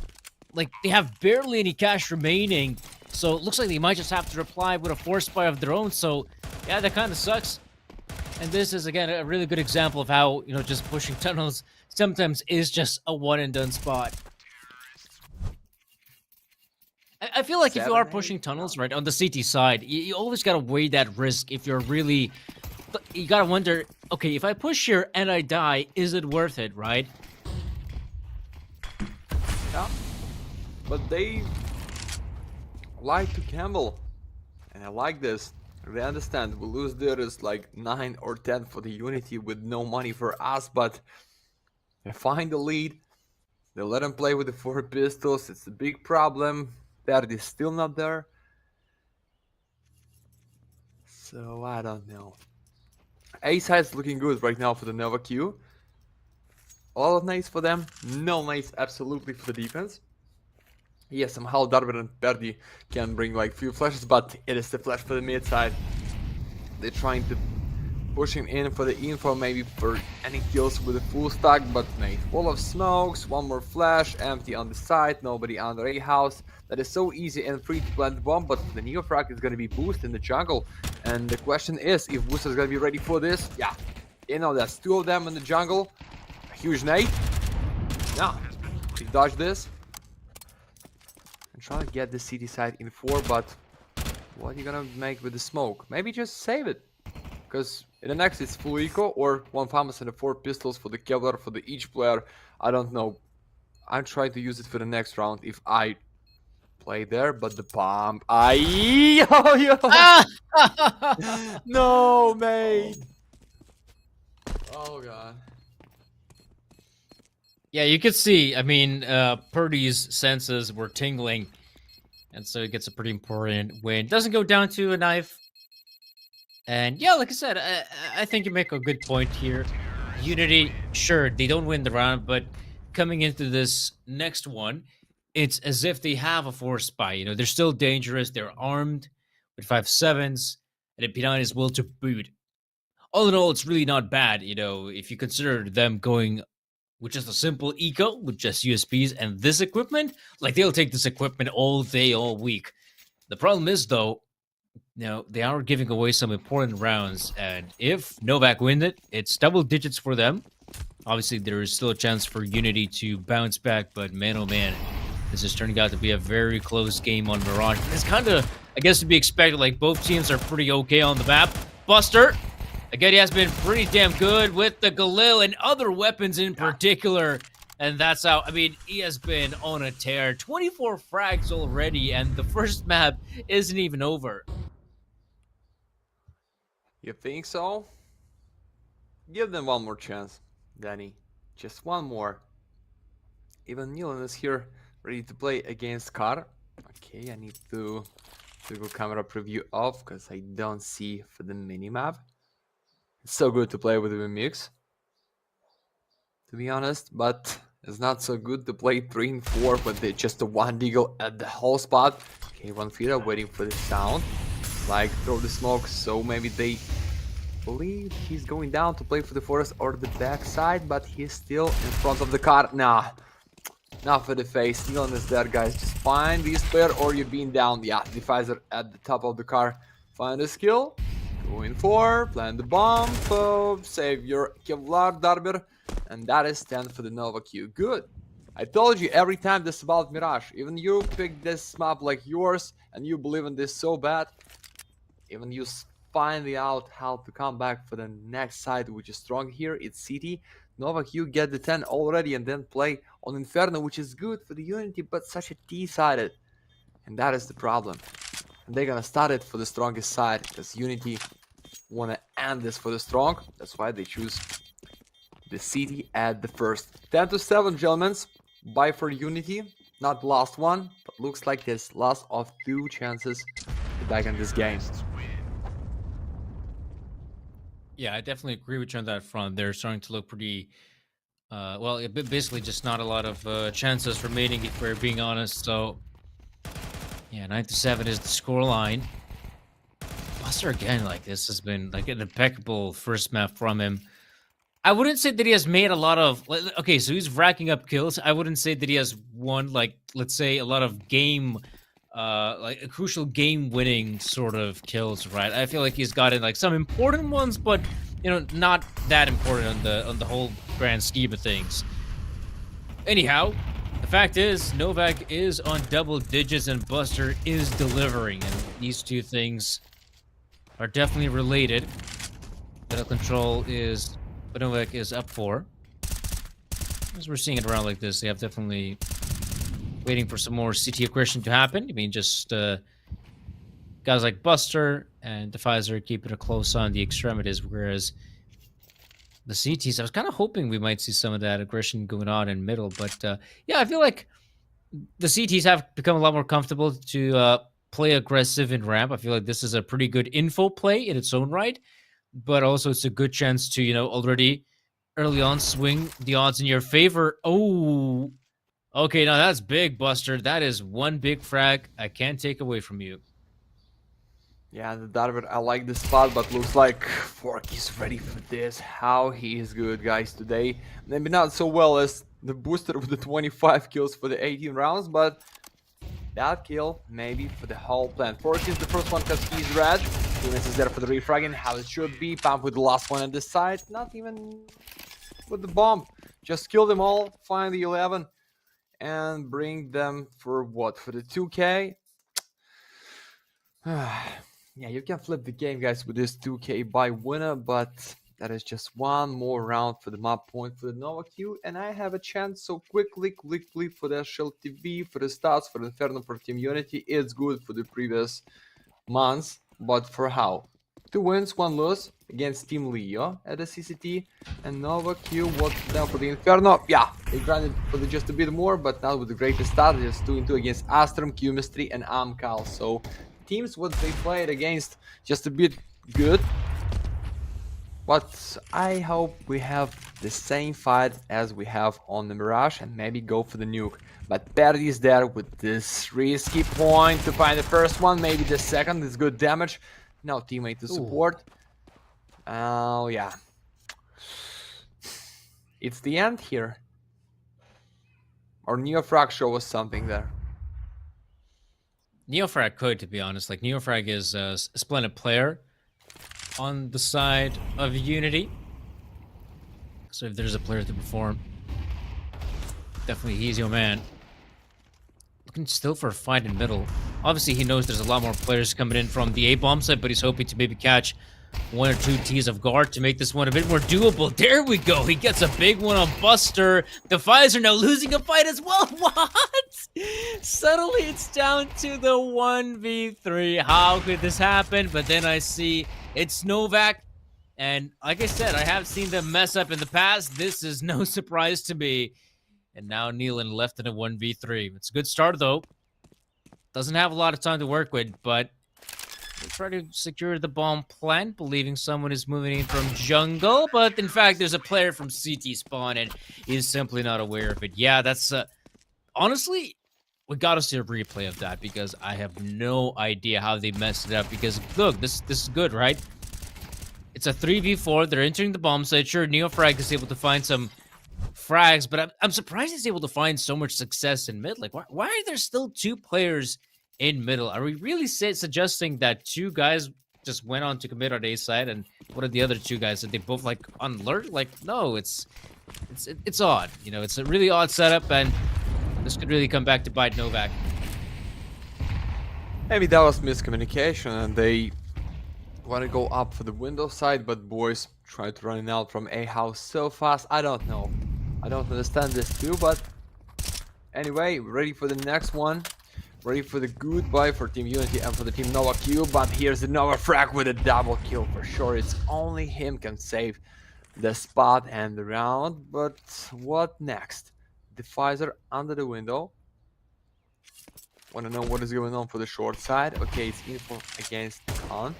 like, they have barely any cash remaining. So it looks like they might just have to reply with a force buy of their own. So, yeah, that kind of sucks. And this is, again, a really good example of how, you know, just pushing tunnels sometimes is just a one-and-done spot. I feel like if you are pushing tunnels, right, on the CT side, you always got to weigh that risk if you're really But you gotta wonder, okay, if I push here and I die, is it worth it, right? Yeah. But they like to gamble. And I like this. They understand we lose there is like 9 or 10 for the UNiTY with no money for us, but they find the lead. They let him play with the 4 pistols. It's a big problem. Perd is still not there. So I don't know. A side's looking good right now for the Novaq. All of nice for them. No nice absolutely for the defense. Yes, somehow Darwin and Perdi can bring like few flashes, but it is the flash for the mid side. They're trying to push him in for the info, maybe for any kills with a full stack, but mate, full of smokes, one more flash, empty on the side, nobody under a house. That is so easy and free to plant the bomb, but the Novaq is gonna be boosted in the jungle. And the question is, if Booster is gonna be ready for this? Yeah, you know, there's 2 of them in the jungle. A huge nade. Yeah, he dodged this. And trying to get the city side in 4, but what are you gonna make with the smoke? Maybe just save it. Because in the next it's full eco or 1 FAMAS and the 4 pistols for the Kevlar for the each player. I don't know. I'm trying to use it for the next round if I play there, but the bomb. No, mate. Oh god. Yeah, you could see, I mean, Purdy's senses were tingling, and so he gets a pretty important win. Doesn't go down to a knife. And yeah, like I said, I think you make a good point here. UNiTY, sure, they don't win the round, but coming into this next one, it's as if they have a force spy. You know, they're still dangerous. They're armed with 5.7s, and a P9 is will to boot. All in all, it's really not bad, you know, if you consider them going with just a simple eco, with just USPs and this equipment. Like, they'll take this equipment all day, all week. The problem is, though, you know, they are giving away some important rounds, and if Novaq win it, it's double digits for them. Obviously, there is still a chance for UNiTY to bounce back, but man, oh man, this is turning out to be a very close game on Mirage. It's kind of, I guess, to be expected. Like, both teams are pretty okay on the map. Buster, again, he has been pretty damn good with the Galil and other weapons in particular. And that's how, I mean, he has been on a tear. 24 frags already, and the first map isn't even over. You think so? Give them one more chance, Danny. Just one more. Even Nilan is here, ready to play against Kar. Okay, I need to go camera preview off because I don't see for the minimap. It's so good to play with the mix, to be honest, but it's not so good to play 3 and 4, but they just a 1 deagle at the whole spot. Okay, 1 feeder waiting for the sound. Like, throw the smoke, so maybe they believe he's going down to play for the forest or the backside, but he's still in front of the car. Nah, not for the face. Neon is there, guys. Just find this player or you're being down. Yeah, the Pfizer at the top of the car. Find the skill. Go in 4, plant the bomb, so save your Kevlar Darber, and that is 10 for the Novaq. Good. I told you every time this about Mirage. Even you picked this map like yours, and you believe in this so bad. Even you find out how to come back for the next side, which is strong here. It's City. Novaq, you get the 10 already, and then play on Inferno, which is good for the UNiTY, but such a T-sided. And that is the problem. And they're gonna start it for the strongest side, because UNiTY wanna end this for the strong. That's why they choose the City at the first. 10-7, gentlemen. Bye for UNiTY. Not the last one, but looks like this last of 2 chances to back in this game. Yeah, I definitely agree with you on that front. They're starting to look pretty, well, basically just not a lot of chances remaining, if we're being honest. So, yeah, 9-7 is the scoreline. Buster, again, like, this has been, like, an impeccable first map from him. I wouldn't say that he has made a lot of, okay, so he's racking up kills. I wouldn't say that he has won, like, let's say, a lot of game, like a crucial game-winning sort of kills, right? I feel like he's gotten like some important ones, but you know, not that important on the whole grand scheme of things. Anyhow, the fact is, Novaq is on double digits and Buster is delivering, and these two things are definitely related. Middle control is Novaq is up 4. As we're seeing it around like this, they have definitely waiting for some more CT aggression to happen. I mean, just guys like Buster and Defizer keeping a close on the extremities, whereas the CTs, I was kind of hoping we might see some of that aggression going on in middle, but yeah, I feel like the CTs have become a lot more comfortable to play aggressive in ramp. I feel like this is a pretty good info play in its own right, but also it's a good chance to, already early on swing the odds in your favor. Oh, okay, now that's big, Buster. That is one big frag I can't take away from you. Yeah, the Darver, I like the spot, but looks like Fork is ready for this. How he is good, guys, today. Maybe not so well as the booster with the 25 kills for the 18 rounds, but that kill maybe for the whole plan. Fork is the first one because he's red. ENCE is there for the refragging, how it should be. Pump with the last one at the side, not even with the bomb. Just kill them all, find the 11, and bring them for what? For the 2K? Yeah, you can flip the game, guys, with this 2K by winner, but that is just one more round for the map point for the Novaq, and I have a chance so quickly for the Shell TV, for the stats, for Inferno, for Team UNiTY. It's good for the previous months, but for how? 2 wins, 1 loss against Team Leo at the CCT, and Novaq, what's down for the Inferno? Yeah, they grinded for the just a bit more, but not with the greatest start, just 2-2 against Astrum, Q-Mystery, and Amcal, so teams what they played against just a bit good, but I hope we have the same fight as we have on the Mirage and maybe go for the nuke. But Perdi is there with this risky point to find the first one, maybe the second is good damage. No teammate to support. Oh yeah, it's the end here. Or Neofrag show us something there. Neofrag could, to be honest. Like, Neofrag is a splendid player on the side of UNiTY. So if there's a player to perform, definitely he's your man. Looking still for a fight in middle. Obviously, he knows there's a lot more players coming in from the A-bomb side, but he's hoping to maybe catch 1 or 2 T's of guard to make this one a bit more doable. There we go. He gets a big one on Buster. The Pfizer now losing a fight as well. What? Suddenly it's down to the 1v3. How could this happen? But then I see it's Novaq. And like I said, I have seen them mess up in the past. This is no surprise to me. And now Nealon left in a 1v3. It's a good start, though. Doesn't have a lot of time to work with, but we'll try to secure the bomb plant, believing someone is moving in from jungle. But in fact, there's a player from CT spawn, and he's simply not aware of it. Yeah, that's... honestly, we gotta see a replay of that, because I have no idea how they messed it up. Because, look, this is good, right? It's a 3v4. They're entering the bomb site. Sure, Neofrag is able to find some frags, but I'm surprised he's able to find so much success in mid. Like, why are there still 2 players in middle? Are we really suggesting that 2 guys just went on to commit on A side, and what are the other 2 guys? That they both like on alert? Like, no, it's odd. You know, it's a really odd setup, and this could really come back to bite Novaq. Maybe that was miscommunication and they want to go up for the window side, but boys try to run out from A house so fast. I don't know. I don't understand this too, but anyway, ready for the next one. Ready for the goodbye for Team UNiTY and for the Team Novaq, but here's the Novaq with a double kill for sure. It's only him can save the spot and the round, but what next? The Pfizer under the window. Wanna know what is going on for the short side? Okay, it's info against Khan.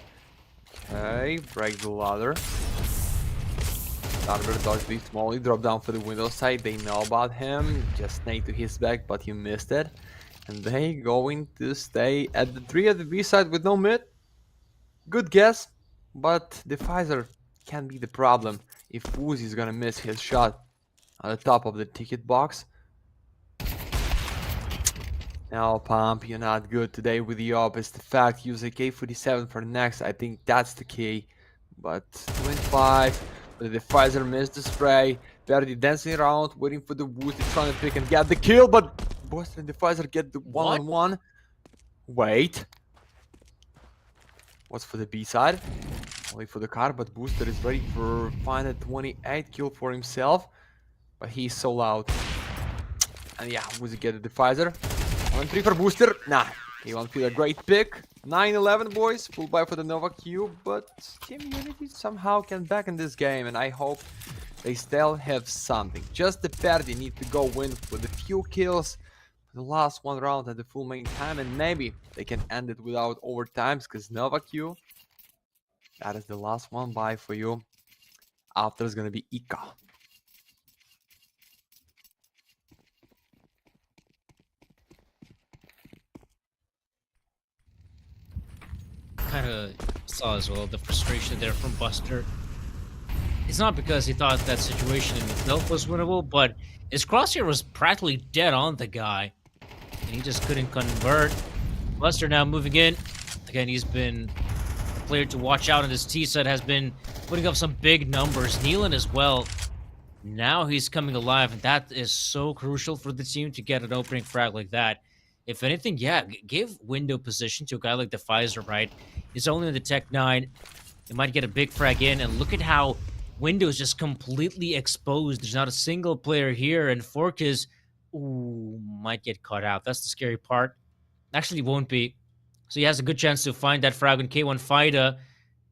Okay, break the ladder. Darver dodge the Smalley, drop down for the window side. They know about him. Just snake to his back, but he missed it. And they going to stay at the 3 at the B side with no mid. Good guess, but the Pfizer can be the problem if Uzi is gonna miss his shot on the top of the ticket box. Now, Pump, you're not good today with the op. It's the fact, use a K47 for the next. I think that's the key. But 25, but the Pfizer missed the spray. Verdi dancing around, waiting for the boost. He's trying to pick and get the kill, but Buster and the Pfizer get the one-on-one. Wait. What's for the B side? Only for the car, but Booster is ready for find a 28 kill for himself. But he's so loud. And yeah, Woozy get the Defizer. 1-3 for Booster. Nah, he won't feel a great pick. 9-11 boys, full buy for the Novaq Q, but Team UNiTY somehow can back in this game, and I hope they still have something. Just the party need to go win with a few kills. The last one round at the full main time, and maybe they can end it without overtimes, because Novaq Q, that is the last one buy for you. After is gonna be Ika. Kind of saw as well the frustration there from Buster. It's not because he thought that situation in itself was winnable, but his crosshair was practically dead on the guy, and he just couldn't convert. Buster now moving in. Again, he's been a player to watch out, and his T set has been putting up some big numbers. Nealon as well. Now he's coming alive, and that is so crucial for the team to get an opening frag like that. If anything, yeah, give window position to a guy like the Pfizer, right? He's only in the Tech 9. He might get a big frag in, and look at how window is just completely exposed. There's not a single player here, and Fork is, ooh, might get caught out. That's the scary part. Actually, won't be. So he has a good chance to find that frag when K1 Fida.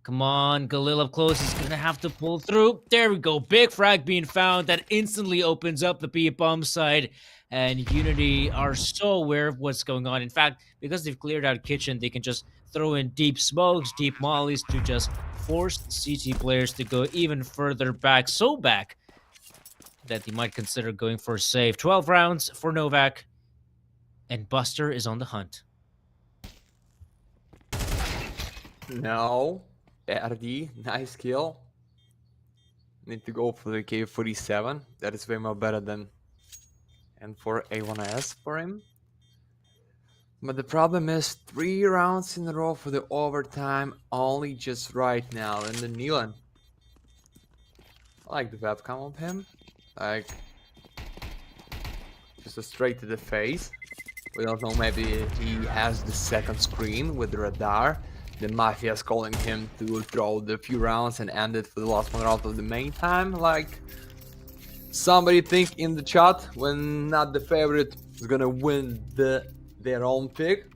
Come on, Galil up close. He's going to have to pull through. There we go. Big frag being found. That instantly opens up the B-bomb side. And UNiTY are so aware of what's going on. In fact, because they've cleared out kitchen, they can just throw in deep smokes, deep mollies to just force the CT players to go even further back. So back that they might consider going for a save. 12 rounds for Novaq. And Buster is on the hunt. No. RD, nice kill. Need to go for the K47. That is way more better than N4 A1S for him. But the problem is 3 rounds in a row for the overtime, only just right now. And the Nealon, I like the webcam of him. Like, just a straight to the face. We don't know, maybe he has the second screen with the radar. The Mafia is calling him to throw the few rounds and end it for the last one round of the main time. Like, somebody think in the chat when not the favorite is gonna win their own pick.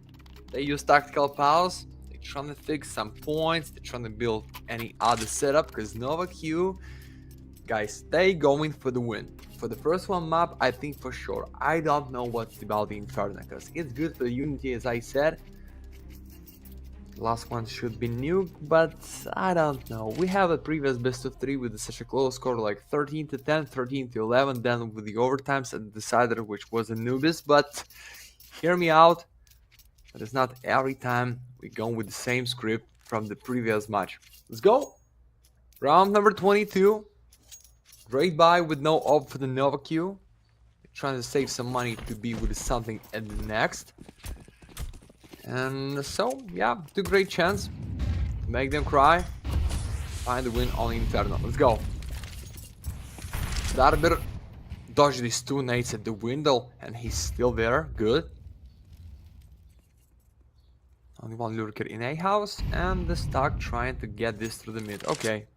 They use tactical pause. They're trying to fix some points. They're trying to build any other setup because Novaq Q, guys, they going for the win. For the first one map, I think for sure. I don't know what's about the Inferno because it's good for the UNiTY, as I said. Last one should be nuke, but I don't know. We have a previous best of 3 with such a close score like 13-10, 13-11, then with the overtimes and the decider, which was Anubis. But hear me out, that is not every time we go with the same script from the previous match. Let's go. Round number 22. Great buy with no op for the Novaq Q. Trying to save some money to be with something at the next. And so, yeah, two great chance to make them cry. Find the win on Inferno. Let's go. Darber dodged these 2 nades at the window, and he's still there. Good. Only one lurker in a house, and the stock trying to get this through the mid. Okay.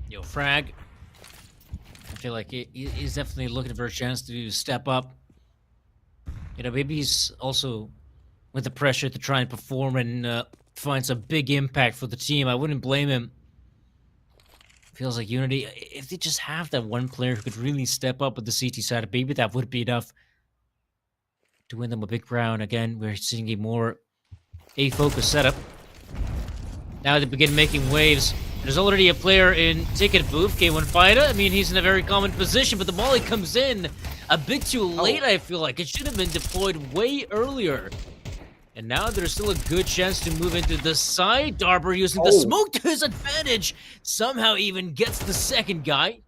Yo, frag. I feel like he's definitely looking for a chance to step up. You know, maybe he's also with the pressure to try and perform and find some big impact for the team. I wouldn't blame him. Feels like UNiTY, if they just have that one player who could really step up with the CT side, maybe that would be enough to win them a big round. Again, we're seeing a more A-focused setup. Now they begin making waves. There's already a player in ticket booth, K1 Fida. I mean, he's in a very common position, but the molly comes in a bit too late, I feel like. It should have been deployed way earlier. And now there's still a good chance to move into the side. Darber using the smoke to his advantage. Somehow even gets the second guy.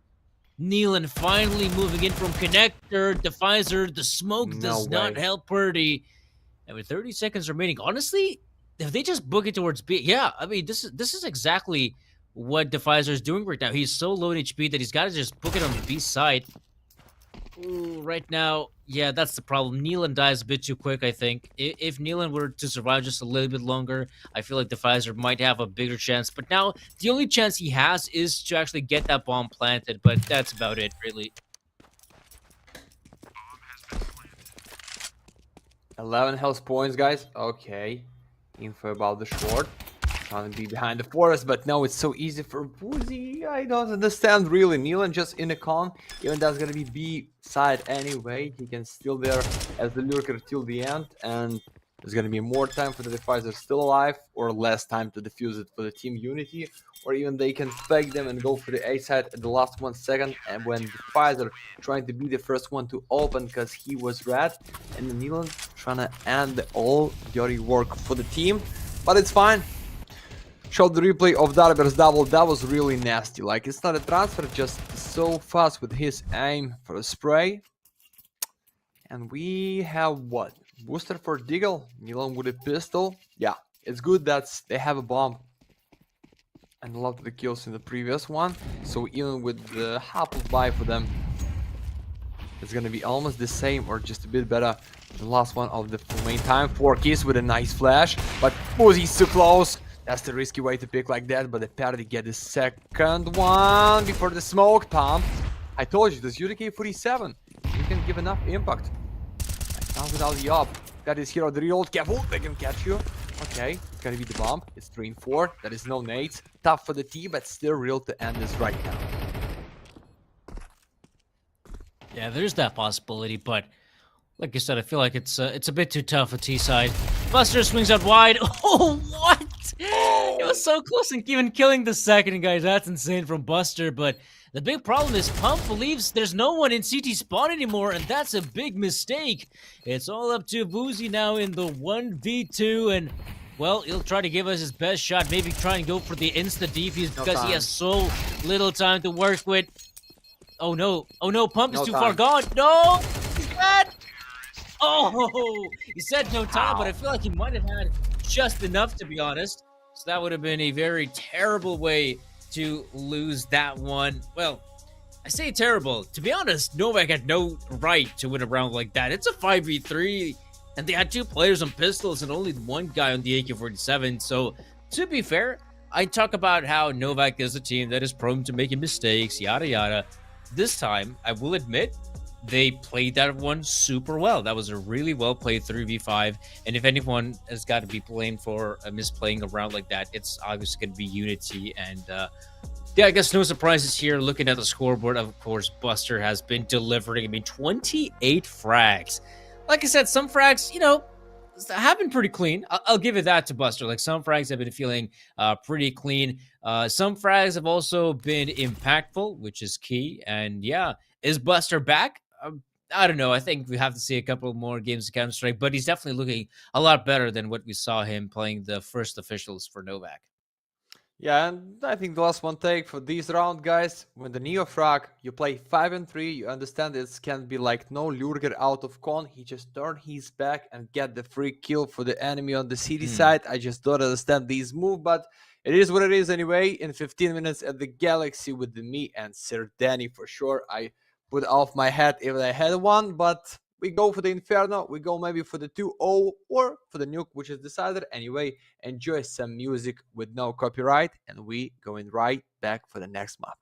Nealon finally moving in from connector. The Pfizer, the smoke does not help Purdy. And with 30 seconds remaining, honestly, if they just book it towards B, yeah, I mean, this is exactly what Defizer is doing right now. He's so low in HP that he's got to just book it on the B side. Ooh, right now, Yeah, that's the problem. Nealon dies a bit too quick, I think. If Nealon were to survive just a little bit longer, I feel like the Pfizer might have a bigger chance. But now, the only chance he has is to actually get that bomb planted, but that's about it, really. 11 health points, guys. Okay. Info about the short. Trying to be behind the forest, but no, it's so easy for Boozy. I don't understand really. Nealon just in a con. Even that's gonna be B side anyway. He can still there as the lurker till the end, and there's gonna be more time for the Defizer still alive, or less time to defuse it for the team UNiTY, or even they can fake them and go for the A side at the last 1 second. And when Defizer trying to be the first one to open because he was red, and Nealon trying to end all dirty work for the team, but it's fine. Showed the replay of Darber's double. That was really nasty. Like, it's not a transfer, just so fast with his aim for a spray. And we have what? Booster for Deagle. Nealon with a pistol. Yeah, it's good that they have a bomb. And a lot of the kills in the previous one. So even with the half of buy for them, it's gonna be almost the same or just a bit better. The last one of the full main time. 4 keys with a nice flash. But Boozy's too close. That's the risky way to pick like that, but the party get the second one before the smoke pump. I told you, this UDK-47, you can give enough impact. Not without the up. That is hero the real. Careful, they can catch you. Okay, it's gonna be the bomb. It's 3 and 4. That is no nades. Tough for the T, but still real to end this right now. Yeah, there's that possibility, but like I said, I feel like it's a bit too tough for T-side. Buster swings out wide. Oh, what? It was so close and even killing the second, guys. That's insane from Buster, but the big problem is Pump believes there's no one in CT spawn anymore, and that's a big mistake. It's all up to Boozy now in the 1v2, and, well, he'll try to give us his best shot. Maybe try and go for the insta-defuse because he has so little time to work with. Oh, no. Oh, no. Pump is too far gone. No! He's dead! Oh! He said no time, but I feel like he might have had just enough, to be honest. So that would have been a very terrible way to lose that one. Well, I say terrible. To be honest, Novaq had no right to win a round like that. It's a 5v3, and they had 2 players on pistols and only 1 guy on the AK-47. So, to be fair, I talk about how Novaq is a team that is prone to making mistakes, yada yada. This time, I will admit, they played that one super well. That was a really well-played 3v5, and if anyone has got to be blamed for misplaying a round like that, it's obviously going to be UNiTY, and yeah, I guess no surprises here. Looking at the scoreboard, of course, Buster has been delivering. I mean, 28 frags. Like I said, some frags, you know, have been pretty clean. I'll give it that to Buster. Like, some frags have been feeling pretty clean. Some frags have also been impactful, which is key, and yeah, is Buster back? I don't know. I think we have to see a couple more games of Counter-Strike, but he's definitely looking a lot better than what we saw him playing the first officials for Novaq. Yeah, and I think the last one take for this round, guys. When the Neo frag, you play 5 and 3, you understand it can be like no lurker out of con. He just turn his back and get the free kill for the enemy on the city side. I just don't understand these move, but it is what it is anyway. In 15 minutes at the Galaxy with me and Sir Danny for sure. I put off my hat if I had one, but we go for the Inferno, we go maybe for the 2-0 or for the nuke, which is decided. Anyway, enjoy some music with no copyright, and we going right back for the next map.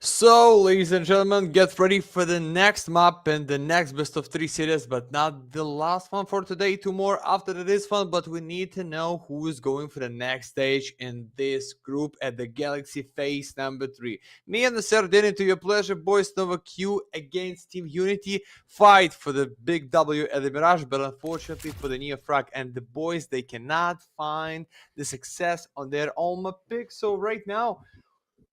So, ladies and gentlemen, get ready for the next map and the next best of 3 series, but not the last one for today. 2 more after this one, but we need to know who is going for the next stage in this group at the Galaxy phase number 3. Me and the Sardini, to your pleasure, boys. Novaq against Team UNiTY. Fight for the big W at the Mirage, but unfortunately for the Novaq and the boys, they cannot find the success on their own map pick. So right now,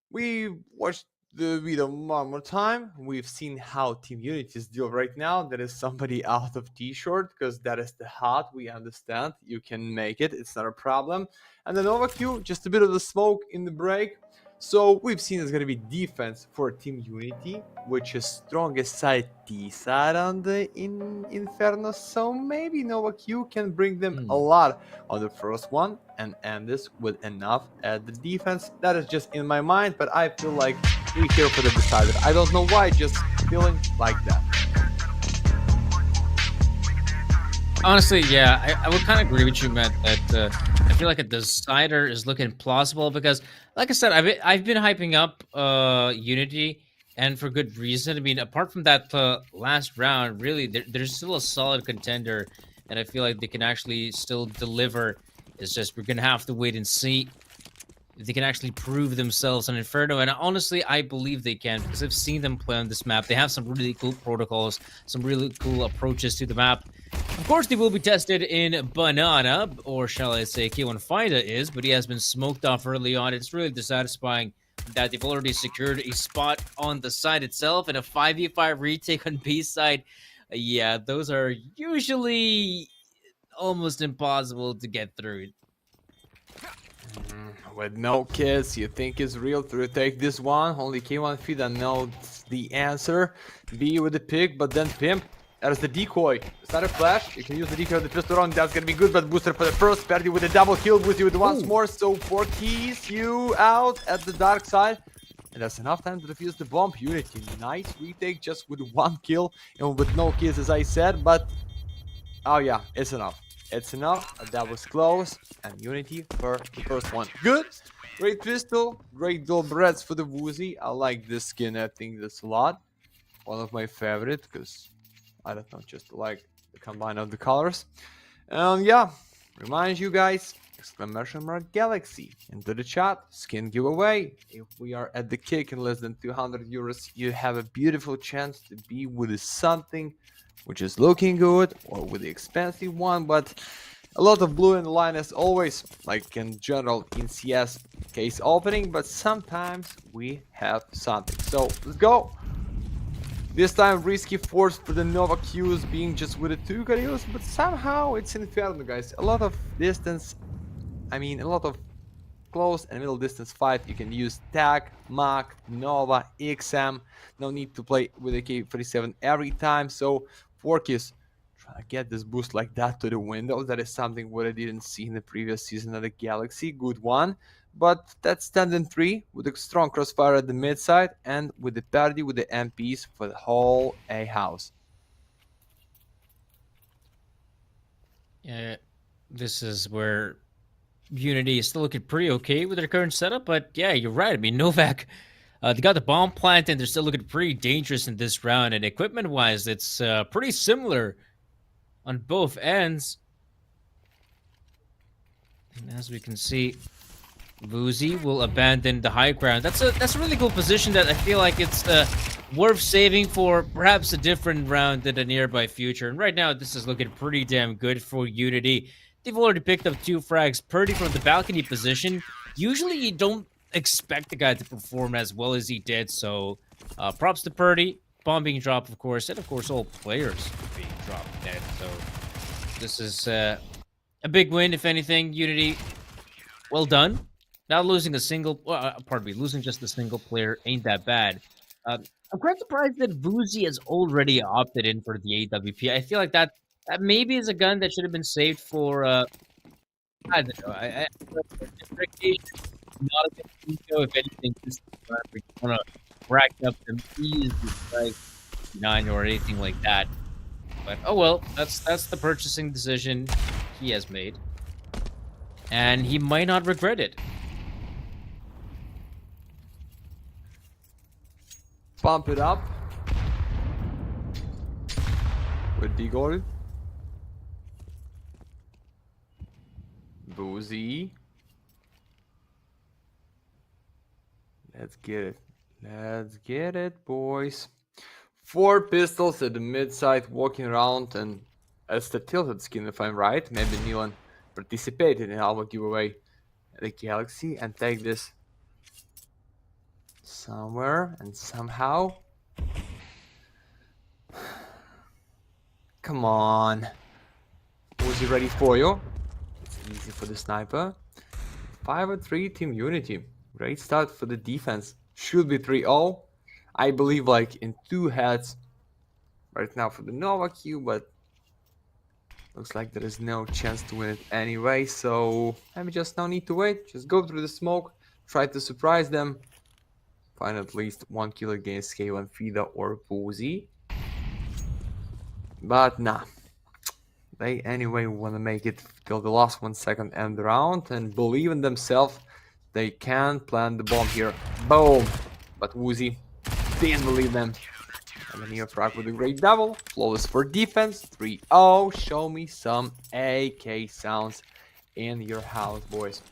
we watched the video one more time. We've seen how Team UNiTY's deal right now. There is somebody out of T-shirt because that is the hot. We understand. You can make it. It's not a problem. And then Novaq, just a bit of the smoke in the break. So we've seen it's going to be defense for Team UNiTY, which is strongest side T side on the Inferno. So maybe Novaq can bring them a lot on the first one and end this with enough at the defense. That is just in my mind, but I feel like we're here for the decider. I don't know why, just feeling like that. Honestly, yeah, I would kind of agree with you, Matt, that I feel like a decider is looking plausible because, like I said, I've been hyping up UNiTY, and for good reason. I mean, apart from that last round, really, there's still a solid contender, and I feel like they can actually still deliver. It's just we're gonna have to wait and see if they can actually prove themselves on Inferno. And honestly, I believe they can because I've seen them play on this map. They have some really cool protocols, some really cool approaches to the map. Of course, they will be tested in Banana, or shall I say K1 Fighter is, but he has been smoked off early on. It's really dissatisfying that they've already secured a spot on the side itself, and a 5v5 retake on B side. Yeah, those are usually almost impossible to get through. With no kills, you think it's real to retake this one? Only K1 Fida knows the answer. B with the pick, but then Pimp. That is the decoy. It's not a flash. You can use the decoy of the pistol round. That's gonna be good, but Booster for the first. Perdy with a double kill. Booster with once more. So 4 keys. You out at the dark side. And that's enough time to defuse the bomb. UNiTY, nice retake just with 1 kill and with no kills, as I said. But, oh yeah, it's enough. It's enough. That was close. And UNiTY for the first one. Good. Great pistol. Great dual breaths for the Woozy. I like this skin. I think that's a lot. One of my favorite because I don't know, just like the combine of the colors. Yeah, remind you guys, exclamation mark Galaxy into the chat, skin giveaway. If we are at the kick in less than 200 euros, you have a beautiful chance to be with something which is looking good or with the expensive one, but a lot of blue in the line as always, like in general in CS case opening, but sometimes we have something. So let's go. This time risky force for the Novaq being just with the 2 Marius, but somehow it's Inferno, guys. A lot of distance, I mean a lot of close and middle distance fight, you can use TAC, MAC, Nova, XM. No need to play with a K47 every time. So Forkis trying to get this boost like that to the window. That is something what I didn't see in the previous season of the Galaxy. Good one. But that's 10-3 with a strong crossfire at the mid side and with the parity with the MPs for the whole A house. Yeah, this is where UNiTY is still looking pretty okay with their current setup, but yeah, you're right. I mean, Novaq, they got the bomb plant, and they're still looking pretty dangerous in this round. And equipment-wise, it's pretty similar on both ends. And as we can see, Vuzi will abandon the high ground. That's a really cool position that I feel like it's worth saving for perhaps a different round in the nearby future. And right now, this is looking pretty damn good for UNiTY. They've already picked up 2 frags. Purdy from the balcony position. Usually, you don't expect the guy to perform as well as he did. So, props to Purdy. Bomb being dropped, of course, and of course, all players being dropped dead. So, this is a big win, if anything. UNiTY, well done. Not losing a single, pardon me, losing just a single player ain't that bad. I'm quite surprised that Vuzi has already opted in for the AWP. I feel like that maybe is a gun that should have been saved for, I don't know, I not a good thing, though. If anything, this is where we want to rack up them easy, like 9 or anything like that. But, oh well, that's the purchasing decision he has made. And he might not regret it. Pump it up with Deagle. Boozy. Let's get it. Let's get it, boys. 4 pistols at the mid side walking around, and as the tilted skin, if I'm right. Maybe Neon participated in our giveaway at the Galaxy and take this somewhere and somehow. Come on. Was he ready for you? It's easy for the sniper. 5-3 Team UNiTY. Great start for the defense. Should be 3-0. I believe like in 2 heads right now for the Novaq, but looks like there is no chance to win it anyway. So maybe just no need to wait. Just go through the smoke. Try to surprise them. Find at least 1 kill against K1 Fida or Boozy. But nah. They anyway want to make it till the last 1 second end round and believe in themselves. They can plant the bomb here. Boom! But Woozy didn't believe them. And then here frag with a great double. Flawless for defense. 3-0. Show me some AK sounds in your house, boys.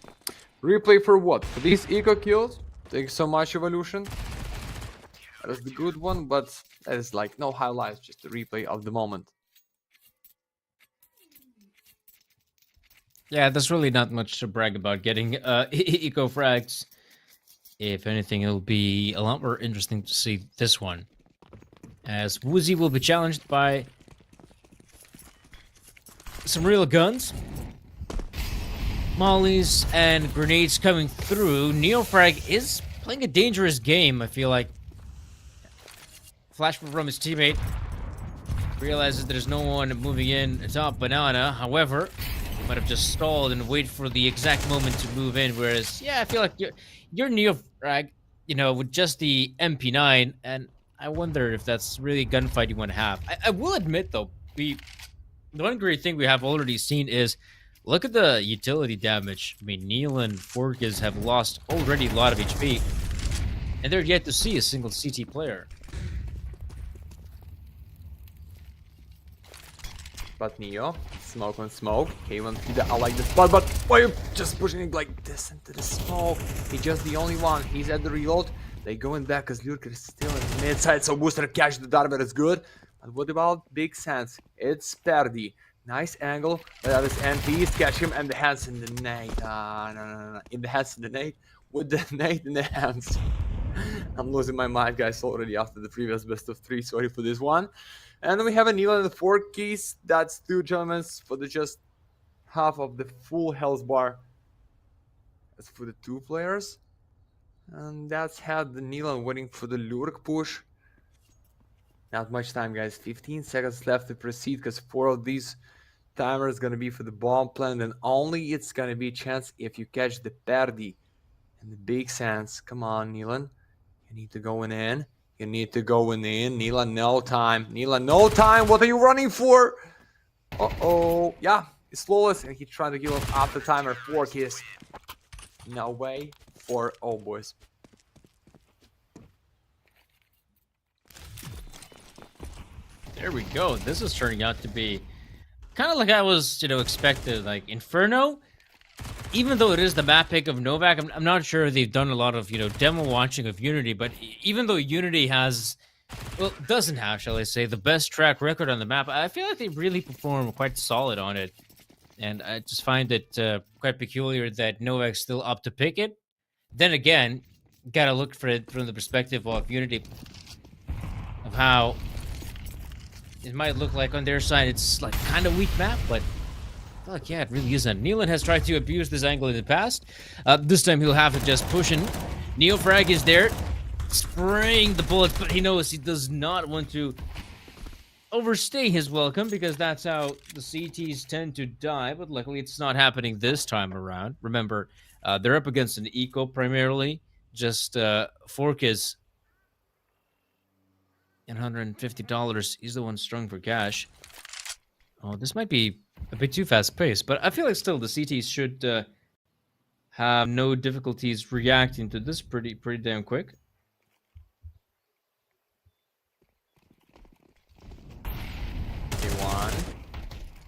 Replay for what? For these eco kills? Thank you so much, Evolution. That is the good one, but that is like no highlights, just a replay of the moment. Yeah, there's really not much to brag about getting eco frags. If anything, it'll be a lot more interesting to see this one, as Woozy will be challenged by some real guns, mollies, and grenades coming through. Neofrag is playing a dangerous game, I feel like. Flash from his teammate. Realizes there's no one moving in top banana. However, he might have just stalled and wait for the exact moment to move in. Whereas, yeah, I feel like you're Neofrag, you know, with just the MP9, and I wonder if that's really a gunfight you want to have. I will admit, though, the one great thing we have already seen is look at the utility damage. I mean, Neil and Forgas have lost already a lot of HP, and they're yet to see a single CT player. But Neo, smoke on smoke. K1 Fida, I like the spot, but why are you just pushing it like this into the smoke? He's just the only one. He's at the reload. They going back because Lurker is still in the mid side, so Booster catch the Darber is good. But what about Big Sense? It's Perdi. Nice angle. That is MPs. Catch him and the hands in the nade. No. In the hands in the nade. With the nade in the hands. I'm losing my mind, guys, already after the previous best of 3. Sorry for this one. And then we have a Neil and the 4 keys. That's 2 gentlemen for the just half of the full health bar. That's for the 2 players. And that's had the Nilan waiting for the Lurk push. Not much time, guys. 15 seconds left to proceed because 4 of these timers gonna be for the bomb plant, and only it's gonna be a chance if you catch the Perdi and the big sands. Come on, Nilan. You need to go in. You need to go in. Nilan, no time. Nilan, no time. What are you running for? Uh-oh. Yeah, it's flawless, and he's trying to give up after timer 4 kiss. No way. 4-0, boys. There we go. This is turning out to be kind of like I was, expected. Like Inferno, even though it is the map pick of Novaq, I'm not sure they've done a lot of, demo watching of UNiTY, but even though UNiTY has, well, doesn't have, shall I say, the best track record on the map, I feel like they really perform quite solid on it. And I just find it quite peculiar that Novaq's still up to pick it. Then again, gotta look for it from the perspective of UNiTY, of how it might look like on their side. It's like kind of weak map, but I feel like, yeah, it really isn't. Nealon has tried to abuse this angle in the past. This time he'll have to just push in. Neofrag is there, spraying the bullets, but he knows he does not want to overstay his welcome, because that's how the CTs tend to die, but luckily it's not happening this time around. Remember, they're up against an eco primarily. Just Fork is $150. He's the one strung for cash. Oh, this might be a bit too fast paced, but I feel like still the CTs should have no difficulties reacting to this pretty damn quick. One.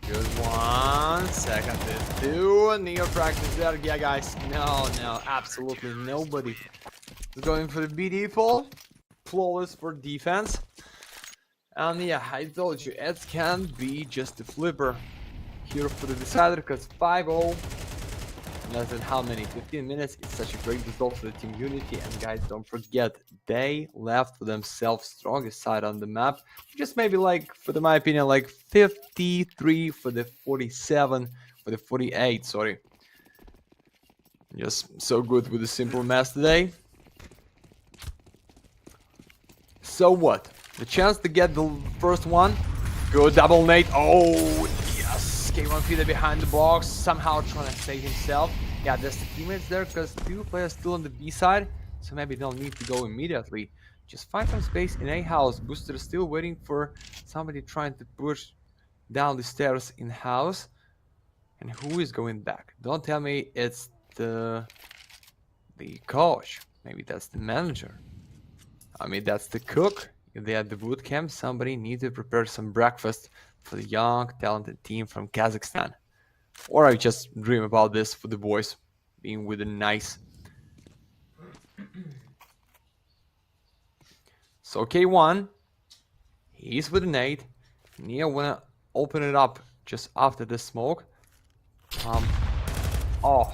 Good one. Second is 2. Neo practice there. Yeah, guys. No, absolutely nobody is going for the B default. Flawless for defense. And yeah, I told you, it can be just a flipper here for the decider, because 5-0 less than how many, 15 minutes. It's such a great result for the team UNiTY. And guys, don't forget, they left for themselves strongest side on the map. Just maybe like, for my opinion, like 53 for the 47, for the 48, sorry. Just so good with the simple math today. So what? The chance to get the first one. Good double nade. Oh, yes. K1 feeder behind the box. Somehow trying to save himself. Yeah, there's the teammates there because 2 players still on the B side. So maybe don't need to go immediately. Just find some space in A house. Booster is still waiting for somebody trying to push down the stairs in house. And who is going back? Don't tell me it's the coach. Maybe that's the manager. I mean, that's the cook. If they had the boot camp, somebody needs to prepare some breakfast for the young, talented team from Kazakhstan. Or I just dream about this for the boys, being with a nice. So K1, he's with an 8. Nia wanna open it up just after the smoke. Oh.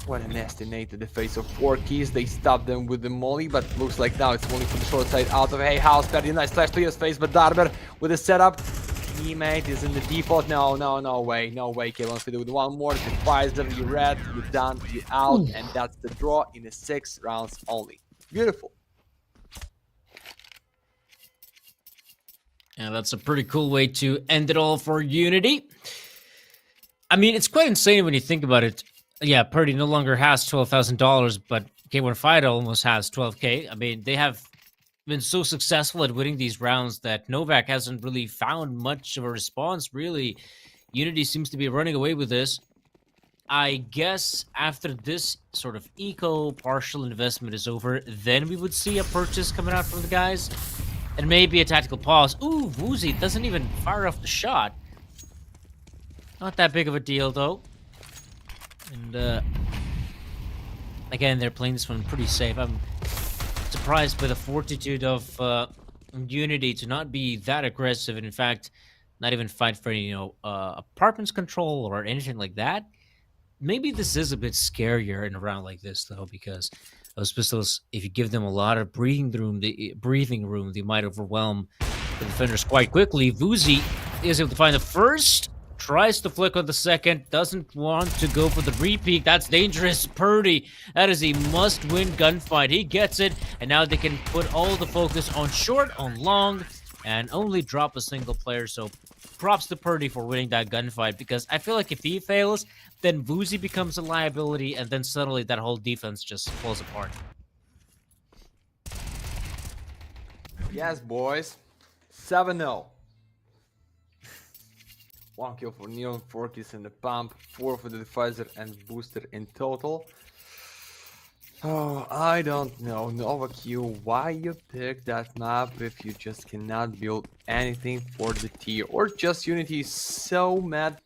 What a nasty nade to the face of 4 keys. They stopped them with the molly, but looks like now it's only for the short side out of A house. Very nice flash to his face, but Darber with the setup. Teammate is in the default. No way. K1 Fiddle with one more. The Pfizer, you red, you done, you out, and that's the draw in the 6 rounds only. Beautiful. Yeah, that's a pretty cool way to end it all for UNiTY. I mean, it's quite insane when you think about it. Yeah, Purdy no longer has $12,000, but K1 Fido almost has 12K. I mean, they have been so successful at winning these rounds that Novaq hasn't really found much of a response, really. UNiTY seems to be running away with this. I guess after this sort of eco partial investment is over, then we would see a purchase coming out from the guys. And maybe a tactical pause. Ooh, Woozy doesn't even fire off the shot. Not that big of a deal, though. And, again, they're playing this one pretty safe. I'm surprised by the fortitude of UNiTY to not be that aggressive, and in fact, not even fight for any, apartments control or anything like that. Maybe this is a bit scarier in a round like this, though, because those pistols, if you give them a lot of breathing room, they might overwhelm the defenders quite quickly. Vuzi is able to find the first tries to flick on the second, doesn't want to go for the repeat. That's dangerous. Purdy, that is a must-win gunfight. He gets it, and now they can put all the focus on short, on long, and only drop a single player. So props to Purdy for winning that gunfight, because I feel like if he fails, then Vuzi becomes a liability, and then suddenly that whole defense just falls apart. Yes, boys. 7-0. 1 kill for Neon, 4 kills in the pump, 4 for the Divisor and Booster in total. Oh, I don't know, Novaq, why you picked that map if you just cannot build anything for the T, or just UNiTY is so mad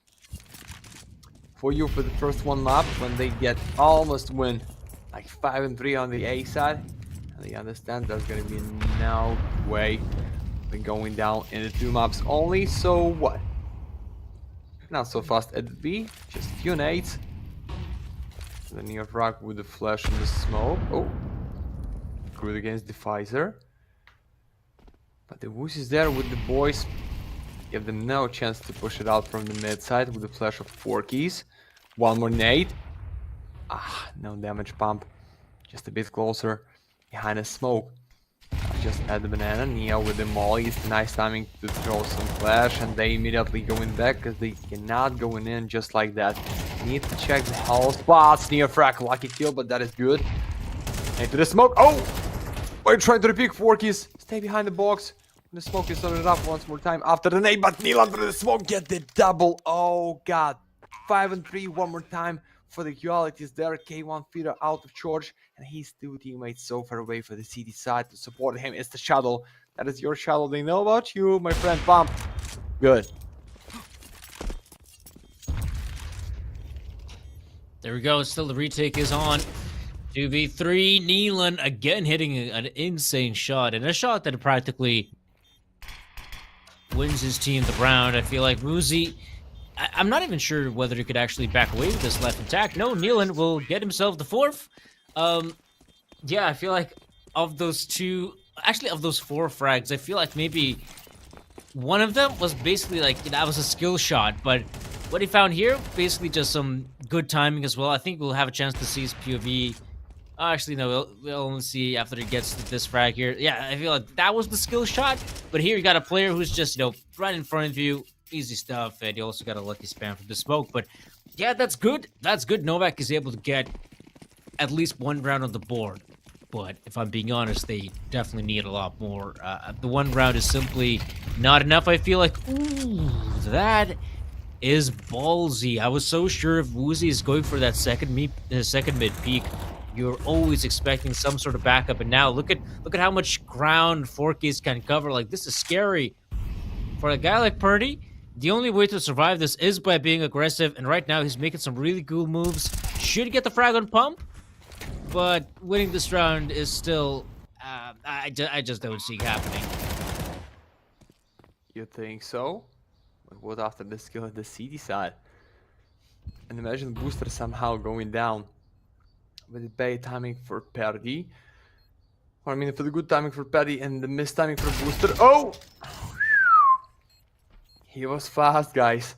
for you for the first one map when they get almost win like 5-3 on the A side, and they understand there's gonna be no way they're going down in the 2 maps only. So what? Not so fast at B, just few nades. The Novaq with the flash and the smoke. Oh, good against Divisor. But the Woos is there with the boys. Give them no chance to push it out from the mid side with the flash of 4 keys. 1 more nade. Ah, no damage pump. Just a bit closer behind the smoke. Just add the banana. Neo with the molly. It's nice timing to throw some flash, and they immediately going back because they cannot go in just like that. Need to check the health spots. Novaq, lucky kill, but that is good. Into the smoke. Oh! We're trying to repeat 4 keys. Stay behind the box. The smoke is on it up once more time after the nade, but Neil under the smoke get the double. Oh god. 5-3 one more time for the dualities there. K1 feeder out of charge, and his 2 teammates so far away for the CD side to support him. It's the shadow. That is your shadow. They know about you, my friend. Pump. Good. There we go. Still the retake is on. 2v3. Neelan again hitting an insane shot, and a shot that practically wins his team the round. I feel like Vuzi, I'm not even sure whether he could actually back away with this left attack. No, Neelan will get himself the 4th. Yeah, I feel like of those 4 frags, I feel like maybe one of them was basically like, that was a skill shot, but what he found here, basically just some good timing as well. I think we'll have a chance to see his POV. Actually, no, we'll only see after he gets to this frag here. Yeah, I feel like that was the skill shot, but here you got a player who's just, right in front of you. Easy stuff, and you also got a lucky spam from the smoke. But yeah, that's good. That's good. Novaq is able to get at least 1 round on the board. But if I'm being honest, they definitely need a lot more. The 1 round is simply not enough. I feel like, ooh, that is ballsy. I was so sure if Woozy is going for that second mid peak, you're always expecting some sort of backup. And now look at how much ground 4Ks can cover. Like, this is scary for a guy like Purdy. The only way to survive this is by being aggressive, and right now he's making some really cool moves. Should get the frag on pump, but winning this round is still, I just don't see happening. You think so? But what after the skill at the CD side? And imagine Booster somehow going down with the bad timing for Purdy. Or I mean, for the good timing for Purdy and the missed timing for Booster. Oh! He was fast, guys.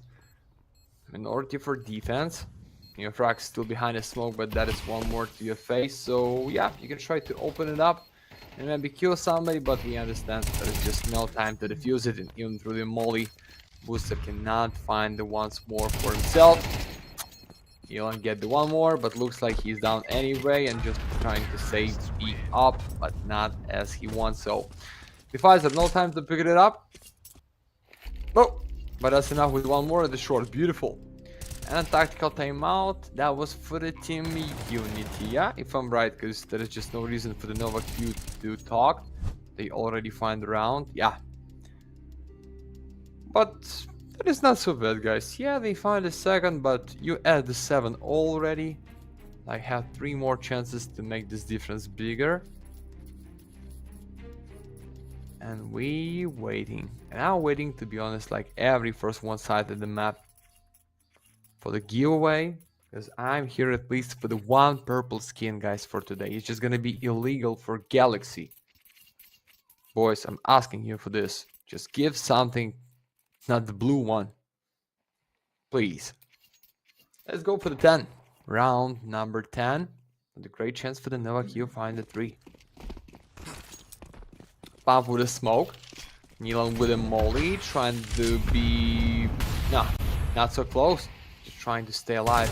Minority for defense. Novaq still behind the smoke, but that is 1 more to your face. So yeah, you can try to open it up and maybe kill somebody, but we understand there is just no time to defuse it, and even through the molly, Booster cannot find the once more for himself. He'll get the 1 more, but looks like he's down anyway and just trying to save speed up, but not as he wants. So Divisor, no time to pick it up. Oh, but that's enough with 1 more at the short. Beautiful. And a tactical timeout. That was for the team UNiTY, yeah? If I'm right, because there is just no reason for the Novaq to talk. They already find the round. Yeah. But that is not so bad, guys. Yeah, they find the second, but you add the 7 already. I have 3 more chances to make this difference bigger. And we waiting. And I'm waiting, to be honest, like every first one side of the map for the giveaway, because I'm here at least for the 1 purple skin, guys, for today. It's just gonna be illegal for Galaxy. Boys, I'm asking you for this. Just give something, not the blue one. Please. Let's go for the 10. Round number 10. And a great chance for the Novaq to find the 3. Pump with a smoke. Nilan with a molly. Trying to be... Nah, not so close. Just trying to stay alive.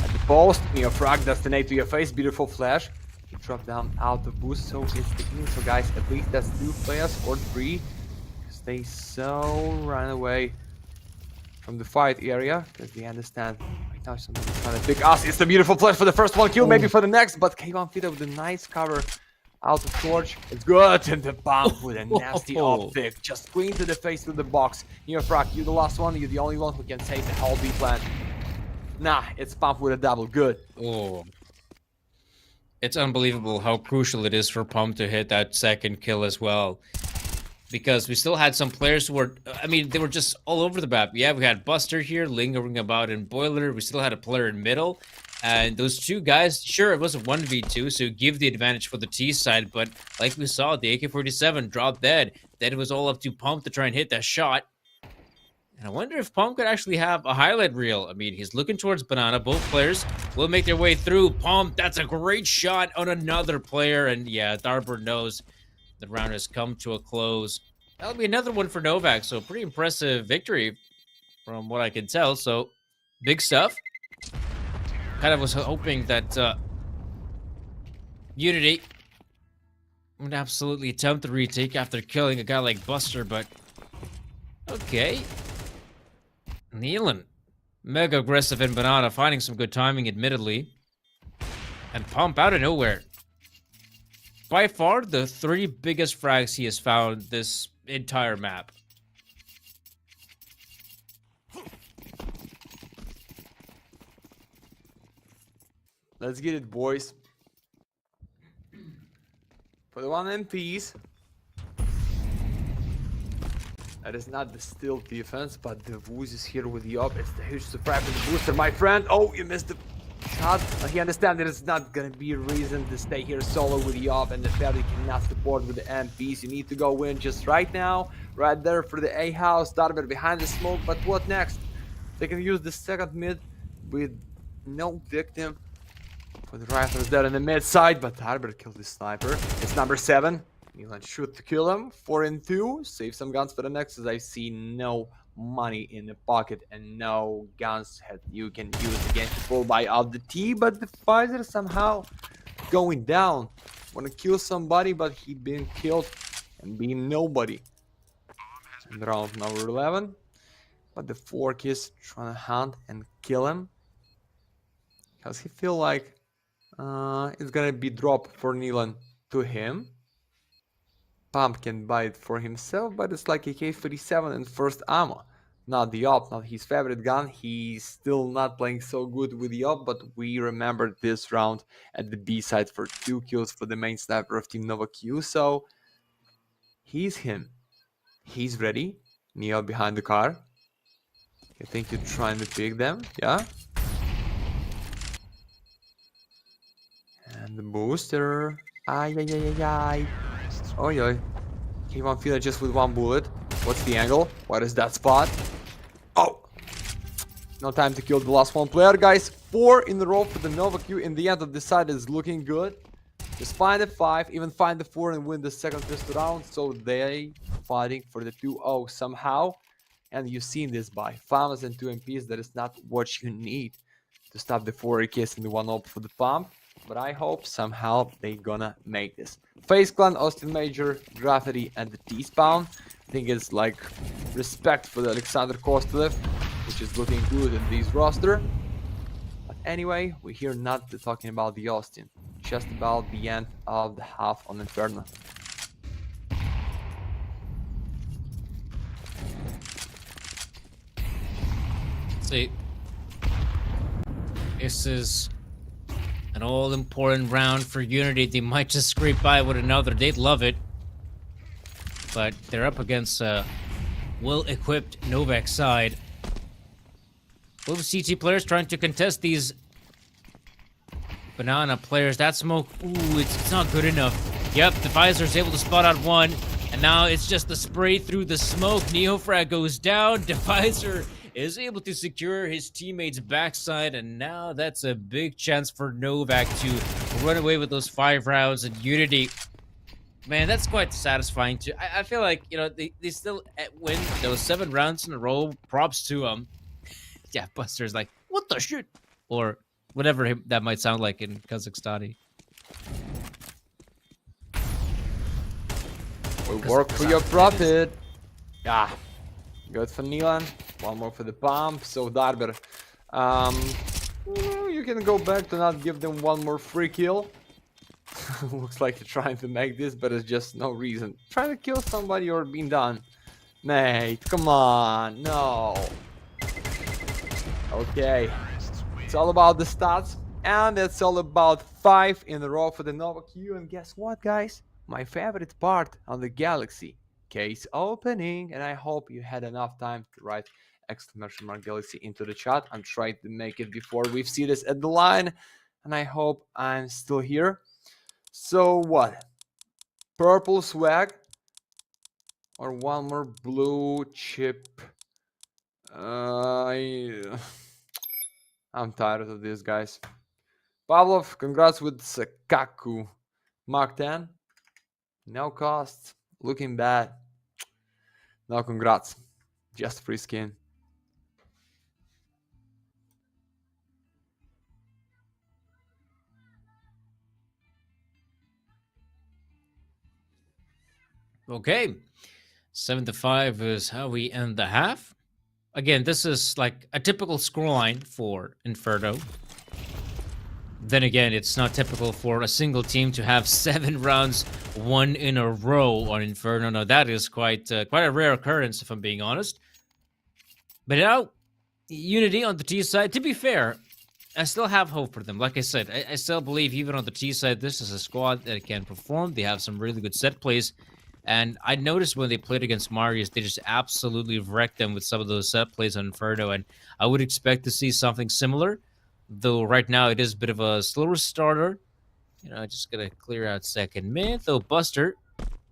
At the post, Novaq does the nade to your face. Beautiful flash. He dropped down out of boost. So it's the in. So guys, at least that's 2 players or 3. Because they so run away from the fight area. Because they understand. Now somebody's trying to pick us. It's a beautiful flash for the first one kill, maybe for the next, but K1 Fita with a nice cover out of torch. It's good, and the pump with a nasty optic. Just clean to the face with the box. Novaq, you the last one, you're the only one who can save the whole B plan. Nah, it's pump with a double, good. Oh. It's unbelievable how crucial it is for Pump to hit that second kill as well. Because we still had some players who were, I mean, they were just all over the map. Yeah, we had Buster here lingering about in Boiler. We still had a player in middle. And those 2 guys, sure, it was a 1v2, so give the advantage for the T side. But like we saw, the AK-47 dropped dead. Then it was all up to Pump to try and hit that shot. And I wonder if Pump could actually have a highlight reel. I mean, he's looking towards Banana. Both players will make their way through. Pump, that's a great shot on another player. And yeah, Darber knows the round has come to a close. That'll be another one for Novaq, so pretty impressive victory from what I can tell. So, big stuff. Kind of was hoping that UNiTY would absolutely attempt the retake after killing a guy like Buster, but okay. Nealon, mega aggressive in Banana, finding some good timing, admittedly. And Pump out of nowhere. By far, the 3 biggest frags he has found this entire map. Let's get it, boys. For the 1 MPs. That is not the still defense, but the Wooz is here with the up. It's the huge surprise for the booster, my friend. Oh, you missed the shot. He understands that it's not gonna be a reason to stay here solo with the op, and the family cannot support with the MPs. You need to go in just right now, right there for the A house. Darber behind the smoke, but what next? They can use the second mid with no victim. For the rifles there in the mid side, but Darber killed the sniper. It's number 7. Milan shoot to kill him. 4 and 2. Save some guns for the next, as I see no money in the pocket and no guns that you can use against the full buy out the T, but the Pfizer somehow going down. Wanna kill somebody, but he been killed and being nobody. In round number 11, but the Fork is trying to hunt and kill him because he feel like it's gonna be drop for Nilan to him. Pump can buy it for himself, but it's like a K-47 and first ammo. Not the op, not his favorite gun. He's still not playing so good with the op, but we remember this round at the B side for 2 kills for the main sniper of Team Novaq. So he's him. He's ready. Neil behind the car. I think you're trying to pick them, yeah? And the booster. Ay, ay, ay, ay, ay. Oh, yeah. K1 Fila just with 1 bullet. What's the angle? What is that spot? Oh! No time to kill the last 1 player, guys. 4 in a row for the Novaq. In the end of the side is looking good. Just find the 5, even find the 4 and win the second pistol round. So they fighting for the 2-0 somehow. And you've seen this by Farmers and 2 MPs. That is not what you need to stop the 4 AKs and the 1 op for the pump. But I hope somehow they gonna make this. FaZe Clan, Austin Major, Graffiti, and the T-Spawn. I think it's like respect for the Alexander Kostolev, which is looking good in this roster. But anyway, we're here not talking about the Austin, just about the end of the half on Inferno. See, this is an all-important round for UNiTY. They might just scrape by with another. They'd love it. But they're up against a well-equipped Novaq side. Both CT players trying to contest these Banana players. That smoke, ooh, it's not good enough. Yep, the Visor's able to spot out 1. And now it's just the spray through the smoke. Neofrag goes down. Divisor is able to secure his teammate's backside, and now that's a big chance for Novaq to run away with those 5 rounds. And UNiTY, man, that's quite satisfying too. I feel like, you know, they still win those 7 rounds in a row. Props to yeah, Buster's like, what the shit, or whatever that might sound like in Kazakhstani. We work for your profit. Yeah, good for Nilan. One more for the bomb. So Darber, you can go back to not give them one more free kill. Looks like you're trying to make this, but it's just no reason. Trying to kill somebody or being done. Mate, come on, no. Okay, it's all about the stats, and it's all about 5 in a row for the Novaq. And guess what, guys? My favorite part on the Galaxy case opening, and I hope you had enough time to write !Galaxy into the chat. I'm trying to make it before we see this at the line, and I hope I'm still here. So what? Purple swag or one more blue chip? I'm tired of this, guys. Pavlov, congrats with Sakaku. Mark 10. No cost. Looking bad. No congrats. Just free skin. Okay, 7-5 is how we end the half. Again, this is like a typical scoreline for Inferno. Then again, it's not typical for a single team to have 7 rounds won in a row on Inferno. Now that is quite a rare occurrence, if I'm being honest. But now, UNiTY on the T side. To be fair, I still have hope for them. Like I said, I still believe even on the T side, this is a squad that can perform. They have some really good set plays. And I noticed when they played against Marius, they just absolutely wrecked them with some of those set plays on Inferno. And I would expect to see something similar. Though right now it is a bit of a slower starter. You know, I just gotta clear out second mid. Though Buster,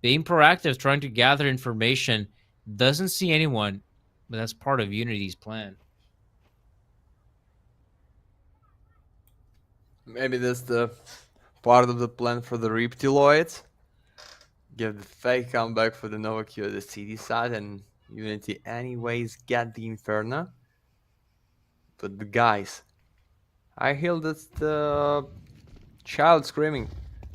being proactive, trying to gather information, doesn't see anyone. But that's part of UNiTY's plan. Maybe that's the part of the plan for the Reptiloids. Give the fake comeback for the Novaq at the CD side, and UNiTY anyways get the Inferno. But the guys, I hear that's the child screaming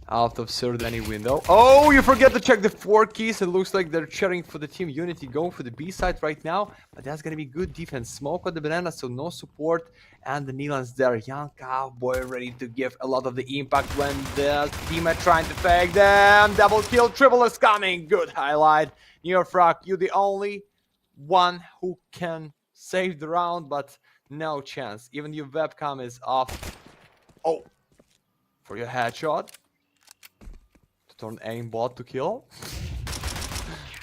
out of Sardani window. Oh, you forget to check the 4 keys. It looks like they're cheering for the team UNiTY going for the B side right now. But that's going to be good defense. Smoke on the banana, so no support. And the Nilan's there. Young Cowboy ready to give a lot of the impact when the teammate trying to fake them. Double kill, triple is coming. Good highlight. Novaq, you the only one who can save the round, but no chance. Even your webcam is off. Oh, for your headshot. Turn aimbot to kill.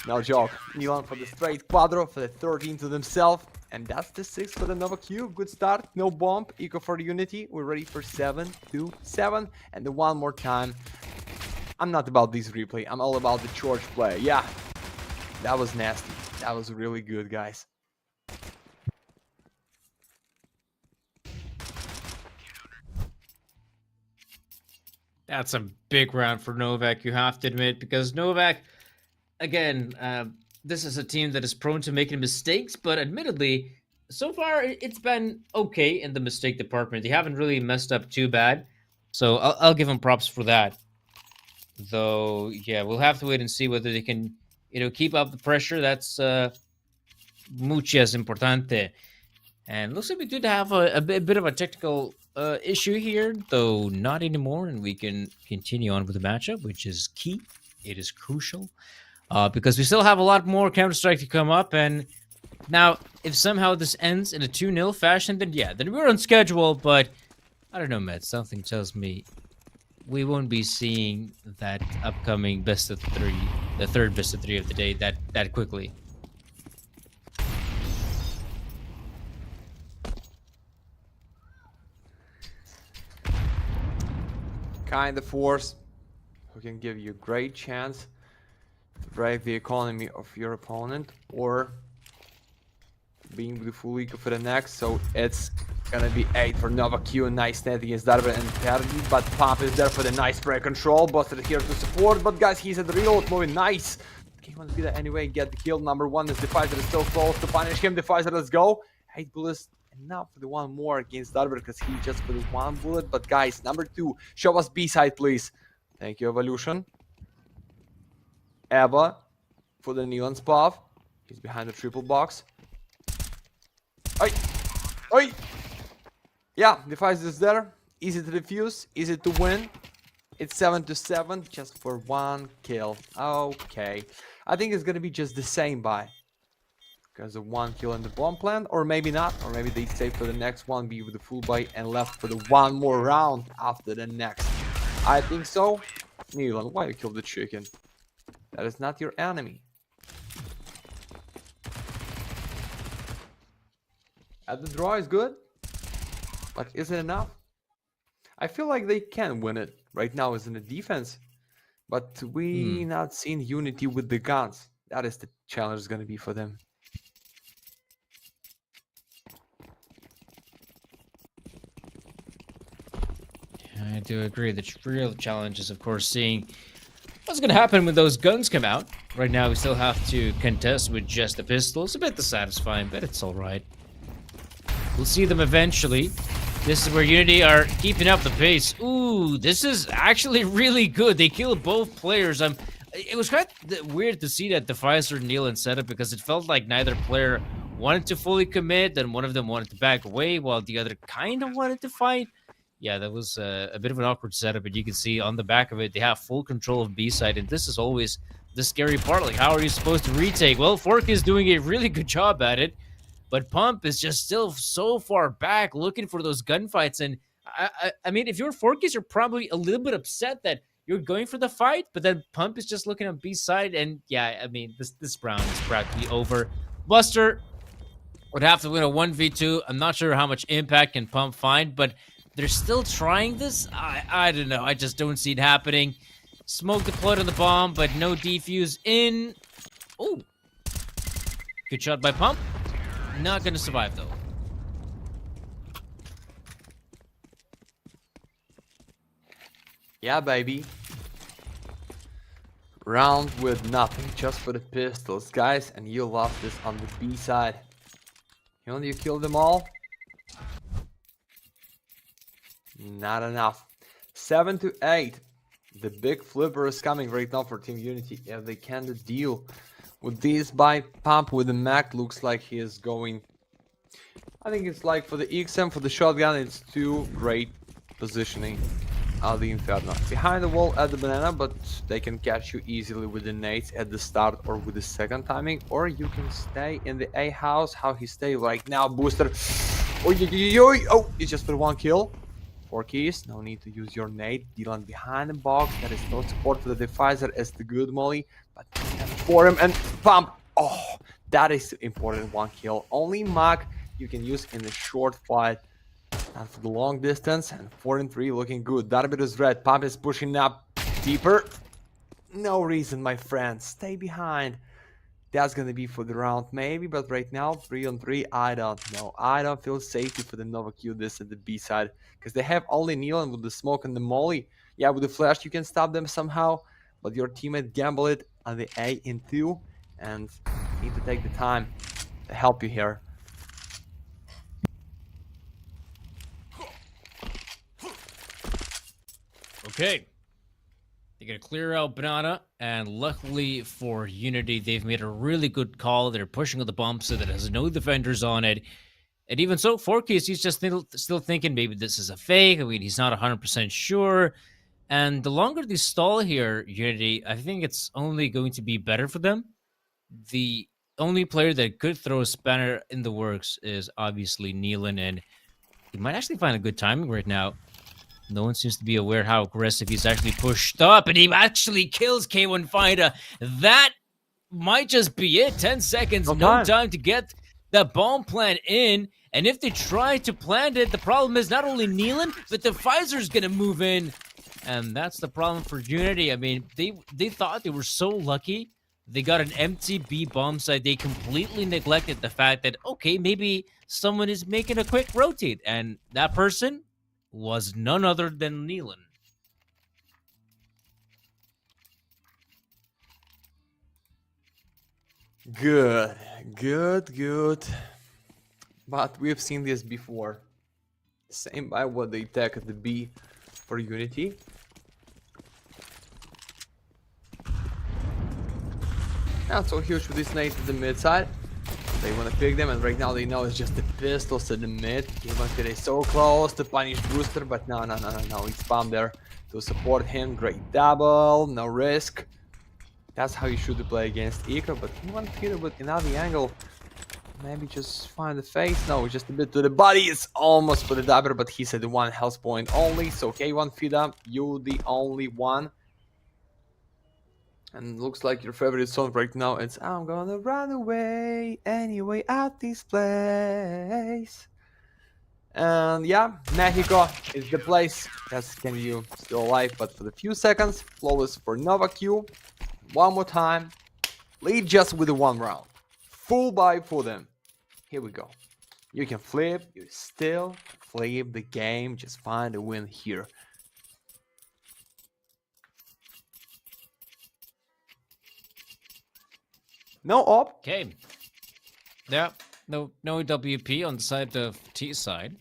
No joke. Nilan for the straight quadro for the 13 to themselves. And that's the 6 for the Novaq. Good start. No bomb. Eco for the UNiTY. We're ready for 7-7. And then one more time. I'm not about this replay. I'm all about the charge play. Yeah. That was nasty. That was really good, guys. That's a big round for Novaq, you have to admit, because Novaq, again, this is a team that is prone to making mistakes, but admittedly, so far it's been okay in the mistake department. They haven't really messed up too bad, so I'll give them props for that. Though, yeah, we'll have to wait and see whether they can, you know, keep up the pressure. That's muchas importante. And looks like we did have a bit of a technical issue here, though not anymore, and we can continue on with the matchup, which is key. It is crucial because we still have a lot more Counter-Strike to come up. And now, if somehow this ends in a 2-0 fashion, then yeah, then we're on schedule. But I don't know, Matt. Something tells me we won't be seeing that upcoming best of 3, the third best of 3 of the day that quickly. Kind of force who can give you a great chance to break the economy of your opponent, or being with the full eco for the next, so it's gonna be 8 for Novaq. Nice net against Darby and Perdi, but Pump is there for the nice spray control. Busted here to support, but guys, he's at the reload mode. Nice. He wants to be there anyway, get the kill. Number 1 is Defizer is still close to punish him. Defizer, let's go. 8 bullets, enough for the one more against Darby because he just put 1 bullet. But guys, number 2, show us B side, please. Thank you, Evolution. Eva for the Neon Spav. He's behind the triple box. Oi! Oi! Yeah, Defizer is there. Easy to defuse, easy to win. It's 7-7 just for 1 kill. Okay. I think it's gonna be just the same buy. Because of 1 kill in the bomb plant, or maybe not, or maybe they stay for the next one, be with the full buy and left for the 1 more round after the next. I think so. Neon, why you killed the chicken? That is not your enemy. At the draw is good, but is it enough? I feel like they can win it. Right now is in the defense, but we not seen UNiTY with the guns. That is the challenge is gonna be for them. I do agree. The real challenge is, of course, seeing what's going to happen when those guns come out. Right now, we still have to contest with just a pistol. It's a bit dissatisfying, but it's all right. We'll see them eventually. This is where UNiTY are keeping up the pace. Ooh, this is actually really good. They killed both players. It was quite weird to see that Defizer kneel and setup because it felt like neither player wanted to fully commit, and one of them wanted to back away while the other kind of wanted to fight. Yeah, that was a bit of an awkward setup, and you can see on the back of it, they have full control of B side, and this is always the scary part. Like, how are you supposed to retake? Well, Fork is doing a really good job at it, but Pump is just still so far back looking for those gunfights. And I mean, if you're Forkies, you're probably a little bit upset that you're going for the fight, but then Pump is just looking on B side, and yeah, I mean, this round is practically over. Buster would have to win a 1v2. I'm not sure how much impact can Pump find, but they're still trying this. I don't know. I just don't see it happening. Smoke deployed on the bomb, but no defuse in. Oh, good shot by Pump. Not gonna survive though. Yeah, baby. Round with nothing, just for the pistols, guys, and you lost this on the B side. You killed them all? Not enough. 7-8. The big flipper is coming right now for Team UNiTY. Yeah, they can deal with this by Pump with the Mac. Looks like he is going. I think it's like for the XM, for the shotgun, it's too great positioning. The Inferno behind the wall at the banana, but they can catch you easily with the nades at the start or with the second timing, or you can stay in the A house. How he stay right now? Booster. Oh, it's just for 1 kill. 4 keys. No need to use your nade. Dylan behind the box. That is no support for the Defizer as the good molly, but for him and Pump. Oh, that is important. 1 kill. Only Mac you can use in the short fight. And for the long distance, and 4-3 looking good. Darby is red. Pump is pushing up deeper. No reason, my friends. Stay behind. That's gonna be for the round, maybe, but right now, 3-3, I don't know. I don't feel safety for the Novaq this at the B side. Because they have only Neon with the smoke and the molly. Yeah, with the flash, you can stop them somehow. But your teammate gamble it on the A in 2. And you need to take the time to help you here. Okay. They're going to clear out Banana, and luckily for UNiTY, they've made a really good call. They're pushing on the bomb so that there's no defenders on it. And even so, Forkies, he's just still thinking maybe this is a fake. I mean, he's not 100% sure. And the longer they stall here, UNiTY, I think it's only going to be better for them. The only player that could throw a spanner in the works is obviously Nealon, and he might actually find a good timing right now. No one seems to be aware how aggressive he's actually pushed up, and he actually kills K1 Fighter. That might just be it. 10 seconds, no time to get the bomb plant in. And if they try to plant it, the problem is not only Nealon, but the Pfizer's going to move in. And that's the problem for UNiTY. I mean, they thought they were so lucky They got an empty B bomb site. They completely neglected the fact that, okay, maybe someone is making a quick rotate. And that person was none other than Neelan. Good, good, good. But we've seen this before. Same by what they attack at the B for UNiTY. Not so huge with this nade to the mid side. They want to pick them, and right now they know it's just the pistols at the mid. Ivanka is so close to punish Brewster, but no. He's spammed there to support him. Great double, no risk. That's how you should play against Eco, but he wants to hit it with another angle. Maybe just find the face. No, just a bit to the body. It's almost for the diver, but he said the 1 health point only. So K1 feed up, you the only one. And looks like your favorite song right now, it's I'm gonna run away anyway out this place. And yeah, Mexico is the place. That's can you still alive, but for the few seconds, flawless for Novaq. One more time. Lead just with the 1 round. Full buy for them. Here we go. You can flip, you still flip the game, just find a win here. No op. Okay. Yeah, no WP on the side of T side.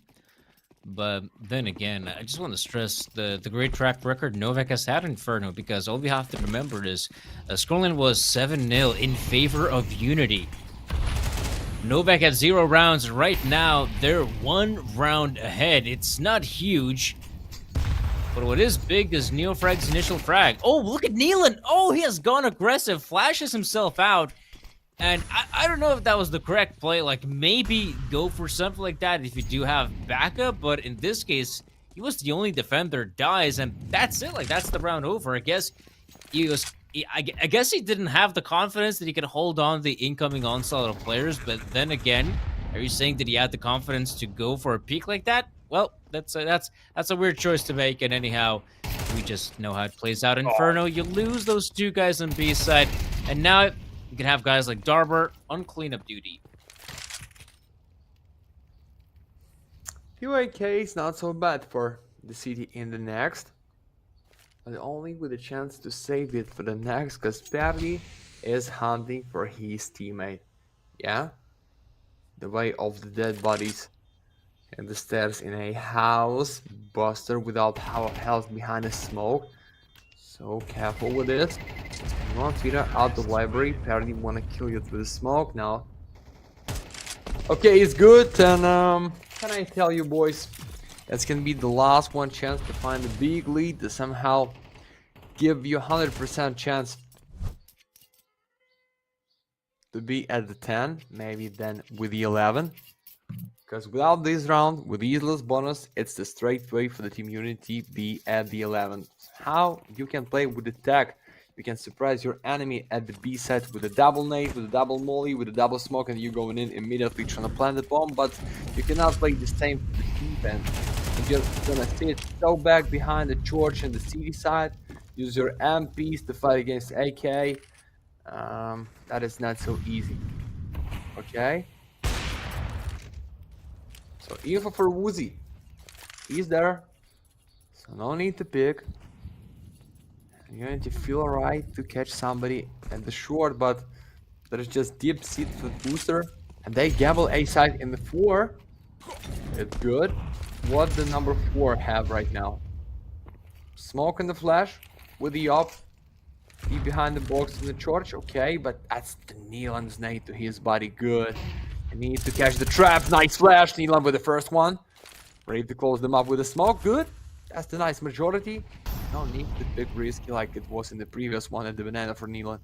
But then again, I just want to stress the great track record Novaq has had in Inferno, because all we have to remember is Scrolling was 7-0 in favor of UNiTY. Novaq had 0 rounds. Right now, they're 1 round ahead. It's not huge, but what is big is Neofrag's initial frag. Oh, look at Neelan! Oh, he has gone aggressive, flashes himself out. And I don't know if that was the correct play. Like, maybe go for something like that if you do have backup. But in this case, he was the only defender, dies, and that's it. Like, that's the round over. I guess I guess he didn't have the confidence that he could hold on the incoming onslaught of players. But then again, are you saying that he had the confidence to go for a peak like that? Well, that's a weird choice to make. And anyhow, we just know how it plays out. Inferno, you lose those 2 guys on B side, and now you can have guys like Darber on cleanup duty. UAK is not so bad for the city in the next, but only with a chance to save it for the next, because Perry is hunting for his teammate. Yeah? The way of the dead bodies and the stairs in a house. Buster without health behind the smoke. So careful with this. You want Twitter out the library. Perry wanna kill you through the smoke now. Okay, it's good, and can I tell you boys, that's gonna be the last one chance to find a big lead to somehow give you 100% chance to be at the 10, maybe then with the 11. Because without this round, with useless bonus, it's the straight way for the team UNiTY be at the 11. How you can play with the tech, you can surprise your enemy at the B side with a double nade, with a double molly, with a double smoke, and you going in immediately trying to plant the bomb, but you cannot play the same for the defense. You're just gonna sit so back behind the church and the city side, use your MPs to fight against AK. That is not so easy. Okay? So info for Woozy. He's there. So no need to pick. You need to feel alright to catch somebody at the short, but there's just deep seat for booster. And they gamble A side in the 4. It's good. What the number 4 have right now? Smoke in the flash with the op. Be behind the box in the church, okay, but that's the Neelan's nade to his body. Good. He needs to catch the trap. Nice flash. Neelan with the first one. Ready to close them up with a smoke. Good. That's the nice majority. No need to pick risky like it was in the previous one at the banana for Neelan.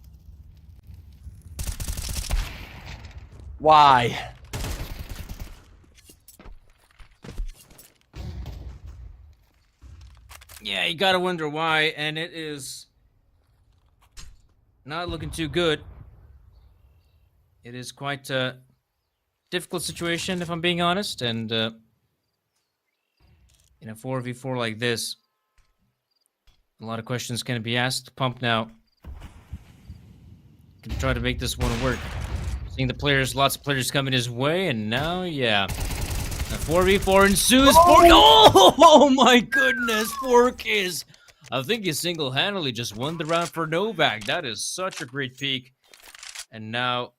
Why? Yeah, you gotta wonder why, and it is not looking too good. It is quite a difficult situation, if I'm being honest, and in a 4v4 like this, a lot of questions can be asked. Pump now. Gonna try to make this one work. Seeing the players, lots of players coming his way, and now, yeah. A 4v4 ensues. Oh my goodness, Forkis! I think he single-handedly just won the round for Novaq. That is such a great peak. And now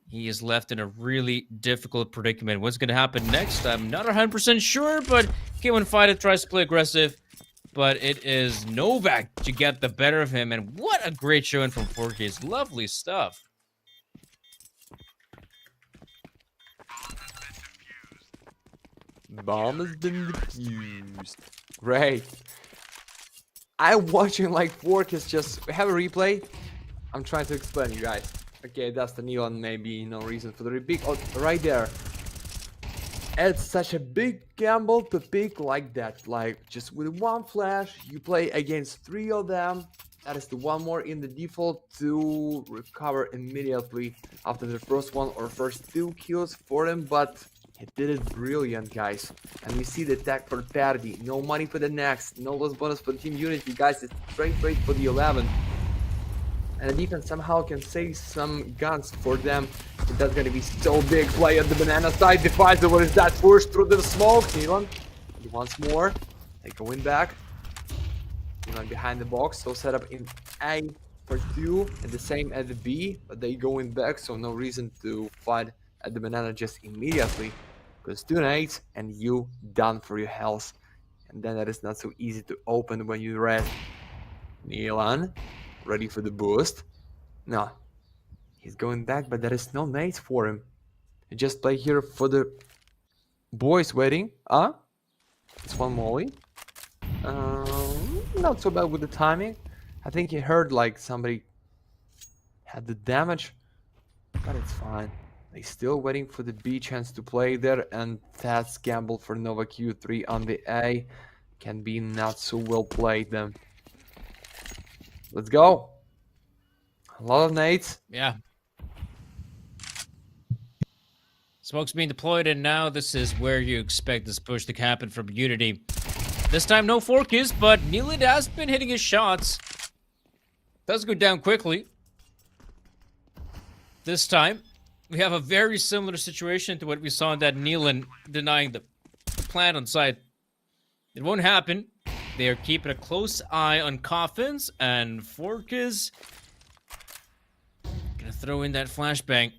he is left in a really difficult predicament. What's going to happen next? I'm not 100% sure, but K1 Fighter tries to play aggressive. But it is Novaq to get the better of him. And what a great showing from Forkis. Lovely stuff. Bomb has been defused. Great. I'm watching like Forkis just have a replay. I'm trying to explain you guys. Okay, that's the neon, maybe no reason for the repeat. Oh, right there. It's such a big gamble to pick like that. Like, just with one flash, you play against 3 of them. That is the one more in the default to recover immediately after the first one or first 2 kills for him. But he did it brilliant, guys. And we see the tag for parity. No money for the next. No loss bonus for Team UNiTY, guys. It's straight rate for the 11. And the defense somehow can save some guns for them. But that's gonna be so big. Play at the banana side. Defies what is that? Push through the smoke. Elon once more. They go in back. Elon behind the box. So set up in A for 2 and the same at the B. But they go in back, so no reason to fight at the banana just immediately. Because 2 nades and you done for your health. And then that is not so easy to open when you red. Elon. Ready for the boost? No. He's going back, but there is no nades for him. He just play here for the boys waiting. It's one molly. Not so bad with the timing. I think he heard like somebody had the damage, but it's fine. They still waiting for the B chance to play there, and that's gamble for Novaq Q3 on the A. Can be not so well played then. Let's go. A lot of nades. Yeah. Smoke's being deployed, and now this is where you expect this push to happen from UNiTY. This time, no Forkis, but Nealon has been hitting his shots. Does go down quickly. This time, we have a very similar situation to what we saw in that Nealon denying the plant on site. It won't happen. They are keeping a close eye on coffins, and Forkis gonna throw in that flashbang.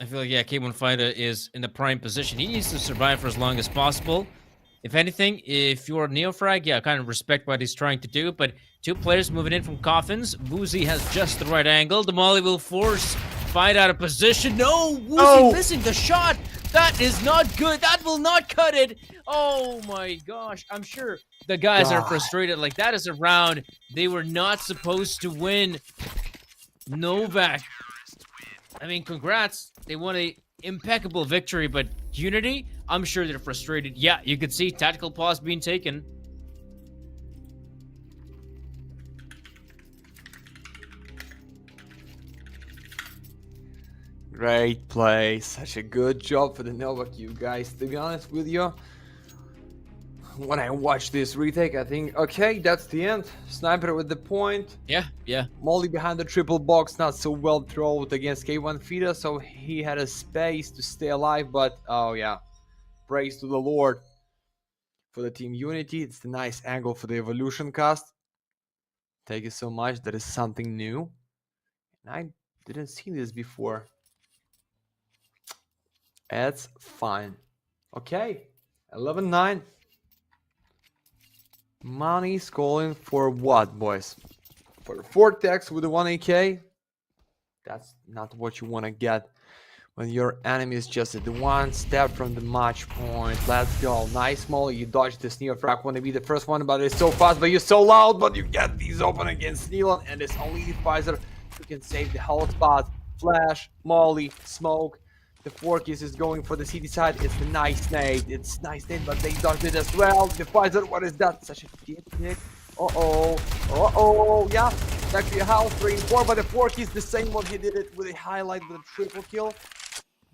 I feel like, yeah, K1 Fighter is in the prime position. He needs to survive for as long as possible. If anything, if you're Neofrag, yeah, I kind of respect what he's trying to do, but 2 players moving in from coffins. Woozy has just the right angle. The molly will force Fight out of position. No, Woozy missing the shot. That is not good. That will not cut it. Oh my gosh. I'm sure the guys are frustrated. Like, that is a round they were not supposed to win. Novaq. I mean, congrats. They won a impeccable victory, but UNiTY, I'm sure they're frustrated. Yeah, you could see tactical pause being taken. Great play. Such a good job for the Novaq, you guys. To be honest with you, when I watch this retake, I think, okay, that's the end. Sniper with the point. Yeah. Molly behind the triple box, not so well thrown against K1 Fida, so he had a space to stay alive, but oh yeah. Praise to the Lord for the team UNiTY. It's a nice angle for the evolution cast. Thank you so much. That is something new. And I didn't see this before. That's fine. Okay. 11-9. Money's calling for what, boys? For 4-tex with the 1 AK? That's not what you want to get when your enemy is just at the 1 step from the match point. Let's go. Nice molly. You dodged this Neofrag. Want to be the first one, but it's so fast, but you're so loud. But you get these open against Nealon, and it's only the Pfizer who can save the whole spot. Flash, molly, smoke. The Forkis is going for the city side. It's the nice nade. It's nice nade, but they dodged it as well. The Pfizer, what is that? Such a kick. Uh-oh. Yeah. Back to your house. 3 and 4, but the Forkis, the same one. He did it with a highlight with a triple kill.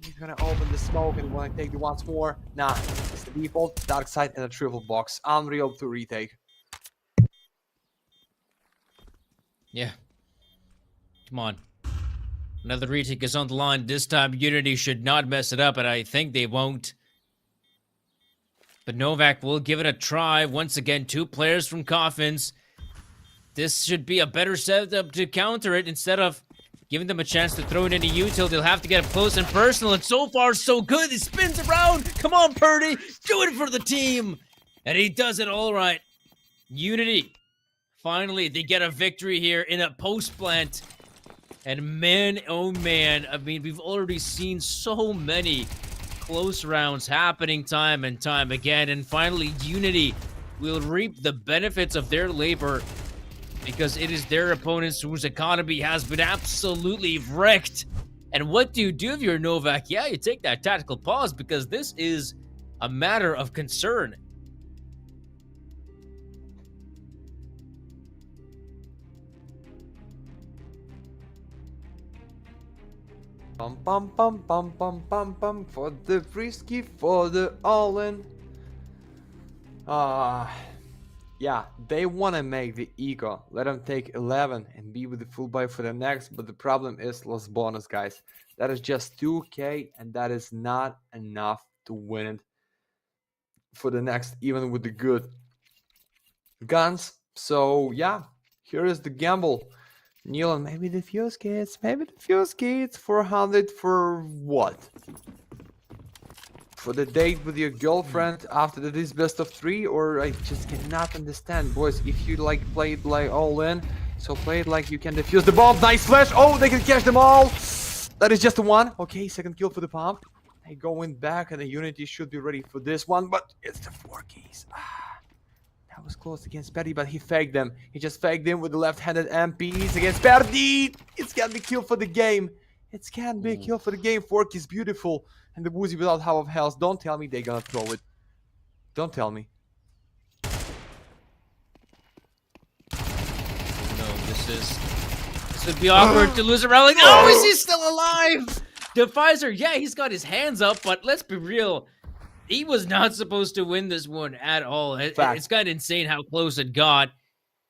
He's gonna open the smoke and want to take it once more. Nah, it's the default. Dark side and a triple box. Unreal to retake. Yeah. Come on. Another retake is on the line. This time, UNiTY should not mess it up, and I think they won't. But Novaq will give it a try. Once again, 2 players from Coffins. This should be a better setup to counter it. Instead of giving them a chance to throw in any util, they'll have to get up close and personal. And so far, so good. He spins around. Come on, Purdy. Do it for the team. And he does it all right. UNiTY. Finally, they get a victory here in a post plant. And man, oh man, I mean, we've already seen so many close rounds happening time and time again. And finally, UNiTY will reap the benefits of their labor, because it is their opponents whose economy has been absolutely wrecked. And what do you do if you're Novaq? Yeah, you take that tactical pause, because this is a matter of concern. Pum pum pum pum pum pum pum for the frisky, for the all-in. Yeah, they want to make the eco. Let them take 11 and be with the full buy for the next. But the problem is lost bonus, guys. That is just 2k, and that is not enough to win it for the next, even with the good guns. So yeah, here is the gamble. Neil, maybe the fuse kits, 400 for what? For the date with your girlfriend after this best of 3? Or I just cannot understand, boys. If you like play it like all in, so play it like you can defuse the bomb. Nice flash. Oh, they can catch them all. That is just one. Okay, second kill for the pump. They going back, and the UNiTY should be ready for this one, but it's the 4 keys. That was close against Perdy, but he faked them. He just faked them with the left-handed MPs against Perdy. It's gonna be kill for the game. It's gonna be a kill for the game. 4 keys, beautiful. And the Woozy without half of health. Don't tell me they're gonna throw it. Don't tell me. No, this would be awkward to lose a round like, oh, is he still alive? Defizer, yeah, he's got his hands up, but let's be real. He was not supposed to win this one at all. It's kind of insane how close it got.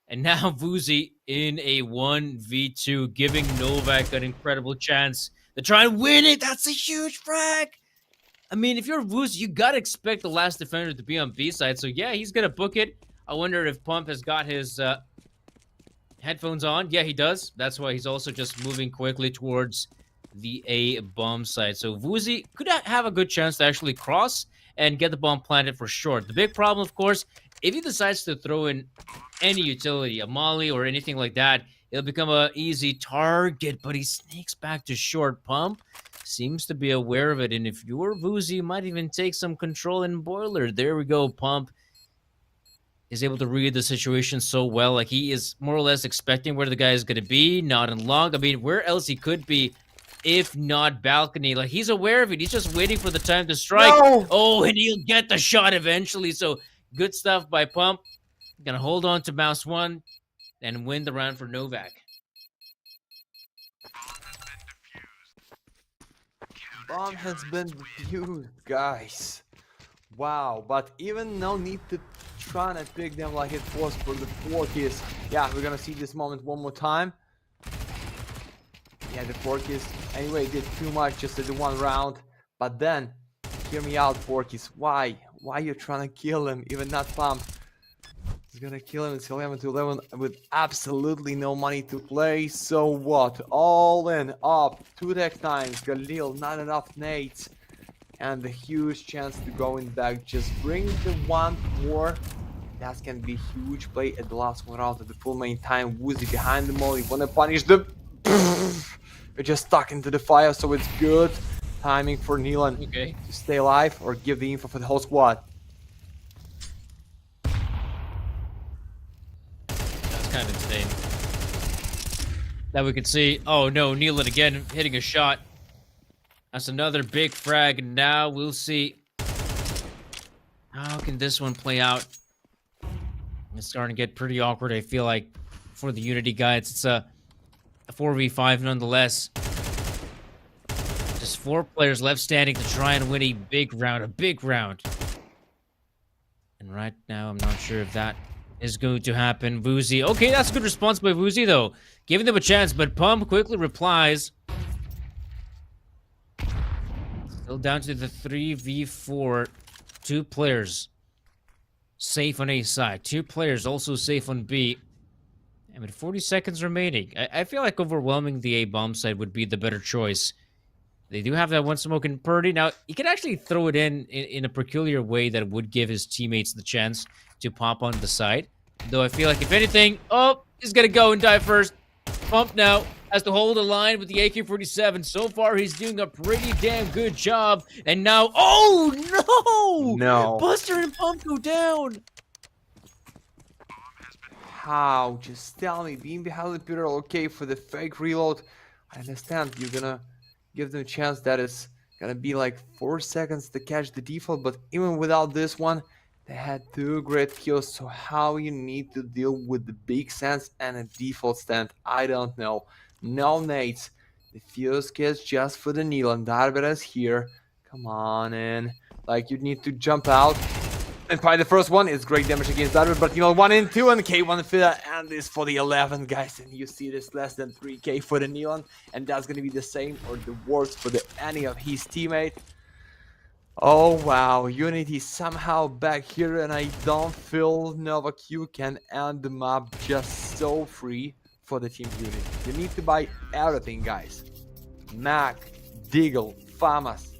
And now Vuzi in a 1v2, giving Novaq an incredible chance to try and win it. That's a huge frag. I mean, if you're Vuzi, you got to expect the last defender to be on B side. So yeah, he's going to book it. I wonder if Pump has got his headphones on. Yeah, he does. That's why he's also just moving quickly towards the A bomb side. So Vuzi could have a good chance to actually cross and get the bomb planted for sure. The big problem, of course, if he decides to throw in any utility, a molly or anything like that, it'll become an easy target, but he sneaks back to short. Pump seems to be aware of it, and if you're Vuzi, you might even take some control in Boiler. There we go. Pump is able to read the situation so well. Like, he is more or less expecting where the guy is going to be, not in long. I mean, where else he could be if not balcony? Like, he's aware of it. He's just waiting for the time to strike. No! Oh, and he'll get the shot eventually. So good stuff by Pump. Gonna hold on to Mouse 1 and win the round for Novaq. Bomb has been defused, guys. Wow, but even no need to try and pick them like it was for the 4 keys. Yeah, we're gonna see this moment one more time. Yeah, the 4 keys anyway did too much just in the 1 round. But then, hear me out, 4 keys. Why? Why you trying to kill him? Even not Pump. He's gonna kill him. It's 11 to 11 with absolutely no money to play. So what? All in, up, 2 deck times. Galil, not enough nades. And the huge chance to go in back. Just bring the 1 more. That's gonna be huge play at the last 1 round at the full main time. Woozy behind the molly. Wanna punish them? We're just stuck into the fire, so it's good timing for Neelan to stay alive or give the info for the whole squad. That's kind of insane. That we could see. Oh no, Neelan again hitting a shot. That's another big frag, and now we'll see how can this one play out. It's starting to get pretty awkward, I feel like, for the UNiTY guys. It's a 4v5 nonetheless. Just 4 players left standing to try and win a big round, And right now, I'm not sure if that is going to happen. Woozy. Okay, that's a good response by Woozy, though. Giving them a chance, but Pump quickly replies. Still down to the 3v4. 2 players safe on A side. 2 players also safe on B. And with 40 seconds remaining, I feel like overwhelming the A bomb side would be the better choice. They do have that one smoke in Purdy. Now, he can actually throw it in a peculiar way that would give his teammates the chance to pop on the side. Though I feel like, if anything, oh, he's going to go and die first. Pump now has to hold the line with the AK-47. So far, he's doing a pretty damn good job. And now, oh, no! No. Buster and Pump go down. How? Just tell me. Being behind the pillar, okay, for the fake reload. I understand you're gonna give them a chance that is gonna be like 4 seconds to catch the default, but even without this one, they had 2 great kills. So how you need to deal with the big sense and a default stand, I don't know. No nades. The fuse kits just for the Neil, and Darber is here. Come on in. Like, you need to jump out. And probably the first one is great damage against Darber, but 1 in 2 and K1 filler, and this for the 11 guys. And you see this less than 3k for the Neon, and that's gonna be the same or the worst for any of his teammates. Oh wow, UNiTY somehow back here, and I don't feel Novaq can end the map just so free for the team UNiTY. You need to buy everything, guys. Mac, Deagle, FAMAS,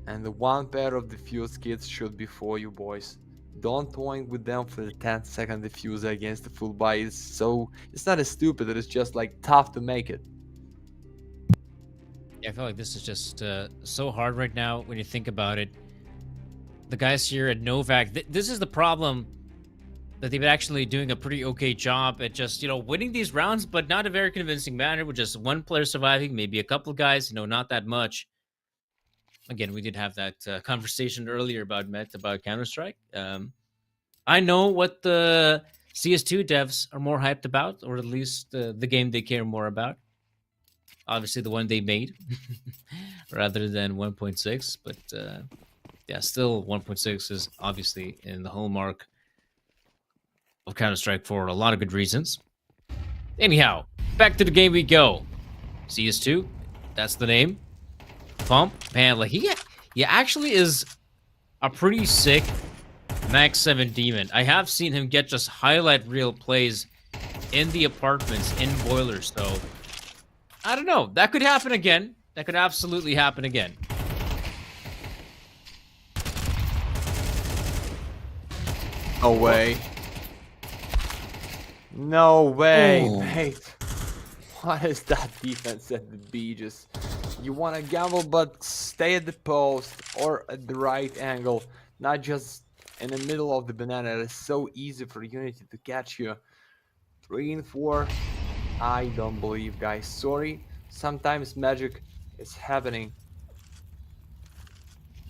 and the 1 pair of defuse kits should be for you, boys. Don't toying with them for the 10-second diffuser against the full buy. It's not as stupid, it's just like tough to make it. Yeah, I feel like this is just so hard right now when you think about it. The guys here at Novaq, this is the problem, that they've been actually doing a pretty okay job at just, winning these rounds, but not a very convincing manner, with just 1 player surviving, maybe a couple guys, not that much. Again, we did have that conversation earlier about Counter-Strike. I know what the CS2 devs are more hyped about, or at least the game they care more about. Obviously, the one they made, rather than 1.6. But yeah, still 1.6 is obviously in the hallmark of Counter-Strike for a lot of good reasons. Anyhow, back to the game we go. CS2, that's the name. Pump, man, like he actually is a pretty sick Max 7 demon. I have seen him get just highlight reel plays in the apartments in boilers, so I don't know. That could happen again. That could absolutely happen again. No way. No way, Oh. mate. What is that defense at the B? Just, you want to gamble, but stay at the post or at the right angle, not just in the middle of the banana. It is so easy for UNiTY to catch you. 3 and 4. I don't believe, guys. Sorry. Sometimes magic is happening,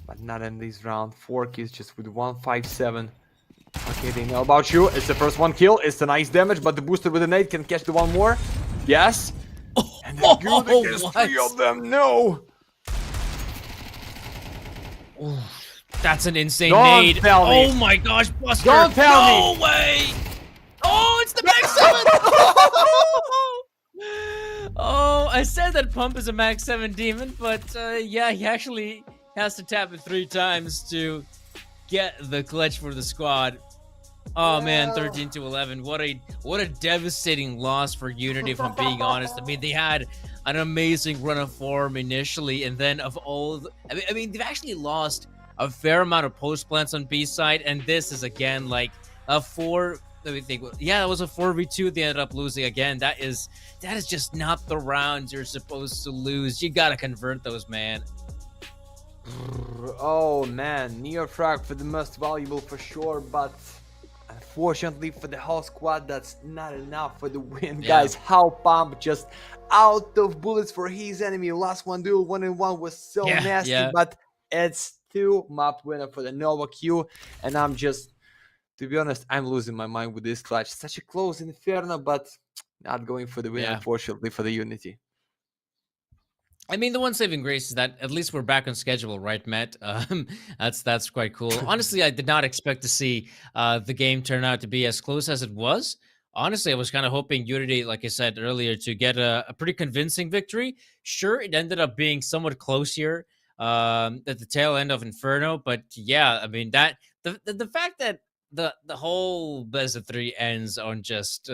but not in this round. 4 kills just with 157. Okay, they know about you. It's the first 1 kill. It's a nice damage, but the booster with the nade can catch the 1 more. Yes. And they're good against 3 of them. No. That's an insane Don't nade. tell me. Oh my gosh, Buster. Don't tell me. No way. Oh, it's the Max 7. Oh, I said that Pump is a Max 7 demon, but yeah, he actually has to tap it 3 times to get the clutch for the squad. Oh man, 13-11. What a devastating loss for UNiTY, if I'm being honest. I mean, they had an amazing run of form initially, and then of all, I mean, they've actually lost a fair amount of post plants on B side, and this is again like a 4. Let me think. Yeah, it was a 4v2. They ended up losing again. That is just not the rounds you're supposed to lose. You gotta convert those, man. Oh man, Neo frag for the most valuable for sure, but unfortunately for the whole squad, that's not enough for the win, guys. How Pump just out of bullets for his enemy. Last one duel, 1-1 was so nasty, but it's 2 map winner for the Novaq, and I'm just, to be honest, I'm losing my mind with this clutch. Such a close Inferno, but not going for the win, unfortunately, for the UNiTY. I mean, the one saving grace is that at least we're back on schedule, right, Matt? That's quite cool. Honestly, I did not expect to see the game turn out to be as close as it was. Honestly, I was kind of hoping UNiTY, like I said earlier, to get a pretty convincing victory. Sure, it ended up being somewhat close here at the tail end of Inferno, but yeah, I mean that the fact that the whole best of three ends on just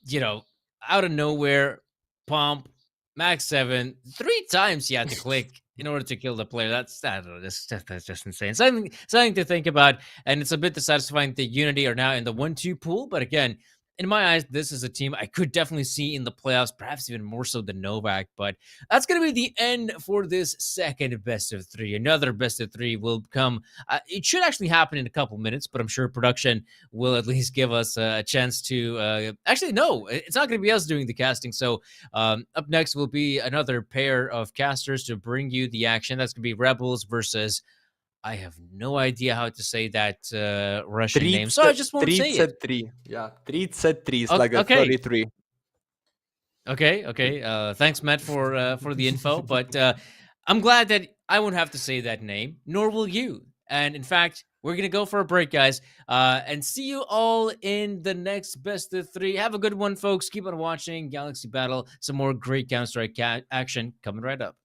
you know, out of nowhere, pump, max 7, 3 times he had to click in order to kill the player. I don't know, that's just insane. Something to think about, and it's a bit dissatisfying that UNiTY are now in the 1-2 pool. But again, in my eyes, this is a team I could definitely see in the playoffs, perhaps even more so than Novaq. But that's going to be the end for this second best of three. Another best of three will come. It should actually happen in a couple minutes, but I'm sure production will at least give us a chance to actually no, it's not going to be us doing the casting. So up next will be another pair of casters to bring you the action. That's going to be Rebels versus, I have no idea how to say that Russian name, so I just won't say it. 33. Yeah, 33 is O- like a okay 33. okay thanks, Matt, for the info, but I'm glad that I won't have to say that name, nor will you. And in fact, we're gonna go for a break, guys, and see you all in the next best of three. Have a good one, folks. Keep on watching Galaxy Battle. Some more great Counter-Strike action coming right up.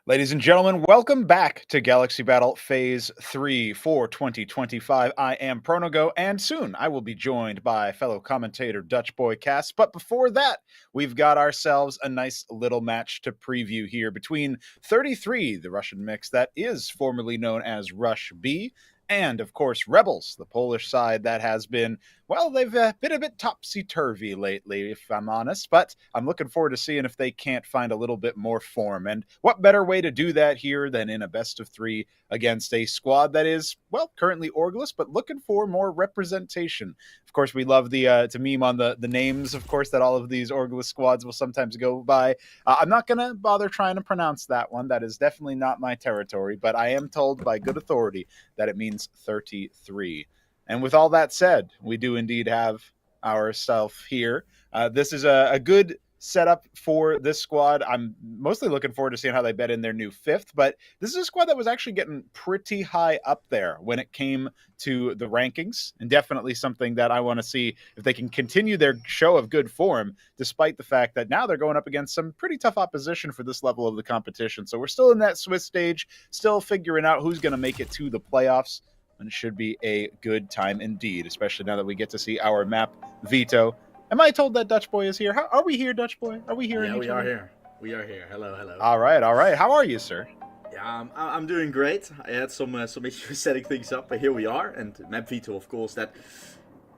Ladies and gentlemen, welcome back to Galaxy Battle Phase 3 for 2025. I am Pronogo, and soon I will be joined by fellow commentator Dutch Boy Cass. But before that, we've got ourselves a nice little match to preview here between 33, the Russian mix that is formerly known as Rush B, and of course Rebels, the Polish side that has been, well, they've been a bit topsy-turvy lately, if I'm honest, but I'm looking forward to seeing if they can't find a little bit more form. And what better way to do that here than in a best of 3 against a squad that is, well, currently orgless, but looking for more representation. Of course, we love to meme on the names, of course, that all of these orgless squads will sometimes go by. I'm not going to bother trying to pronounce that one. That is definitely not my territory, but I am told by good authority that it means 33. And with all that said, we do indeed have ourselves here. This is a good setup for this squad. I'm mostly looking forward to seeing how they bet in their new 5th, but this is a squad that was actually getting pretty high up there when it came to the rankings, and definitely something that I want to see if they can continue their show of good form, despite the fact that now they're going up against some pretty tough opposition for this level of the competition. So we're still in that Swiss stage, still figuring out who's going to make it to the playoffs. And it should be a good time indeed, especially now that we get to see our map Vito. Am I told that Dutch Boy is here? Are we here, Dutch Boy? Are we here? Yeah, we are here. We are here. Hello, hello. All right, all right. How are you, sir? Yeah, I'm doing great. I had some issues setting things up, but here we are. And map Vito, of course, that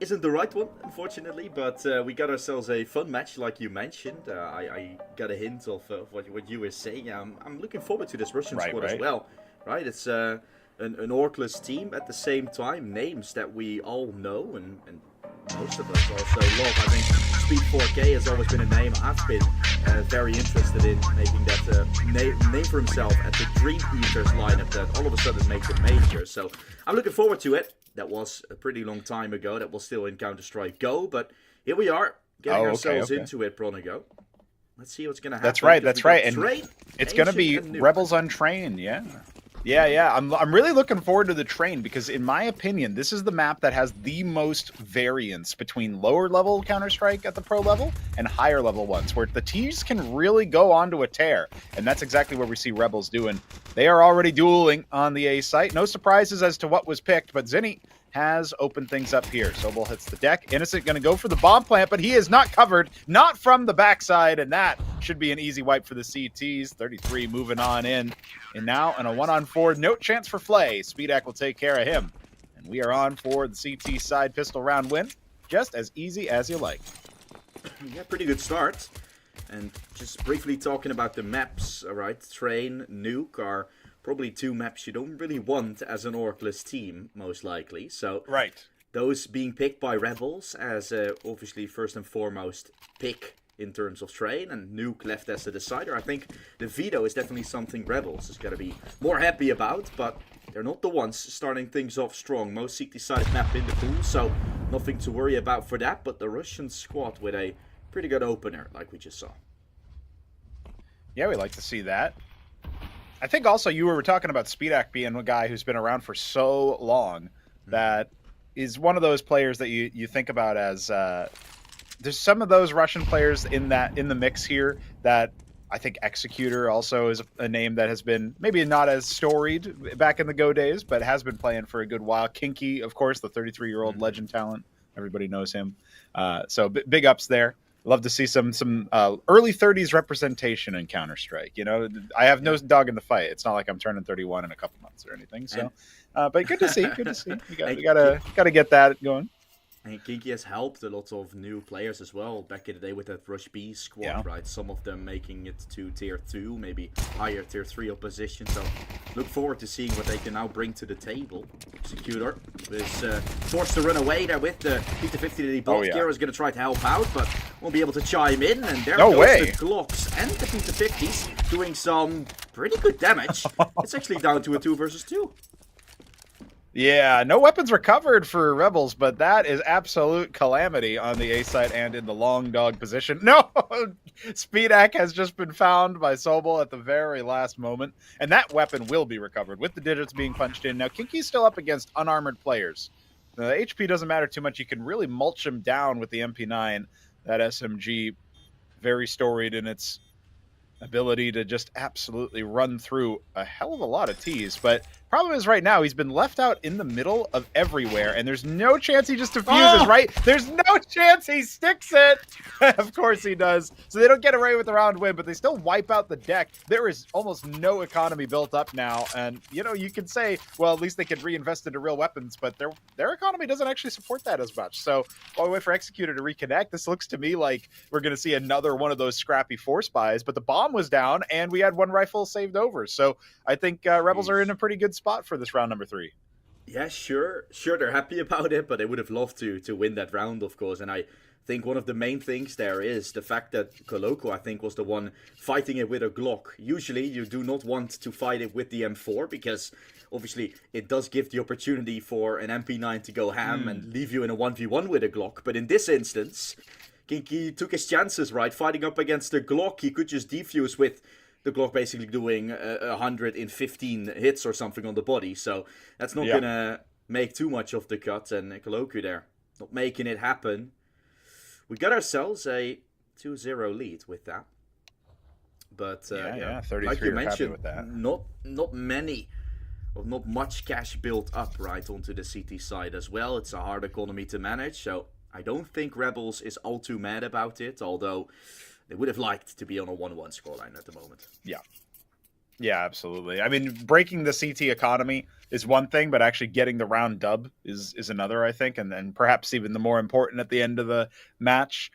isn't the right one, unfortunately. But we got ourselves a fun match, like you mentioned. I got a hint of what you were saying. I'm looking forward to this Russian squad as well. Right? It's an orkless team at the same time, names that we all know and most of us also love. I think Speed 4K has always been a name I've been very interested in, making that name for himself at the Dream Eaters lineup that all of a sudden makes it major. So I'm looking forward to it. That was a pretty long time ago. That was still in Counter-Strike Go, but here we are, getting ourselves into it, Pronogo. Let's see what's going to happen. That's right, that's right. And it's going to be Rebels Untrained, yeah. Yeah. I'm really looking forward to the train because, in my opinion, this is the map that has the most variance between lower level Counter-Strike at the pro level and higher level ones, where the teams can really go onto a tear. And that's exactly what we see Rebels doing. They are already dueling on the A site. No surprises as to what was picked, but Zinni has opened things up here. Sobel hits the deck. Innocent going to go for the bomb plant, but he is not covered, not from the backside, and that should be an easy wipe for the CTs. 33 moving on in. And now in a 1-on-4, no chance for Flay. Speedak will take care of him. And we are on for the CT side pistol round win. Just as easy as you like. Yeah, pretty good start. And just briefly talking about the maps, all right? Train, Nuke are probably 2 maps you don't really want as an orkless team, most likely. So right, those being picked by Rebels as obviously first and foremost pick in terms of Train, and Nuke left as a decider. I think the Veto is definitely something Rebels is going to be more happy about, but they're not the ones starting things off strong. Most CT-sided map in the pool, so nothing to worry about for that, but the Russian squad with a pretty good opener, like we just saw. Yeah, we like to see that. I think also you were talking about Speedak being a guy who's been around for so long that is one of those players that you think about as there's some of those Russian players in the mix here that I think Executor also is a name that has been maybe not as storied back in the Go days, but has been playing for a good while. Kinky, of course, the 33-year-old legend talent. Everybody knows him. So big ups there. Love to see some early 30s representation in Counter-Strike. You know, I have no dog in the fight. It's not like I'm turning 31 in a couple months or anything. So, but good to see. Good to see. We gotta get that going. And Kinky has helped a lot of new players as well back in the day with that Rush B squad, right? Some of them making it to tier 2, maybe higher tier 3 opposition. So look forward to seeing what they can now bring to the table. Executor is forced to run away there with the P250 that he bought. Kira is going to try to help out, but won't be able to chime in. And there goes the Glocks and the P250s doing some pretty good damage. It's actually down to a 2 versus 2. Yeah, no weapons recovered for Rebels, but that is absolute calamity on the A site and in the long dog position. No! Speedak has just been found by Sobel at the very last moment, and that weapon will be recovered with the digits being punched in. Now, Kinky's still up against unarmored players. The HP doesn't matter too much. You can really mulch him down with the MP9. That SMG, very storied in its ability to just absolutely run through a hell of a lot of T's. But problem is right now he's been left out in the middle of everywhere, and there's no chance he just defuses, right? There's no chance he sticks it. Of course he does. So they don't get away with the round win, but they still wipe out the deck. There is almost no economy built up now, and you can say, well, at least they can reinvest into real weapons, but their economy doesn't actually support that as much. So while we wait for Executor to reconnect, this looks to me like we're going to see another one of those scrappy force buys, but the bomb was down and we had one rifle saved over. So I think Rebels are in a pretty good spot for this round number 3. Yeah, sure, they're happy about it, but they would have loved to win that round, of course. And I think one of the main things there is the fact that Coloco, I think, was the one fighting it with a Glock. Usually you do not want to fight it with the M4 because obviously it does give the opportunity for an MP9 to go ham and leave you in a 1v1 with a Glock. But in this instance, Kinky took his chances, right? Fighting up against the Glock, he could just defuse with the Glock basically doing 115 hits or something on the body. So that's not gonna make too much of the cut. And Coloco there, not making it happen. We got ourselves a 2-0 lead with that. But 33 like you mentioned, with that. not much cash built up right onto the CT side as well. It's a hard economy to manage, so I don't think Rebels is all too mad about it, although they would have liked to be on a 1-1 scoreline at the moment. Yeah, absolutely. I mean, breaking the CT economy is one thing, but actually getting the round dub is another, I think, and then perhaps even the more important at the end of the match.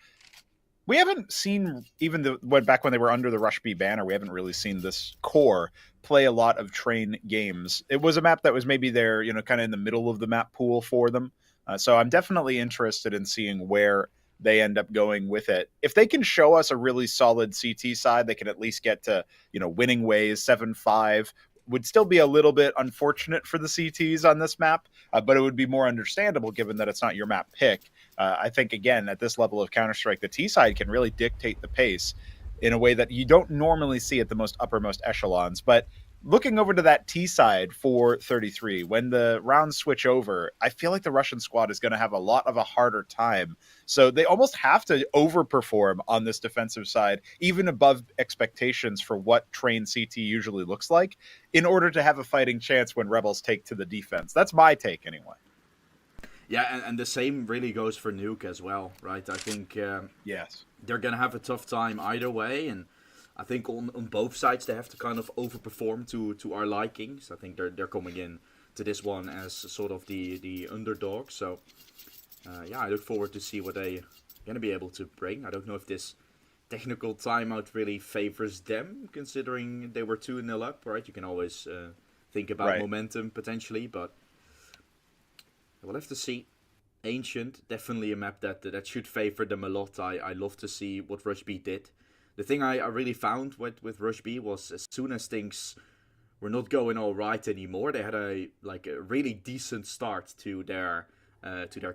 We haven't seen, even back when they were under the Rush B banner, we haven't really seen this core play a lot of train games. It was a map that was maybe there, kind of in the middle of the map pool for them. So I'm definitely interested in seeing where they end up going with it. If they can show us a really solid CT side, they can at least get to, winning ways 7-5. Would still be a little bit unfortunate for the CTs on this map, but it would be more understandable given that it's not your map pick. I think, again, at this level of Counter-Strike, the T side can really dictate the pace in a way that you don't normally see at the most uppermost echelons. But looking over to that T side for 33, when the rounds switch over, I feel like the Russian squad is going to have a lot of a harder time. So they almost have to overperform on this defensive side, even above expectations for what trained CT usually looks like, in order to have a fighting chance when Rebels take to the defense. That's my take anyway. Yeah, and the same really goes for Nuke as well, right? I think yes, they're going to have a tough time either way, and I think on both sides they have to kind of overperform to our likings. I think they're coming in to this one as sort of the underdog. So I look forward to see what they're going to be able to bring. I don't know if this technical timeout really favors them, considering they were 2-0 up, right? You can always think about momentum potentially, but we'll have to see. Ancient, definitely a map that should favor them a lot. I love to see what Rush B did. The thing I really found with Rush B was as soon as things were not going all right anymore, they had a really decent start to their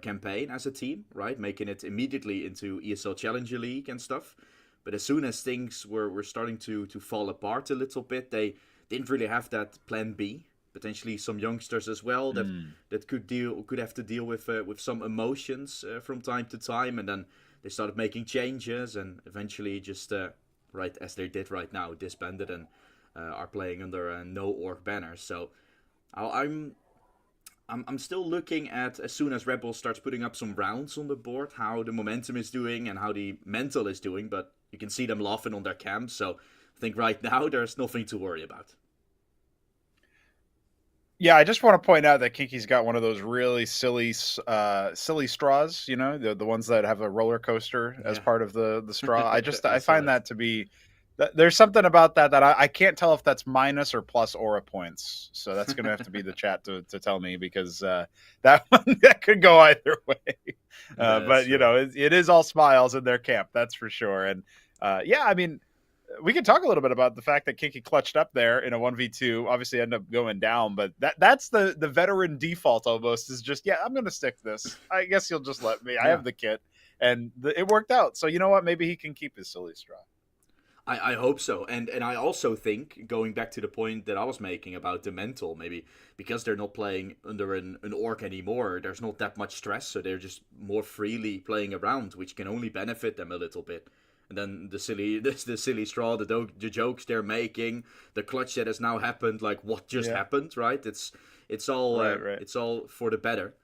campaign as a team, right? Making it immediately into ESL Challenger League and stuff. But as soon as things were starting to fall apart a little bit, they didn't really have that plan B. Potentially some youngsters as well that could have to deal with some emotions from time to time, and then they started making changes and eventually just right as they did right now disbanded and are playing under a no org banner. So I'm still looking at, as soon as Rebels starts putting up some rounds on the board, how the momentum is doing and how the mental is doing, but you can see them laughing on their camps. So I think right now there's nothing to worry about. Yeah, I just want to point out that Kinky's got one of those really silly straws, the ones that have a roller coaster as part of the straw. I find that to be, there's something about that I can't tell if that's minus or plus aura points. So that's going to have to be the chat to tell me, because that could go either way. But, it is all smiles in their camp, that's for sure. And I mean, we could talk a little bit about the fact that Kinky clutched up there in a 1v2, obviously ended up going down, but that's the veteran default almost, is just, I'm going to stick this. I guess you'll just let me. I have the kit, and it worked out. So you know what? Maybe he can keep his silly straw. I hope so. And I also think, going back to the point that I was making about the mental, maybe because they're not playing under an orc anymore, there's not that much stress, so they're just more freely playing around, which can only benefit them a little bit. And then the silly straw, the jokes they're making, the clutch that has now happened. Like, what just happened, right? It's all it's all for the better.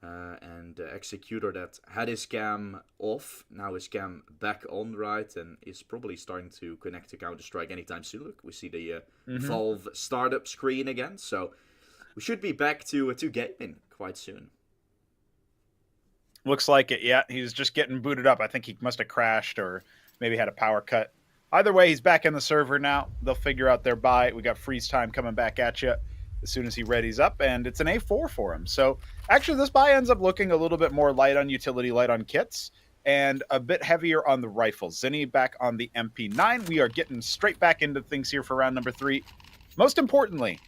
And Executor that had his cam off, now his cam back on, right, and is probably starting to connect to Counter-Strike anytime soon. Look, we see the Valve startup screen again, so we should be back to gaming quite soon. Looks like it, yeah. He's just getting booted up. I think he must have crashed or maybe had a power cut. Either way, he's back in the server now. They'll figure out their buy. We got freeze time coming back at you as soon as he readies up, and it's an A4 for him. So actually, this buy ends up looking a little bit more light on utility, light on kits, and a bit heavier on the rifles. Zinni back on the MP9. We are getting straight back into things here for round number 3. Most importantly,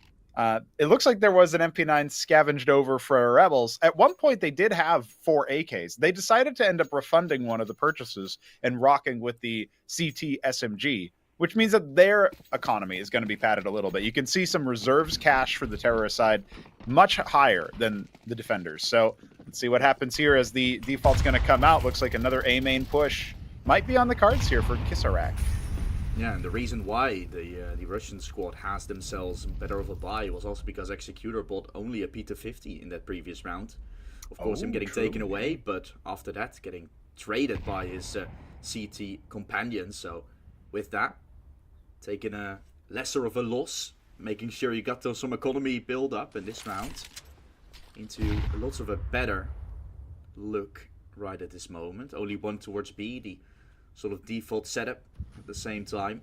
it looks like there was an MP9 scavenged over for Rebels. At one point, they did have 4 AKs. They decided to end up refunding one of the purchases and rocking with the CT SMG, which means that their economy is going to be padded a little bit. You can see some reserves cash for the terrorist side much higher than the defenders. So let's see what happens here as the default's going to come out. Looks like another A main push might be on the cards here for Kisarak. Yeah, and the reason why the Russian squad has themselves better of a buy was also because Executor bought only a P250 in that previous round. Of course, him getting taken away, but after that, getting traded by his CT companion. So with that, taking a lesser of a loss, making sure you got some economy build up in this round into lots of a better look right at this moment. Only one towards B, the sort of default setup at the same time.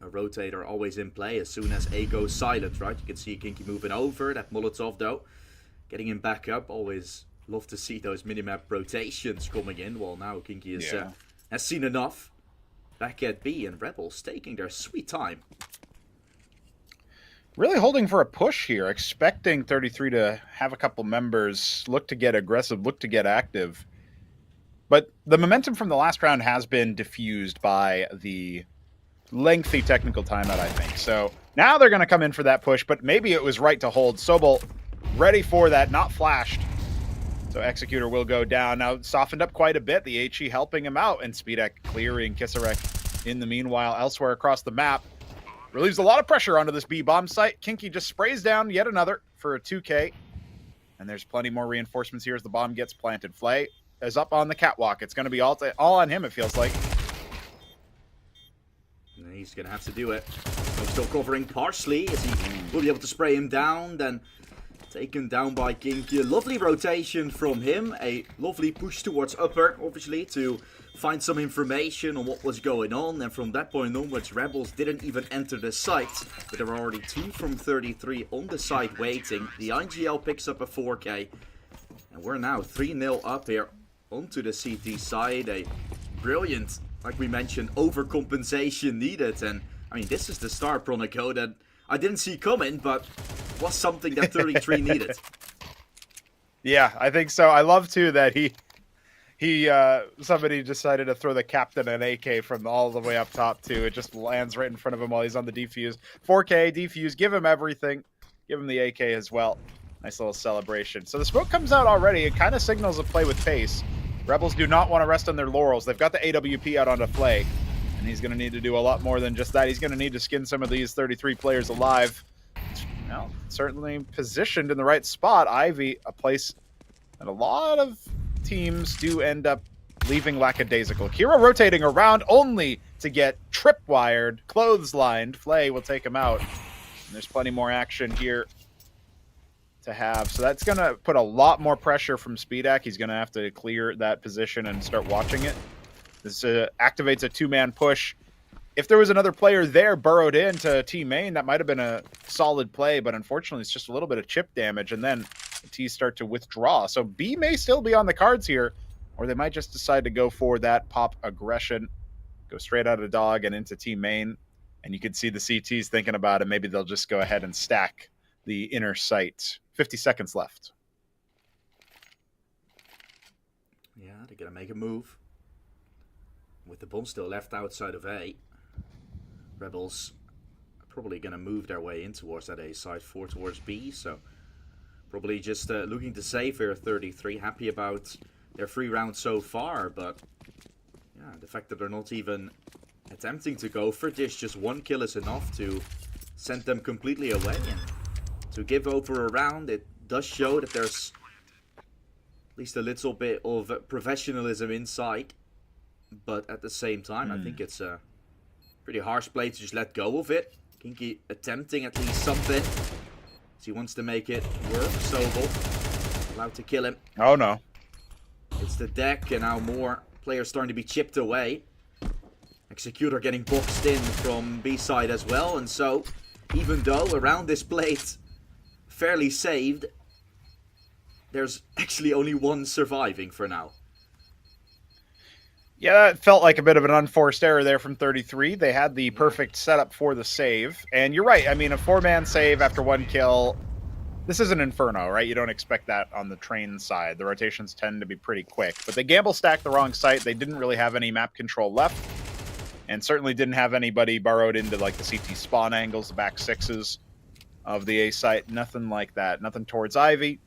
A rotator always in play as soon as A goes silent, right? You can see Kinky moving over, that Molotov though, getting him back up. Always love to see those minimap rotations coming in. Well, now Kinky is, has seen enough. Back at B, and Rebels taking their sweet time. Really holding for a push here, expecting 33 to have a couple members look to get aggressive, look to get active. But the momentum from the last round has been diffused by the lengthy technical timeout, I think. So now they're going to come in for that push, but maybe it was right to hold. Sobol ready for that, not flashed. So Executor will go down. Now softened up quite a bit. The HE helping him out, and Speedek clearing Kisarak in the meanwhile elsewhere across the map. Relieves a lot of pressure onto this B bomb site. Kinky just sprays down yet another for a 2K. And there's plenty more reinforcements here as the bomb gets planted. Flay is up on the catwalk. It's going to be all on him, it feels like. And he's going to have to do it. So still covering Parsley as he will be able to spray him down. Then taken down by Kinky. A lovely rotation from him. A lovely push towards upper, obviously, to find some information on what was going on. And from that point onwards, Rebels didn't even enter the site. But there were already 2 from 33 on the site waiting. The IGL picks up a 4K. And we're now 3-0 up here onto the CT side. A brilliant, like we mentioned, overcompensation needed. And I mean, this is the start, Pronico, that I didn't see coming, but was something that 33 needed. Yeah, I think so. I love too that somebody decided to throw the captain an AK from all the way up top too. It just lands right in front of him while he's on the defuse. 4K defuse, give him everything. Give him the AK as well. Nice little celebration. So the smoke comes out already. It kind of signals a play with pace. Rebels do not want to rest on their laurels. They've got the AWP out onto Flay, and he's going to need to do a lot more than just that. He's going to need to skin some of these 33 players alive. Well, certainly positioned in the right spot. Ivy, a place that a lot of teams do end up leaving lackadaisical. Kira rotating around only to get tripwired, clotheslined. Flay will take him out. And there's plenty more action here to have. So that's going to put a lot more pressure from Speedak. He's going to have to clear that position and start watching it. This activates a 2-man push. If there was another player there burrowed into T main, that might have been a solid play, but unfortunately it's just a little bit of chip damage, and then the T's start to withdraw. So B may still be on the cards here, or they might just decide to go for that pop aggression, go straight out of dog and into T main, and you can see the CTs thinking about it. Maybe they'll just go ahead and stack the inner sight. 50 seconds left. Yeah, they're going to make a move. With the bomb still left outside of A. Rebels are probably going to move their way in towards that A side, 4 towards B. So probably just looking to save here 33. Happy about their free round so far. But Yeah, the fact that they're not even attempting to go for this, just one kill is enough to send them completely away. And to give over a round, it does show that there's at least a little bit of professionalism inside. But at the same time, I think it's a pretty harsh play to just let go of it. Kinky attempting at least something. So he wants to make it work. Sobel allowed to kill him. Oh no. It's the deck, and now more players starting to be chipped away. Executor getting boxed in from B side as well, and so even though around this plate fairly saved, there's actually only one surviving for now. Yeah, it felt like a bit of an unforced error there from 33. They had the perfect setup for the save. And you're right. I mean, a 4-man save after 1 kill, this is an Inferno, right? You don't expect that on the train side. The rotations tend to be pretty quick. But they gamble stacked the wrong site. They didn't really have any map control left. And certainly didn't have anybody burrowed into like the CT spawn angles, the back sixes of the A site. Nothing like that. Nothing towards Ivy.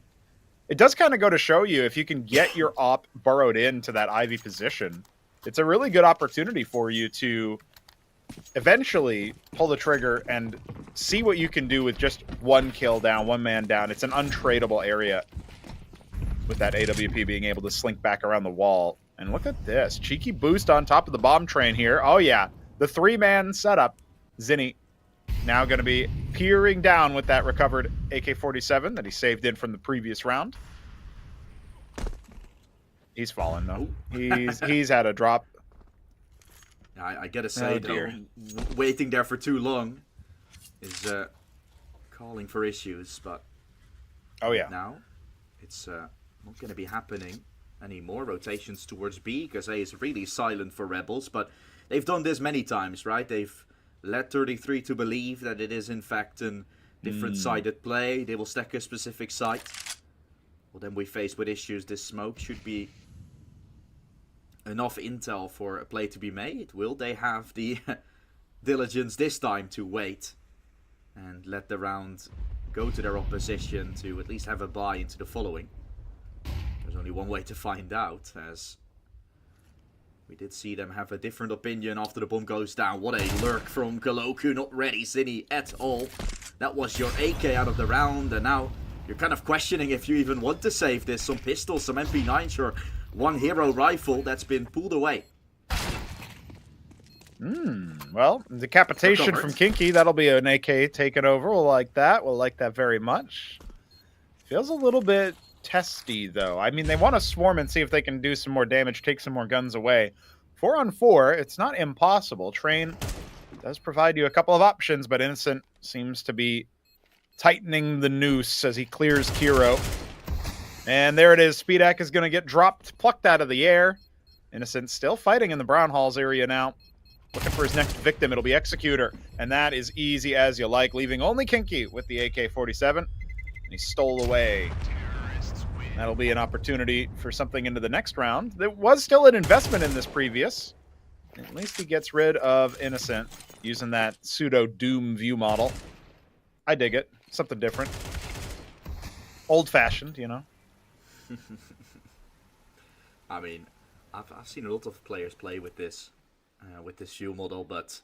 It does kind of go to show you, if you can get your op burrowed into that Ivy position, it's a really good opportunity for you to eventually pull the trigger and see what you can do with just 1 kill down, 1 man down. It's an untradeable area with that AWP being able to slink back around the wall. And look at this. Cheeky boost on top of the bomb train here. Oh, yeah. The 3-man setup. Zinni now going to be peering down with that recovered AK-47 that he saved in from the previous round. He's fallen, though. He's had a drop. I gotta say, though, waiting there for too long is calling for issues, but oh yeah, now it's not going to be happening anymore. Rotations towards B, because A is really silent for Rebels, but they've done this many times, right? They've led 33 to believe that it is in fact a different-sided play. They will stack a specific site. Well, then we face with issues. This smoke should be enough intel for a play to be made. Will they have the diligence this time to wait and let the round go to their opposition to at least have a buy into the following? There's only one way to find out, as we did see them have a different opinion after the bomb goes down. What a lurk from Kaloku, not ready Zinni at all. That was your AK out of the round, and now you're kind of questioning if you even want to save this. Some pistols, some MP9s, or one hero rifle that's been pulled away. Well, decapitation from Kinky. That'll be an AK taken over. We'll like that. We'll like that very much. Feels a little bit testy, though. I mean, they want to swarm and see if they can do some more damage, take some more guns away. 4-on-4, it's not impossible. Train does provide you a couple of options, but Innocent seems to be tightening the noose as he clears Kiro. And there it is. Speedak is going to get dropped, plucked out of the air. Innocent still fighting in the Brown Halls area now. Looking for his next victim. It'll be Executor. And that is easy as you like, leaving only Kinky with the AK-47. And he stole away. That'll be an opportunity for something into the next round. There was still an investment in this previous. At least he gets rid of Innocent using that pseudo-Doom view model. I dig it. Something different. Old-fashioned, you know. I mean, I've seen a lot of players play with this view model, but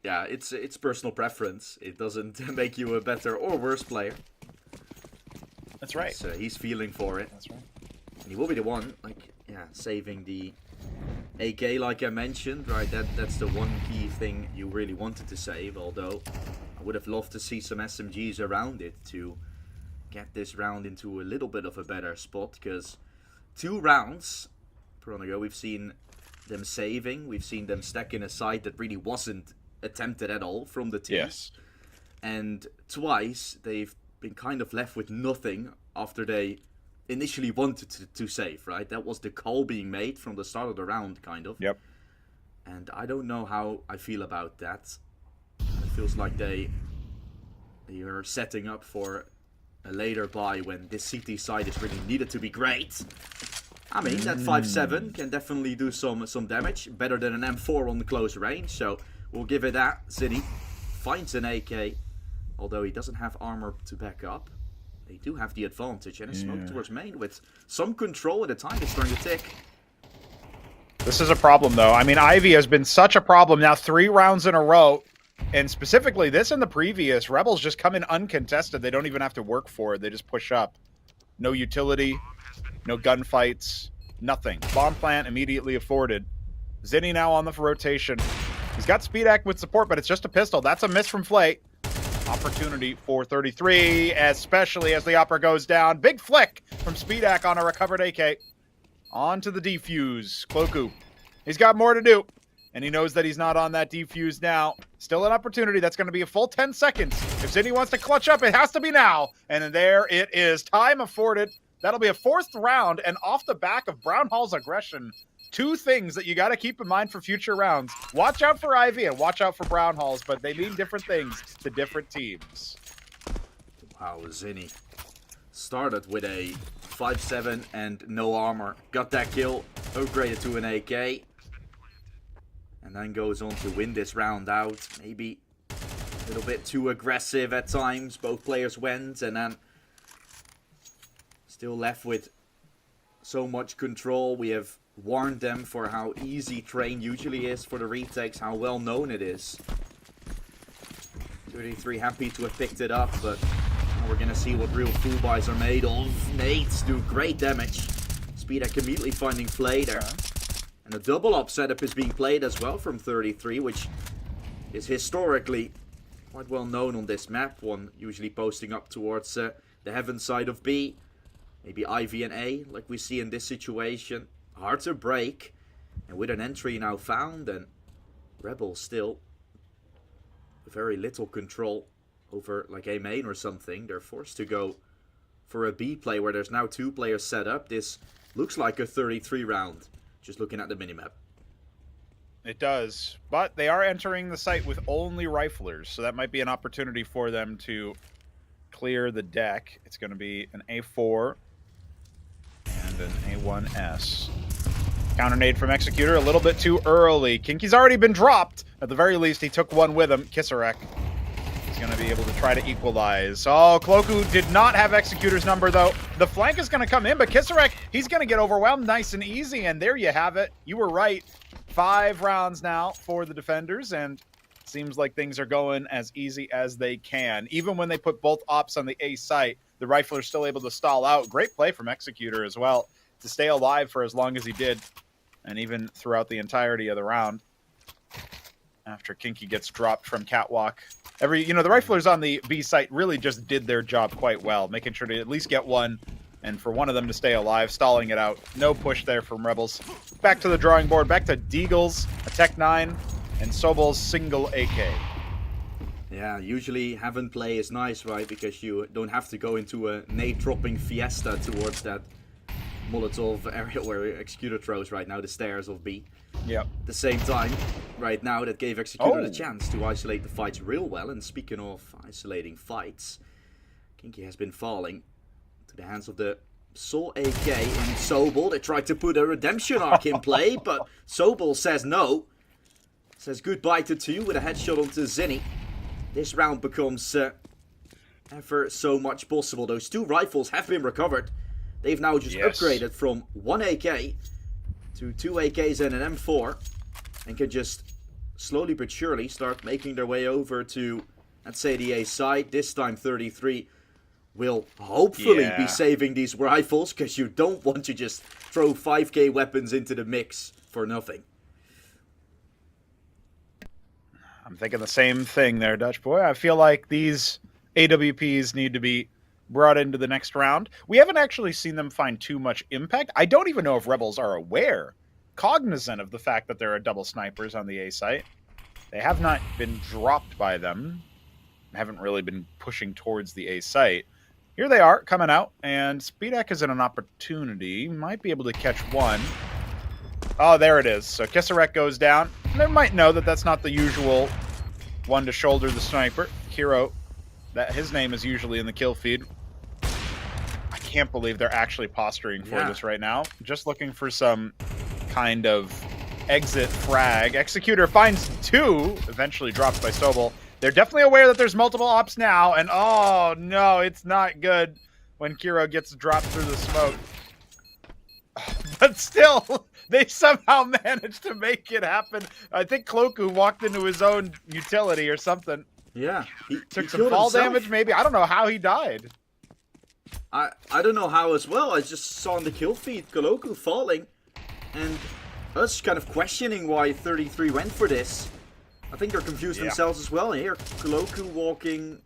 yeah, it's personal preference. It doesn't make you a better or worse player. That's right. So he's feeling for it. That's right. And he will be the one, saving the AK, like I mentioned, right? That's the one key thing you really wanted to save. Although I would have loved to see some SMGs around it to get this round into a little bit of a better spot, because 2 rounds per ago we've seen them saving, we've seen them stacking a site that really wasn't attempted at all from the teams. Yes. And twice they've been kind of left with nothing after they initially wanted to save, right? That was the call being made from the start of the round, kind of. Yep. And I don't know how I feel about that. It feels like they are setting up for a later buy when this CT side is really needed to be great. I mean, that 5.7 can definitely do some damage. Better than an M4 on the close range, so we'll give it that. Zinni finds an AK, although he doesn't have armor to back up. They do have the advantage, and a smoke towards main with some control, and the time is starting to tick. This is a problem, though. I mean, Ivy has been such a problem now 3 rounds in a row. And specifically this and the previous, Rebels just come in uncontested. They don't even have to work for it. They just push up. No utility, no gunfights, nothing. Bomb plant immediately afforded. Zinni now on the rotation. He's got Speedak with support, but it's just a pistol. That's a miss from Flay. Opportunity for 33, especially as the Opera goes down. Big flick from Speedak on a recovered AK. On to the defuse. Cloaku. He's got more to do. And he knows that he's not on that defuse now. Still an opportunity. That's going to be a full 10 seconds. If Zinni wants to clutch up, it has to be now. And there it is. Time afforded. That'll be a 4th round. And off the back of Brown Hall's aggression, 2 things that you got to keep in mind for future rounds. Watch out for Ivy and watch out for Brown Halls, but they mean different things to different teams. Wow, Zinni started with a 5.7 and no armor. Got that kill, upgraded to an AK. And then goes on to win this round out. Maybe a little bit too aggressive at times. Both players went and then still left with so much control. We have warned them for how easy train usually is for the retakes, how well known it is. 33 happy to have picked it up, but now we're gonna see what real full buys are made of. Nades do great damage. Speedak immediately finding Flay there. And a double up setup is being played as well from 33, which is historically quite well known on this map. One usually posting up towards the heaven side of B. Maybe Ivy and A, like we see in this situation. Hard to break. And with an entry now found, and Rebels still very little control over like A main or something. They're forced to go for a B play where there's now 2 players set up. This looks like a 33 round. Just looking at the minimap. It does, but they are entering the site with only riflers, so that might be an opportunity for them to clear the deck. It's going to be an A4 and an A1S. Counter nade from Executor, a little bit too early. Kinky's already been dropped. At the very least, he took one with him. Kisarek is going to be able to try to equalize. Oh, Cloaku did not have Executor's number, though. The flank is going to come in, but Kisarek, he's going to get overwhelmed nice and easy, and there you have it. You were right. 5 rounds now for the defenders, and seems like things are going as easy as they can. Even when they put both ops on the A site, the rifler's still able to stall out. Great play from Executor as well to stay alive for as long as he did, and even throughout the entirety of the round. After Kinky gets dropped from Catwalk. The riflers on the B site really just did their job quite well, making sure to at least get one, and for one of them to stay alive, stalling it out. No push there from Rebels. Back to the drawing board, back to Deagle's, a Tech 9, and Sobol's single AK. Yeah, usually Heaven play is nice, right? Because you don't have to go into a nade-dropping fiesta towards that Molotov area where Executor throws right now, the stairs of B. Yep. At the same time, right now, that gave Executor the chance to isolate the fights real well. And speaking of isolating fights, Kinky has been falling to the hands of the Sol AK and Sobol. They tried to put a redemption arc in play, but Sobol says no. Says goodbye to 2 with a headshot onto Zinni. This round becomes ever so much possible. Those 2 rifles have been recovered. They've now just upgraded from 1 AK to 2 AKs and an M4, and can just slowly but surely start making their way over to, let's say, the A side. This time 33 will hopefully be saving these rifles, because you don't want to just throw 5k weapons into the mix for nothing. I'm thinking the same thing there, Dutch Boy. I feel like these AWPs need to be brought into the next round. We haven't actually seen them find too much impact. I don't even know if Rebels are cognizant of the fact that there are double snipers on the A site. They have not been dropped by them. Haven't really been pushing towards the A site. Here they are, coming out, and Speedak is in an opportunity. Might be able to catch one. Oh, there it is. So Kisarek goes down. And they might know that that's not the usual one to shoulder the sniper. Kiro, his name is usually in the kill feed. I can't believe they're actually posturing for this right now. Just looking for some kind of exit frag. Executor finds 2, eventually dropped by Sobol. They're definitely aware that there's multiple ops now, and oh no, it's not good when Kiro gets dropped through the smoke. but still, they somehow managed to make it happen. I think Cloaku walked into his own utility or something. Yeah, he Took some killed fall himself. damage, maybe. I don't know how he died. I don't know how as well. I just saw on the kill feed Coloco falling, and us kind of questioning why 33 went for this. I think they're confused themselves as well. Here, Coloco walking.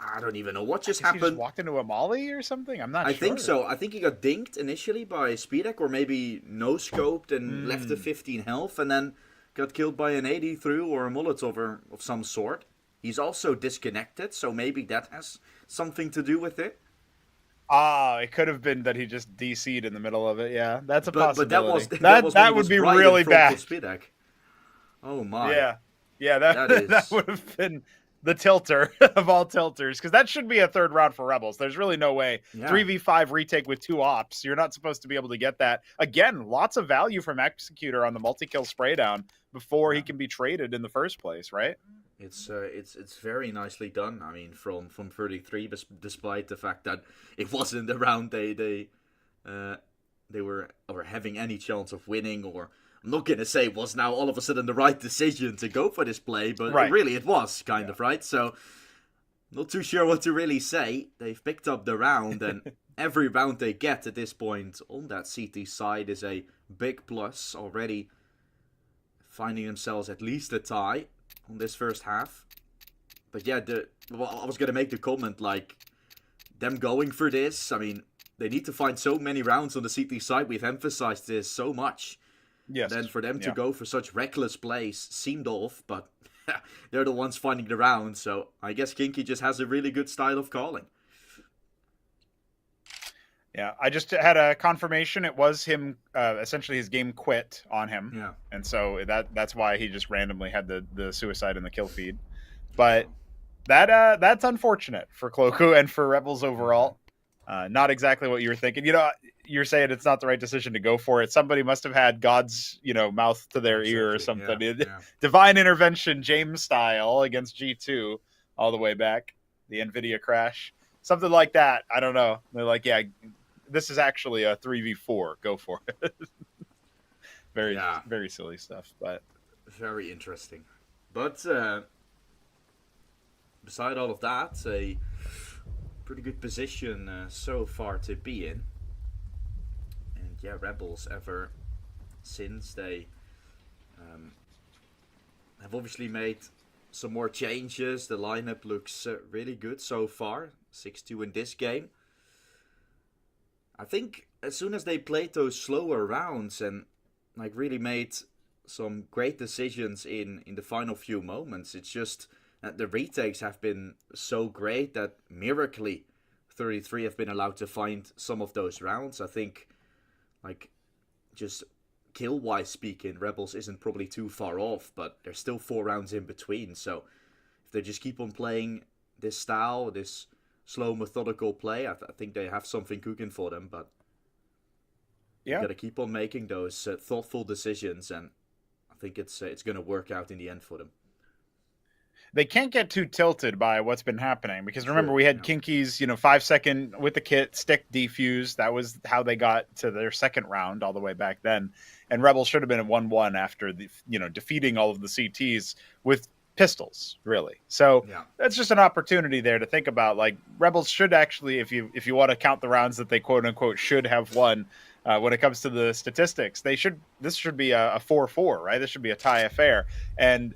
I don't even know what just He just happened. walked into a molly or something? I'm not I sure. think so. I think he got dinked initially by Speedek, or maybe no-scoped and left to 15 health, and then got killed by an 80 through or a Molotov of some sort. He's also disconnected, so maybe that has something to do with it. It could have been that he just DC'd in the middle of it. Yeah, that's a possibility. But that was when he would was be right really in front bad. of Speedek. Oh my. Yeah, That is- that would have been the tilter of all tilters, because that should be a third round for Rebels. There's really no way. Yeah. 3v5 retake with 2 ops. You're not supposed to be able to get that. Again, lots of value from Executor on the multi-kill spray down before he can be traded in the first place, right? It's very nicely done. I mean, from 33, despite the fact that it wasn't the round they were having any chance of winning, or I'm not gonna say it was now all of a sudden the right decision to go for this play, but really it was kind of right. So not too sure what to really say. They've picked up the round, and every round they get at this point on that CT side is a big plus already. Finding themselves at least a tie on this first half. But yeah, I was going to make the comment, like, them going for this, I mean, they need to find so many rounds on the CT side. We've emphasized this so much. Yes. Then for them to go for such reckless plays seemed off, but they're the ones finding the round, so I guess Kinky just has a really good style of calling. Yeah, I just had a confirmation. It was him, essentially his game quit on him. Yeah. And so that's why he just randomly had the suicide in the kill feed. But that's unfortunate for Cloaku and for Rebels overall. Not exactly what you were thinking. You know, you're saying it's not the right decision to go for it. Somebody must have had God's, mouth to their ear or something. Yeah. Divine intervention, James style, against G2 all the way back. The NVIDIA crash. Something like that. I don't know. They're like, yeah, this is actually a 3v4. Go for it. Very silly stuff, but very interesting. But beside all of that, a pretty good position so far to be in. And yeah, Rebels, ever since they have obviously made some more changes, the lineup looks really good so far. 6-2 in this game. I think as soon as they played those slower rounds and like really made some great decisions in the final few moments, it's just that the retakes have been so great that miraculously 33 have been allowed to find some of those rounds. I think, like, just kill-wise speaking, Rebels isn't probably too far off, but there's still 4 rounds in between. So if they just keep on playing this style, this slow, methodical play, I think they have something cooking for them, but you got to keep on making those thoughtful decisions, and I think it's going to work out in the end for them. They can't get too tilted by what's been happening, because remember, we had Kinky's 5-second with the kit stick defuse. That was how they got to their second round all the way back then, and Rebels should have been at 1-1 after the defeating all of the CTs with pistols, really. So that's just an opportunity there to think about. Like, Rebels should actually, if you want to count the rounds that they quote unquote should have won, when it comes to the statistics, this should be a 4-4, right? This should be a tie affair, and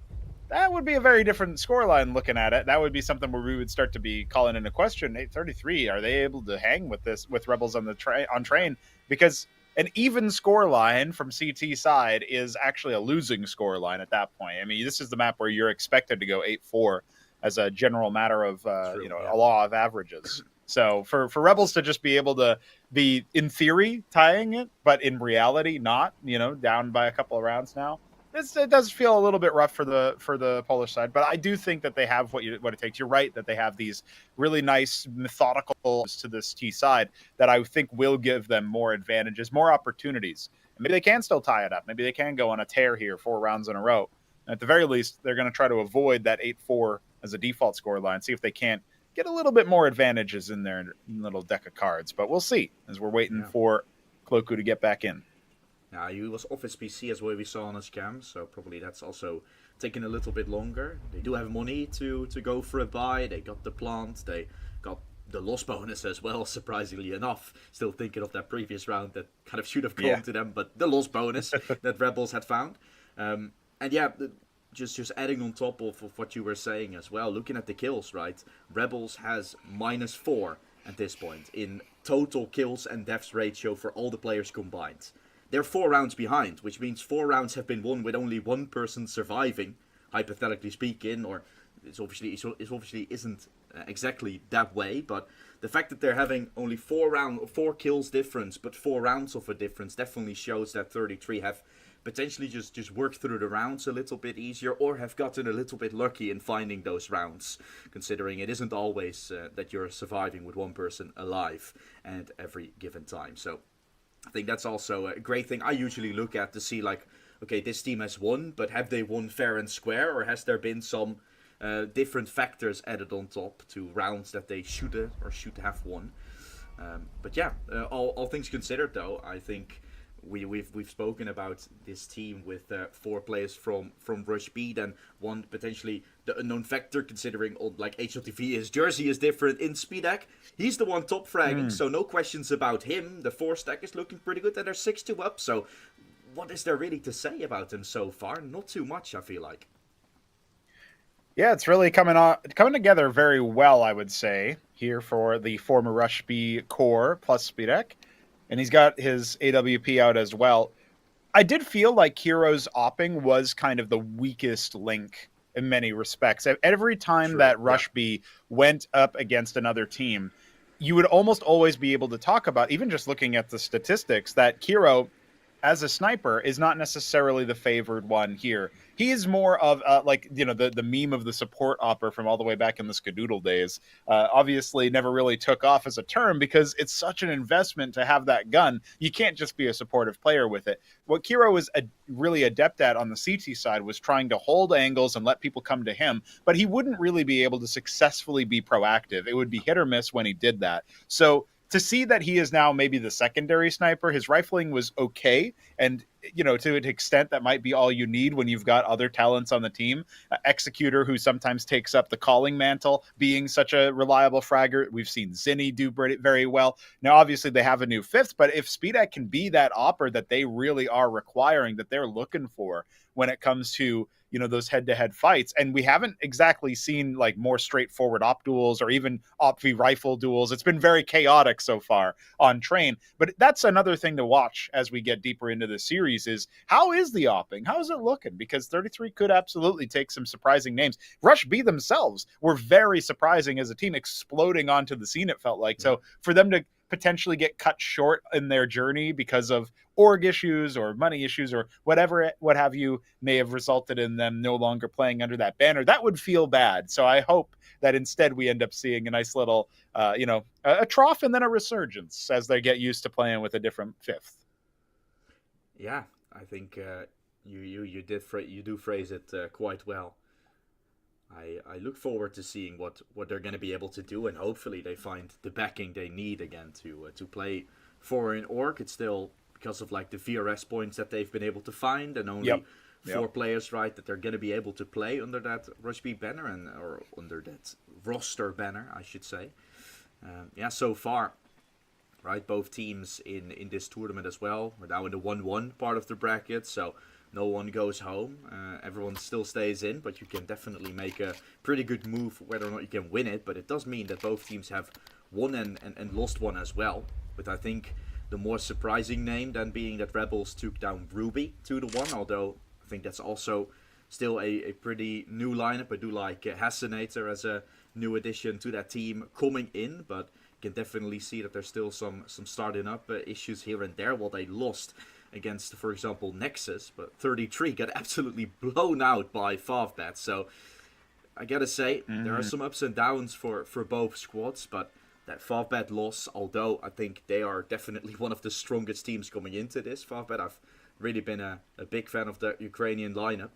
that would be a very different scoreline looking at it. That would be something where we would start to be calling into question. 833, are they able to hang with this, with Rebels on the train? Because an even scoreline from CT side is actually a losing scoreline at that point. I mean, this is the map where you're expected to go 8-4 as a general matter of a law of averages. So for Rebels to just be able to be, in theory, tying it, but in reality not, down by a couple of rounds now, it does feel a little bit rough for the Polish side. But I do think that they have what it takes. You're right that they have these really nice methodical to this T side that I think will give them more advantages, more opportunities. And maybe they can still tie it up. Maybe they can go on a tear here 4 rounds in a row. And at the very least, they're going to try to avoid that 8-4 as a default score line. See if they can't get a little bit more advantages in their little deck of cards. But we'll see as we're waiting for Cloaku to get back in. Yeah, he was off his PC as well, we saw on his cam, so probably that's also taking a little bit longer. They do have money to go for a buy. They got the plant. They got the loss bonus as well, surprisingly enough. Still thinking of that previous round that kind of should have gone to them, but the loss bonus that Rebels had found. And yeah, just adding on top of what you were saying as well, looking at the kills, right? Rebels has -4 at this point in total kills and deaths ratio for all the players combined. They're 4 rounds behind, which means 4 rounds have been won with only one person surviving, hypothetically speaking, or it obviously isn't exactly that way, but the fact that they're having only 4 kills difference, but 4 rounds of a difference definitely shows that 33 have potentially just worked through the rounds a little bit easier, or have gotten a little bit lucky in finding those rounds, considering it isn't always that you're surviving with one person alive at every given time. So I think that's also a great thing I usually look at to see, like, okay, this team has won, but have they won fair and square, or has there been some different factors added on top to rounds that they should have won? But yeah, all things considered, though, I think we've spoken about this team with 4 players from Rush B, and one potentially the unknown factor, considering like HLTV, his jersey is different in SpeedAC. He's the one top fragging, so no questions about him. The 4 stack is looking pretty good, and they're 6-2 up. So what is there really to say about him so far? Not too much, I feel like. Yeah, it's really coming together very well, I would say, here for the former Rush B core plus SpeedAC. And he's got his AWP out as well. I did feel like Kiro's opping was kind of the weakest link in many respects. Every time that Rush B went up against another team, you would almost always be able to talk about, even just looking at the statistics, that Kiro, as a sniper, is not necessarily the favored one here. He is more of the meme of the support opper from all the way back in the Skadoodle days. Obviously never really took off as a term because it's such an investment to have that gun. You can't just be a supportive player with it. What Kiro was really adept at on the CT side was trying to hold angles and let people come to him, but he wouldn't really be able to successfully be proactive. It would be hit or miss when he did that. So to see that he is now maybe the secondary sniper, his rifling was okay. And, to an extent that might be all you need when you've got other talents on the team. Executor, who sometimes takes up the calling mantle, being such a reliable fragger. We've seen Zinni do very well. Now, obviously, they have a new 5th, but if SpeedAC can be that opper that they really are requiring, that they're looking for when it comes to those head-to-head fights. And we haven't exactly seen like more straightforward op duels or even op v rifle duels. It's been very chaotic so far on Train, but that's another thing to watch as we get deeper into the series is how is the opping? How is it looking? Because 33 could absolutely take some surprising names. Rush B themselves were very surprising as a team, exploding onto the scene, it felt like. So for them to potentially get cut short in their journey because of org issues or money issues or what have you may have resulted in them no longer playing under that banner, that would feel bad. So I hope that instead we end up seeing a nice little a trough and then a resurgence as they get used to playing with a different 5th. Yeah, I think you do phrase it quite well. I look forward to seeing what they're going to be able to do, and hopefully they find the backing they need again to play for an org. It's still because of like the VRS points that they've been able to find, and only 4 players, right, that they're going to be able to play under that Rush B banner or under that roster banner, I should say. So far, right, both teams in this tournament as well. We're now in the 1-1 part of the bracket, so no one goes home. Everyone still stays in, but you can definitely make a pretty good move whether or not you can win it. But it does mean that both teams have won and lost one as well. With, I think, the more surprising name than being that Rebels took down Ruby 2-1. Although I think that's also still a pretty new lineup. I do like Hasanator as a new addition to that team coming in. But you can definitely see that there's still some starting up issues here and there. Well, they lost against, for example, Nexus, but 33 got absolutely blown out by Favbet. So I gotta say, there are some ups and downs for both squads, but that Favbet loss, although I think they are definitely one of the strongest teams coming into this. Favbet, I've really been a big fan of the Ukrainian lineup.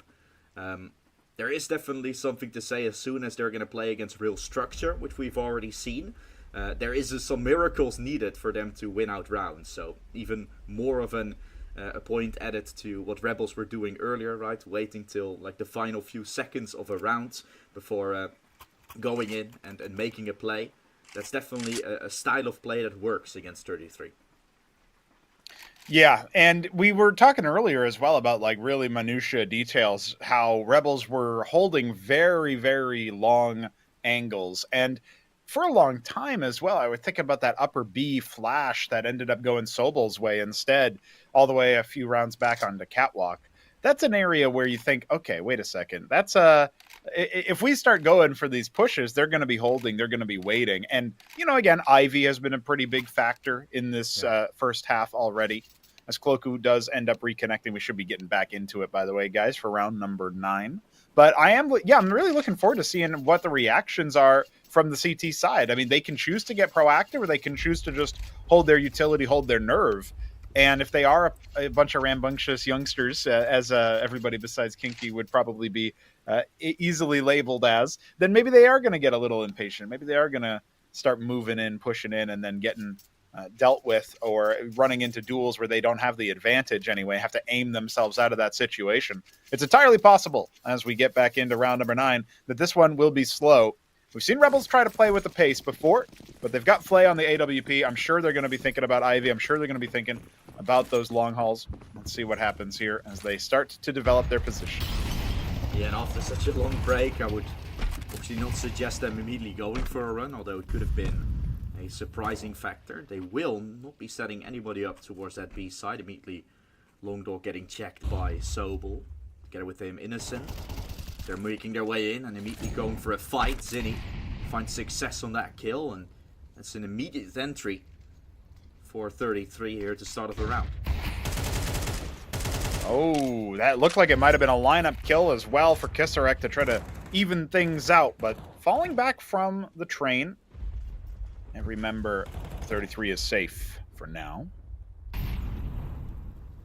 There is definitely something to say as soon as they're going to play against real structure, which we've already seen. there is some miracles needed for them to win out rounds. So even more of a point added to what Rebels were doing earlier, right? Waiting till like the final few seconds of a round before going in and making a play. That's definitely a style of play that works against 33. Yeah, and we were talking earlier as well about like really minutia details, how Rebels were holding very, very long angles. And for a long time as well, I would think about that upper B flash that ended up going Sobel's way instead, all the way a few rounds back onto Catwalk. That's an area where you think, okay, wait a second. That's if we start going for these pushes, they're going to be holding, they're going to be waiting. And, you know, again, Ivy has been a pretty big factor in this first half already. As Cloaku does end up reconnecting, we should be getting back into it, by the way, guys, for round number 9. But I'm really looking forward to seeing what the reactions are from the CT side. I mean, they can choose to get proactive, or they can choose to just hold their utility, hold their nerve. And if they are a bunch of rambunctious youngsters, as everybody besides Kinky would probably be easily labeled as, then maybe they are going to get a little impatient. Maybe they are going to start moving in, pushing in, and then getting dealt with, or running into duels where they don't have the advantage anyway, have to aim themselves out of that situation. It's entirely possible, as we get back into round number 9, that this one will be slow. We've seen Rebels try to play with the pace before, but they've got Flay on the AWP. I'm sure they're going to be thinking about Ivy. I'm sure they're going to be thinking about those long hauls. Let's see what happens here as they start to develop their position. Yeah, and after such a long break, I would obviously not suggest them immediately going for a run, although it could have been a surprising factor. They will not be setting anybody up towards that B side. Immediately, Longdog getting checked by Sobel. Together with him, Innocent. They're making their way in and immediately going for a fight. Zinni finds success on that kill, and that's an immediate entry for 33 here at the start of the round. Oh, that looked like it might have been a lineup kill as well for Kisarek to try to even things out, but falling back from the train. And remember, 33 is safe for now.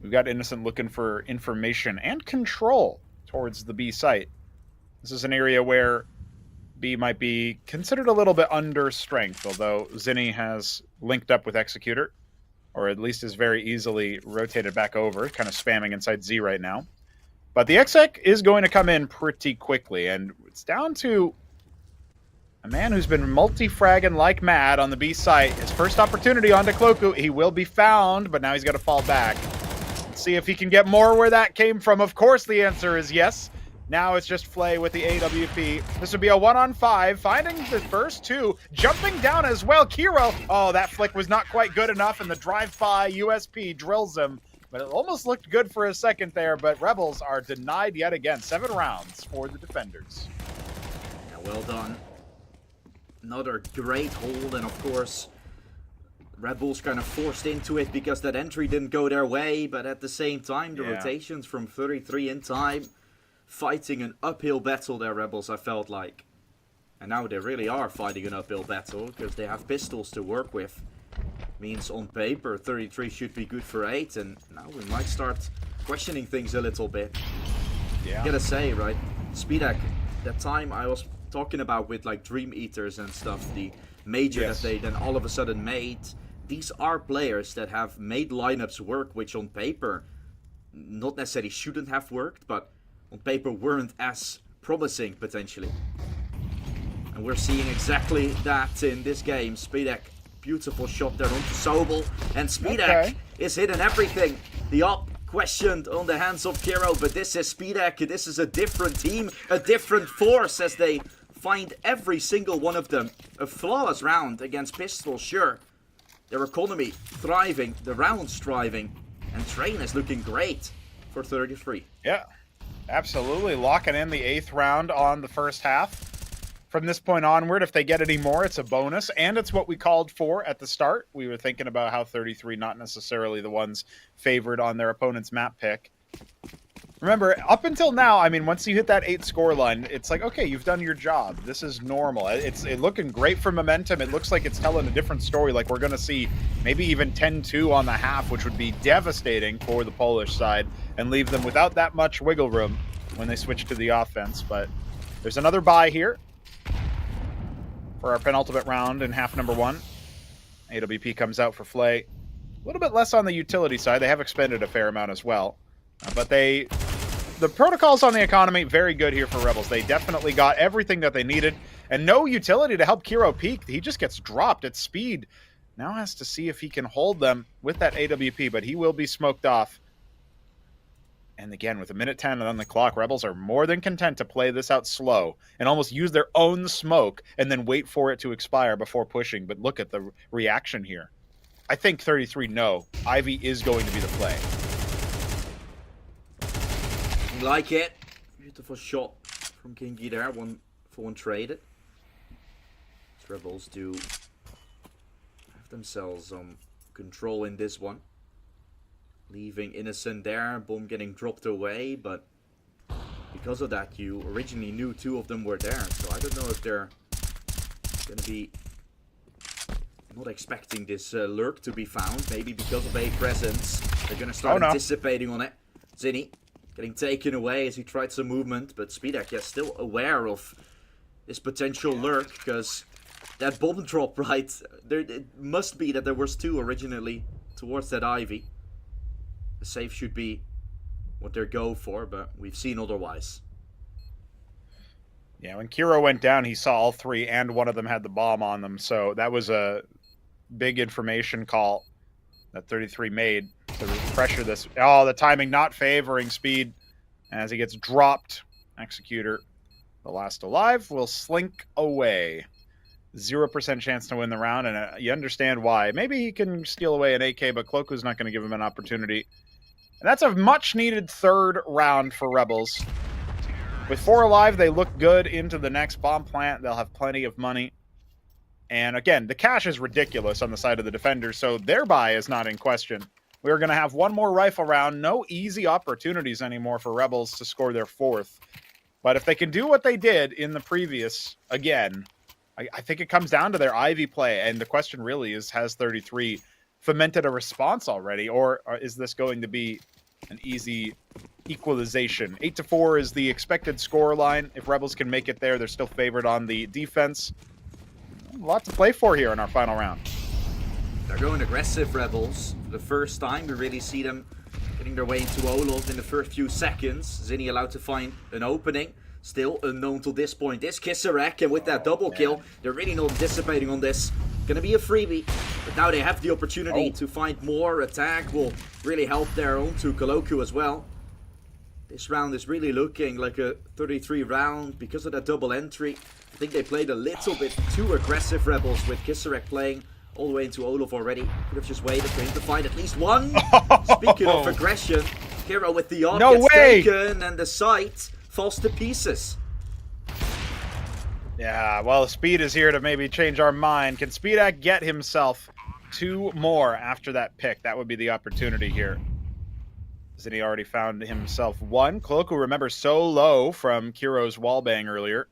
We've got Innocent looking for information and control towards the B site. This is an area where B might be considered a little bit under strength, although Zinni has linked up with Executor, or at least is very easily rotated back over, kind of spamming inside Z right now. But the Exec is going to come in pretty quickly, and it's down to a man who's been multi-fragging like mad on the B site. His first opportunity onto Cloaku. He will be found, but now he's got to fall back. Let's see if he can get more where that came from. Of course the answer is yes. Now it's just Flay with the AWP. This would be a 1-on-5, finding the first 2, jumping down as well. Kiro, oh, that flick was not quite good enough, and the drive-by USP drills him. But it almost looked good for a second there, but Rebels are denied yet again. 7 rounds for the defenders. Yeah, well done. Another great hold, and of course, Red Bulls kind of forced into it because that entry didn't go their way, but at the same time, the rotations from 33 in time, fighting an uphill battle there, Rebels, I felt like. And now they really are fighting an uphill battle because they have pistols to work with. Means on paper, 33 should be good for 8, and now we might start questioning things a little bit. Yeah. Gotta say, right, Speedak, that time I was talking about with like Dream Eaters and stuff, the major that they then all of a sudden made, these are players that have made lineups work, which on paper not necessarily shouldn't have worked, but on paper weren't as promising potentially. And we're seeing exactly that in this game. Speedak, beautiful shot there onto Sobel, and Speedak is hitting everything. The up questioned on the hands of Kiro, but this is Speedak. This is a different team, a different force, as they find every single one of them a flawless round against Pistol. Sure, their economy thriving, the rounds thriving, and Train is looking great for 33. Yeah, absolutely. Locking in the 8th round on the first half. From this point onward, if they get any more, it's a bonus, and it's what we called for at the start. We were thinking about how 33 not necessarily the ones favored on their opponent's map pick. Remember, up until now, I mean, once you hit that 8 score line, it's like, okay, you've done your job. This is normal. It's looking great for momentum. It looks like it's telling a different story. Like we're going to see maybe even 10-2 on the half, which would be devastating for the Polish side and leave them without that much wiggle room when they switch to the offense. But there's another buy here. for our penultimate round in half number 1. AWP comes out for Flay. A little bit less on the utility side. They have expended a fair amount as well. But the protocols on the economy, very good here for Rebels. They definitely got everything that they needed. And no utility to help Kiro peek. He just gets dropped at speed. Now has to see if he can hold them with that AWP, but he will be smoked off. And again, with a minute 10 on the clock, Rebels are more than content to play this out slow and almost use their own smoke and then wait for it to expire before pushing. But look at the reaction here. I think 33 no. Ivy is going to be the play. Like it. Beautiful shot from Kingy there. 1-for-1 traded. Rebels do have themselves some control in this one. Leaving Innocent there, bomb getting dropped away, but because of that you originally knew 2 of them were there, so I don't know if they're gonna be not expecting this lurk to be found. Maybe because of a presence, they're gonna start anticipating on it. Zinni getting taken away as he tried some movement, but Speedak, yeah, still aware of this potential lurk, because that bomb drop, right, it must be that there was 2 originally towards that Ivy. The safe should be what they're go for, but we've seen otherwise. Yeah, when Kiro went down, he saw all 3, and one of them had the bomb on them. So that was a big information call that 33 made to pressure this. Oh, the timing not favoring Speed as he gets dropped. Executor, the last alive, will slink away. 0% chance to win the round, and you understand why. Maybe he can steal away an AK, but Cloaku's not going to give him an opportunity. And that's a much-needed 3rd round for Rebels. With 4 alive, they look good into the next bomb plant. They'll have plenty of money. And again, the cash is ridiculous on the side of the defenders, so their buy is not in question. We're going to have 1 more rifle round. No easy opportunities anymore for Rebels to score their 4th. But if they can do what they did in the previous, again, I think it comes down to their Ivy play. And the question really is, has 33 fomented a response already, or is this going to be an easy equalization? 8-4 is the expected score line. If Rebels can make it there, they're still favored on the defense. A lot to play for here in our final round. They're going aggressive, Rebels. For the first time, we really see them getting their way into Olof in the first few seconds. Zinni allowed to find an opening. Still unknown to this point is Kisarek, and with that double kill, they're really not anticipating on this. Gonna be a freebie, but now they have the opportunity to find more. Attack will really help their own to Coloku as well. This round is really looking like a 33 round because of that double entry. I think they played a little bit too aggressive, Rebels, with Kisarek playing all the way into Olof already. Could have just waited for him to find at least one. Speaking of aggression, Hero with the arm gets taken, and the site falls to pieces. Yeah, well, Speed is here to maybe change our mind. Can Speedak get himself 2 more after that pick? That would be the opportunity here. Zinni already found himself 1. Cloaku, remember, so low from Kiro's wallbang earlier.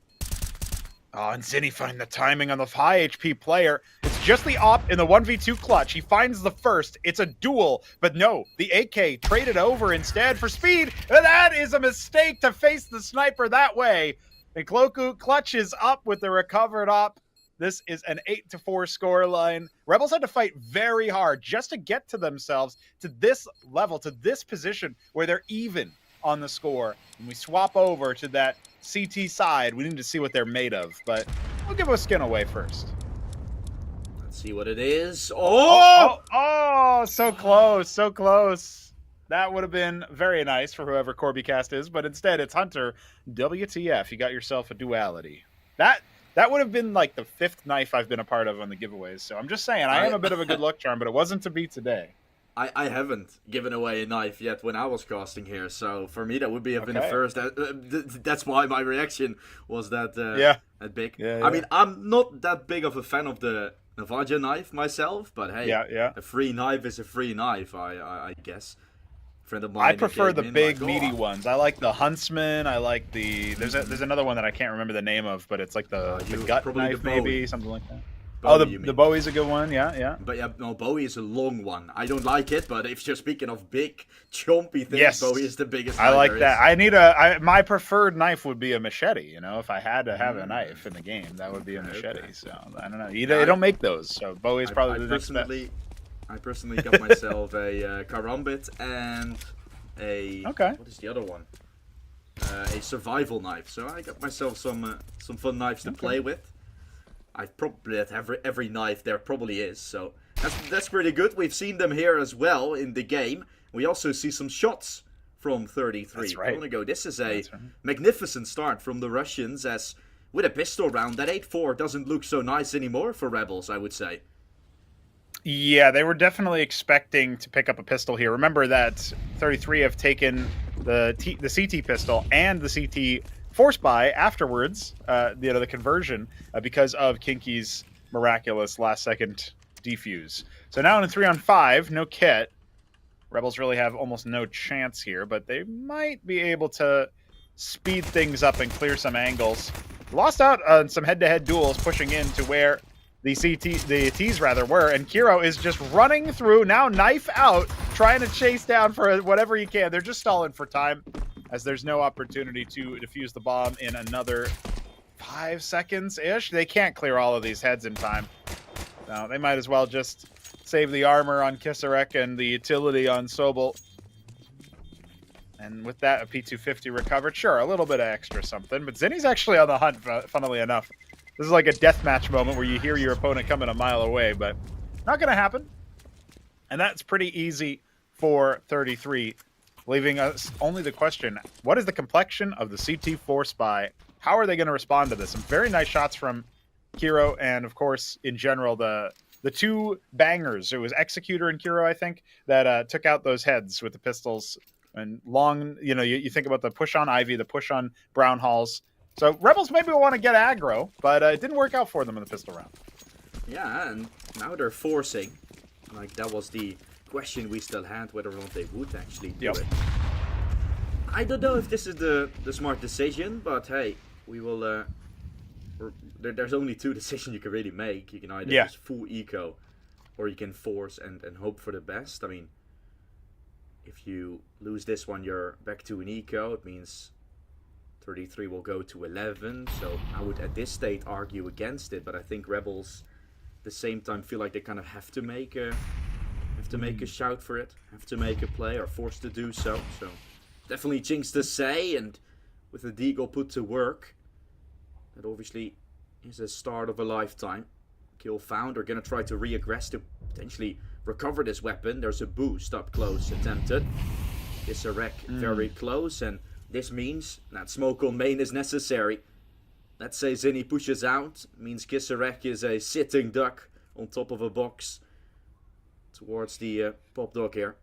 Oh, and Zinni finding the timing on the high HP player. It's just the op in the 1v2 clutch. He finds the first. It's a duel, but no, the AK traded over instead for Speed. And that is a mistake to face the sniper that way. And Cloaku clutches up with the recovered op. This is an 8-4 scoreline. Rebels had to fight very hard just to get to themselves to this level, to this position where they're even on the score. And we swap over to that CT side. We need to see what they're made of, but we'll give a skin away first. Let's see what it is. Oh, so close, so close. That would have been very nice for whoever Corbycast is, but instead it's Hunter. WTF, you got yourself a duality. That would have been like the 5th knife I've been a part of on the giveaways. So I'm just saying, I am a bit of a good luck charm, but it wasn't to be today. I haven't given away a knife yet when I was casting here, so for me that would be been the first. That's why my reaction was that that big. Yeah. I mean, I'm not that big of a fan of the Novaq knife myself, but hey, a free knife is a free knife, I guess. Friend of mine, I prefer the big meaty ones. I like the Huntsman. I like the there's another one that I can't remember the name of, but it's like the gut knife, maybe something like that. Oh, you the mean. Bowie's a good one. Yeah, yeah. But yeah, no, Bowie is a long one. I don't like it, but if you're speaking of big, chompy things, Yes. Bowie is the biggest. I like there that. is. My preferred knife would be a machete. You know, if I had to have a Mm. knife in the game, that would be a machete. Okay. So I don't know. Yeah, they don't make those, so Bowie's probably the next step. I personally got myself a karambit and a Okay. what is the other one? A survival knife. So I got myself some fun knives to play with. I probably have every knife there probably is. So that's pretty good. We've seen them here as well in the game. We also see some shots from 33. That's right. I want to go. This is a That's right. magnificent start from the Russians. As with a pistol round, that 8-4 doesn't look so nice anymore for Rebels, I would say. Yeah, they were definitely expecting to pick up a pistol here. Remember that 33 have taken the CT pistol and the CT force buy afterwards, the conversion, because of Kinky's miraculous last-second defuse. So now in a 3-on-5, no kit. Rebels really have almost no chance here, but they might be able to speed things up and clear some angles. Lost out on some head-to-head duels, pushing in to where the T's were, and Kiro is just running through, now knife out, trying to chase down for whatever he can. They're just stalling for time, as there's no opportunity to defuse the bomb in another 5 seconds-ish. They can't clear all of these heads in time. No, they might as well just save the armor on Kisarek and the utility on Sobel. And with that, a P250 recovered. Sure, a little bit of extra something, but Zinni's actually on the hunt, funnily enough. This is like a deathmatch moment where you hear your opponent coming a mile away, but not going to happen. And that's pretty easy for 33, leaving us only the question, what is the complexion of the CT force buy? How are they going to respond to this? Some very nice shots from Kiro, and of course, in general, the two bangers. It was Executor and Kiro, I think, that took out those heads with the pistols. And long, you think about the push on Ivy, the push on Brown Halls. So Rebels maybe want to get aggro, but it didn't work out for them in the pistol round. Yeah, and now they're forcing. Like, that was the question we still had, whether or not they would actually do it. I don't know if this is the smart decision, but hey, we will... there's only two decisions you can really make. You can either just full eco, or you can force and hope for the best. I mean, if you lose this one, you're back to an eco. It means 33 will go to 11, so I would at this state argue against it, but I think Rebels at the same time feel like they kind of have to make a shout for it, have to make a play, or forced to do so. So definitely jinx to say, and with the Deagle put to work, that obviously is a start of a lifetime. Kill found. They're gonna try to re-aggress to potentially recover this weapon. There's a boost up close attempted. It's a wreck very close, and this means that smoke on main is necessary. Let's say Zinni pushes out. Means Kisarek is a sitting duck on top of a box towards the pop dog here.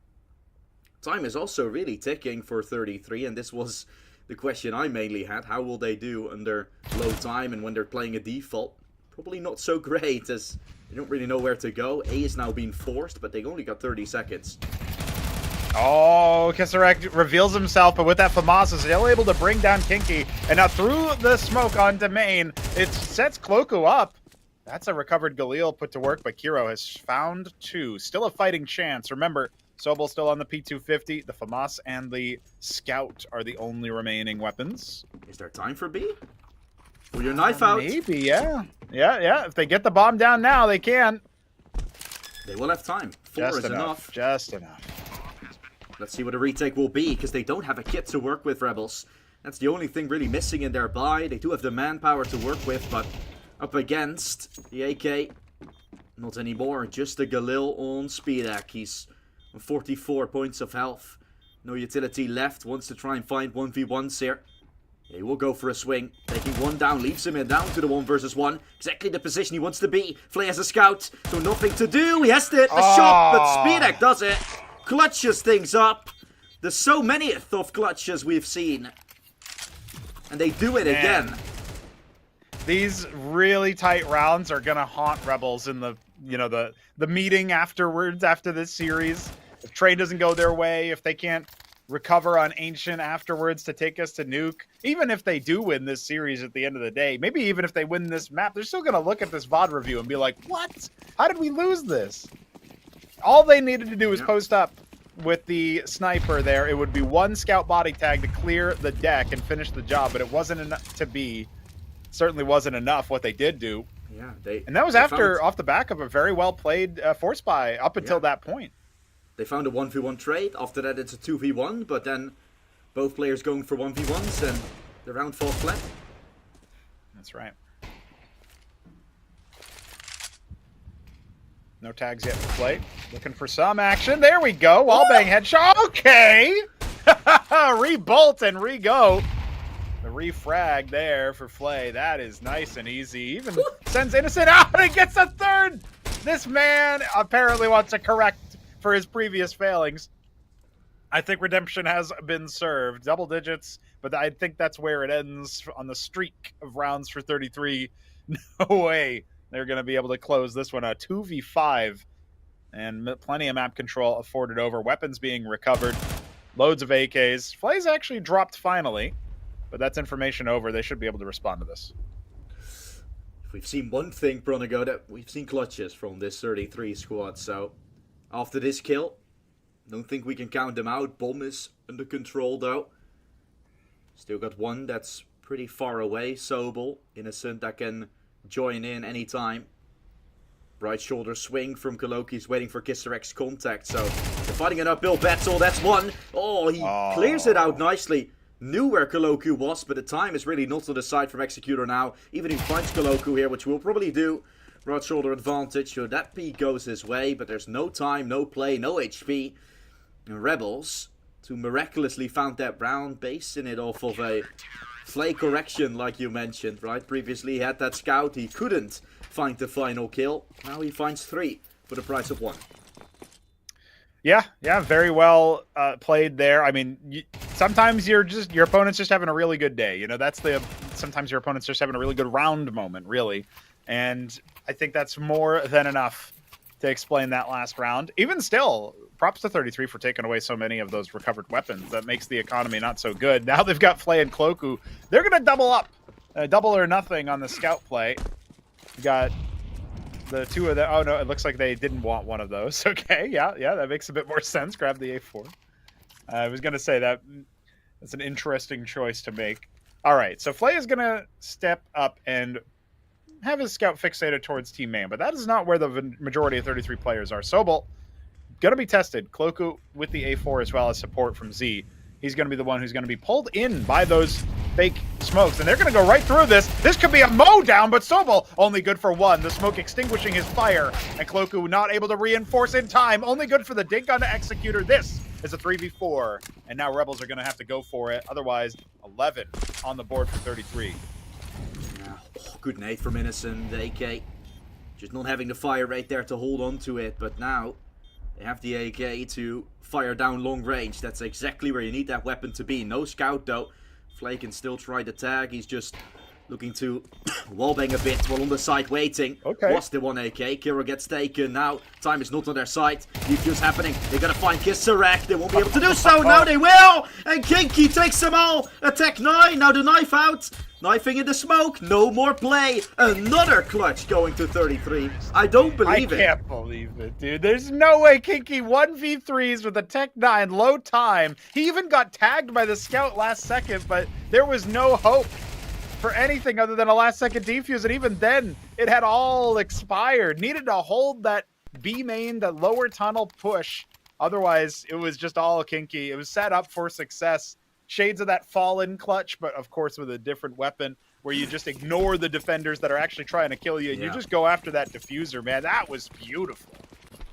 Time is also really ticking for 33, and this was the question I mainly had. How will they do under low time and when they're playing a default? Probably not so great, as they don't really know where to go. A is now being forced, but they only got 30 seconds. Oh, Kisarek reveals himself, but with that FAMAS is still able to bring down Kinky. And now through the smoke onto main, it sets Cloaku up. That's a recovered Galil put to work, but Kiro has found two. Still a fighting chance. Remember, Sobel still on the P250. The FAMAS and the Scout are the only remaining weapons. Is there time for B? Pull your knife out. Maybe, yeah. Yeah. If they get the bomb down now, they can. They will have time. 4 is enough. Just enough. Let's see what a retake will be, because they don't have a kit to work with, Rebels. That's the only thing really missing in their buy. They do have the manpower to work with, but up against the AK, not anymore. Just a Galil on Speedak. He's on 44 points of health. No utility left. Wants to try and find 1v1s here. He will go for a swing. Taking one down, leaves him in down to the 1 versus 1. Exactly the position he wants to be. Flay has a scout, so nothing to do. He has the shot, but Speedak does it. Clutches things up. There's so many of clutches we've seen. And they do it again. These really tight rounds are going to haunt Rebels in the meeting afterwards, after this series. If trade doesn't go their way, if they can't recover on Ancient afterwards to take us to Nuke. Even if they do win this series at the end of the day, maybe even if they win this map, they're still going to look at this VOD review and be like, what? How did we lose this? All they needed to do was post up with the sniper there. It would be one scout body tag to clear the deck and finish the job, but it wasn't enough to be. Certainly wasn't enough what they did do. Yeah, and that was off the back of a very well played force buy up until that point. They found a 1v1 trade. After that, it's a 2v1, but then both players going for 1v1s and the round falls flat. That's right. No tags yet to play. Looking for some action. There we go. Wallbang headshot. Okay. Rebolt and re-go. The refrag there for Flay. That is nice and easy. Even sends Innocent out and gets a third. This man apparently wants to correct for his previous failings. I think redemption has been served. Double digits, but I think that's where it ends on the streak of rounds for 33. No way they're going to be able to close this one. A 2v5 and plenty of map control afforded over. Weapons being recovered. Loads of AKs. Flay's actually dropped finally. But that's information over. They should be able to respond to this. If we've seen one thing, Pronego, that we've seen clutches from this 33 squad. So after this kill, don't think we can count them out. Bomb is under control though. Still got one that's pretty far away. Sobel, Innocent that can join in anytime. Right shoulder swing from Koloki's waiting for Kisserex's contact. So they're fighting an uphill battle. That's one. Oh, he clears it out nicely. Knew where Koloku was, but the time is really not on the side from Executor now. Even if he finds Koloku here, which we'll probably do. Right shoulder advantage, so that P goes his way, but there's no time, no play, no HP. And Rebels, to miraculously found that round, basing it off of a Flay correction, like you mentioned, right? Previously he had that scout, he couldn't find the final kill. Now he finds 3 for the price of 1. Yeah, very well played there. I mean, sometimes your opponent's just having a really good day. You know, sometimes your opponent's just having a really good round moment, really. And I think that's more than enough to explain that last round. Even still, props to 33 for taking away so many of those recovered weapons. That makes the economy not so good. Now they've got Flay and Cloaku. They're going to double up. Double or nothing on the scout play. You got the two of them. Oh, no, it looks like they didn't want one of those. Okay, yeah, that makes a bit more sense. Grab the A4. I was going to say that's an interesting choice to make. All right, so Flay is going to step up and have his scout fixated towards team main, but that is not where the majority of 33 players are. Sobel, going to be tested. Cloaku with the A4 as well as support from Z. He's going to be the one who's going to be pulled in by those fake smokes, and they're going to go right through this. This could be a mow down, but Sobel only good for 1. The smoke extinguishing his fire, and Cloaku not able to reinforce in time. Only good for the dink on the Executor. This is a 3v4, and now Rebels are going to have to go for it. Otherwise, 11 on the board for 33. Good nade from Innocent, the AK. Just not having the fire rate there to hold on to it, but now they have the AK to fire down long range. That's exactly where you need that weapon to be. No scout though. Flay can still try the tag. He's just looking to wallbang a bit while on the side waiting. Okay. Was the 1 AK. Kiro gets taken. Now time is not on their side. Defuse happening. They gotta find Kisserek. They won't be able to do so. Now they will. And Kinky takes them all. Attack 9. Now the knife out. Knifing in the smoke. No more play. Another clutch going to 33. I don't believe it. I can't believe it, dude. There's no way Kinky 1v3s with a Tech 9 low time. He even got tagged by the scout last second, but there was no hope for anything other than a last second defuse. And even then, it had all expired. Needed to hold that B main, the lower tunnel push. Otherwise, it was just all Kinky. It was set up for success. Shades of that Fallen clutch, but of course with a different weapon where you just ignore the defenders that are actually trying to kill you. And you just go after that diffuser, man. That was beautiful.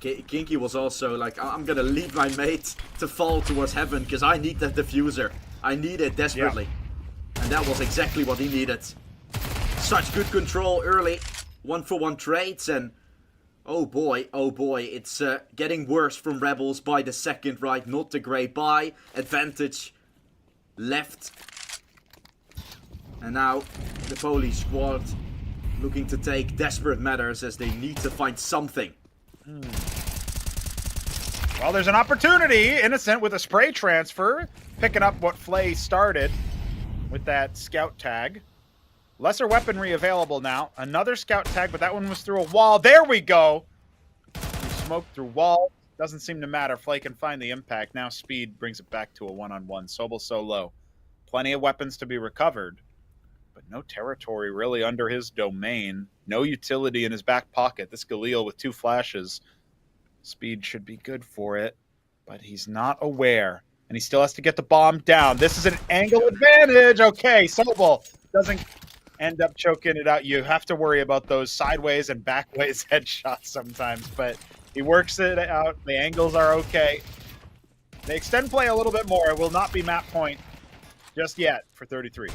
Kinky was also like, I'm gonna lead my mate to fall towards heaven because I need that diffuser. I need it desperately. Yeah. And that was exactly what he needed. Such good control early. 1-for-1 trades, and oh boy, it's getting worse from Rebels by the second, right? Not the great buy. Advantage left. And now the Polish squad looking to take desperate matters as they need to find something. Well, there's an opportunity. Innocent with a spray transfer, picking up what Flay started with that scout tag. Lesser weaponry available now. Another scout tag, but that one was through a wall. There we go. Smoke through wall. Doesn't seem to matter. Flay can find the impact. Now Speed brings it back to a one-on-one. Sobel so low. Plenty of weapons to be recovered, but no territory really under his domain. No utility in his back pocket. This Galil with 2 flashes. Speed should be good for it, but he's not aware, and he still has to get the bomb down. This is an angle advantage. Okay, Sobel doesn't end up choking it out. You have to worry about those sideways and backways headshots sometimes, but he works it out. The angles are okay. They extend play a little bit more. It will not be map point just yet for 33.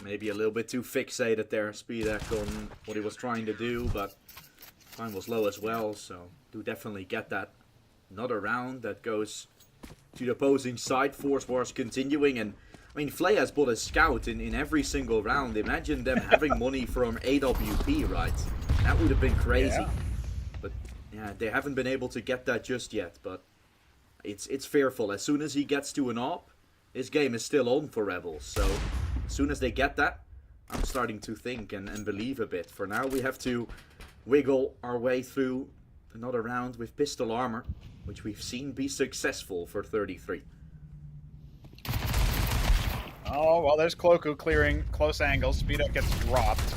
Maybe a little bit too fixated there, Speedek, on what he was trying to do, but time was low as well, so do definitely get that. Another round that goes to the opposing side. Force wars continuing, and I mean, Flay has bought a scout in every single round. Imagine them having money from AWP, right? That would have been crazy. Yeah. But yeah, they haven't been able to get that just yet, but it's fearful. As soon as he gets to an AWP, this game is still on for Rebels, so as soon as they get that, I'm starting to think and believe a bit. For now, we have to wiggle our way through another round with pistol armor, which we've seen be successful for 33. Oh, well, there's Cloaku clearing close angles. Speedup gets dropped.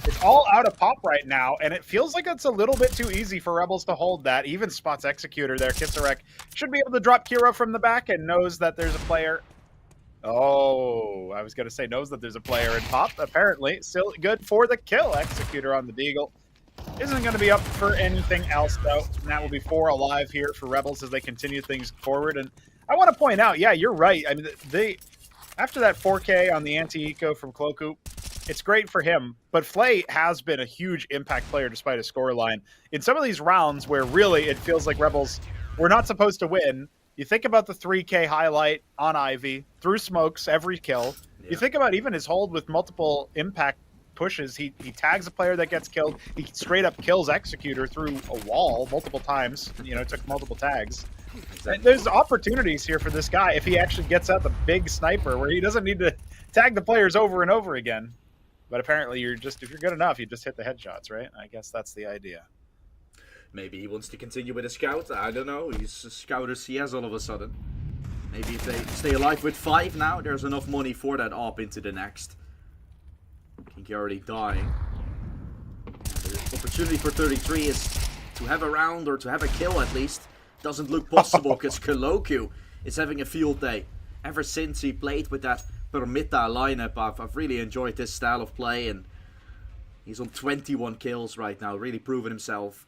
It's all out of pop right now, and it feels like it's a little bit too easy for Rebels to hold that. Even spots Executor there. Kisarek should be able to drop Kiro from the back and knows that there's a player. Oh, I was going to say knows that there's a player in pop. Apparently, still good for the kill. Executor on the Deagle. Isn't going to be up for anything else, though. And that will be 4 alive here for Rebels as they continue things forward. And I want to point out, yeah, you're right. I mean, they after that 4K on the anti-eco from Cloaku, it's great for him, but Flay has been a huge impact player despite his scoreline. In some of these rounds where really it feels like Rebels were not supposed to win, you think about the 3K highlight on Ivy, through smokes, every kill. Yeah. You think about even his hold with multiple impact pushes. He tags a player that gets killed. He straight up kills Executor through a wall multiple times. You know, it took multiple tags. Exactly. There's opportunities here for this guy if he actually gets out the big sniper where he doesn't need to tag the players over and over again. But apparently, if you're good enough, you just hit the headshots, right? I guess that's the idea. Maybe he wants to continue with a scout. I don't know. He's a scout CS all of a sudden. Maybe if they stay alive with 5 now, there's enough money for that op into the next. Kinky already dying. The opportunity for 33 is to have a round or to have a kill at least. Doesn't look possible because Cloaku is having a field day. Ever since he played with that Permita lineup, I've really enjoyed this style of play, and he's on 21 kills right now, really proven himself.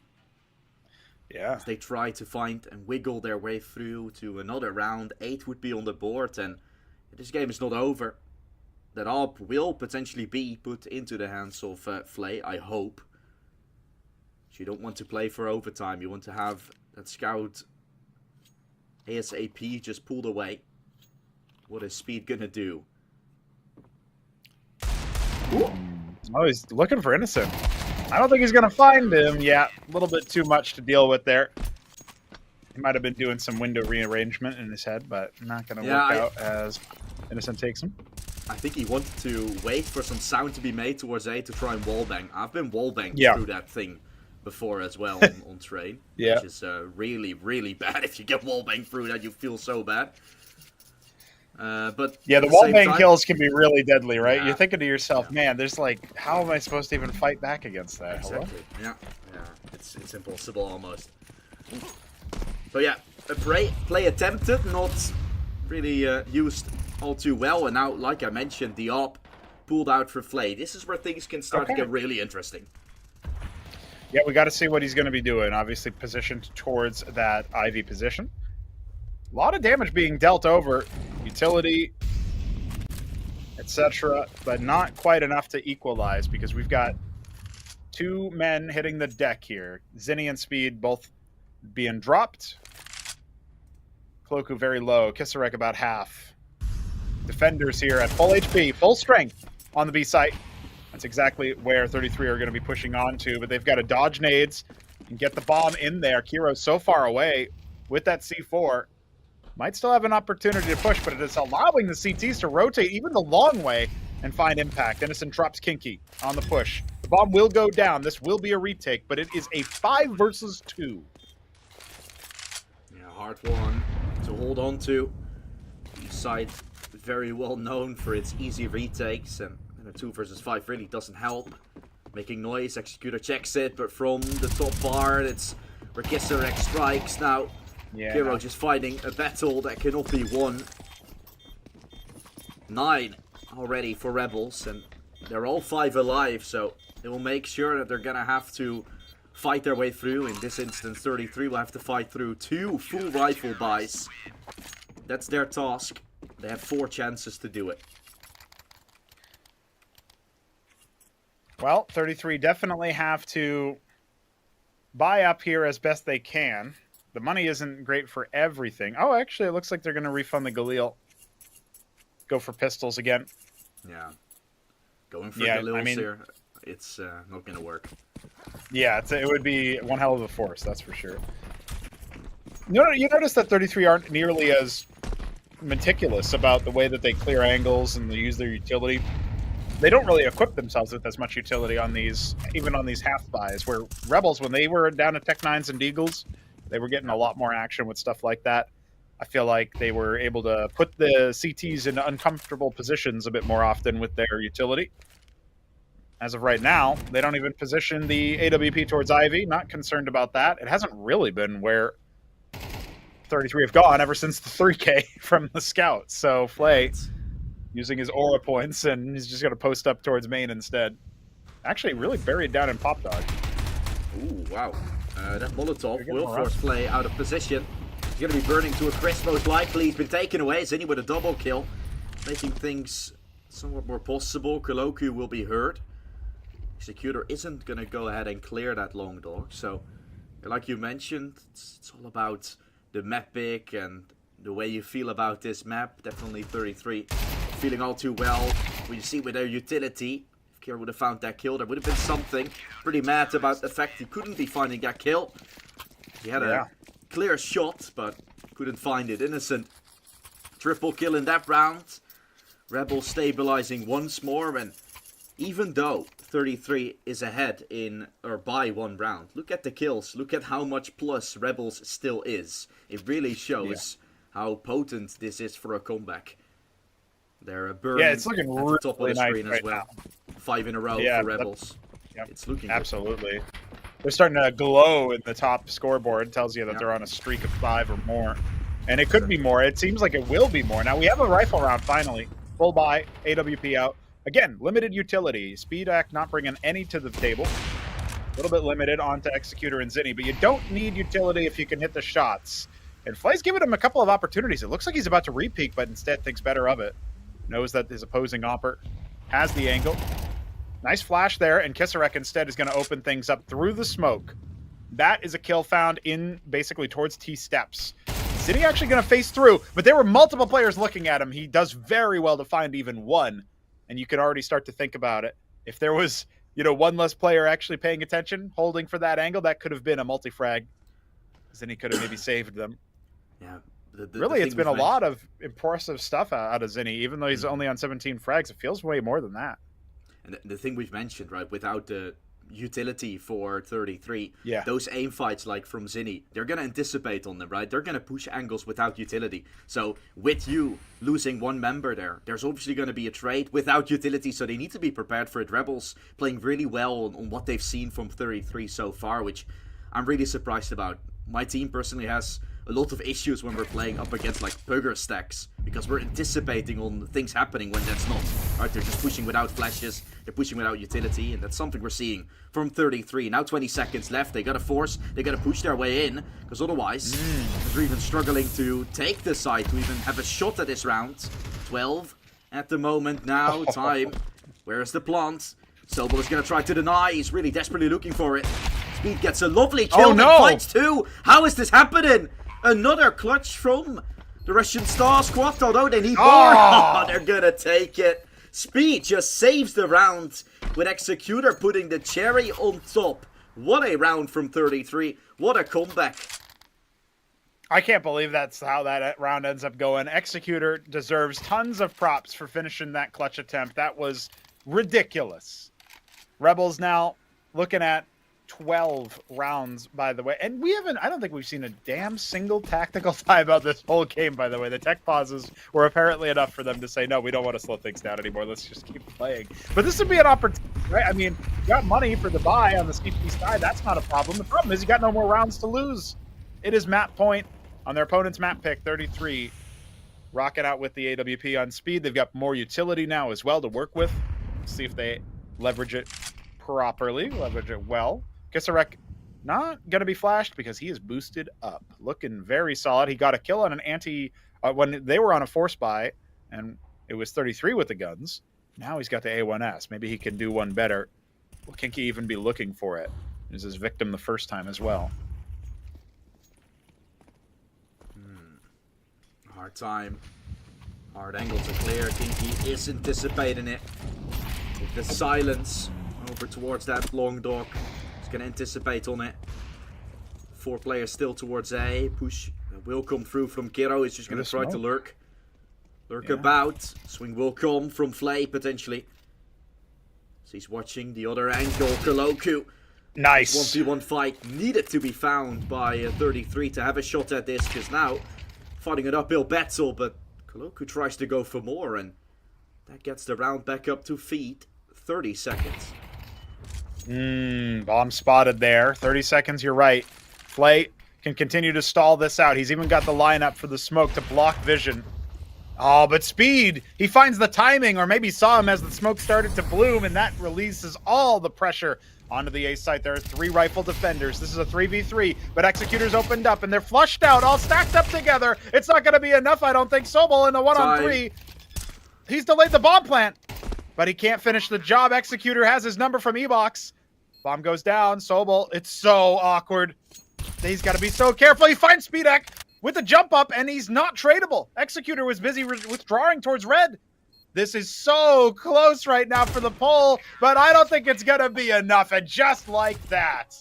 Yeah. As they try to find and wiggle their way through to another round, 8 would be on the board, and this game is not over. That AWP will potentially be put into the hands of Flay, I hope. You don't want to play for overtime, you want to have that scout ASAP just pulled away. What is Speed gonna do? Ooh. Oh, he's looking for Innocent. I don't think he's gonna find him. Yeah, a little bit too much to deal with there. He might have been doing some window rearrangement in his head, but not gonna work out as Innocent takes him. I think he wanted to wait for some sound to be made towards A to try and wallbang. I've been wallbanged through that thing before as well on train. Which is really, really bad. If you get wallbanged through that, you feel so bad. But yeah, the wallbang kills can be really deadly, right? You're thinking to yourself, man, there's like, how am I supposed to even fight back against that? Exactly. Hello? Yeah. It's impossible almost. So yeah, a play attempted, not really used all too well, and now, like I mentioned, the AWP pulled out for Flay. This is where things can start to get really interesting. Yeah, we got to see what he's going to be doing. Obviously positioned towards that Ivy position. A lot of damage being dealt over, utility, etc., but not quite enough to equalize because we've got 2 men hitting the deck here. Zinni and Speed both being dropped. Cloaku very low. Kisarek about half. Defenders here at full HP, full strength on the B site. That's exactly where 33 are going to be pushing on to, but they've got to dodge nades and get the bomb in there. Kiro's so far away. with that C4. Might still have an opportunity to push, but it is allowing the CTs to rotate even the long way and find impact. Innocent drops Kinky on the push. The bomb will go down. This will be a retake, but it is a 5 versus 2. Yeah, hard one to hold on to. Each side very well known for its easy retakes, and a 2 versus 5 really doesn't help. Making noise, Executor checks it, but from the top bar, it's where Kisarek strikes. Now, Yeah. Kiro just fighting a battle that cannot be won. 9 already for Rebels, and they're all 5 alive, so they will make sure that they're gonna have to fight their way through. In this instance, 33 will have to fight through 2 full rifle buys. That's their task. They have 4 chances to do it. Well, 33 definitely have to buy up here as best they can. The money isn't great for everything. Oh, actually, it looks like they're going to refund the Galil. Go for pistols again. Yeah. Going for Yeah, Galils I mean- here, it's not gonna work. Yeah, it would be one hell of a force, that's for sure. You notice that 33 aren't nearly as meticulous about the way that they clear angles and they use their utility. They don't really equip themselves with as much utility on these, even on these half buys, where Rebels, when they were down to Tech 9s and Deagles, they were getting a lot more action with stuff like that. I feel like they were able to put the CTs in uncomfortable positions a bit more often with their utility. As of right now, they don't even position the AWP towards Ivy. Not concerned about that. It hasn't really been where 33 have gone ever since the 3K from the scout. So Flay using his aura points, and he's just going to post up towards main instead. Actually, really buried down in Pop Dog. Ooh, wow. That Molotov getting will around. force Flay out of position. He's going to be burning to a crisp, most likely. He's been taken away. Zinni with a double kill, making things somewhat more possible. Koloku will be hurt. Executor isn't going to go ahead and clear that long dog. So, like you mentioned, it's all about the map pick and the way you feel about this map. Definitely 33 feeling all too well. We see with their utility. If Kira would have found that kill, there would have been something. Pretty mad about the fact he couldn't be finding that kill. He had a clear shot, but couldn't find it. Innocent. Triple kill in that round. Rebel stabilizing once more, and even though 33 is ahead in or by 1 round, look at the kills. Look at how much plus Rebels still is. It really shows how potent this is for a comeback. They're burning It's looking at the top of really the nice screen as right well. now. 5 in a row Yeah, for Rebels. Yep, It's looking good. absolutely. They're starting to glow in the top scoreboard. It tells you that they're on a streak of 5 or more. And it could be more. It seems like it will be more. Now, we have a rifle round, finally. Full buy, AWP out. Again, limited utility. Speed Act not bringing any to the table. A little bit limited onto Executor and Zinni, but you don't need utility if you can hit the shots. And Flay's giving him a couple of opportunities. It looks like he's about to re-peek, but instead thinks better of it. Knows that his opposing Opper has the angle. Nice flash there, and Kisarek instead is going to open things up through the smoke. That is a kill found in basically towards T steps. Zinni actually going to face through, but there were multiple players looking at him. He does very well to find even one, and you can already start to think about it. If there was, one less player actually paying attention, holding for that angle, that could have been a multi-frag. Zinni could have maybe saved them. Yeah. Really, it's been a lot of impressive stuff out of Zinni. Even though he's only on 17 frags, it feels way more than that. And the thing we've mentioned, right, without the utility for 33, Yeah. those aim fights like from Zinni, they're going to anticipate on them, right? They're going to push angles without utility. So with you losing one member there's obviously going to be a trade without utility, so they need to be prepared for it. Rebels playing really well on what they've seen from 33 so far, which I'm really surprised about. My team personally has a lot of issues when we're playing up against like bugger stacks, because we're anticipating on things happening when that's not. Right, they're just pushing without flashes, they're pushing without utility, and that's something we're seeing from 33. Now 20 seconds left, they gotta force, they gotta push their way in, because otherwise they're even struggling to take the side, to even have a shot at this round. 12 at the moment now, time. Where's the plant? Sobel is gonna try to deny, he's really desperately looking for it. Speed gets a lovely kill, and fights too! How is this happening? Another clutch from the Russian Star Squad, although they need more. Oh, they're gonna take it. Speed just saves the round with Executor putting the cherry on top. What a round from 33. What a comeback. I can't believe that's how that round ends up going. Executor deserves tons of props for finishing that clutch attempt. That was ridiculous. Rebels now looking at 12 rounds, by the way. And I don't think we've seen a damn single tactical timeout this whole game, by the way. The tech pauses were apparently enough for them to say, no, we don't want to slow things down anymore. Let's just keep playing. But this would be an opportunity, right? I mean, you got money for the buy on the CP side. That's not a problem. The problem is you got no more rounds to lose. It is map point on their opponent's map pick, 33. Rocking out with the AWP on speed. They've got more utility now as well to work with. Let's see if they leverage it properly, leverage it well. Kisarek not going to be flashed because he is boosted up. Looking very solid. He got a kill on an anti when they were on a force buy, and it was 33 with the guns. Now he's got the A1S. Maybe he can do one better. Will Kinky even be looking for it? He was his victim the first time as well. Hard time. Hard angle to clear. Kinky is anticipating it. With the silence over towards that long dog. He's going to anticipate on it. 4 players still towards A. Push will come through from Kiro. He's just going to try to lurk. Lurk about. Swing will come from Flay potentially. So he's watching the other angle. Koloku. Nice. 1v1 fight needed to be found by 33 to have a shot at this, because now fighting an uphill battle, but Koloku tries to go for more, and that gets the round back up to feet. 30 seconds. Bomb spotted there. 30 seconds, you're right. Flay can continue to stall this out. He's even got the lineup for the smoke to block vision. Oh, but Speed, he finds the timing, or maybe saw him as the smoke started to bloom, and that releases all the pressure onto the A site. There are 3 rifle defenders. This is a 3v3, but Executor's opened up, and they're flushed out, all stacked up together. It's not going to be enough, I don't think. Sobel in the 1-on-3. He's delayed the bomb plant, but he can't finish the job. Executor has his number from E-Box. Bomb goes down. Sobel, it's so awkward. He's got to be so careful. He finds Speedek with a jump up, and he's not tradable. Executor was busy withdrawing towards red. This is so close right now for the pull, but I don't think it's going to be enough. And just like that,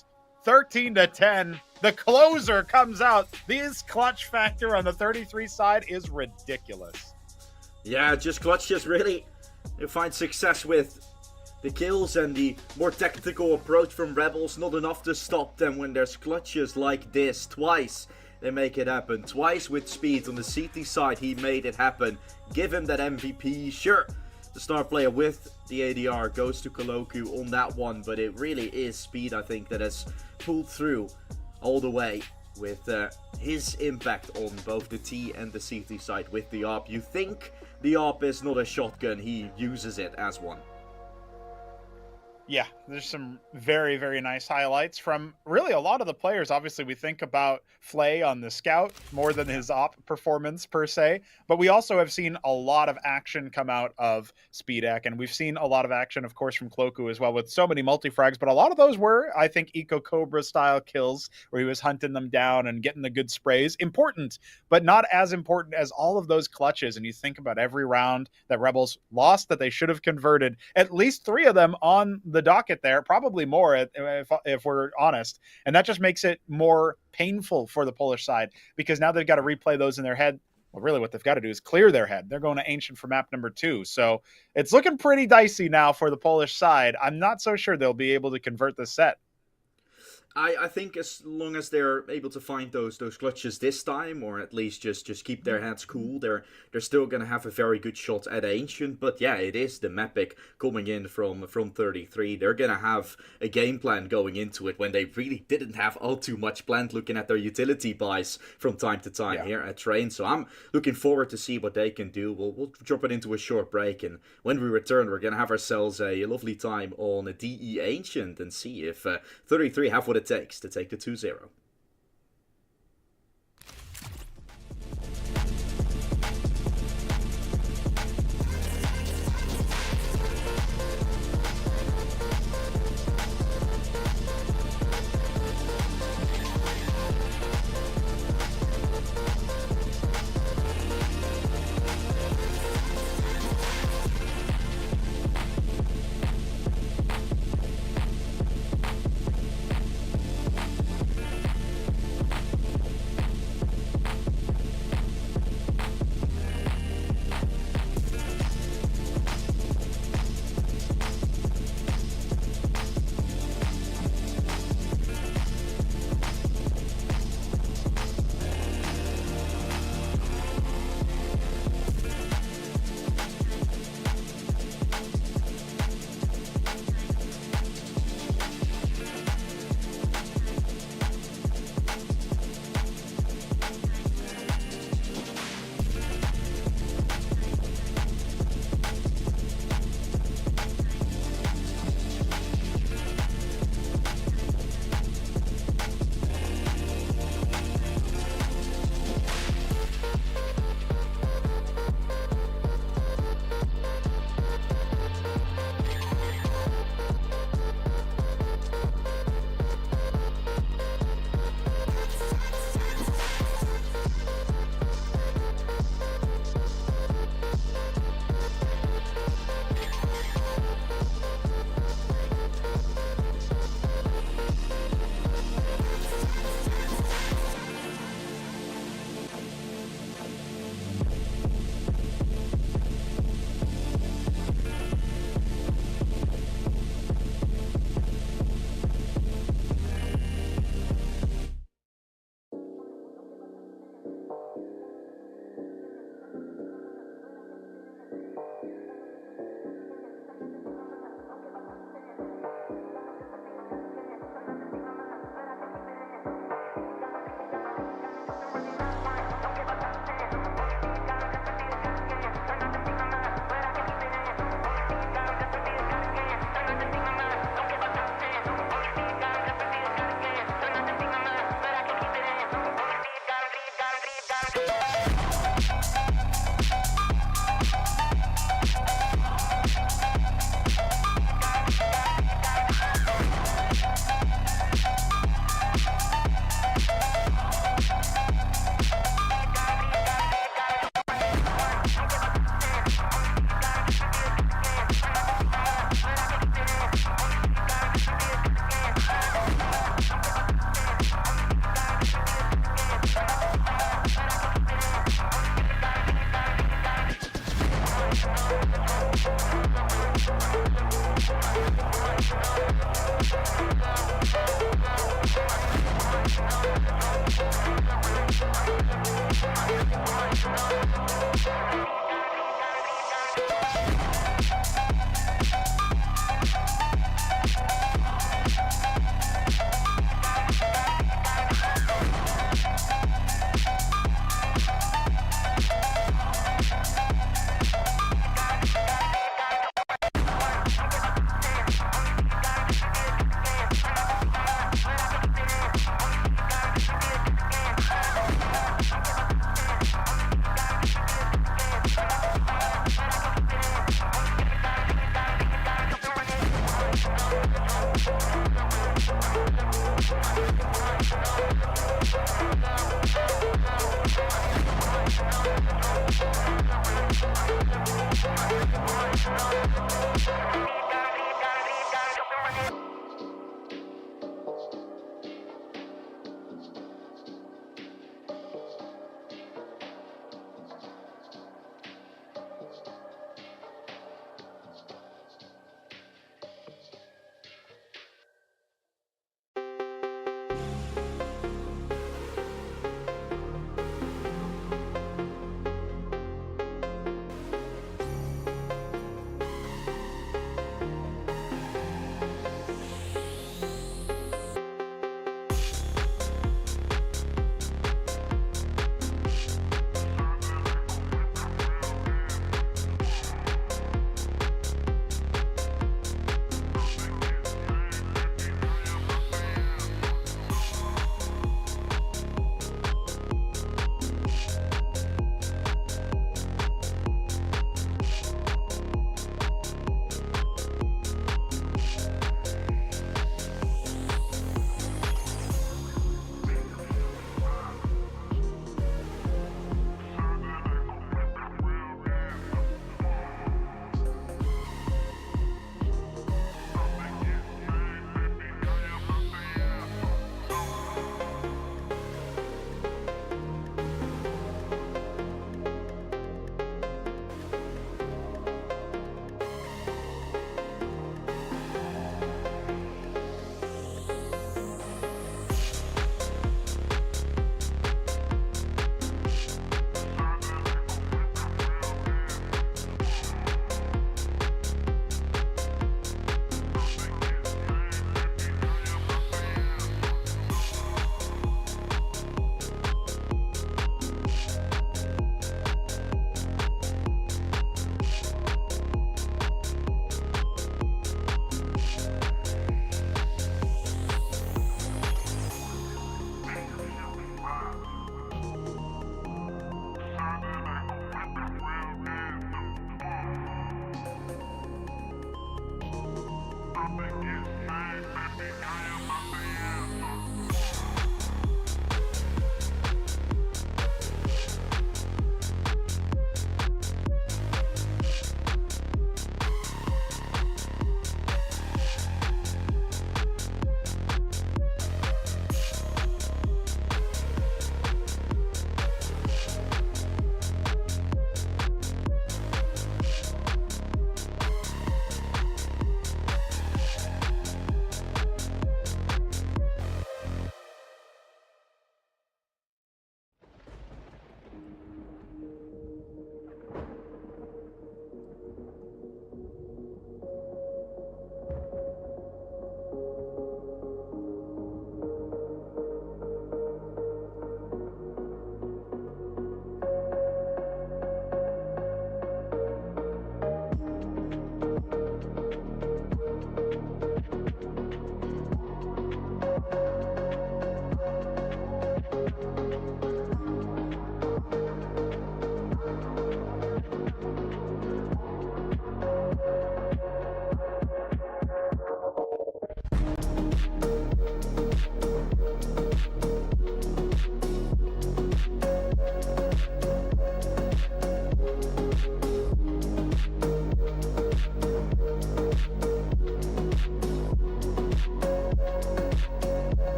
13-10, the closer comes out. This clutch factor on the 33 side is ridiculous. Yeah, Clutch just really find success with the kills and the more tactical approach from Rebels. Not enough to stop them when there's clutches like this. Twice they make it happen. Twice with Speed on the CT side, he made it happen. Give him that MVP. Sure, the star player with the ADR goes to Koloku on that one, but it really is Speed, I think, that has pulled through all the way with his impact on both the T and the CT side with the AWP. You think the AWP is not a shotgun, he uses it as one. Yeah, there's some very, very nice highlights from really a lot of the players. Obviously, we think about Flay on the scout more than his op performance per se, but we also have seen a lot of action come out of Speedek, and we've seen a lot of action, of course, from Cloku as well, with so many multi-frags, but a lot of those were, I think, Eco Cobra style kills where he was hunting them down and getting the good sprays. Important, but not as important as all of those clutches. And you think about every round that Rebels lost that they should have converted, at least 3 of them on the docket there, probably more if we're honest, and that just makes it more painful for the Polish side, because now they've got to replay those in their head. Well, really what they've got to do is clear their head. They're going to Ancient for map number 2, so it's looking pretty dicey now for the Polish side. I'm not so sure they'll be able to convert this set. I think as long as they're able to find those clutches this time, or at least just keep their heads cool, they're still gonna have a very good shot at Ancient. But yeah, it is the map pick coming in from 33. They're gonna have a game plan going into it when they really didn't have all too much planned, looking at their utility buys from time to time here at Train. So I'm looking forward to see what they can do. We'll drop it into a short break, and when we return, we're gonna have ourselves a lovely time on a DE Ancient and see if 33 have what it takes to take the 2-0.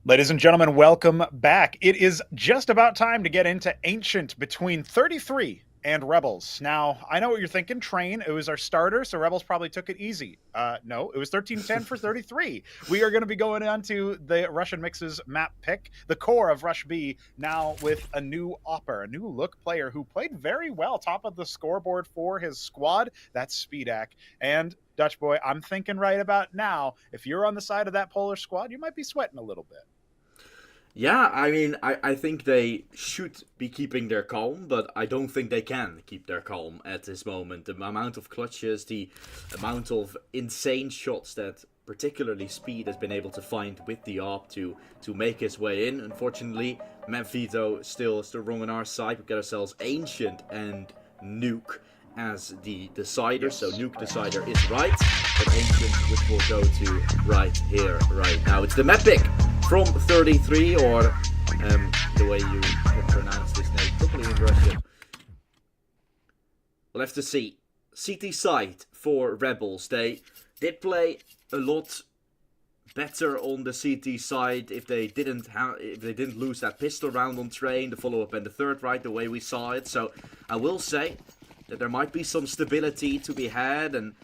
Ladies and gentlemen, welcome back. It is just about time to get into Ancient between 33 and Rebels. Now, I know what you're thinking. Train, it was our starter, so Rebels probably took it easy. No, it was 13-10 for 33. We are going to be going on to the Russian Mixes map pick, the core of Rush B, now with a new opper, a new look player who played very well, top of the scoreboard for his squad. That's Speedak. And Dutch Boy, I'm thinking right about now, if you're on the side of that Polar squad, you might be sweating a little bit. Yeah, I mean, I think they should be keeping their calm, but I don't think they can keep their calm at this moment. The amount of clutches, the amount of insane shots that particularly Speed has been able to find with the AWP to make his way in. Unfortunately, Mapvito still wrong on our side. We've got ourselves Ancient and Nuke as the decider, so Nuke decider is right, but Ancient, which will go to right here, right now. It's the map pick from 33, or the way you can pronounce this name properly in Russian. We'll have to see. CT side for Rebels. They did play a lot better on the CT side if they didn't lose that pistol round on Train, the follow-up and the third right, the way we saw it. So I will say that there might be some stability to be had, and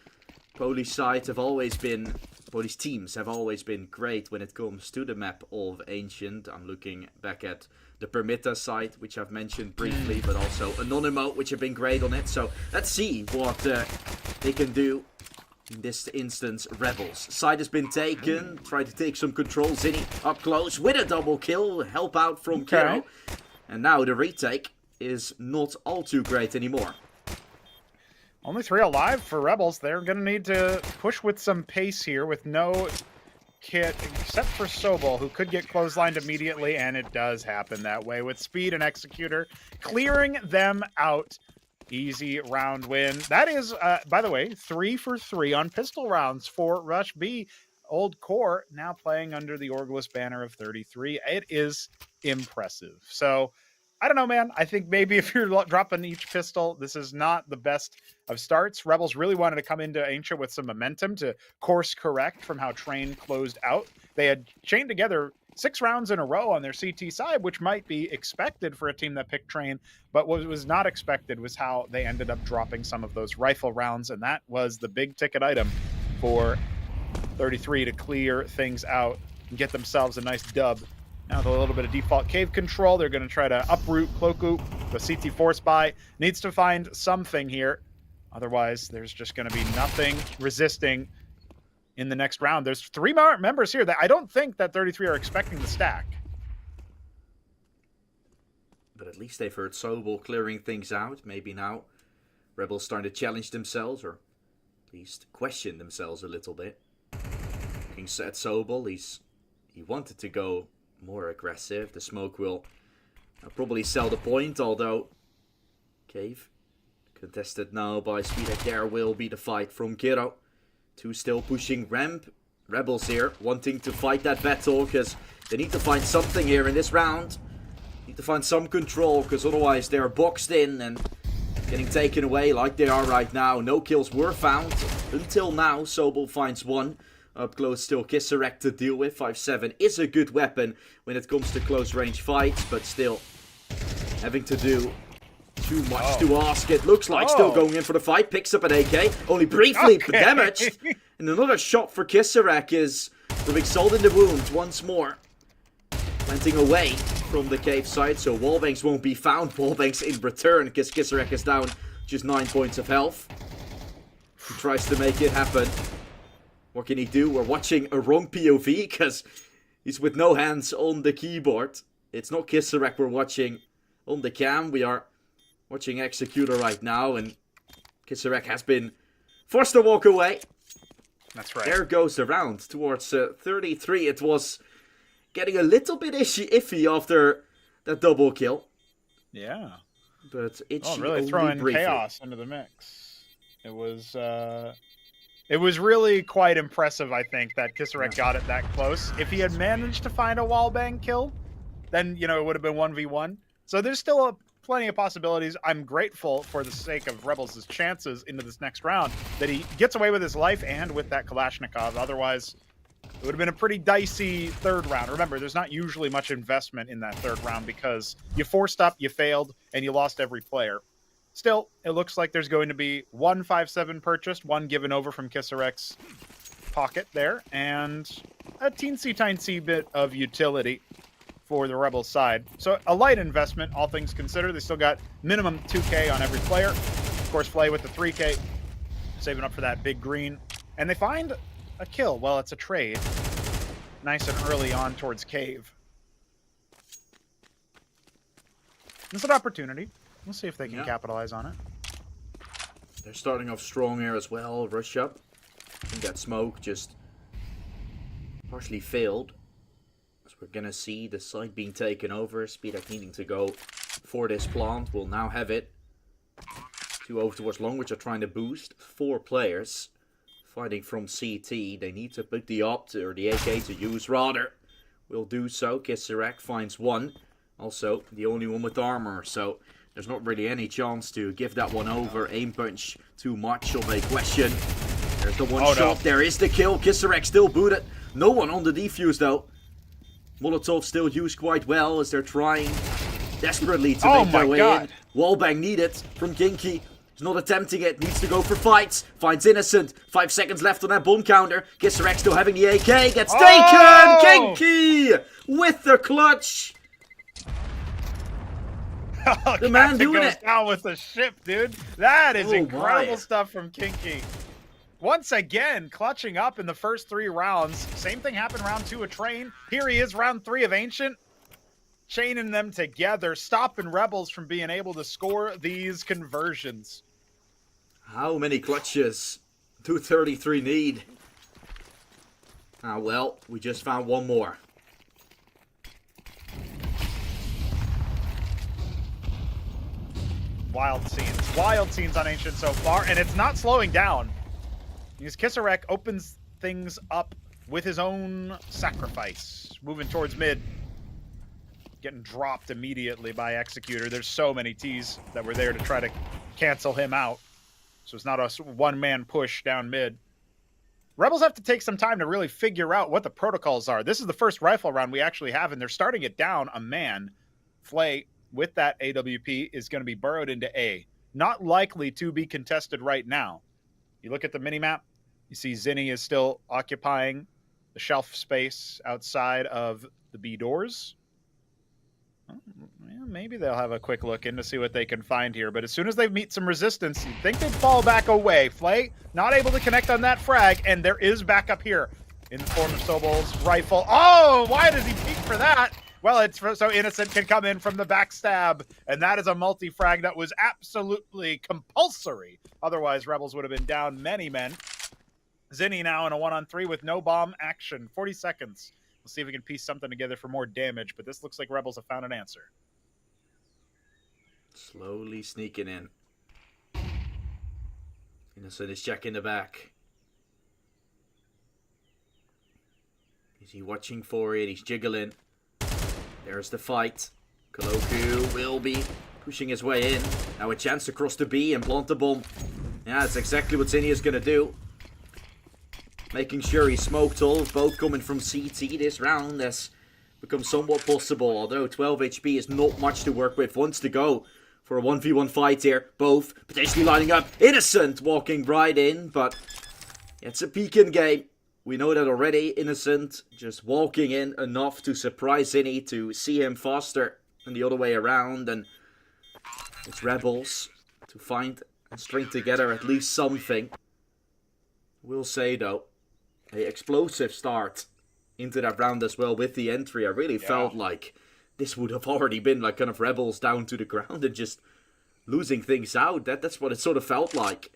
Polish sides have always been, Polish teams have always been great when it comes to the map of Ancient. I'm looking back at the Permita side, which I've mentioned briefly, but also Anonymo, which have been great on it. So let's see what they can do in this instance. Rebels. Side has been taken, try to take some control. Zinni up close with a double kill, help out from Kiro. And now the retake is not all too great anymore. Only 3 alive for Rebels. They're going to need to push with some pace here with no kit, except for Sobol, who could get clotheslined immediately, and it does happen that way with Speed and Executor clearing them out. Easy round win. That is, by the way, 3 for 3 on pistol rounds for Rush B. Old Core now playing under the Orgless banner of 33. It is impressive. So, I don't know, man. I think maybe if you're dropping each pistol, this is not the best of starts. Rebels really wanted to come into Ancient with some momentum to course correct from how Train closed out. They had chained together 6 rounds in a row on their CT side, which might be expected for a team that picked Train, but what was not expected was how they ended up dropping some of those rifle rounds, and that was the big ticket item for 33 to clear things out and get themselves a nice dub. Now with a little bit of default cave control, they're going to try to uproot Cloaku. The CT force buy needs to find something here. Otherwise, there's just going to be nothing resisting in the next round. There's 3 members here that I don't think that 33 are expecting the stack. But at least they've heard Sobol clearing things out. Maybe now Rebels starting to challenge themselves, or at least question themselves a little bit. Looking at Sobol, he wanted to go more aggressive. The smoke will probably sell the point, although Cave contested now by Speedak. There will be the fight from Kiro. 2 still pushing ramp. Rebels here wanting to fight that battle because they need to find something here in this round. Need to find some control because otherwise they're boxed in and getting taken away like they are right now. No kills were found until now. Sobol finds 1. Up close still Kisarek to deal with. 5.7 is a good weapon when it comes to close range fights, but still having to do too much to ask. It looks like still going in for the fight. Picks up an AK, only briefly damaged. And another shot for Kisarek is rubbing salt in the wound once more. Planting away from the cave side, so Wallbanks won't be found. Wallbanks in return because Kisarek is down just 9 points of health. He tries to make it happen. What can he do? We're watching a wrong POV because he's with no hands on the keyboard. It's not Kisarek we're watching on the cam. We are watching Executor right now, and Kisarek has been forced to walk away. That's right. There goes the round towards 33. It was getting a little bit iffy after that double kill. Yeah. But it's really throwing chaos into the mix. It was really quite impressive, I think, that Kisarek got it that close. If he had managed to find a wallbang kill, then, it would have been 1v1. So there's still plenty of possibilities. I'm grateful for the sake of Rebels' chances into this next round that he gets away with his life and with that Kalashnikov. Otherwise, It would have been a pretty dicey third round. Remember, there's not usually much investment in that third round because you forced up, you failed, and you lost every player. Still, it looks like there's going to be 157 purchased, 1 given over from Kissarek's pocket there, and a teensy-tiny bit of utility for the Rebels side. So a light investment, all things considered. They still got minimum 2K on every player. Of course, Flay with the 3K, saving up for that big green. And they find a kill. Well, it's a trade. Nice and early on towards Cave. It's an opportunity. We'll see if they can capitalize on it. They're starting off strong here as well. Rush up. I think that smoke just partially failed. As we're going to see the site being taken over. Speedak needing to go for this plant. Will now have it. 2 over towards long, which are trying to boost. 4 players fighting from CT. They need to put the opt or the AK to use rather. Will do so. Kissarak finds 1. Also, the only one with armor. So there's not really any chance to give that one over. Aim punch, too much of a question. There's the one shot. No. There is the kill. Kissarak still booted. No one on the defuse though. Molotov still used quite well as they're trying desperately to make their way in. Wallbang needed from Kinky. He's not attempting it. Needs to go for fights. Finds Innocent. 5 seconds left on that bomb counter. Kissarak still having the AK. Gets taken. Kinky with the clutch. The man doing it. Down with the ship, dude. That is incredible stuff from Kinky. Once again, clutching up in the first 3 rounds. Same thing happened round 2 of Train. Here he is, round 3 of Ancient. Chaining them together, stopping Rebels from being able to score these conversions. How many clutches? 233 need. Ah, well, we just found 1 more. Wild scenes on Ancient so far, and it's not slowing down. Because Kissarak opens things up with his own sacrifice. Moving towards mid. Getting dropped immediately by Executor. There's so many T's that were there to try to cancel him out. So it's not a one-man push down mid. Rebels have to take some time to really figure out what the protocols are. This is the first rifle round we actually have, and they're starting it down a man. Flay, with that AWP, is going to be burrowed into A. Not likely to be contested right now. You look at the minimap, you see Zinni is still occupying the shelf space outside of the B doors. Well, maybe they'll have a quick look in to see what they can find here. But as soon as they meet some resistance, you'd think they'd fall back away. Flay not able to connect on that frag, and there is backup here in the form of Sobol's rifle. Oh, why does he peek for that? Well, it's so Innocent can come in from the backstab, and that is a multi-frag that was absolutely compulsory. Otherwise, Rebels would have been down many men. Zinni now in a 1-on-3 with no bomb action. 40 seconds. We'll see if we can piece something together for more damage, but this looks like Rebels have found an answer. Slowly sneaking in. Innocent is checking the back. Is he watching for it? He's jiggling. There's the fight. Koloku will be pushing his way in. Now a chance to cross the B and plant the bomb. Yeah, that's exactly what Zinni is going to do. Making sure he smoked all, both coming from CT this round has become somewhat possible, although 12 HP is not much to work with. Wants to go for a 1v1 fight here, both potentially lining up. Innocent walking right in, but it's a Pekin game. We know that already. Innocent just walking in enough to surprise Zinni, to see him faster than the other way around, and it's Rebels to find and string together at least something. We'll say though, an explosive start into that round as well with the entry. I really felt like this would have already been like kind of Rebels down to the ground and just losing things out. That's what it sort of felt like.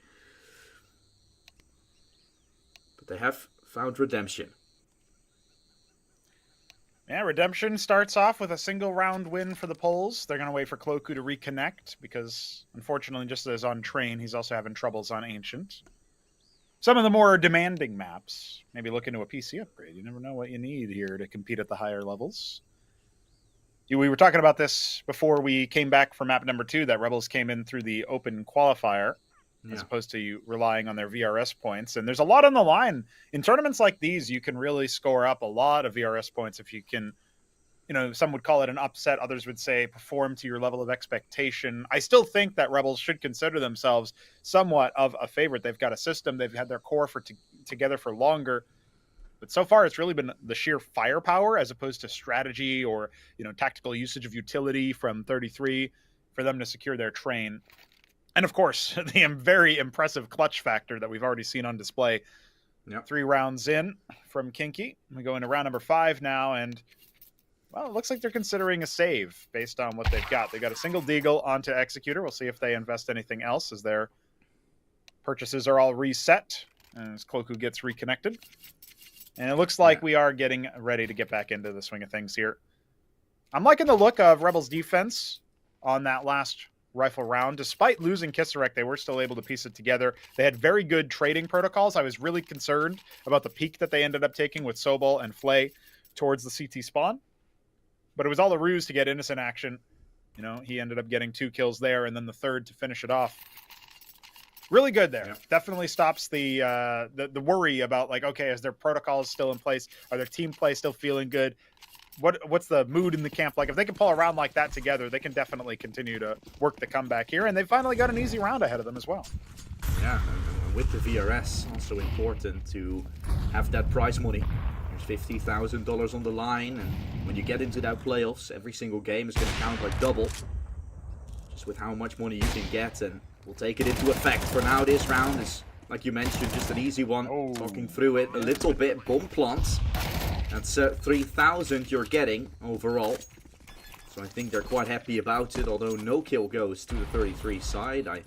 But they have found redemption. Yeah, redemption starts off with a single round win for the Poles. They're going to wait for Cloku to reconnect because, unfortunately, just as on Train, he's also having troubles on Ancient. Some of the more demanding maps, maybe look into a PC upgrade. You never know what you need here to compete at the higher levels. We were talking about this before we came back for map number 2, that Rebels came in through the open qualifier. as opposed to you relying on their VRS points. And there's a lot on the line. In tournaments like these, you can really score up a lot of VRS points if you can, some would call it an upset. Others would say perform to your level of expectation. I still think that Rebels should consider themselves somewhat of a favorite. They've got a system. They've had their core together for longer. But so far, it's really been the sheer firepower as opposed to strategy or, tactical usage of utility from 33 for them to secure their train. And of course, the very impressive clutch factor that we've already seen on display. Yep. 3 rounds in from Kinky. We go into round number 5 now, and well, it looks like they're considering a save based on what they've got. They got a single Deagle onto Executor. We'll see if they invest anything else as their purchases are all reset as Cloaku gets reconnected. And it looks like we are getting ready to get back into the swing of things here. I'm liking the look of Rebels' defense on that last rifle round. Despite losing Kisarek, they were still able to piece it together. They had very good trading protocols. I was really concerned about the peak that they ended up taking with Sobol and Flay towards the CT spawn. But it was all a ruse to get innocent action. He ended up getting 2 kills there, and then the 3rd to finish it off. Really good there. Yep. Definitely stops the worry about, like, okay, is their protocols still in place? Are their team play still feeling good? What's the mood in the camp like? If they can pull a round like that together, they can definitely continue to work the comeback here, and they finally got an easy round ahead of them as well. Yeah, and with the VRS, also important to have that prize money. There's $50,000 on the line, and when you get into that playoffs, every single game is going to count like double. Just with how much money you can get, and we'll take it into effect. For now, this round is, like you mentioned, just an easy one. Oh. Talking through it a little bit. Bomb plants. That's 3,000 you're getting overall. So I think they're quite happy about it, although no kill goes to the 33 side. I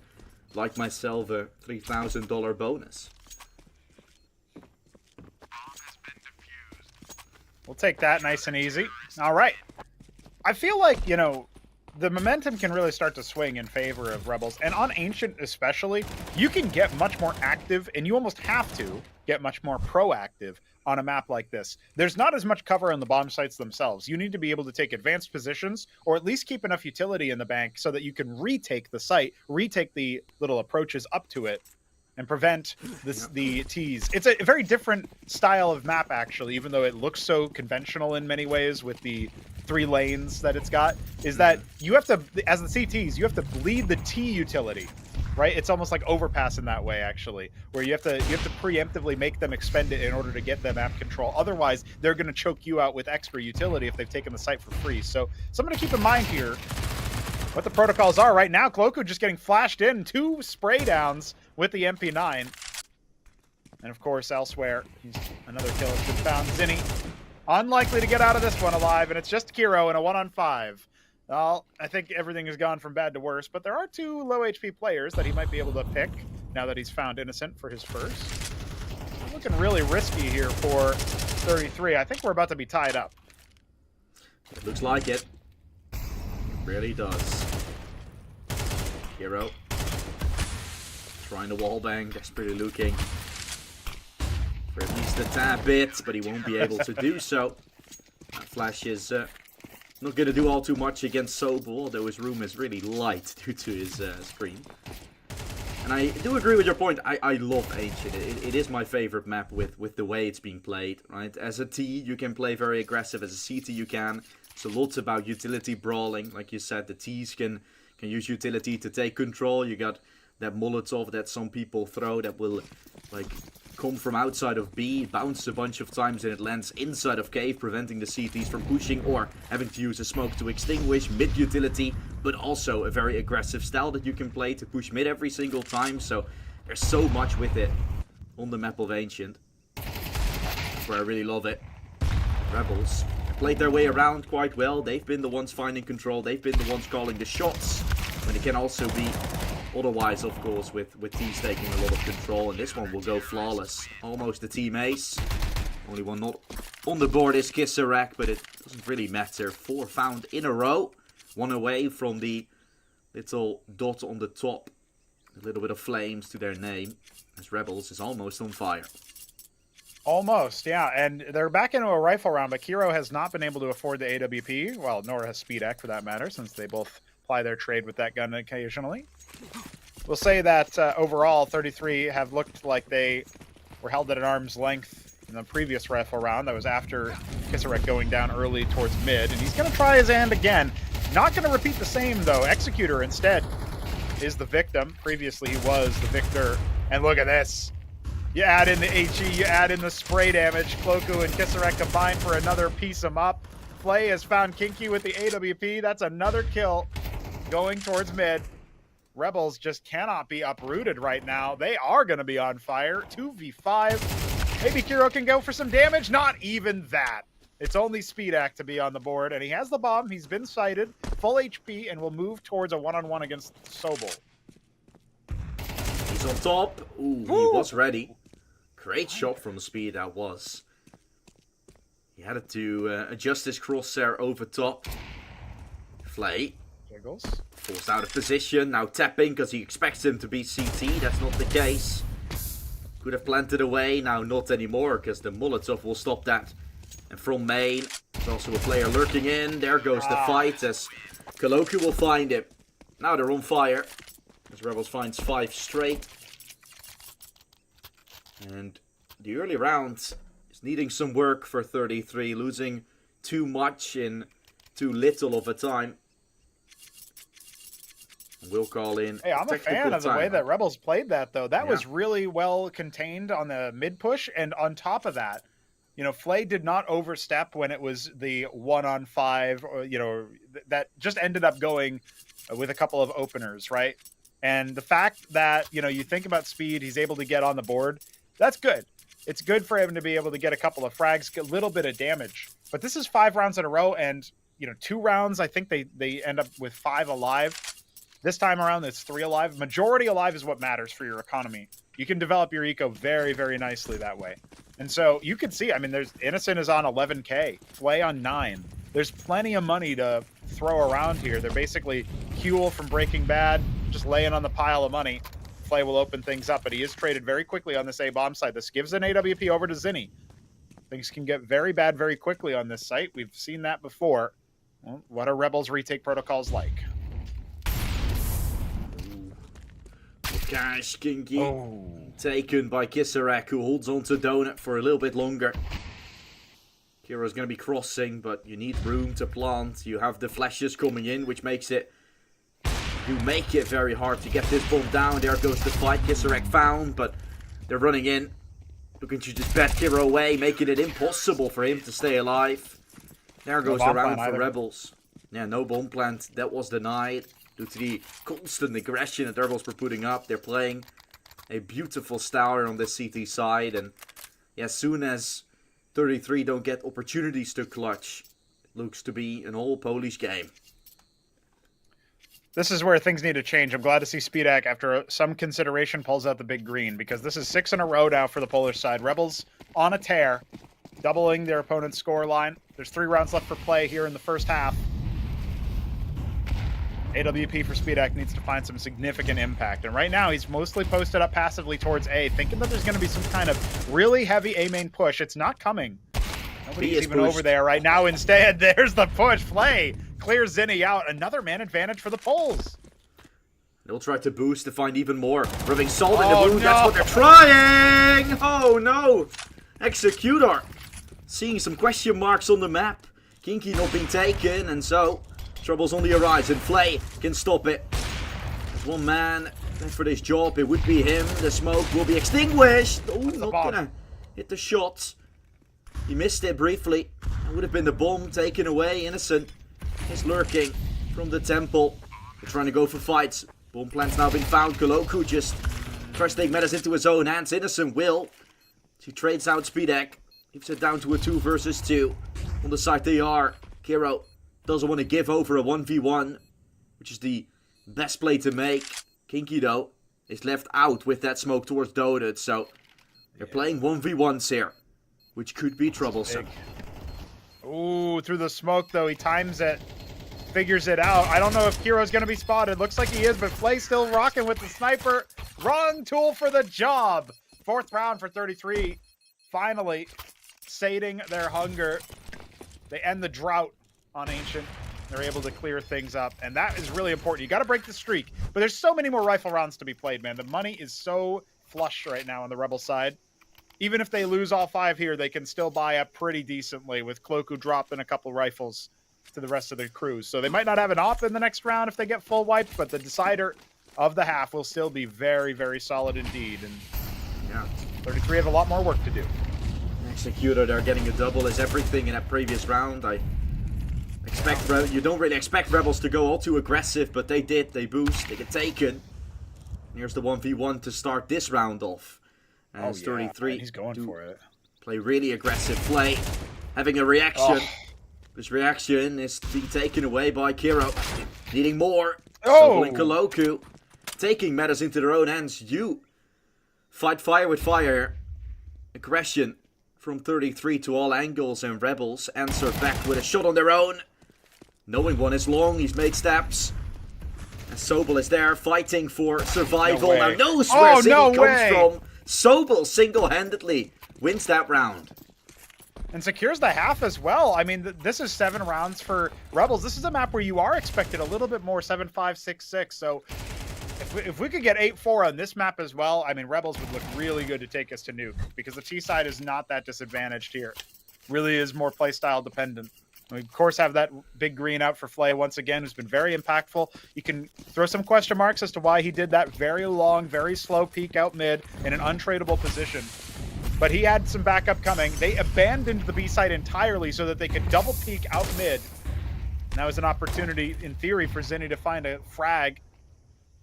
like myself a $3,000 bonus. We'll take that nice and easy. All right. I feel like, the momentum can really start to swing in favor of Rebels. And on Ancient especially, you can get much more active, and you almost have to get much more proactive on a map like this. There's not as much cover on the bomb sites themselves. You need to be able to take advanced positions, or at least keep enough utility in the bank so that you can retake the site, retake the little approaches up to it, and prevent the tease. It's a very different style of map, actually, even though it looks so conventional in many ways with the 3 lanes that it's got, is that you have to, as the CTs, you have to bleed the T utility, right? It's almost like overpass in that way, actually, where you have to preemptively make them expend it in order to get the map control. Otherwise, they're going to choke you out with extra utility if they've taken the site for free. So something to keep in mind here, what the protocols are right now. Cloaku just getting flashed in, 2 spray downs with the MP9. And of course, elsewhere, another kill has been found. Zinni, unlikely to get out of this one alive, and it's just Kiro in a 1-on-5. Well, I think everything has gone from bad to worse, but there are 2 low HP players that he might be able to pick now that he's found Innocent for his first. Looking really risky here for 33. I think we're about to be tied up. It looks like it. It really does. Hero. Trying to wallbang, desperately looking for at least a tad bit, but he won't be able to do so. That flash is not going to do all too much against Sobol, although his room is really light due to his screen. And I do agree with your point. I love Ancient. It is my favorite map with the way it's being played, right? As a T, you can play very aggressive. As a CT, you can. So lots about utility brawling. Like you said, the Ts can use utility to take control. You got that Molotov that some people throw that will, like, come from outside of B, bounce a bunch of times, and it lands inside of cave, preventing the CTs from pushing or having to use a smoke to extinguish. Mid utility, but also a very aggressive style that you can play to push mid every single time. So there's so much with it on the map of Ancient. That's where I really love it. Rebels played their way around quite well. They've been the ones finding control. They've been the ones calling the shots. When it can also be otherwise, of course, with T's taking a lot of control. And this one will go flawless. Almost a team ace. Only one not on the board is Kisarek, but it doesn't really matter. 4 found in a row. 1 away from the little dot on the top. A little bit of flames to their name. As Rebels is almost on fire. Almost, yeah. And they're back into a rifle round, but Kiro has not been able to afford the AWP. Well, nor has SpeedEck, for that matter, since they both ply their trade with that gun occasionally. We'll say that overall, 33 have looked like they were held at an arm's length in the previous rifle round. That was after Kisarek going down early towards mid, and he's going to try his hand again. Not going to repeat the same, though. Executor instead is the victim. Previously, he was the victor. And look at this. You add in the HE, you add in the spray damage. Cloku and Kisarek combine for another piece him up. Flay has found Kinky with the AWP. That's another kill going towards mid. Rebels just cannot be uprooted right now. They are going to be on fire. 2v5. Maybe Kiro can go for some damage. Not even that. It's only Speedak to be on the board, and he has the bomb. He's been sighted, full HP, and will move towards a one-on-one against Sobel. He's on top. Ooh, he was ready. Great shot from Speed, that was. He had to adjust his crosshair over top. Flay. Jiggles. Forced out of position, now tapping because he expects him to be CT. That's not the case. Could have planted away, now not anymore because the Molotov will stop that. And from main, there's also a player lurking in. There goes the fight as Kaloku will find him. Now they're on fire as Rebels finds 5 straight. And the early round is needing some work for 33, losing too much in too little of a time. We'll call in. Hey, I'm a fan of the way that Rebels played that, though. That Yeah. was really well contained on the mid push, and on top of that, you know, Flay did not overstep when it was the 1-on-5, or you know, that just ended up going with a couple of openers, right? And the fact that, you know, you think about Speed, he's able to get on the board. That's good. It's good for him to be able to get a couple of frags, get a little bit of damage. But this is 5 rounds in a row, and you know, 2 rounds. I think they end up with 5 alive. This time around, it's 3 alive. Majority alive is what matters for your economy. You can develop your eco very, very nicely that way. And so you can see, I mean, there's Innocent is on 11K, Flay on 9. There's plenty of money to throw around here. They're basically Huel from Breaking Bad, just laying on the pile of money. Flay will open things up, but he is traded very quickly on this A-bomb side. This gives an AWP over to Zinni. Things can get very bad very quickly on this site. We've seen that before. Well, what are Rebels retake protocols like? Cash Kinky taken by Kisarek, who holds on to Donut for a little bit longer. Kiro's going to be crossing, but you need room to plant. You have the flashes coming in, which makes it... You make it very hard to get this bomb down. There goes the fight. Kisarek found, but they're running in. Looking to just bat Kiro away, making it impossible for him to stay alive. There goes the round for Rebels. Yeah, no bomb plant. That was denied. Due to the constant aggression that Rebels were putting up, they're playing a beautiful style on the CT side. And yeah, as soon as 33 don't get opportunities to clutch, it looks to be an all Polish game. This is where things need to change. I'm glad to see Speedak, after some consideration, pulls out the big green, because this is 6 in a row now for the Polish side. Rebels on a tear, doubling their opponent's score line. There's 3 rounds left for play here in the first half. AWP for Speedak needs to find some significant impact. And right now, he's mostly posted up passively towards A, thinking that there's going to be some kind of really heavy A main push. It's not coming. Nobody's even over there right now. Instead, there's the push. Flay clears Zinni out. Another man advantage for the Poles. They'll try to boost to find even more. Rubbing salt in the wound, that's what they're trying! Oh no! Executor! Seeing some question marks on the map. Kinky not being taken, and so... Trouble's on the horizon. Flay can stop it. There's one man for this job. It would be him. The smoke will be extinguished. Oh, not gonna hit the shot. He missed it briefly. That would have been the bomb taken away. Innocent is lurking from the temple. They're trying to go for fights. Bomb plant's now been found. Koloku just tries to take matters into his own hands. Innocent will. She trades out Speedak. Keeps it down to a 2 versus 2. On the side they are. Kiro doesn't want to give over a 1v1, which is the best play to make. Kinky, though, is left out with that smoke towards Donut, so they're playing 1v1s here, which could be troublesome. Ooh, through the smoke, though, he times it, figures it out. I don't know if Kiro's going to be spotted. Looks like he is, but Flay's still rocking with the sniper. Wrong tool for the job. 4th round for 33. Finally, sating their hunger. They end the drought on Ancient. They're able to clear things up, and that is really important. You got to break the streak, but there's so many more rifle rounds to be played, man. The money is so flush right now on the Rebel side. Even if they lose all 5 here, they can still buy up pretty decently with Cloaku dropping a couple rifles to the rest of the crews. So they might not have an op in the next round if they get full wiped, but the decider of the half will still be very, very solid indeed. And Yeah. 33 have a lot more work to do. Executor, they're getting a double as everything in that previous round. You don't really expect Rebels to go all too aggressive, but they did. They boost, they get taken. Here's the 1v1 to start this round off. As 33 man, he's going for it. Play really aggressive play, having a reaction. This reaction is being taken away by Kiro. Needing more. Sobel and Koloku taking matters into their own hands. You fight fire with fire. Aggression from 33 to all angles, and Rebels answer back with a shot on their own. Knowing one is long, he's made steps. And Sobel is there fighting for survival. Now knows where Ziggy comes from. Sobel single-handedly wins that round. And secures the half as well. I mean, this is 7 rounds for Rebels. This is a map where you are expected a little bit more, 7-5, 6-6. So if we could get 8-4 on this map as well, I mean, Rebels would look really good to take us to nuke, because the T side is not that disadvantaged here. Really is more playstyle dependent. We, of course, have that big green out for Flay once again, who's been very impactful. You can throw some question marks as to why he did that very long, very slow peek out mid in an untradeable position. But he had some backup coming. They abandoned the B side entirely so that they could double peek out mid. And that was an opportunity, in theory, for Zinni to find a frag,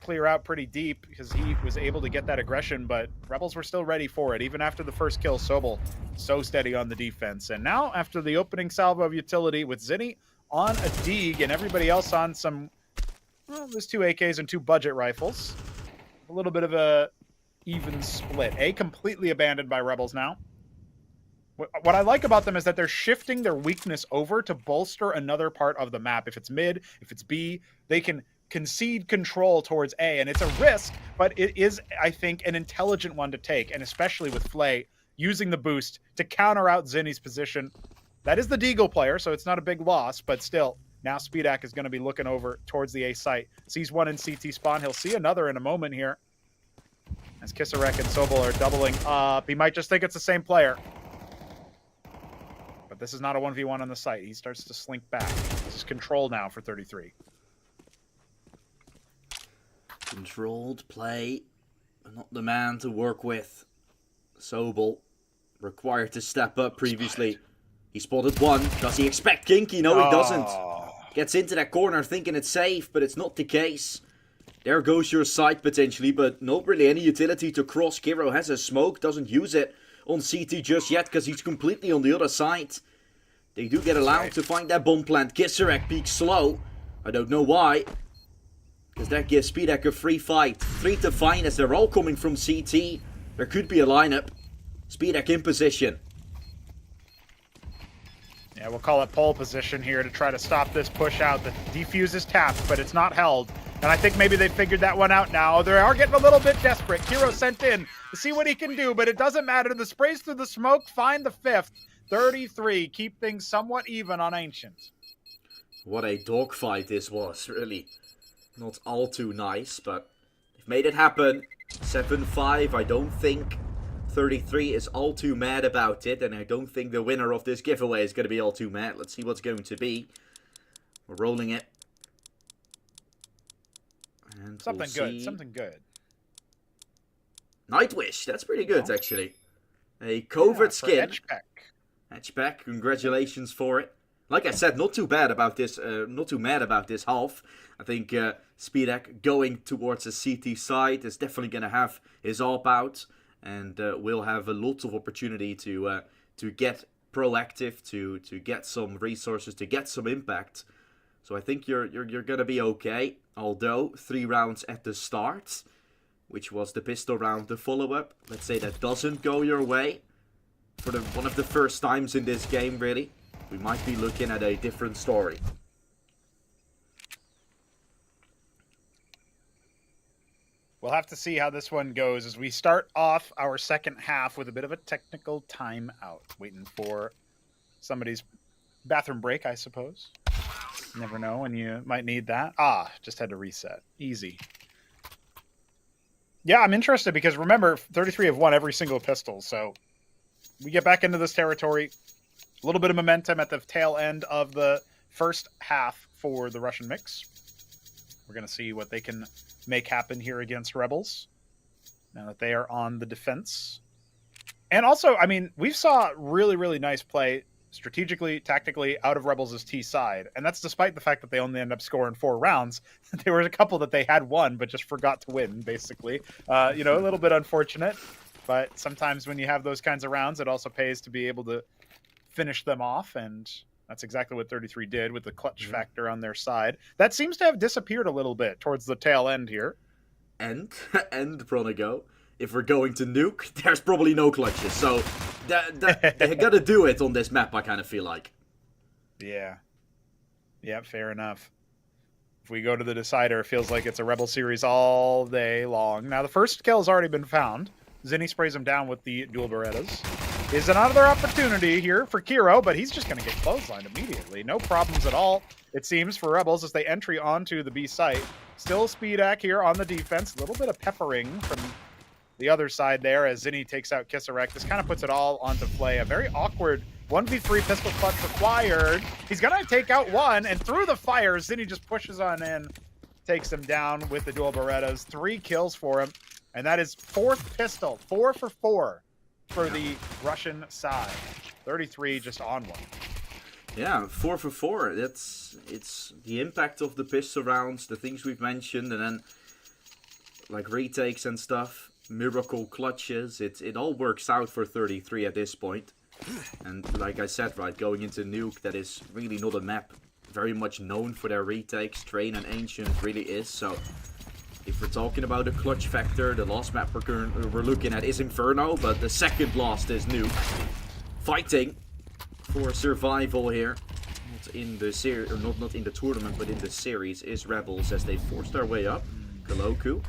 clear out pretty deep, because he was able to get that aggression, but Rebels were still ready for it. Even after the first kill, Sobel so steady on the defense. And now, after the opening salvo of utility with Zinni on a Deeg and everybody else on some, well, there's 2 AKs and 2 budget rifles. A little bit of a even split. A completely abandoned by Rebels now. What I like about them is that they're shifting their weakness over to bolster another part of the map. If it's mid, if it's B, they can concede control towards A, and it's a risk, but it is, I think, an intelligent one to take, and especially with Flay using the boost to counter out Zinni's position. That is the Deagle player, so it's not a big loss, but still, now Speedak is going to be looking over towards the A site. Sees one in CT spawn. He'll see another in a moment here. As Kisarek and Sobel are doubling up. He might just think it's the same player. But this is not a 1v1 on the site. He starts to slink back. This is control now for 33. Controlled play, not the man to work with. Sobel required to step up previously. He spotted one. Does he expect Kinky? No, he doesn't. Gets into that corner thinking it's safe, but it's not the case. There goes your sight potentially, but not really any utility to cross. Kiro has a smoke, doesn't use it on CT just yet because he's completely on the other side. They do get allowed to find that bomb plant. Kisarek peaks slow. I don't know why. Because that gives Speedak a free fight. 3 to find as they're all coming from CT. There could be a lineup. Speedak in position. Yeah, we'll call it pole position here to try to stop this push out. The defuse is tapped, but it's not held. And I think maybe they figured that one out now. They are getting a little bit desperate. Kiro sent in to see what he can do, but it doesn't matter. The sprays through the smoke find the 5th. 33, keep things somewhat even on Ancient. What a dogfight this was, really. Not all too nice, but they've made it happen. 7-5, I don't think 33 is all too mad about it, and I don't think the winner of this giveaway is going to be all too mad. Let's see what's going to be. We're rolling it. And Something good, something good. Nightwish, that's pretty good, actually. A covert skin. Hatchback, congratulations for it. Like I said, not too bad about this. Not too mad about this half. I think Speedak going towards the CT side is definitely going to have his AWP out, and will have a lot of opportunity to get proactive, to get some resources, to get some impact. So I think you're going to be okay. Although 3 rounds at the start, which was the pistol round, the follow-up. Let's say that doesn't go your way for one of the first times in this game, really. We might be looking at a different story. We'll have to see how this one goes as we start off our second half with a bit of a technical timeout. Waiting for somebody's bathroom break, I suppose. Never know when you might need that. Just had to reset. Easy. Yeah, I'm interested because remember, 33 have won every single pistol, so we get back into this territory. A little bit of momentum at the tail end of the first half for the Russian mix. We're going to see what they can make happen here against Rebels now that they are on the defense. And also, I mean, we saw really, really nice play strategically, tactically out of Rebels' T side. And that's despite the fact that they only end up scoring 4 rounds. There was a couple that they had won, but just forgot to win, basically. A little bit unfortunate. But sometimes when you have those kinds of rounds, it also pays to be able to finish them off. And that's exactly what 33 did with the clutch factor on their side. That seems to have disappeared a little bit towards the tail end here. And Pronigo, if we're going to nuke, there's probably no clutches. So they got to do it on this map, I kind of feel like. Yeah, fair enough. If we go to the decider, it feels like it's a Rebel series all day long. Now, the first kill has already been found. Zinni sprays him down with the dual Berettas. Is another opportunity here for Kiro, but he's just going to get clotheslined immediately. No problems at all, it seems, for Rebels as they entry onto the B site. Still Speedak here on the defense. A little bit of peppering from the other side there as Zinni takes out Kisarek. This kind of puts it all onto play. A very awkward 1v3 pistol clutch required. He's going to take out one, and through the fire, Zinni just pushes on in, takes him down with the dual Berettas. 3 kills for him, and that is 4th pistol. 4 for 4 for the Russian side. 33 just on one. Yeah, 4 for 4. It's the impact of the pistol rounds, the things we've mentioned, and then like retakes and stuff, miracle clutches. It all works out for 33 at this point. And like I said, right, going into Nuke, that is really not a map very much known for their retakes. Train and Ancient really is. So if we're talking about the clutch factor, the last map we're looking at is Inferno, but the second last is Nuke. Fighting for survival here. Not in the series, or not in the tournament, but in the series is Rebels as they forced their way up. Kaloku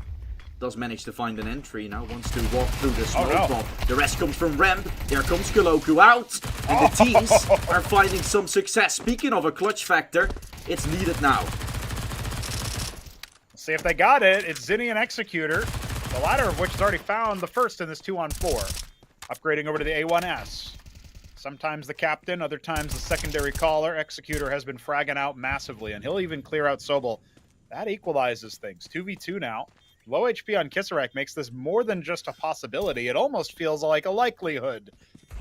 does manage to find an entry now, wants to walk through the smoke bomb. The rest comes from Rem. There comes Kaloku out. And the teams are finding some success. Speaking of a clutch factor, it's needed now. See if they got it. It's Zinni and Executor, the latter of which has already found the first in this 2-on-4. Upgrading over to the A1S. Sometimes the captain, other times the secondary caller. Executor has been fragging out massively, and he'll even clear out Sobel. That equalizes things. 2v2 now. Low HP on Kisarek makes this more than just a possibility. It almost feels like a likelihood.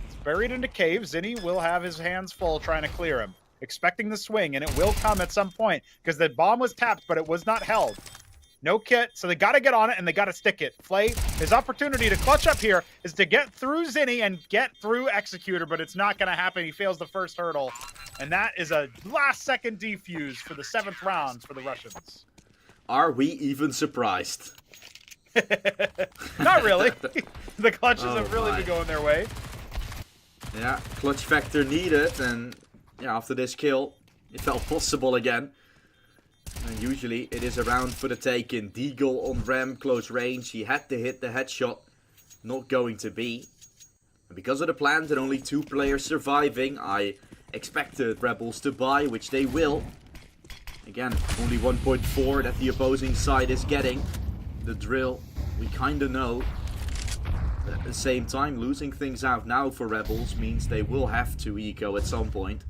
It's buried into cave. Zinni will have his hands full trying to clear him. Expecting the swing, and it will come at some point, because the bomb was tapped, but it was not held. No kit, so they got to get on it, and they got to stick it. Flay, his opportunity to clutch up here is to get through Zinni and get through Executor, but it's not going to happen. He fails the first hurdle, and that is a last-second defuse for the 7th round for the Russians. Are we even surprised? Not really. The clutches have really been going their way. Yeah, clutch factor needed, and yeah, after this kill, it felt possible again. And usually it is a round for the taking. Deagle on Ram, close range. He had to hit the headshot. Not going to be. And because of the plans and only 2 players surviving, I expected Rebels to buy, which they will. Again, only 1.4 that the opposing side is getting. The drill, we kind of know. But at the same time, losing things out now for Rebels means they will have to eco at some point.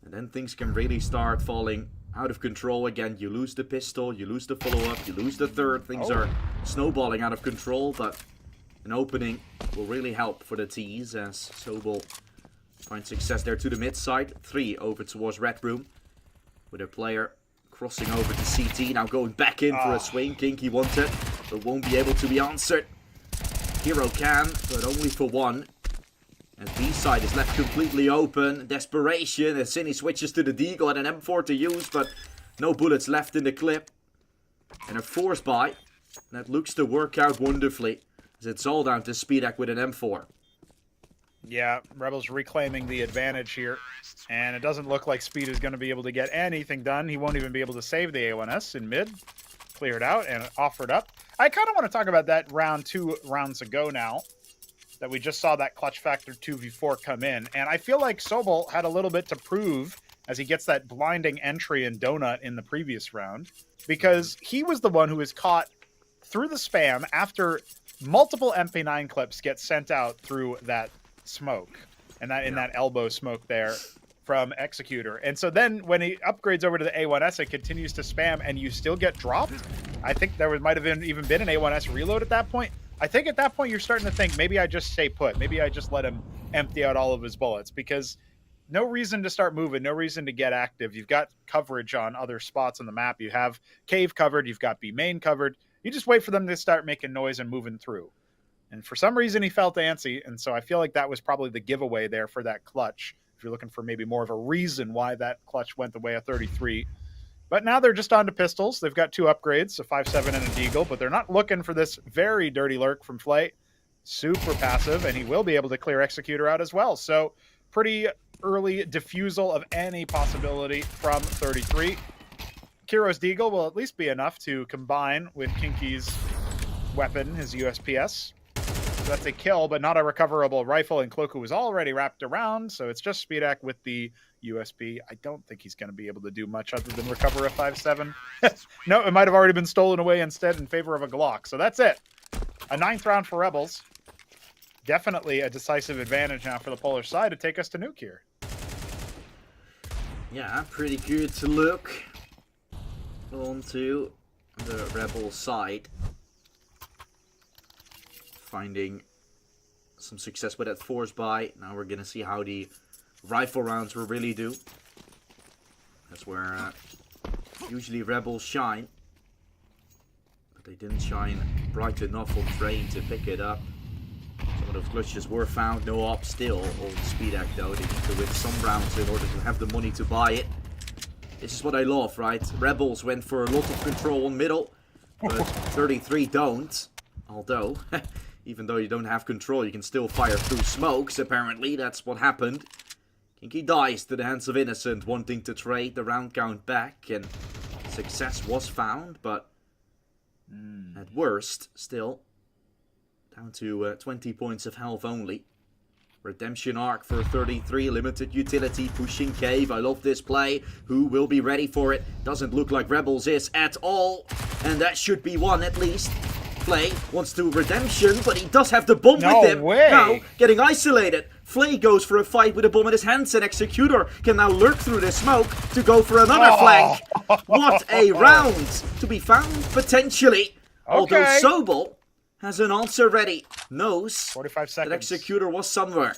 And then things can really start falling out of control again. You lose the pistol, you lose the follow-up, you lose the third. Things are snowballing out of control, but an opening will really help for the T's as Sobel finds success there to the mid side. 3 over towards Red Room. With a player crossing over to CT, now going back in for a swing. Kinky wanted, but won't be able to be answered. Hero can, but only for 1. And B side is left completely open. Desperation as Zinni switches to the Deagle and an M4 to use, but no bullets left in the clip. And a force buy that looks to work out wonderfully as it's all down to Speedak with an M4. Yeah, Rebels reclaiming the advantage here. And it doesn't look like Speed is going to be able to get anything done. He won't even be able to save the A1S in mid. Cleared out and offered up. I kind of want to talk about that round 2 rounds ago now. That we just saw that clutch factor 2v4 come in. And I feel like Sobel had a little bit to prove as he gets that blinding entry in Donut in the previous round, because he was the one who was caught through the spam after multiple MP9 clips get sent out through that smoke and that in that elbow smoke there from Executor. And so then when he upgrades over to the A1S, it continues to spam and you still get dropped. I think there might have even been an A1S reload at that point. I think at that point you're starting to think maybe I just stay put. Maybe I just let him empty out all of his bullets, because no reason to start moving, no reason to get active. You've got coverage on other spots on the map. You have cave covered, you've got B main covered. You just wait for them to start making noise and moving through. And for some reason he felt antsy, and so I feel like that was probably the giveaway there for that clutch. If you're looking for maybe more of a reason why that clutch went the way of 33. But now they're just on to pistols. They've got 2 upgrades, a 5.7 and a deagle, but they're not looking for this very dirty lurk from Flay. Super passive, and he will be able to clear Executor out as well. So pretty early diffusal of any possibility from 33. Kiro's deagle will at least be enough to combine with Kinky's weapon, his USPS. So that's a kill, but not a recoverable rifle, and Cloaku was already wrapped around, so it's just Speedak with the USP. I don't think he's going to be able to do much other than recover a 5.7. No, it might have already been stolen away instead in favor of a Glock. So that's it. A 9th round for Rebels. Definitely a decisive advantage now for the Polar side to take us to nuke here. Yeah, pretty good to look onto the Rebel side. Finding some success with that force buy. Now we're gonna see how the rifle rounds will really do. That's where usually Rebels shine, but they didn't shine bright enough on train to pick it up. Some of those clutches were found. No op still on Speedak though. They need to win some rounds in order to have the money to buy it. This is what I love, right? Rebels went for a lot of control on middle, but 33 don't. Although, even though you don't have control, you can still fire through smokes, apparently. That's what happened. Kinky dies to the hands of Innocent, wanting to trade the round count back, and success was found, but at worst, still, down to 20 points of health only. Redemption arc for 33, limited utility, pushing cave. I love this play. Who will be ready for it? Doesn't look like Rebels is at all, and that should be one at least. Flay wants to redemption, but he does have the bomb with him. Way. Now, getting isolated. Flay goes for a fight with a bomb in his hands, and Executor can now lurk through the smoke to go for another flank. What a round to be found, potentially. Although Sobel has an answer ready. Knows 45 seconds. that Executor was somewhere.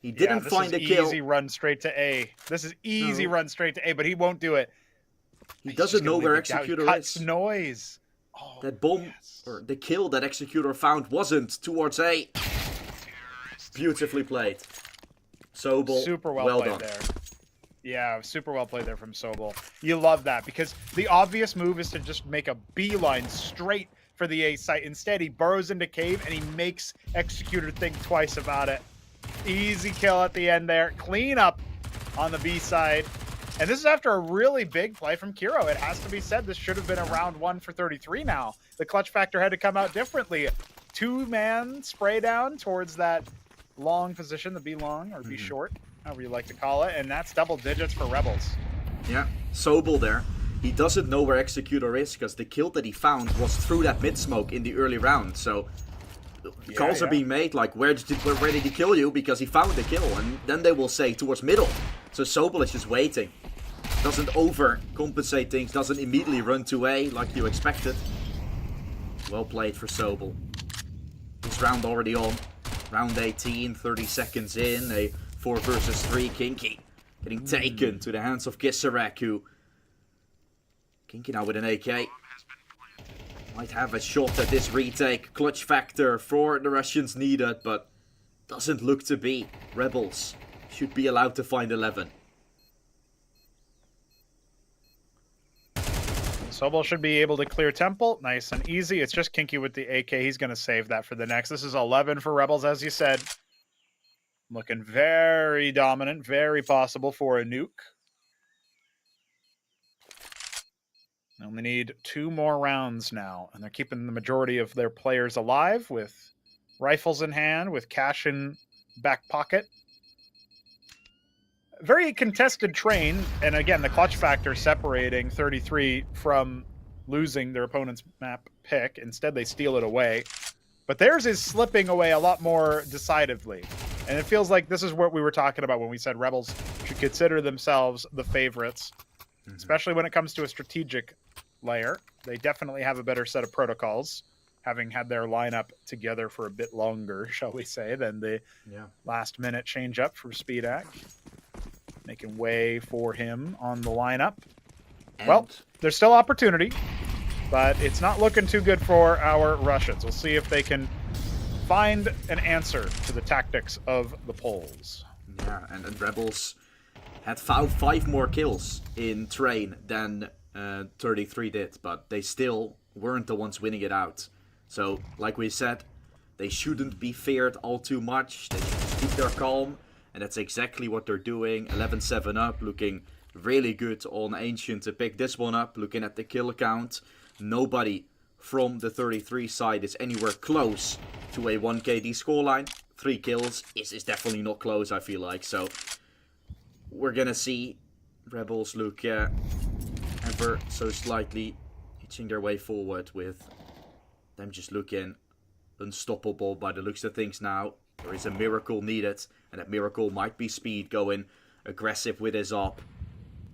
He didn't find a kill. Easy run straight to A. This is easy run straight to A, but he won't do it. He doesn't know where Executor is. Noise. Oh, that bomb, or the kill that Executor found wasn't towards A. Beautifully played. Sobel, super well played done. there. Yeah, super well played there from Sobel. You love that, because the obvious move is to just make a beeline straight for the A site. Instead, he burrows into cave and he makes Executor think twice about it. Easy kill at the end there. Clean up on the B side. And this is after a really big play from Kiro. It has to be said, this should have been a round 1 for 33 now. The clutch factor had to come out differently. 2-man spray down towards that long position, the B long or B short, however you like to call it. And that's double digits for Rebels. Yeah, Sobel there. He doesn't know where Executor is, because the kill that he found was through that mid smoke in the early round. So calls are being made like, where did he kill you? Because he found the kill, and then they will say towards middle. So Sobel is just waiting. Doesn't overcompensate things, doesn't immediately run to A like you expected. Well played for Sobel. This round already on. Round 18, 30 seconds in. A 4 versus 3 Kinky getting taken to the hands of Gisarek, who... Kinky now with an AK. Might have a shot at this retake. Clutch factor for the Russians needed, but doesn't look to be. Rebels should be allowed to find 11. Sobel should be able to clear Temple. Nice and easy. It's just Kinky with the AK. He's going to save that for the next. This is 11 for Rebels, as you said. Looking very dominant. Very possible for a nuke. They only need 2 more rounds now. And they're keeping the majority of their players alive with rifles in hand, with cash in back pocket. very contested train, and again, the clutch factor separating 33 from losing their opponent's map pick. Instead, they steal it away. But theirs is slipping away a lot more decidedly. And it feels like this is what we were talking about when we said Rebels should consider themselves the favorites, especially when it comes to a strategic layer. They definitely have a better set of protocols, having had their lineup together for a bit longer, shall we say, than the last-minute change-up for Speedak. Making way for him on the lineup. And well, there's still opportunity, but it's not looking too good for our Russians. We'll see if they can find an answer to the tactics of the Poles. Yeah, and Rebels had found 5 more kills in train than 33 did, but they still weren't the ones winning it out. So, like we said, they shouldn't be feared all too much. They should just keep their calm, and that's exactly what they're doing. 11-7 up, looking really good on Ancient to pick this one up. Looking at the kill count, nobody from the 33 side is anywhere close to a 1 KD scoreline. 3 kills is definitely not close, I feel like. So we're gonna see Rebels look ever so slightly hitching their way forward, with them just looking unstoppable by the looks of things now. There is a miracle needed, and that miracle might be Speed going aggressive with his op.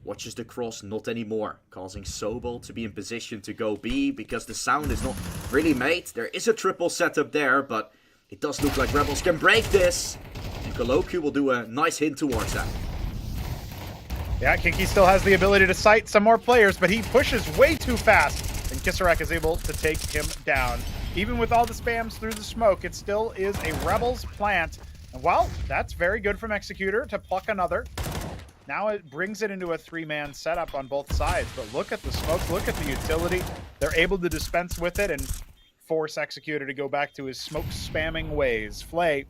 Watches the cross, not anymore, causing Sobel to be in position to go B, because the sound is not really made. There is a triple setup there, but it does look like Rebels can break this, and Koloku will do a nice hint towards that. Yeah, Kinky still has the ability to sight some more players, but he pushes way too fast, and Kissarak is able to take him down. Even with all the spams through the smoke, it still is a Rebels plant. And well, that's very good from Executor to pluck another. Now it brings it into a 3-man setup on both sides, but look at the smoke, look at the utility. They're able to dispense with it and force Executor to go back to his smoke spamming ways. Flay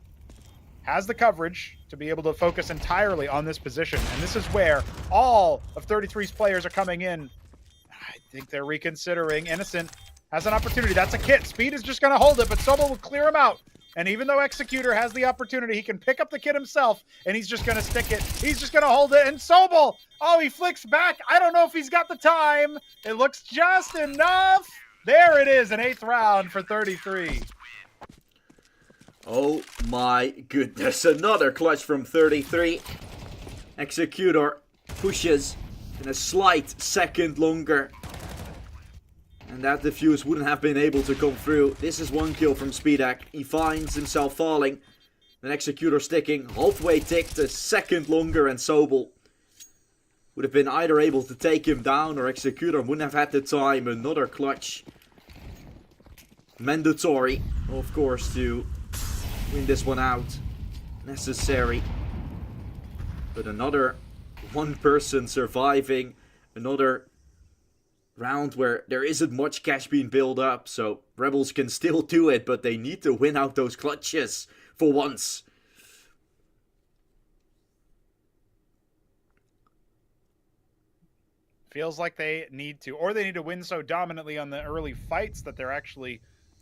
has the coverage to be able to focus entirely on this position, and this is where all of 33's players are coming in. I think they're reconsidering. Innocent has an opportunity. That's a kit. Speed is just going to hold it, but Sobel will clear him out. And even though Executor has the opportunity, he can pick up the kit himself, and he's just going to stick it. He's just going to hold it, and Sobel, oh, he flicks back. I don't know if he's got the time. It looks just enough. There it is, an 8th round for 33. Oh my goodness, another clutch from 33. Executor pushes in a slight second longer, and that defuse wouldn't have been able to come through. This is 1 kill from Speedak. He finds himself falling. An Executor sticking, halfway ticked, a second longer, and Sobel would have been either able to take him down, or Executor wouldn't have had the time. Another clutch. Mandatory, of course, to win this one out. Necessary. But another one person surviving. Another round where there isn't much cash being built up, so Rebels can still do it, but they need to win out those clutches for once. Feels like they need to, or they need to win so dominantly on the early fights that they're actually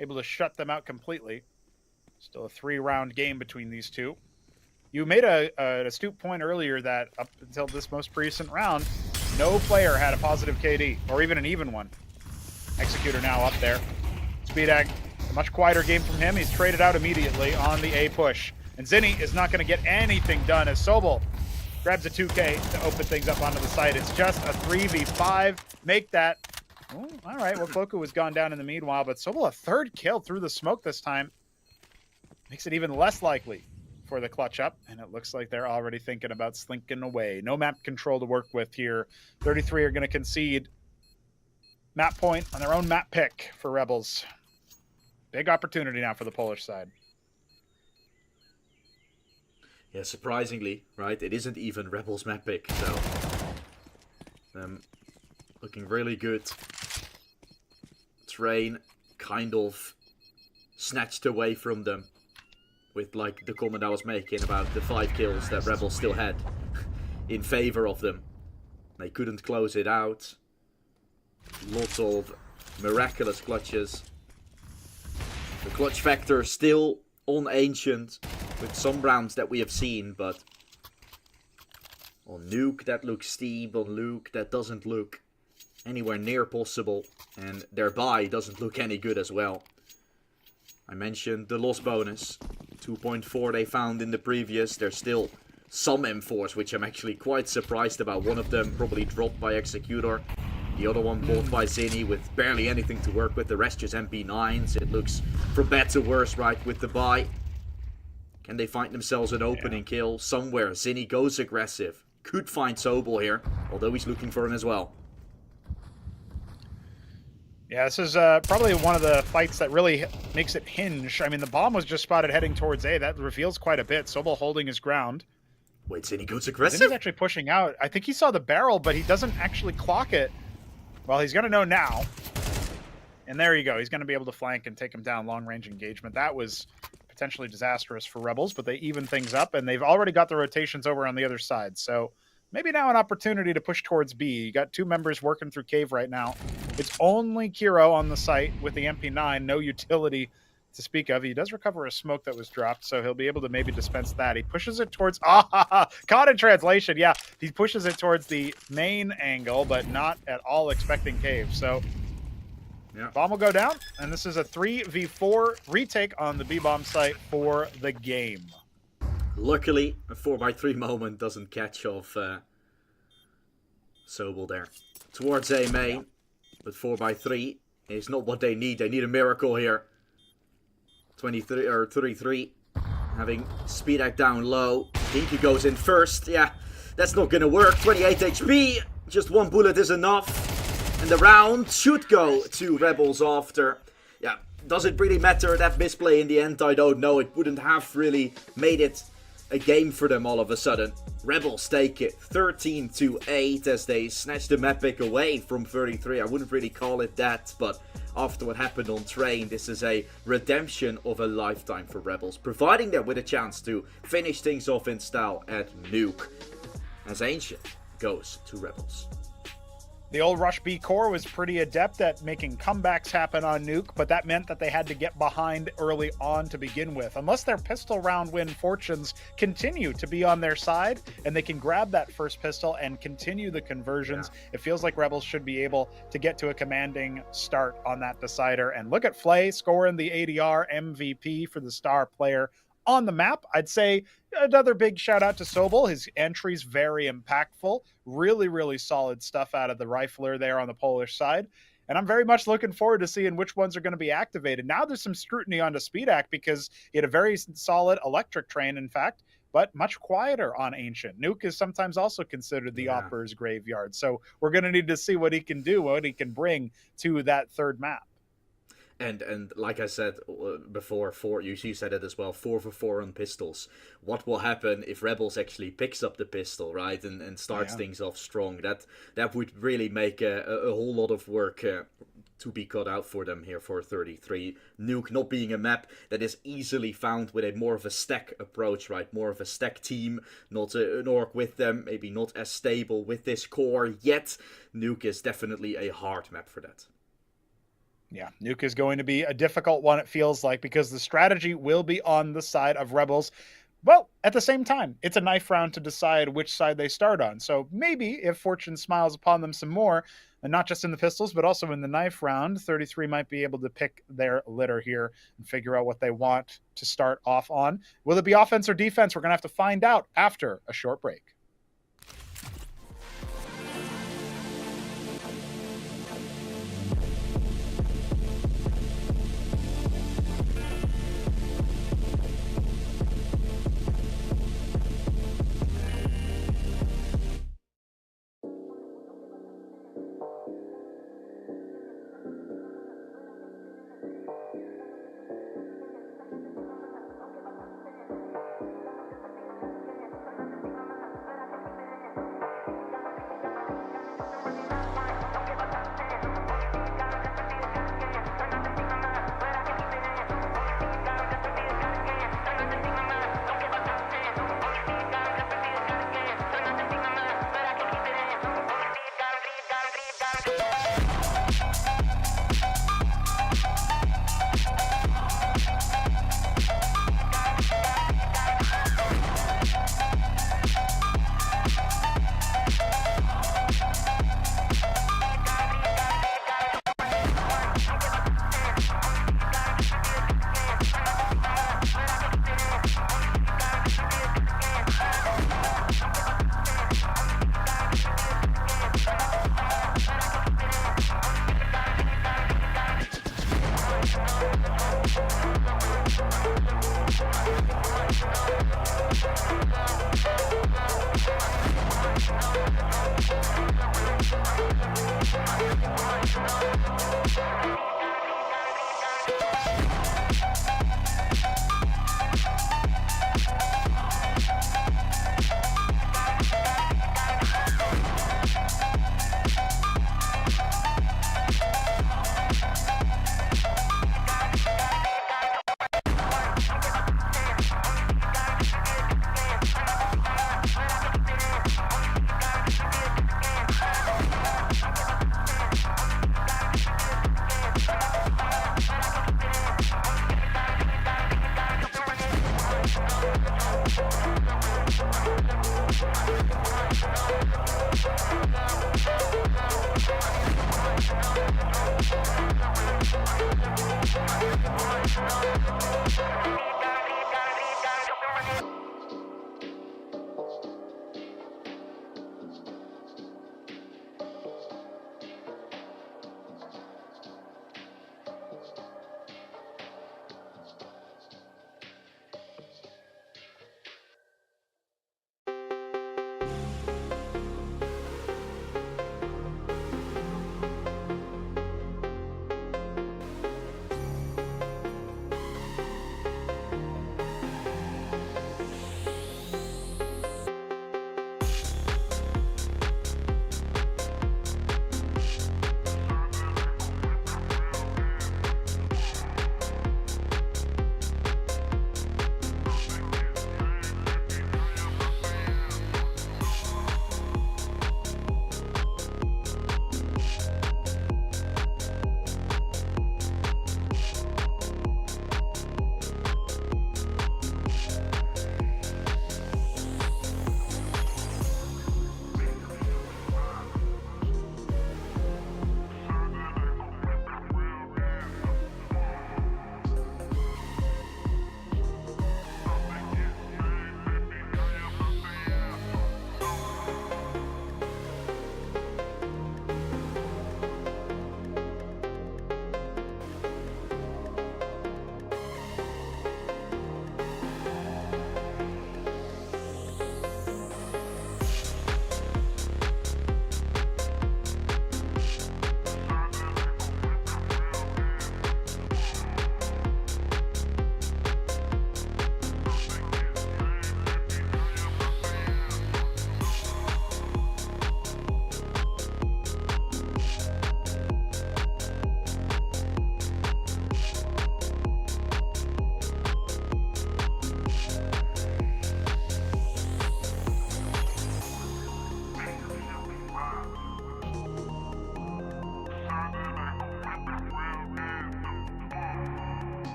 able to shut them out completely. Still a 3-round game between these two. You made an astute point earlier that up until this most recent round, no player had a positive KD, or even an even one. Executor now up there. Speedak, a much quieter game from him. He's traded out immediately on the A push. And Zinni is not going to get anything done as Sobel grabs a 2K to open things up onto the site. It's just a 3v5. Make that. Oh, all right, well, Cloku has gone down in the meanwhile, but Sobel a 3rd kill through the smoke this time. Makes it even less likely for the clutch up, and it looks like they're already thinking about slinking away. No map control to work with here. 33 are going to concede map point on their own map pick for Rebels. Big opportunity now for the Polish side. Yeah, surprisingly, right? It isn't even Rebels map pick, so looking really good. Train kind of snatched away from them, with like the comment I was making about the 5 kills that Rebels still had in favor of them. They couldn't close it out. Lots of miraculous clutches. The clutch factor still on Ancient with some rounds that we have seen, but On Nuke, that looks steep. On Luke, that doesn't look anywhere near possible. And their buy doesn't look any good as well. I mentioned the loss bonus. 2.4 they found in the previous. There's still some M4s, which I'm actually quite surprised about. One of them probably dropped by Executor. The other one bought by Zinni with barely anything to work with. The rest just MP9s. It looks from bad to worse, right, with the buy. Can they find themselves an opening kill somewhere? Zinni goes aggressive. Could find Sobel here, although he's looking for him as well. Yeah, this is probably one of the fights that really makes it hinge. I mean, the bomb was just spotted heading towards A. That reveals quite a bit. Sobel holding his ground. Wait, Zinni goes aggressive? Zinni's actually pushing out. I think he saw the barrel, but he doesn't actually clock it. Well, he's going to know now. And there you go. He's going to be able to flank and take him down. Long-range engagement. That was potentially disastrous for Rebels, but they even things up, and they've already got the rotations over on the other side. So maybe now an opportunity to push towards B. You got two members working through cave right now. It's only Kiro on the site with the MP9, no utility to speak of. He does recover a smoke that was dropped, so he'll be able to maybe dispense that. He pushes it towards... caught in translation, yeah. He pushes it towards the main angle, but not at all expecting cave. So yeah. Bomb will go down, and this is a 3v4 retake on the B-bomb site for the game. Luckily, a 4x3 moment doesn't catch off Sobel there. Towards A main, but 4x3 is not what they need. They need a miracle here. 23 or 33, having Speedak down low. Dinky goes in first. Yeah, that's not gonna work. 28 HP, just one bullet is enough. And the round should go to Rebels after. Yeah, does it really matter that misplay in the end? I don't know. It wouldn't have really made it a game for them all of a sudden. Rebels take it 13-8 as they snatch the map pick away from 33. I wouldn't really call it that, but after what happened on Train, this is a redemption of a lifetime for Rebels, providing them with a chance to finish things off in style at Nuke, as Ancient goes to Rebels. The old Rush B core was pretty adept at making comebacks happen on Nuke, but that meant that they had to get behind early on to begin with. Unless their pistol round win fortunes continue to be on their side, and they can grab that first pistol and continue the conversions, it feels like Rebels should be able to get to a commanding start on that decider. And look at Flay scoring the ADR MVP for the star player on the map. I'd say another big shout out to Sobel. His entry's very impactful. Really, really solid stuff out of the rifler there on the Polish side. And I'm very much looking forward to seeing which ones are going to be activated. Now there's some scrutiny onto Speedak because he had a very solid electric train, in fact, but much quieter on Ancient. Nuke is sometimes also considered the Opera's graveyard. So we're going to need to see what he can do, what he can bring to that third map. And like I said before, you said it as well, 4 for 4 on pistols. What will happen if Rebels actually picks up the pistol, right, and starts things off strong? That would really make a whole lot of work to be cut out for them here for 33. Nuke not being a map that is easily found with a more of a stack approach, right? More of a stack team, not an orc with them, maybe not as stable with this core yet. Nuke is definitely a hard map for that. Yeah, Nuke is going to be a difficult one, it feels like, because the strategy will be on the side of Rebels. Well, at the same time, it's a knife round to decide which side they start on. So maybe if fortune smiles upon them some more, and not just in the pistols, but also in the knife round, 33 might be able to pick their litter here and figure out what they want to start off on. Will it be offense or defense? We're going to have to find out after a short break.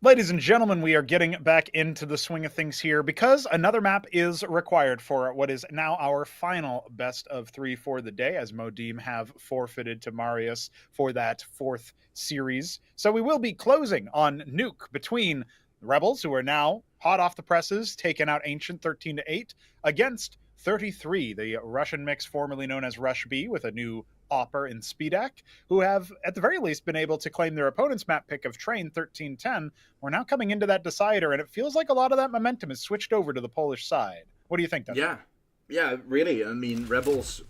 Ladies and gentlemen, we are getting back into the swing of things here because another map is required for what is now our final best of 3 for the day, as modeame have forfeited to Marius for that 4th series. So we will be closing on Nuke between Rebels, who are now hot off the presses, taking out Ancient 13-8, against 33, the Russian mix formerly known as Rush B, with a new Opper and Speedak, who have, at the very least, been able to claim their opponent's map pick of Train 1310. We're now coming into that decider, and it feels like a lot of that momentum is switched over to the Polish side. What do you think, Dustin? Yeah, really. I mean, Rebels,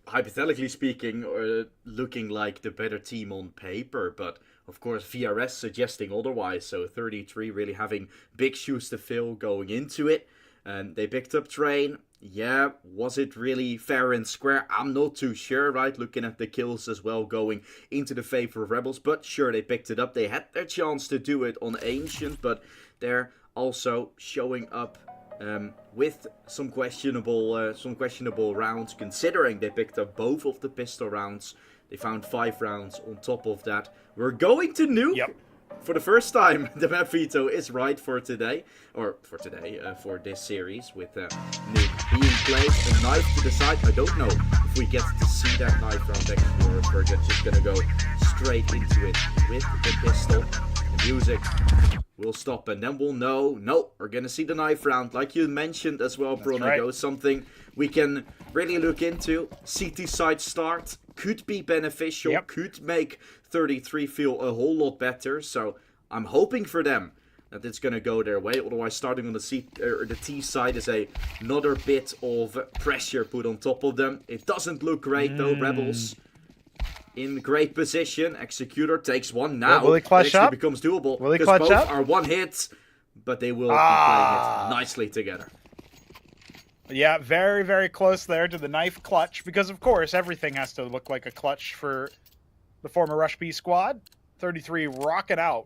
hypothetically speaking, are looking like the better team on paper, but of course VRS suggesting otherwise, so 33 really having big shoes to fill going into it. And they picked up Train. Yeah, was it really fair and square? I'm not too sure, right? Looking at the kills as well going into the favor of Rebels. But sure, they picked it up. They had their chance to do it on Ancient, but they're also showing up with some questionable rounds, considering they picked up both of the pistol rounds. They found 5 rounds on top of that. We're going to Nuke. Yep. For the first time, the map veto is right for today, for this series, with Nuke being played, a knife to the side. I don't know if we get to see that knife round actually, or if we're just gonna go straight into it with the pistol. The music will stop, and then we'll know. No, we're gonna see the knife round, like you mentioned as well, Bronigo. Right. Something we can really look into. CT side start could be beneficial, could make 33 feel a whole lot better, so I'm hoping for them that it's going to go their way. Otherwise, starting on the T side is another bit of pressure put on top of them. It doesn't look great though. Rebels in great position. Executor takes one now. Will he clutch up? It becomes doable. Will he clutch both up? Are one hit, but they will be playing it nicely together. Yeah, very, very close there to the knife clutch, because of course everything has to look like a clutch for the former Rush B squad. 33 rocking out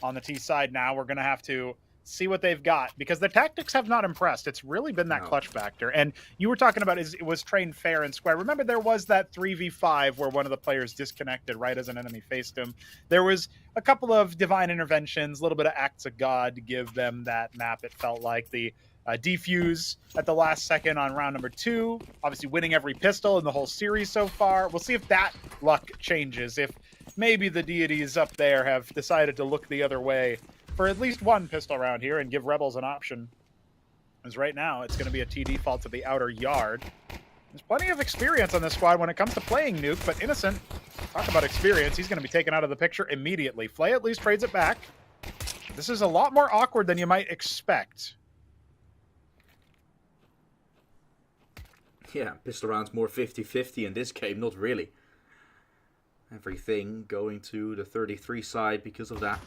on the T side now. We're going to have to see what they've got, because the tactics have not impressed. It's really been that clutch factor. And you were talking about it was trained fair and square. Remember, there was that 3v5 where one of the players disconnected right as an enemy faced him. There was a couple of divine interventions, a little bit of acts of God to give them that map. It felt like the defuse at the last second on round number 2, obviously winning every pistol in the whole series so far. We'll see if that luck changes, if maybe the deities up there have decided to look the other way for at least one pistol round here and give Rebels an option. As right now, it's going to be a T default to the outer yard. There's plenty of experience on this squad when it comes to playing Nuke, but Innocent, talk about experience, he's going to be taken out of the picture immediately. Flay at least trades it back. This is a lot more awkward than you might expect. Yeah, pistol rounds more 50-50 in this game, not really. Everything going to the 33 side because of that.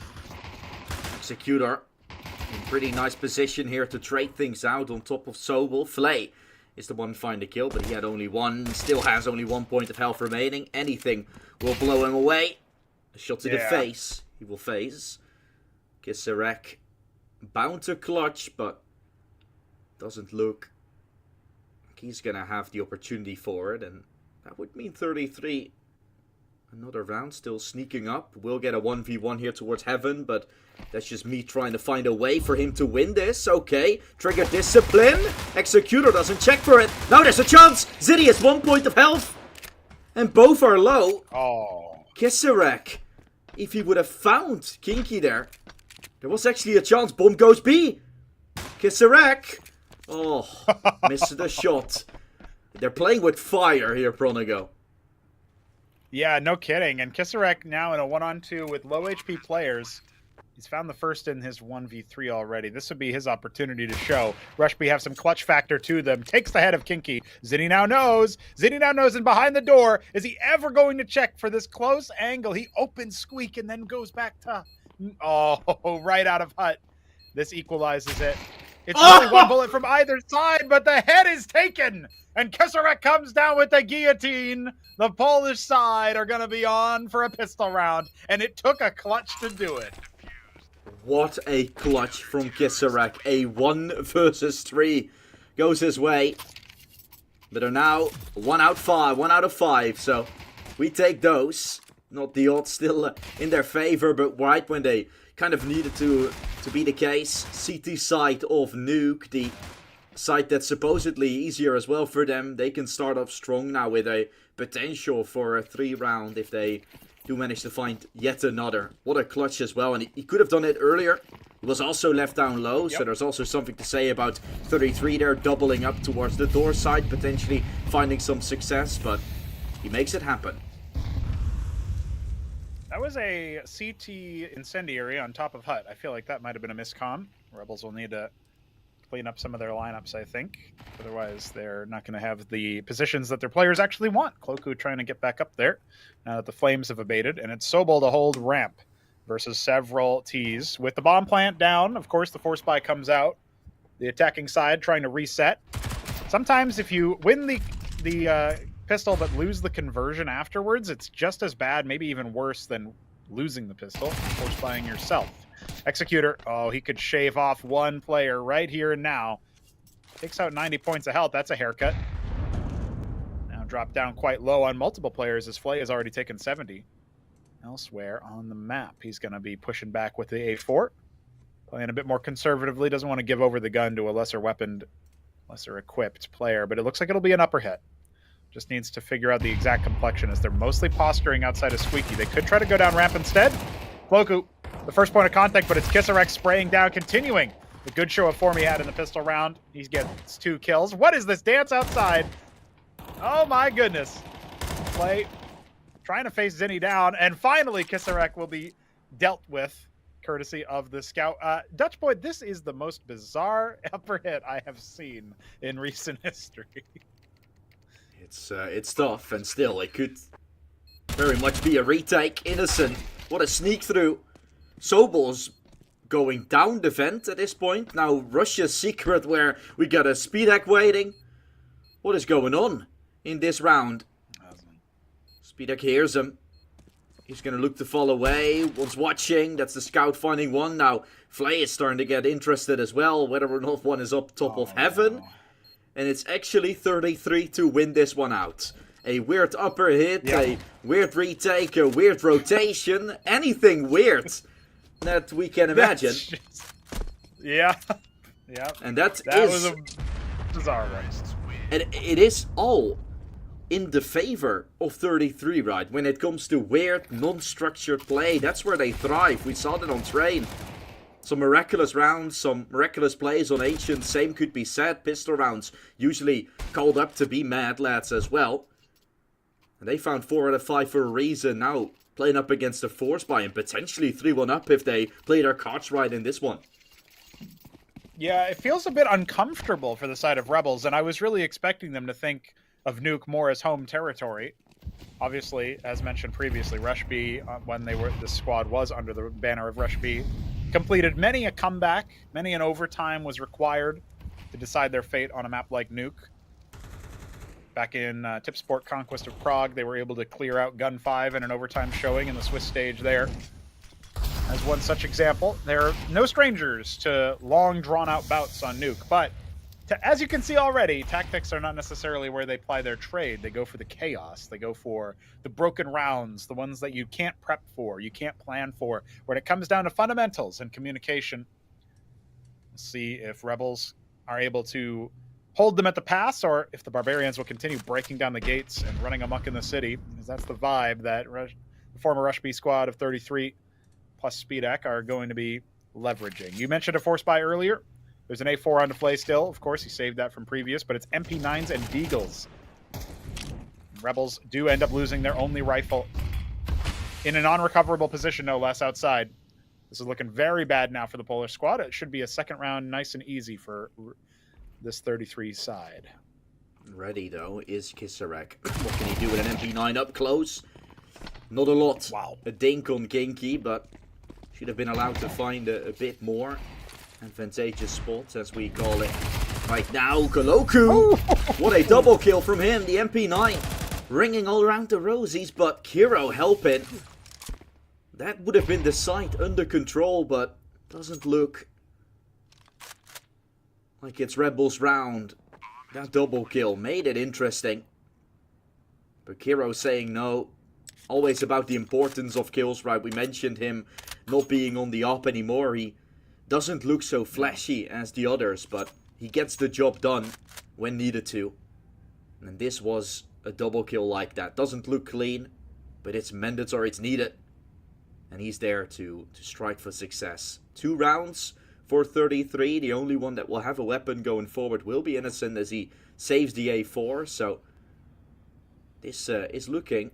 Executor in pretty nice position here to trade things out on top of Sobel. Flay is the one to find the kill, but he had only one, still has only 1 point of health remaining. Anything will blow him away. A shot to the face, he will phase. Kisarek bound to clutch, but doesn't look like he's gonna have the opportunity for it, and that would mean 33. Another round still sneaking up. We'll get a 1v1 here towards Heaven, but that's just me trying to find a way for him to win this. Okay, trigger discipline. Executor doesn't check for it. Now there's a chance. Ziddy has 1 point of health, and both are low. Oh, Kisarek, if he would have found Kinky there was actually a chance. Bomb goes B. Kisarek. Oh, missed the shot. They're playing with fire here, Pronigo. Yeah, no kidding. And Kisarek now in a 1-on-2 with low HP players. He's found the first in his 1v3 already. This would be his opportunity to show Rushby have some clutch factor to them. Takes the head of Kinky. Zinni now knows. And behind the door, is he ever going to check for this close angle? He opens Squeak and then goes back to... Oh, right out of Hut. This equalizes it. It's only one bullet from either side, but the head is taken. And Kisarek comes down with the guillotine. The Polish side are going to be on for a pistol round, and it took a clutch to do it. What a clutch from Kisarek. A 1 versus 3 goes his way. But are now 1 out of 5, so we take those. not the odds still in their favor, but right when they kind of needed to be the case, CT side of Nuke, the side that's supposedly easier as well for them, they can start off strong now with a potential for a 3-round if they do manage to find yet another. What a clutch as well, and he could have done it earlier. He was also left down low, so there's also something to say about 33 there, doubling up towards the door side, potentially finding some success, but he makes it happen. That was a CT incendiary on top of Hut. I feel like that might have been a miscomm. Rebels will need to clean up some of their lineups, I think. Otherwise, they're not going to have the positions that their players actually want. Cloaku trying to get back up there now that the flames have abated. And it's Sobol to hold ramp versus several Ts. With the bomb plant down, of course, the force buy comes out. The attacking side trying to reset. Sometimes if you win the pistol but lose the conversion afterwards, it's just as bad, maybe even worse than losing the pistol, force buying yourself. Executor, oh, he could shave off one player right here and now. Takes out 90 points of health. That's a haircut. Now dropped down quite low on multiple players as Flay has already taken 70. Elsewhere on the map, he's going to be pushing back with the A4. Playing a bit more conservatively. Doesn't want to give over the gun to a lesser weaponed, lesser equipped player, but it looks like it'll be an upper hit. Just needs to figure out the exact complexion as they're mostly posturing outside of Squeaky. They could try to go down ramp instead. Cloaku, the first point of contact, but it's Kisarek spraying down, continuing the good show of form he had in the pistol round. He gets 2 kills. What is this dance outside? Oh my goodness. Play trying to face Zinni down, and finally Kisarek will be dealt with courtesy of the scout. Dutch Boy, this is the most bizarre upper hit I have seen in recent history. It's tough, and still, it could very much be a retake. Innocent, what a sneak through. Sobol's going down the vent at this point. Now Russia's secret, where we got a Speedek waiting. What is going on in this round? Speedek hears him. He's going to look to fall away. One's watching. That's the scout finding one. Now Flay is starting to get interested as well, whether or not one is up top of heaven. No. And it's actually 33 to win this one out. A weird upper hit, a weird retake, a weird rotation, anything weird that we can imagine. Yeah. And that was a bizarre race. And it is all in the favor of 33, right? When it comes to weird, non-structured play, that's where they thrive. We saw that on Train. Some miraculous rounds, some miraculous plays on Ancient. Same could be said. Pistol rounds usually called up to be mad lads as well. And they found 4 out of 5 for a reason. Now playing up against the force buy and potentially 3-1 up if they play their cards right in this one. Yeah, it feels a bit uncomfortable for the side of Rebels, and I was really expecting them to think of Nuke more as home territory. Obviously, as mentioned previously, Rush B, when the squad was under the banner of Rush B, completed many a comeback, many an overtime was required to decide their fate on a map like Nuke. Back in Tipsport Conquest of Prague, they were able to clear out Gun 5 in an overtime showing in the Swiss stage there. As one such example, they're no strangers to long, drawn-out bouts on Nuke, but as you can see already, tactics are not necessarily where they ply their trade. They go for the chaos. They go for the broken rounds, the ones that you can't prep for, you can't plan for. When it comes down to fundamentals and communication, we'll see if Rebels are able to hold them at the pass, or if the Barbarians will continue breaking down the gates and running amok in the city, because that's the vibe that the former Rush B squad of 33 plus Speedek are going to be leveraging. You mentioned a force buy earlier. There's an A4 on display still. Of course, he saved that from previous, but it's MP9s and Deagles. Rebels do end up losing their only rifle in a non-recoverable position, no less, outside. This is looking very bad now for the Polish squad. It should be a second round nice and easy for this 33 side. Ready, though, is Kisarek. What can he do with an MP9 up close? Not a lot. Wow. A dink on Genki, but should have been allowed to find a bit more advantageous spots, as we call it right now. Koloku! What a double kill from him. The MP9 ringing all around the rosies, but Kiro helping. That would have been the site under control, but doesn't look like it's Rebels round. That double kill made it interesting. But Kiro saying no. always about the importance of kills, right? We mentioned him not being on the up anymore. He doesn't look so flashy as the others, but he gets the job done when needed to. And this was a double kill like that. Doesn't look clean, but it's mandatory, it's needed. And he's there to strike for success. 2 rounds for 33. The only one that will have a weapon going forward will be ENCE as he saves the A4. So this is looking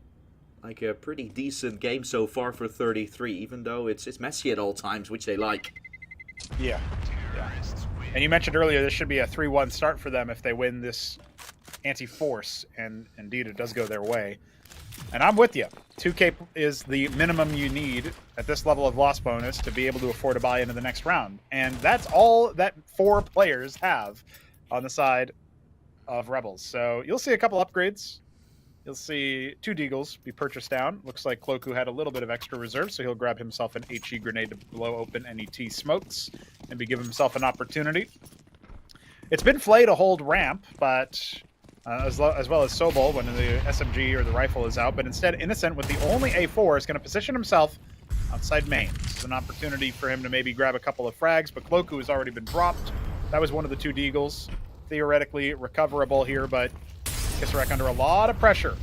like a pretty decent game so far for 33, even though it's messy at all times, which they like. Yeah. And you mentioned earlier this should be a 3-1 start for them if they win this anti-force, and indeed it does go their way. And I'm with you. 2K is the minimum you need at this level of loss bonus to be able to afford to buy into the next round. And that's all that 4 players have on the side of Rebels. So you'll see a couple upgrades. You'll see 2 Deagles be purchased down. Looks like Cloaku had a little bit of extra reserve, so he'll grab himself an HE grenade to blow open NET smokes and be giving himself an opportunity. It's been Flay to hold ramp, but as well as Sobol when the SMG or the rifle is out. But instead, ENCE with the only A4 is going to position himself outside main. This is an opportunity for him to maybe grab a couple of frags, but Cloaku has already been dropped. That was one of the 2 Deagles. Theoretically recoverable here, but Kisarek under a lot of pressure.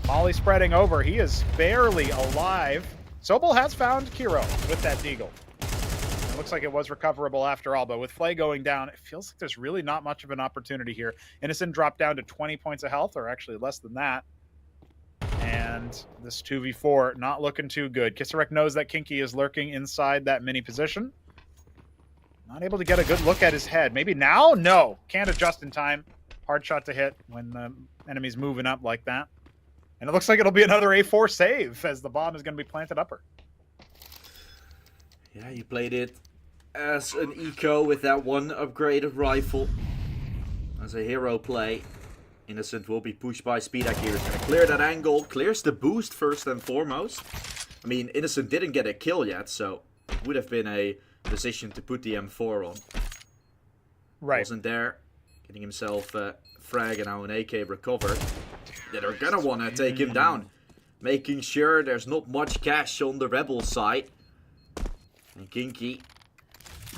Molly spreading over. He is barely alive. Sobol has found Kiro with that Deagle. It looks like it was recoverable after all, but with Flay going down, it feels like there's really not much of an opportunity here. ENCE dropped down to 20 points of health, or actually less than that. And this 2v4 not looking too good. Kisarek knows that Kinky is lurking inside that mini position. Not able to get a good look at his head. Maybe now? No. Can't adjust in time. Hard shot to hit when the enemy's moving up like that. And it looks like it'll be another A4 save as the bomb is going to be planted upper. Yeah, he played it as an eco with that one upgraded rifle. As a hero play. ENCE will be pushed by Speedak here. He's going to clear that angle. Clears the boost first and foremost. I mean, ENCE didn't get a kill yet, so it would have been a position to put the M4 on. Right. Wasn't there. Getting himself a frag and now an AK recovered. They're gonna want to take him down. Making sure there's not much cash on the Rebel side. And Kinky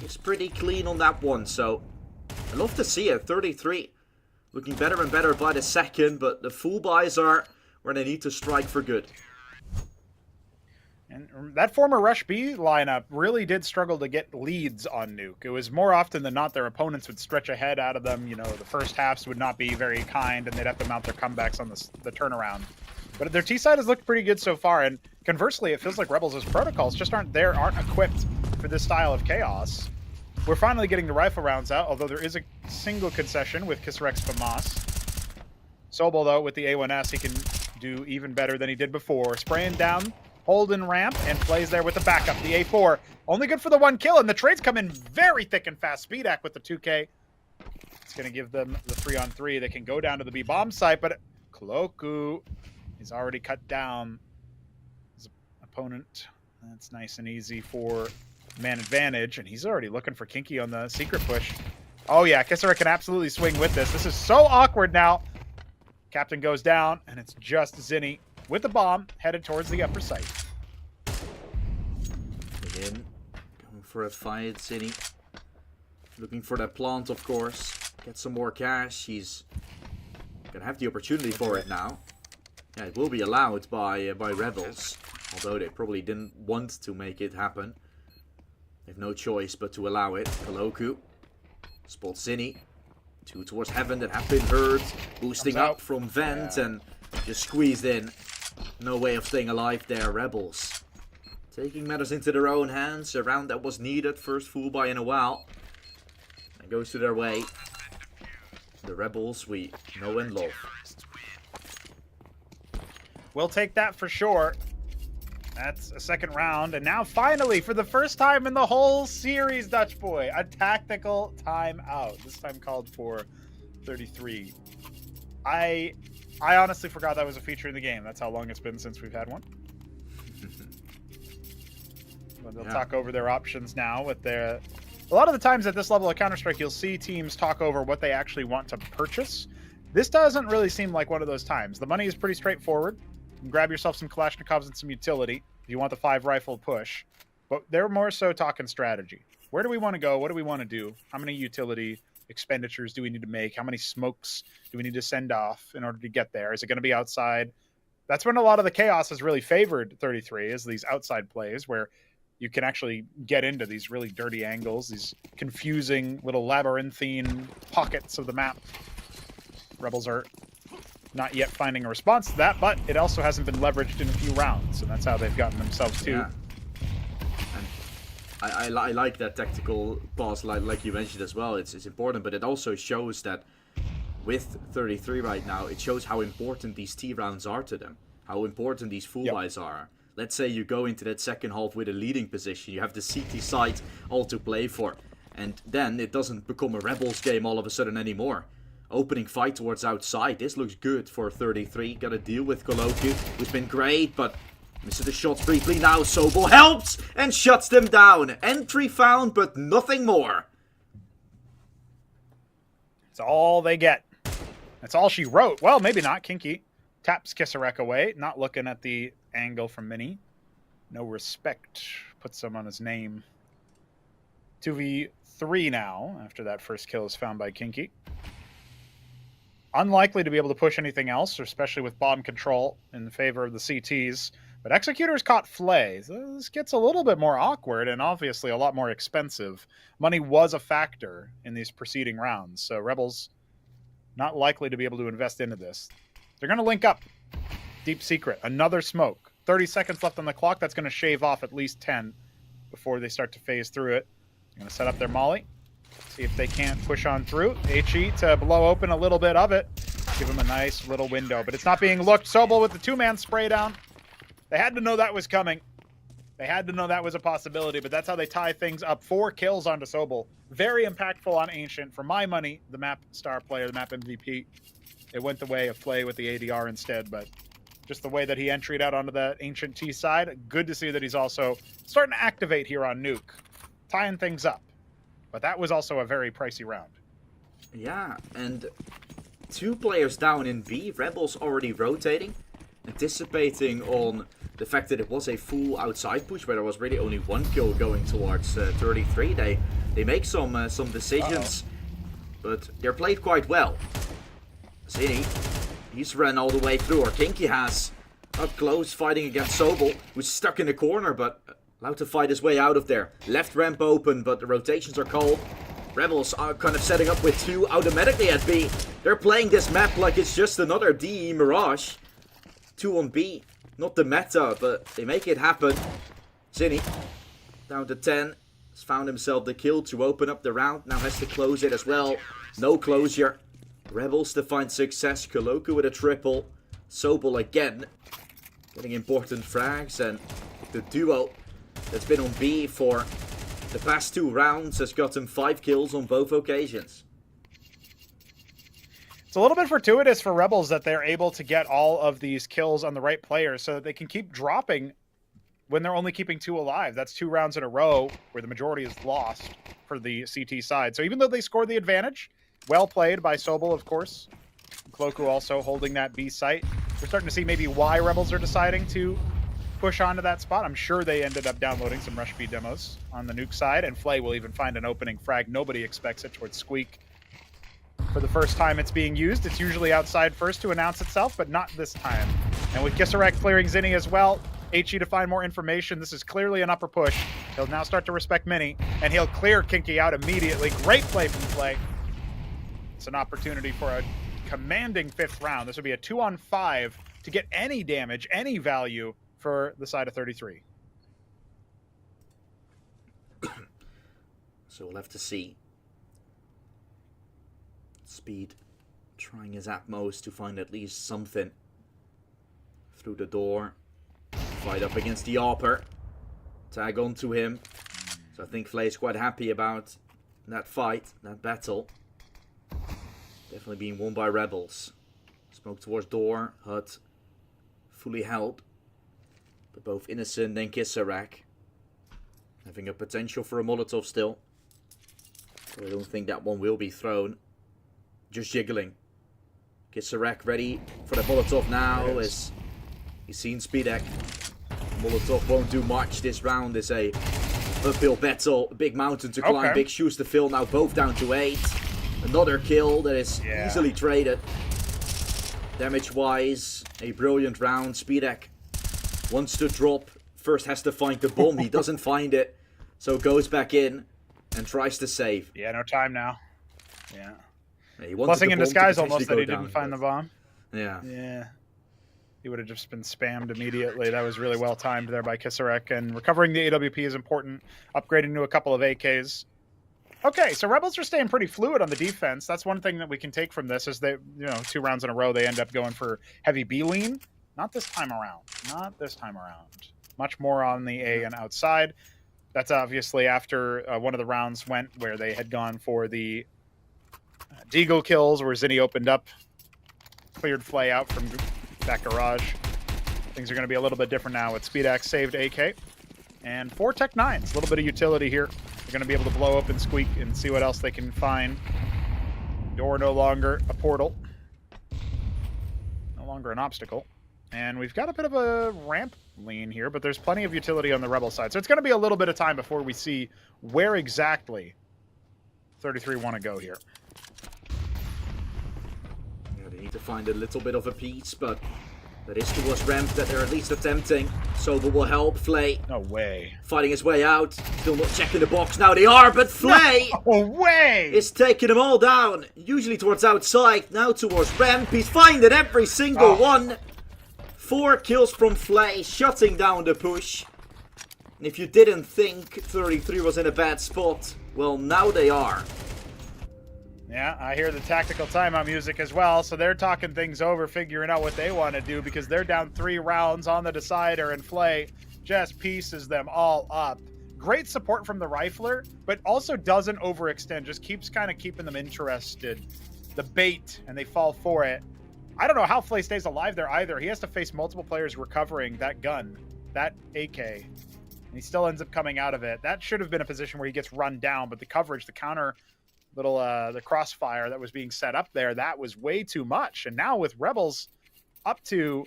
is pretty clean on that one. So, I love to see it. 33. Looking better and better by the second. But the full buys are where they need to strike for good. And that former Rush B lineup really did struggle to get leads on Nuke. It was more often than not their opponents would stretch ahead out of them. You know, the first halves would not be very kind, and they'd have to mount their comebacks on the turnaround. But their T side has looked pretty good so far, and conversely, it feels like Rebels' protocols just aren't equipped for this style of chaos. We're finally getting the rifle rounds out, although there is a single concession with Kisarek's FAMAS. Sobol, though, with the A1S, he can do even better than he did before. Spraying down Holden ramp and plays there with the backup. The A4 only good for the 1 kill, and the trades come in very thick and fast. Speedak with the 2K. It's going to give them the 3-on-3. They can go down to the B bomb site, but Cloaku is already cut down his opponent. That's nice and easy for man advantage, and he's already looking for Kinky on the secret push. Oh yeah, Kisarek can absolutely swing with this. This is so awkward now. Captain goes down, and it's just Zinni with the bomb headed towards the upper site. Again, going for a fight, Zinni. Looking for that plant, of course. Get some more cash. He's gonna have the opportunity for it now. Yeah, it will be allowed by Rebels, although they probably didn't want to make it happen. They have no choice but to allow it. Cloaku spots Zinni. 2 towards heaven that have been heard. Boosting up from vent and just squeezed in. No way of staying alive there, Rebels. Taking matters into their own hands. A round that was needed. First full buy in a while. And goes to their way. The Rebels we know and love. We'll take that for sure. That's a second round. And now finally, for the first time in the whole series, Dutch Boy, a tactical timeout. This time called for 33. I honestly forgot that was a feature in the game. That's how long it's been since we've had one. But they'll talk over their options now with their... A lot of the times at this level of Counter-Strike, you'll see teams talk over what they actually want to purchase. This doesn't really seem like one of those times. The money is pretty straightforward. You can grab yourself some Kalashnikovs and some utility if you want the 5 rifle push. But they're more so talking strategy. Where do we want to go? What do we want to do? How many utility expenditures do we need to make? How many smokes do we need to send off in order to get there? Is it going to be outside? That's when a lot of the chaos has really favored 33, is these outside plays where you can actually get into these really dirty angles, these confusing little labyrinthine pockets of the map. Rebels are not yet finding a response to that, but it also hasn't been leveraged in a few rounds, and that's how they've gotten themselves to. Yeah. And I like that tactical pass, like you mentioned as well. It's important, but it also shows that with 33 right now, it shows how important these T rounds are to them, how important these full buys are. Let's say you go into that second half with a leading position, you have the CT side all to play for, and then it doesn't become a Rebels game all of a sudden anymore. Opening fight towards outside, this looks good for 33. Got to deal with Koloku, who's been great, but misses the shots briefly now. Sobel helps and shuts them down. Entry found, but nothing more. That's all they get. That's all she wrote. Well, maybe not. Kinky taps Kisarek away, not looking at the angle from Mini. No respect. Puts him on his name. 2v3 now, after that first kill is found by Kinky. Unlikely to be able to push anything else, especially with bomb control in favor of the CTs. But Executors caught Flay. So this gets a little bit more awkward and obviously a lot more expensive. Money was a factor in these preceding rounds, so Rebels not likely to be able to invest into this. They're going to link up. Deep secret. Another smoke. 30 seconds left on the clock. That's going to shave off at least 10 before they start to phase through it. They're going to set up their molly. See if they can't push on through. HE to blow open a little bit of it. Give him a nice little window, but it's not being looked. Sobel with the 2-man spray down. They had to know that was coming. They had to know that was a possibility, but that's how they tie things up. 4 kills onto Sobel. Very impactful on Ancient. For my money, the map star player, the map MVP. It went the way of Flay with the ADR instead, but just the way that he entried out onto that Ancient T side. Good to see that he's also starting to activate here on Nuke. Tying things up. But that was also a very pricey round. Yeah, and 2 players down in B. Rebels already rotating, anticipating on the fact that it was a full outside push where there was really only 1 kill going towards 33. They make some decisions, but they're played quite well. Zinni, he's run all the way through, or Kinky has. Up close, fighting against Sobel, who's stuck in the corner, but allowed to fight his way out of there. Left ramp open, but the rotations are called. Rebels are kind of setting up with 2 automatically at B. They're playing this map like it's just another DE Mirage. 2 on B. Not the meta, but they make it happen. Zinni, down to 10. Has found himself the kill to open up the round. Now has to close it as well. No closure. Rebels to find success. Koloku with a triple. Sobel again. Getting important frags. And the duo that's been on B for the past 2 rounds has gotten 5 kills on both occasions. It's a little bit fortuitous for Rebels that they're able to get all of these kills on the right players so that they can keep dropping when they're only keeping 2 alive. That's 2 rounds in a row where the majority is lost for the CT side. So even though they scored the advantage, well played by Sobel, of course. Koloku also holding that B site. We're starting to see maybe why Rebels are deciding to push onto that spot. I'm sure they ended up downloading some Rush B demos on the Nuke side, and Flay will even find an opening frag. Nobody expects it towards Squeak. For the first time it's being used, it's usually outside first to announce itself, but not this time. And with Kisarek clearing Zinni as well, HE to find more information. This is clearly an upper push. He'll now start to respect Mini, and he'll clear Kinky out immediately. Great play from Flay. It's an opportunity for a commanding 5th round. This would be a 2-on-5 to get any damage, any value for the side of 33. So we'll have to see. Speed trying his utmost to find at least something through the door. Fight up against the AWPer. Tag onto him. So I think Flay's quite happy about that fight, that battle. Definitely being won by Rebels. Smoke towards door. Hut fully held. But both Innocent and Kisarek having a potential for a Molotov still. But I don't think that one will be thrown. Just jiggling. Kisarek ready for the Molotov now as He's seen Speedek. Molotov won't do much. This round is a uphill battle. A big mountain to climb, big shoes to fill. Now both down to 8. Another kill that is easily traded. Damage-wise, a brilliant round. Speedek wants to drop. First has to find the bomb. He doesn't find it. So goes back in and tries to save. Yeah, no time now. Yeah. He Blessing in disguise almost that he didn't find the bomb. Yeah. Yeah. He would have just been spammed immediately. That was really well timed there by Kisarek. And recovering the AWP is important. Upgrading to a couple of AKs. Okay, so Rebels are staying pretty fluid on the defense. That's one thing that we can take from this is that, 2 rounds in a row, they end up going for heavy B lean. Not this time around. Not this time around. Much more on the A and outside. That's obviously after one of the rounds went where they had gone for the Deagle kills, where Zinni opened up, cleared Flay out from that garage. Things are going to be a little bit different now with Speedax saved AK. And 4 Tech 9s, a little bit of utility here. They're going to be able to blow open Squeak and see what else they can find. Door no longer a portal. No longer an obstacle. And we've got a bit of a ramp lean here, but there's plenty of utility on the Rebel side. So it's going to be a little bit of time before we see where exactly 33 want to go here. Yeah, they need to find a little bit of a piece, but that is towards ramp that they're at least attempting. Sobel will help. Flay. No way. Fighting his way out. Still not checking the box. Now they are, but Flay No way! is taking them all down. Usually towards outside. Now towards ramp. He's finding every single one. 4 kills from Flay, shutting down the push. And if you didn't think 33 was in a bad spot, well, now they are. Yeah, I hear the tactical timeout music as well, so they're talking things over, figuring out what they want to do, because they're down 3 rounds on the decider, and Flay just pieces them all up. Great support from the rifler, but also doesn't overextend, just keeps kind of keeping them interested. The bait, and they fall for it. I don't know how Flay stays alive there either. He has to face multiple players recovering that gun, that AK, and he still ends up coming out of it. That should have been a position where he gets run down, but the coverage, the counter, the crossfire that was being set up there, that was way too much. And now with Rebels up to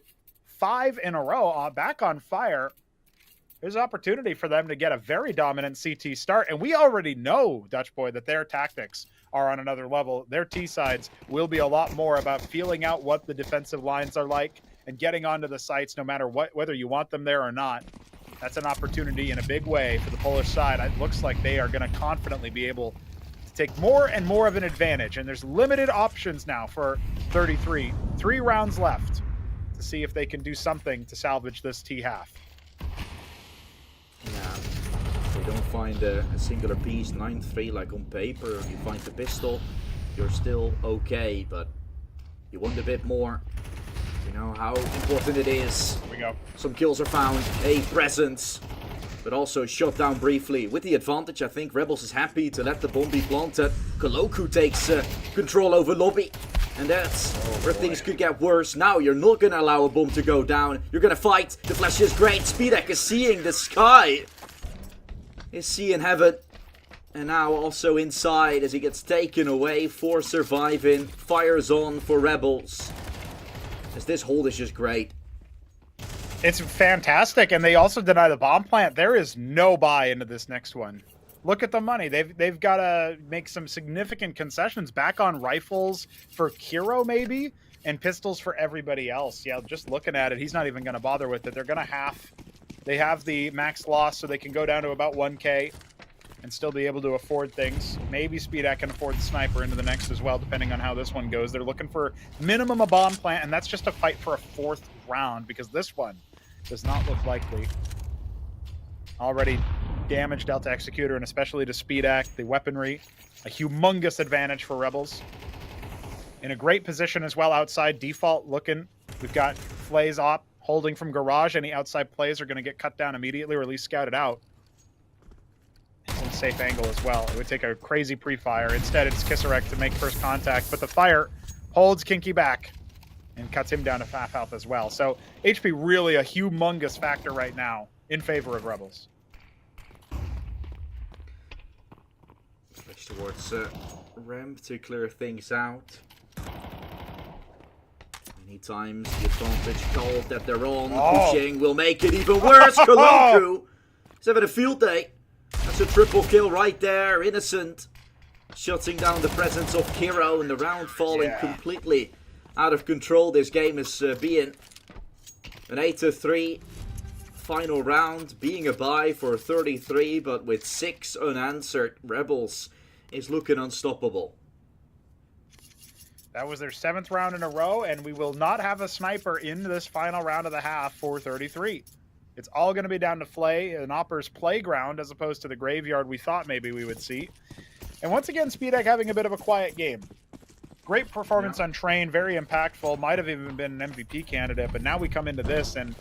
5 in a row, back on fire, there's an opportunity for them to get a very dominant CT start. And we already know, Dutch Boy, that their tactics are on another level. Their T-sides will be a lot more about feeling out what the defensive lines are like and getting onto the sites no matter whether you want them there or not. That's an opportunity in a big way for the Polish side. It looks like they are going to confidently be able to take more and more of an advantage. And there's limited options now for 33. 3 rounds left to see if they can do something to salvage this T-half. Yeah, they don't find a singular piece, 9-3 like on paper. You find the pistol, you're still okay, but you want a bit more. You know how important it is. Here we go. Some kills are found, a presence, but also shot down briefly. With the advantage, I think Rebels is happy to let the bomb be planted. Koloku takes control over lobby. And that's where things could get worse. Now you're not going to allow a bomb to go down. You're going to fight. The flash is great. Speedek is seeing the sky. Is seeing heaven. And now also inside as he gets taken away for surviving. Fires on for Rebels. As this hold is just great. It's fantastic. And they also deny the bomb plant. There is no buy into this next one. Look at the money. They've got to make some significant concessions back on rifles for Kiro maybe, and pistols for everybody else. Yeah, just looking at it, he's not even going to bother with it. They're going to they have the max loss, so they can go down to about 1K and still be able to afford things. Maybe Speedak can afford the sniper into the next as well, depending on how this one goes. They're looking for minimum a bomb plant, and that's just a fight for a 4th round, because this one does not look likely. Already damage Delta Executor, and especially to Speedak, the weaponry, a humongous advantage for Rebels. In a great position as well outside, default looking. We've got Flay's op holding from garage. Any outside plays are going to get cut down immediately, or at least scouted out. It's in a safe angle as well. It would take a crazy pre-fire. Instead, it's Kisarek to make first contact, but the fire holds Kinky back and cuts him down to half health as well. So HP really a humongous factor right now in favor of Rebels. Switch towards ramp to clear things out. And Many times the advantage called that they're on. Pushing will make it even worse. Koloku is having a field day. That's a triple kill right there. Innocent shutting down the presence of Kiro, and the round falling completely out of control. This game is being an 8-3 final round, being a bye for 33, but with 6 unanswered, Rebels is looking unstoppable. That was their 7th round in a row, and we will not have a sniper in this final round of the half for 33. It's all going to be down to Flay, an Opper's playground, as opposed to the graveyard we thought maybe we would see. And once again, Speedek having a bit of a quiet game. Great performance on Train, very impactful, might have even been an MVP candidate, but now we come into this, and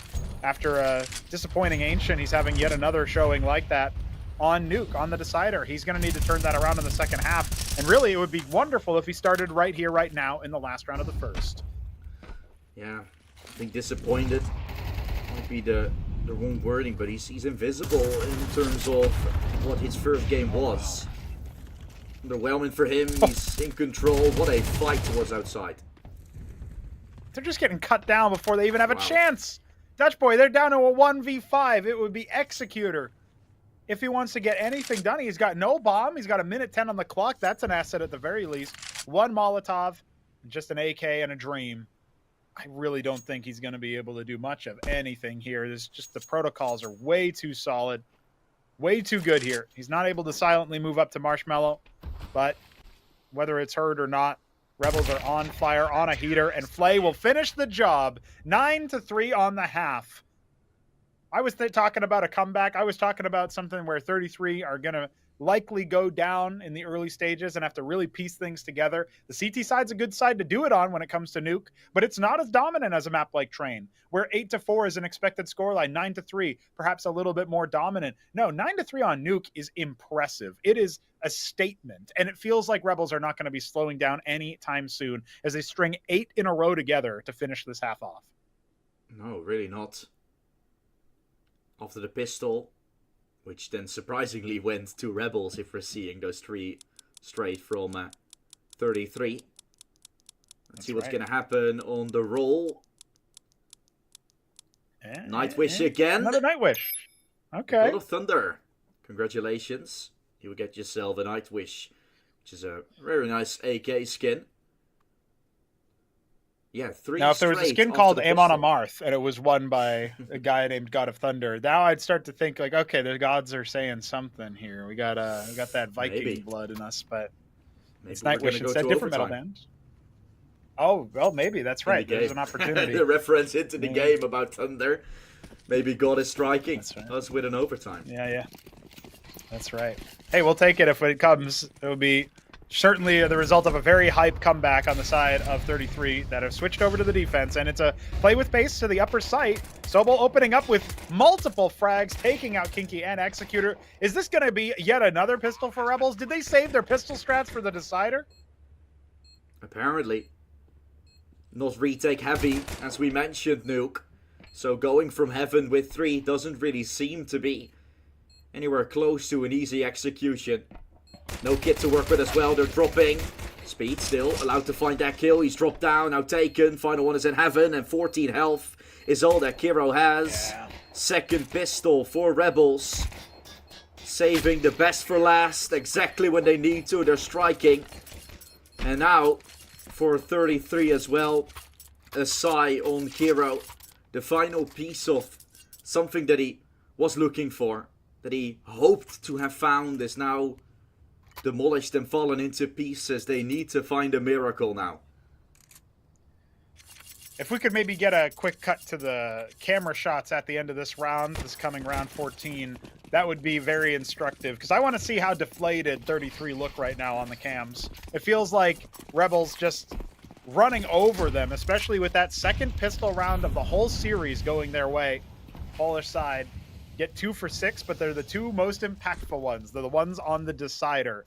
after a disappointing Ancient, he's having yet another showing like that on Nuke, on the decider. He's going to need to turn that around in the second half, and really it would be wonderful if he started right here, right now, in the last round of the first. Yeah, I think disappointed might be the wrong wording, but he's invisible in terms of what his first game was. Underwhelming for him, he's in control. What a fight was outside. They're just getting cut down before they even have a chance. Dutch Boy, they're down to a 1v5. It would be Executor. If he wants to get anything done, he's got no bomb. He's got a minute 10 on the clock. That's an asset at the very least. 1 Molotov, just an AK and a Dream. I really don't think he's going to be able to do much of anything here. There's just the protocols are way too solid. Way too good here. He's not able to silently move up to Marshmallow, but whether it's heard or not, Rebels are on fire, on a heater, and Flay will finish the job. 9-3 on the half. I was talking about a comeback. I was talking about something where 33 are going to likely go down in the early stages and have to really piece things together. The CT side's a good side to do it on when it comes to Nuke, but it's not as dominant as a map like Train, where 8-4 is an expected scoreline, 9-3, perhaps a little bit more dominant. No, 9-3 on Nuke is impressive. It is a statement, and it feels like Rebels are not going to be slowing down anytime soon as they string 8 in a row together to finish this half off. No, really not. After the pistol, which then surprisingly went to Rebels if we're seeing those 3 straight from 33. Let's see what's going to happen on the roll. Nightwish again. Another Nightwish. Okay. A lot of thunder. Congratulations. You will get yourself a Nightwish, which is a very nice AK skin. Yeah, 3 Now, if there was a skin called Amon Amarth and it was won by a guy named God of Thunder, now I'd start to think like, okay, the gods are saying something here. We got that Viking blood in us, but it's Nightwish instead. Different metal band. Oh, well, maybe that's right. There's an opportunity. The reference into the game about Thunder. Maybe God is striking us with an overtime. Yeah. That's right. Hey, we'll take it if it comes. It will be certainly the result of a very hype comeback on the side of 33 that have switched over to the defense, and it's a play with pace to the upper site. Sobel opening up with multiple frags, taking out Kinky and Executor. Is this going to be yet another pistol for Rebels? Did they save their pistol strats for the decider? Apparently. Not retake heavy, as we mentioned, Nuke. So going from heaven with 3 doesn't really seem to be anywhere close to an easy execution. No kit to work with as well. They're dropping. Speed still allowed to find that kill. He's dropped down, now taken. Final one is in heaven, and 14 health is all that Kiro has. Second pistol for Rebels. Saving the best for last, exactly when they need to. They're striking. And now, for 33 as well, a sigh on Kiro. The final piece of something that he was looking for, that he hoped to have found, is now demolished and fallen into pieces. They need to find a miracle now. If we could maybe get a quick cut to the camera shots at the end of this round, this coming round 14, that would be very instructive, because I want to see how deflated 33 look right now on the cams. It feels like Rebels just running over them, especially with that second pistol round of the whole series going their way. Polish side get 2 for 6, but they're the 2 most impactful ones. They're the ones on the decider.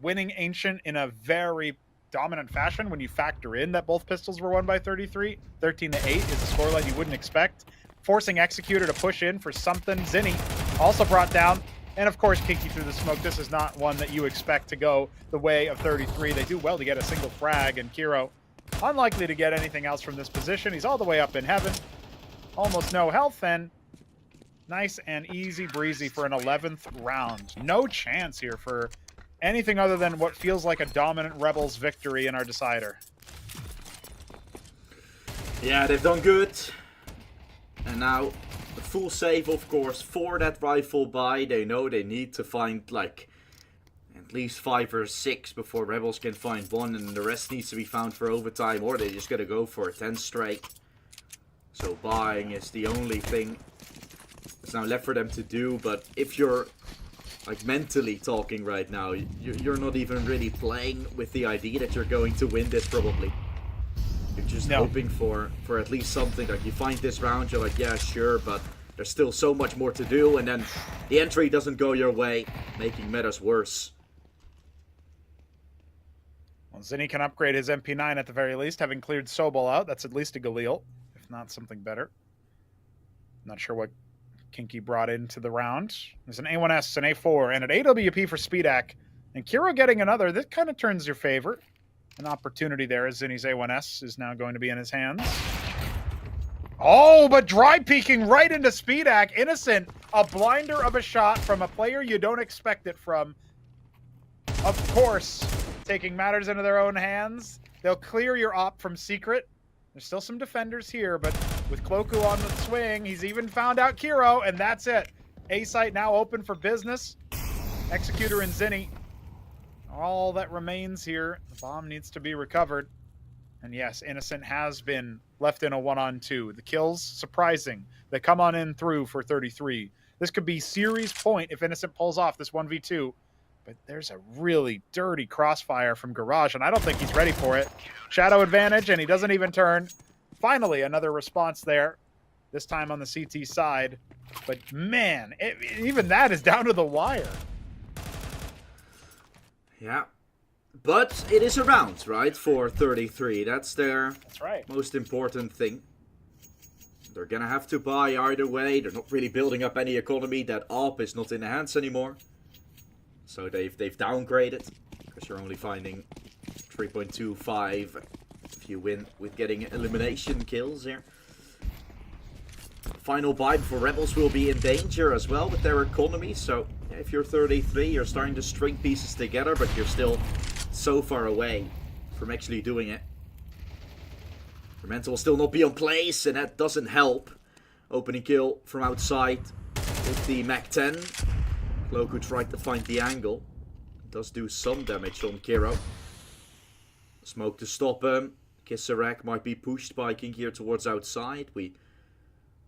Winning Ancient in a very dominant fashion when you factor in that both pistols were won by 33. 13-8 is a scoreline you wouldn't expect. Forcing Executor to push in for something. Zinni also brought down. And of course, Kinky through the smoke. This is not one that you expect to go the way of 33. They do well to get a single frag, and Kiro Unlikely to get anything else from this position. He's all the way up in heaven. Almost no health, and nice and easy breezy for an 11th round. No chance here for anything other than what feels like a dominant Rebels victory in our decider. Yeah, they've done good. And now, a full save, of course, for that rifle buy. They know they need to find, like, at least 5 or 6 before Rebels can find 1. And the rest needs to be found for overtime, or they just gotta go for a 10 strike. So buying is the only thing that's now left for them to do. But if you're, like, mentally talking right now, you're not even really playing with the idea that you're going to win this, probably. You're just hoping for at least something. Like, you find this round, you're like, yeah, sure, but there's still so much more to do, and then the entry doesn't go your way, making matters worse. Well, Zinni can upgrade his MP9 at the very least, having cleared Sobol out. That's at least a Galil, if not something better. Not sure what Kinky brought into the round. There's an A1S, an A4, and an AWP for Speedak. And Kiro getting another. This kind of turns your favor. An opportunity there as Zinni's A1S is now going to be in his hands. Oh, but dry peeking right into Speedak. Innocent. A blinder of a shot from a player you don't expect it from. Of course, taking matters into their own hands. They'll clear your op from secret. There's still some defenders here, but with Cloaku on the swing, he's even found out Kiro, and that's it. A-site now open for business. Executor and Zinni. All that remains here, the bomb needs to be recovered. And yes, Innocent has been left in a 1-on-2. The kills, surprising. They come on in through for 33. This could be series point if Innocent pulls off this 1v2. But there's a really dirty crossfire from Garage, and I don't think he's ready for it. Shadow advantage, and he doesn't even turn. Finally, another response there. This time on the CT side. But man, even that is down to the wire. Yeah, but it is a round, right, for 33. That's right. Most important thing. They're going to have to buy either way. They're not really building up any economy. That AWP is not in the hands anymore. So they've downgraded, because you're only finding 3.25 if you win with getting elimination kills here. Final buy for Rebels will be in danger as well with their economy, so yeah, if you're 33, you're starting to string pieces together, but you're still so far away from actually doing it. Your mental will still not be on place, and that doesn't help. Opening kill from outside with the Mac-10. Cloaku tried to find the angle. Does do some damage on Kiro. Smoke to stop him. Kissarak might be pushed by King here towards outside. We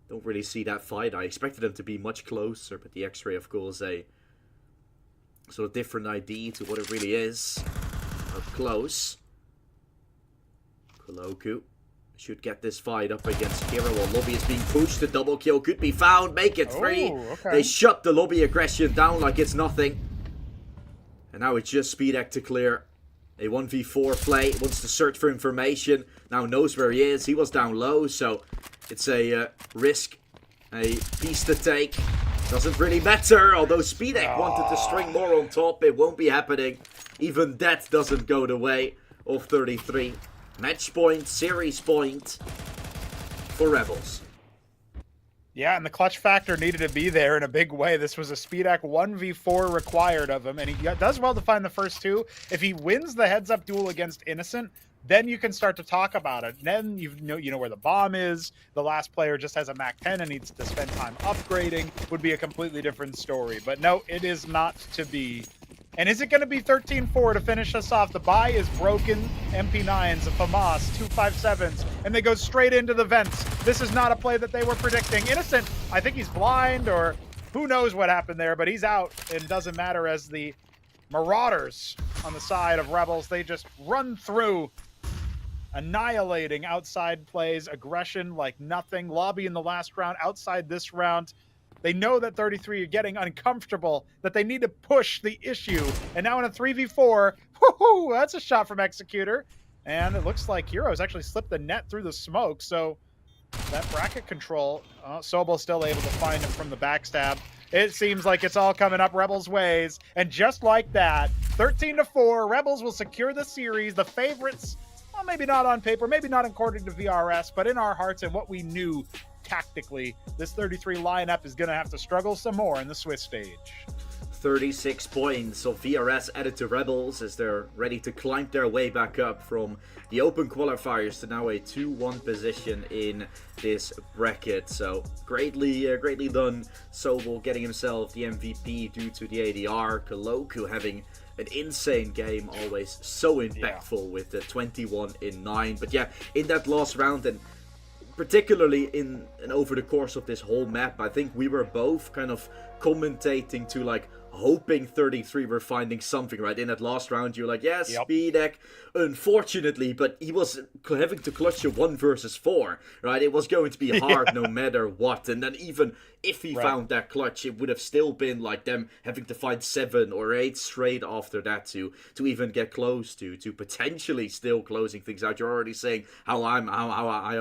don't really see that fight. I expected them to be much closer, but the X-ray, of course, a sort of different ID to what it really is. Up close. Cloaku should get this fight up against Kiro while Lobby is being pushed. The double kill could be found. Make it 3. Okay. They shut the Lobby aggression down like it's nothing. And now it's just Speedak to clear. A 1v4 play. Wants to search for information. Now knows where he is. He was down low, so it's a risk. A piece to take. Doesn't really matter. Although Speedak wanted to string more on top. It won't be happening. Even that doesn't go the way of 33. Match point, series point for Rebels. Yeah, and the clutch factor needed to be there in a big way. This was a Speedak 1v4 required of him, and he does well to find the first 2. If he wins the heads-up duel against Innocent, then you can start to talk about it. Then you know where the bomb is. The last player just has a Mac-10 and needs to spend time upgrading. Would be a completely different story. But no, it is not to be. And is it going to be 13-4 to finish us off? The buy is broken. MP9s, a FAMAS, 257s, and they go straight into the vents. This is not a play that they were predicting. Innocent, I think he's blind, or who knows what happened there, but he's out. It doesn't matter as the Marauders on the side of Rebels, they just run through, annihilating outside plays, aggression like nothing. Lobby in the last round, outside this round. They know that 33 are getting uncomfortable, that they need to push the issue. And now in a 3v4, whoo-hoo, that's a shot from Executor. And it looks like Heroes actually slipped the net through the smoke. So that bracket control, Sobel still able to find him from the backstab. It seems like it's all coming up Rebels' ways. And just like that, 13-4, Rebels will secure the series. The favorites well, maybe not on paper, maybe not according to VRS, but in our hearts and what we knew tactically, this 33 lineup is going to have to struggle some more in the Swiss stage. 36 points of VRS added to Rebels as they're ready to climb their way back up from the open qualifiers to now a 2-1 position in this bracket. So greatly done. Sobel getting himself the MVP due to the ADR. Koloku having an insane game, always so impactful with the 21 in 9. But yeah, in that last round, and particularly in and over the course of this whole map, I think we were both kind of commentating to like hoping 33 were finding something, right? In that last round, you're like, yeah, Speedek, unfortunately, but he was having to clutch a 1 versus 4, right? It was going to be hard no matter what. And then even if he found that clutch, it would have still been like them having to find 7 or 8 straight after that to even get close to potentially still closing things out. You're already saying how I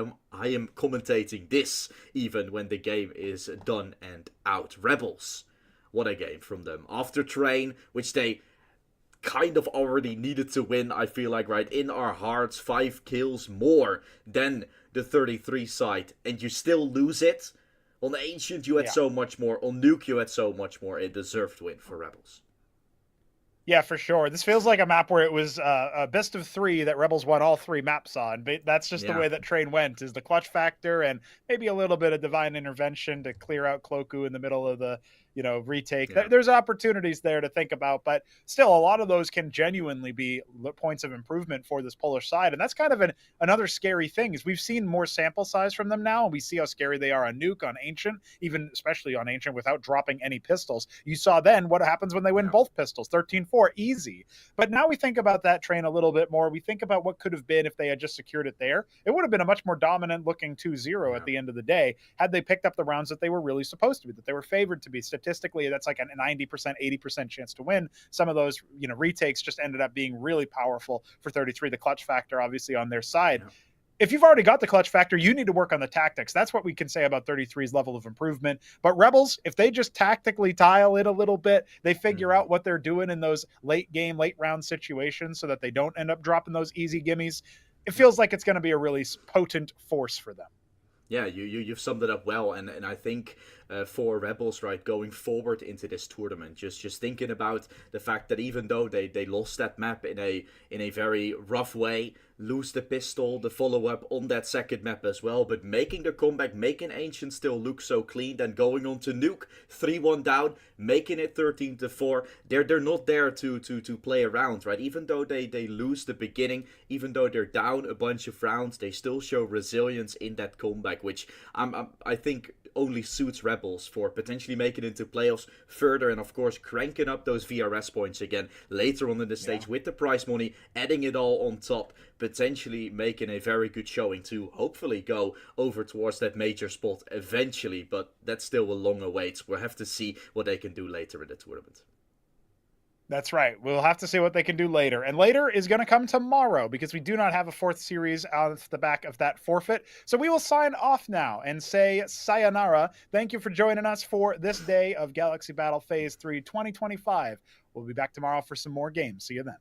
am commentating this even when the game is done and out. Rebels, what a game from them. After Train, which they kind of already needed to win, I feel like, right? In our hearts, 5 kills more than the 33 side, and you still lose it. On Ancient, you had so much more. On Nuke, you had so much more. A deserved win for Rebels. Yeah, for sure. This feels like a map where it was a best of 3 that Rebels won all 3 maps on. But that's just the way that Train went, is the clutch factor and maybe a little bit of divine intervention to clear out Cloaku in the middle of the retake. There's opportunities there to think about, but still a lot of those can genuinely be points of improvement for this Polish side. And that's kind of another scary thing, is we've seen more sample size from them now, and we see how scary they are on Nuke, on Ancient, even especially on Ancient without dropping any pistols. You saw then what happens when they win both pistols, 13-4, easy. But now we think about that Train a little bit more. We think about what could have been if they had just secured it there. It would have been a much more dominant looking 2-0 at the end of the day, had they picked up the rounds that they were really supposed to be, that they were favored to be. Statistically, that's like a 90%, 80% chance to win. Some of those, retakes just ended up being really powerful for 33. The clutch factor, obviously, on their side. Yeah. If you've already got the clutch factor, you need to work on the tactics. That's what we can say about 33's level of improvement. But Rebels, if they just tactically tile it a little bit, they figure out what they're doing in those late game, late round situations so that they don't end up dropping those easy gimmies, it feels like it's going to be a really potent force for them. Yeah, you've summed it up well, and I think for Rebels, right, going forward into this tournament, just thinking about the fact that even though they lost that map in a very rough way, lose the pistol, the follow-up on that second map as well, but making the comeback, making Ancient still look so clean, then going on to Nuke, 3-1 down, making it 13-4, they're not there to play around, right? Even though they lose the beginning, even though they're down a bunch of rounds, they still show resilience in that comeback, which I think only suits Rebels for potentially making it into playoffs further, and of course cranking up those VRS points again later on in the stage with the prize money, adding it all on top, potentially making a very good showing to hopefully go over towards that major spot eventually, but that's still a long await. We'll have to see what they can do later in the tournament. That's right. We'll have to see what they can do later. And later is going to come tomorrow because we do not have a 4th series off the back of that forfeit. So we will sign off now and say sayonara. Thank you for joining us for this day of Galaxy Battle Phase 3 2025. We'll be back tomorrow for some more games. See you then.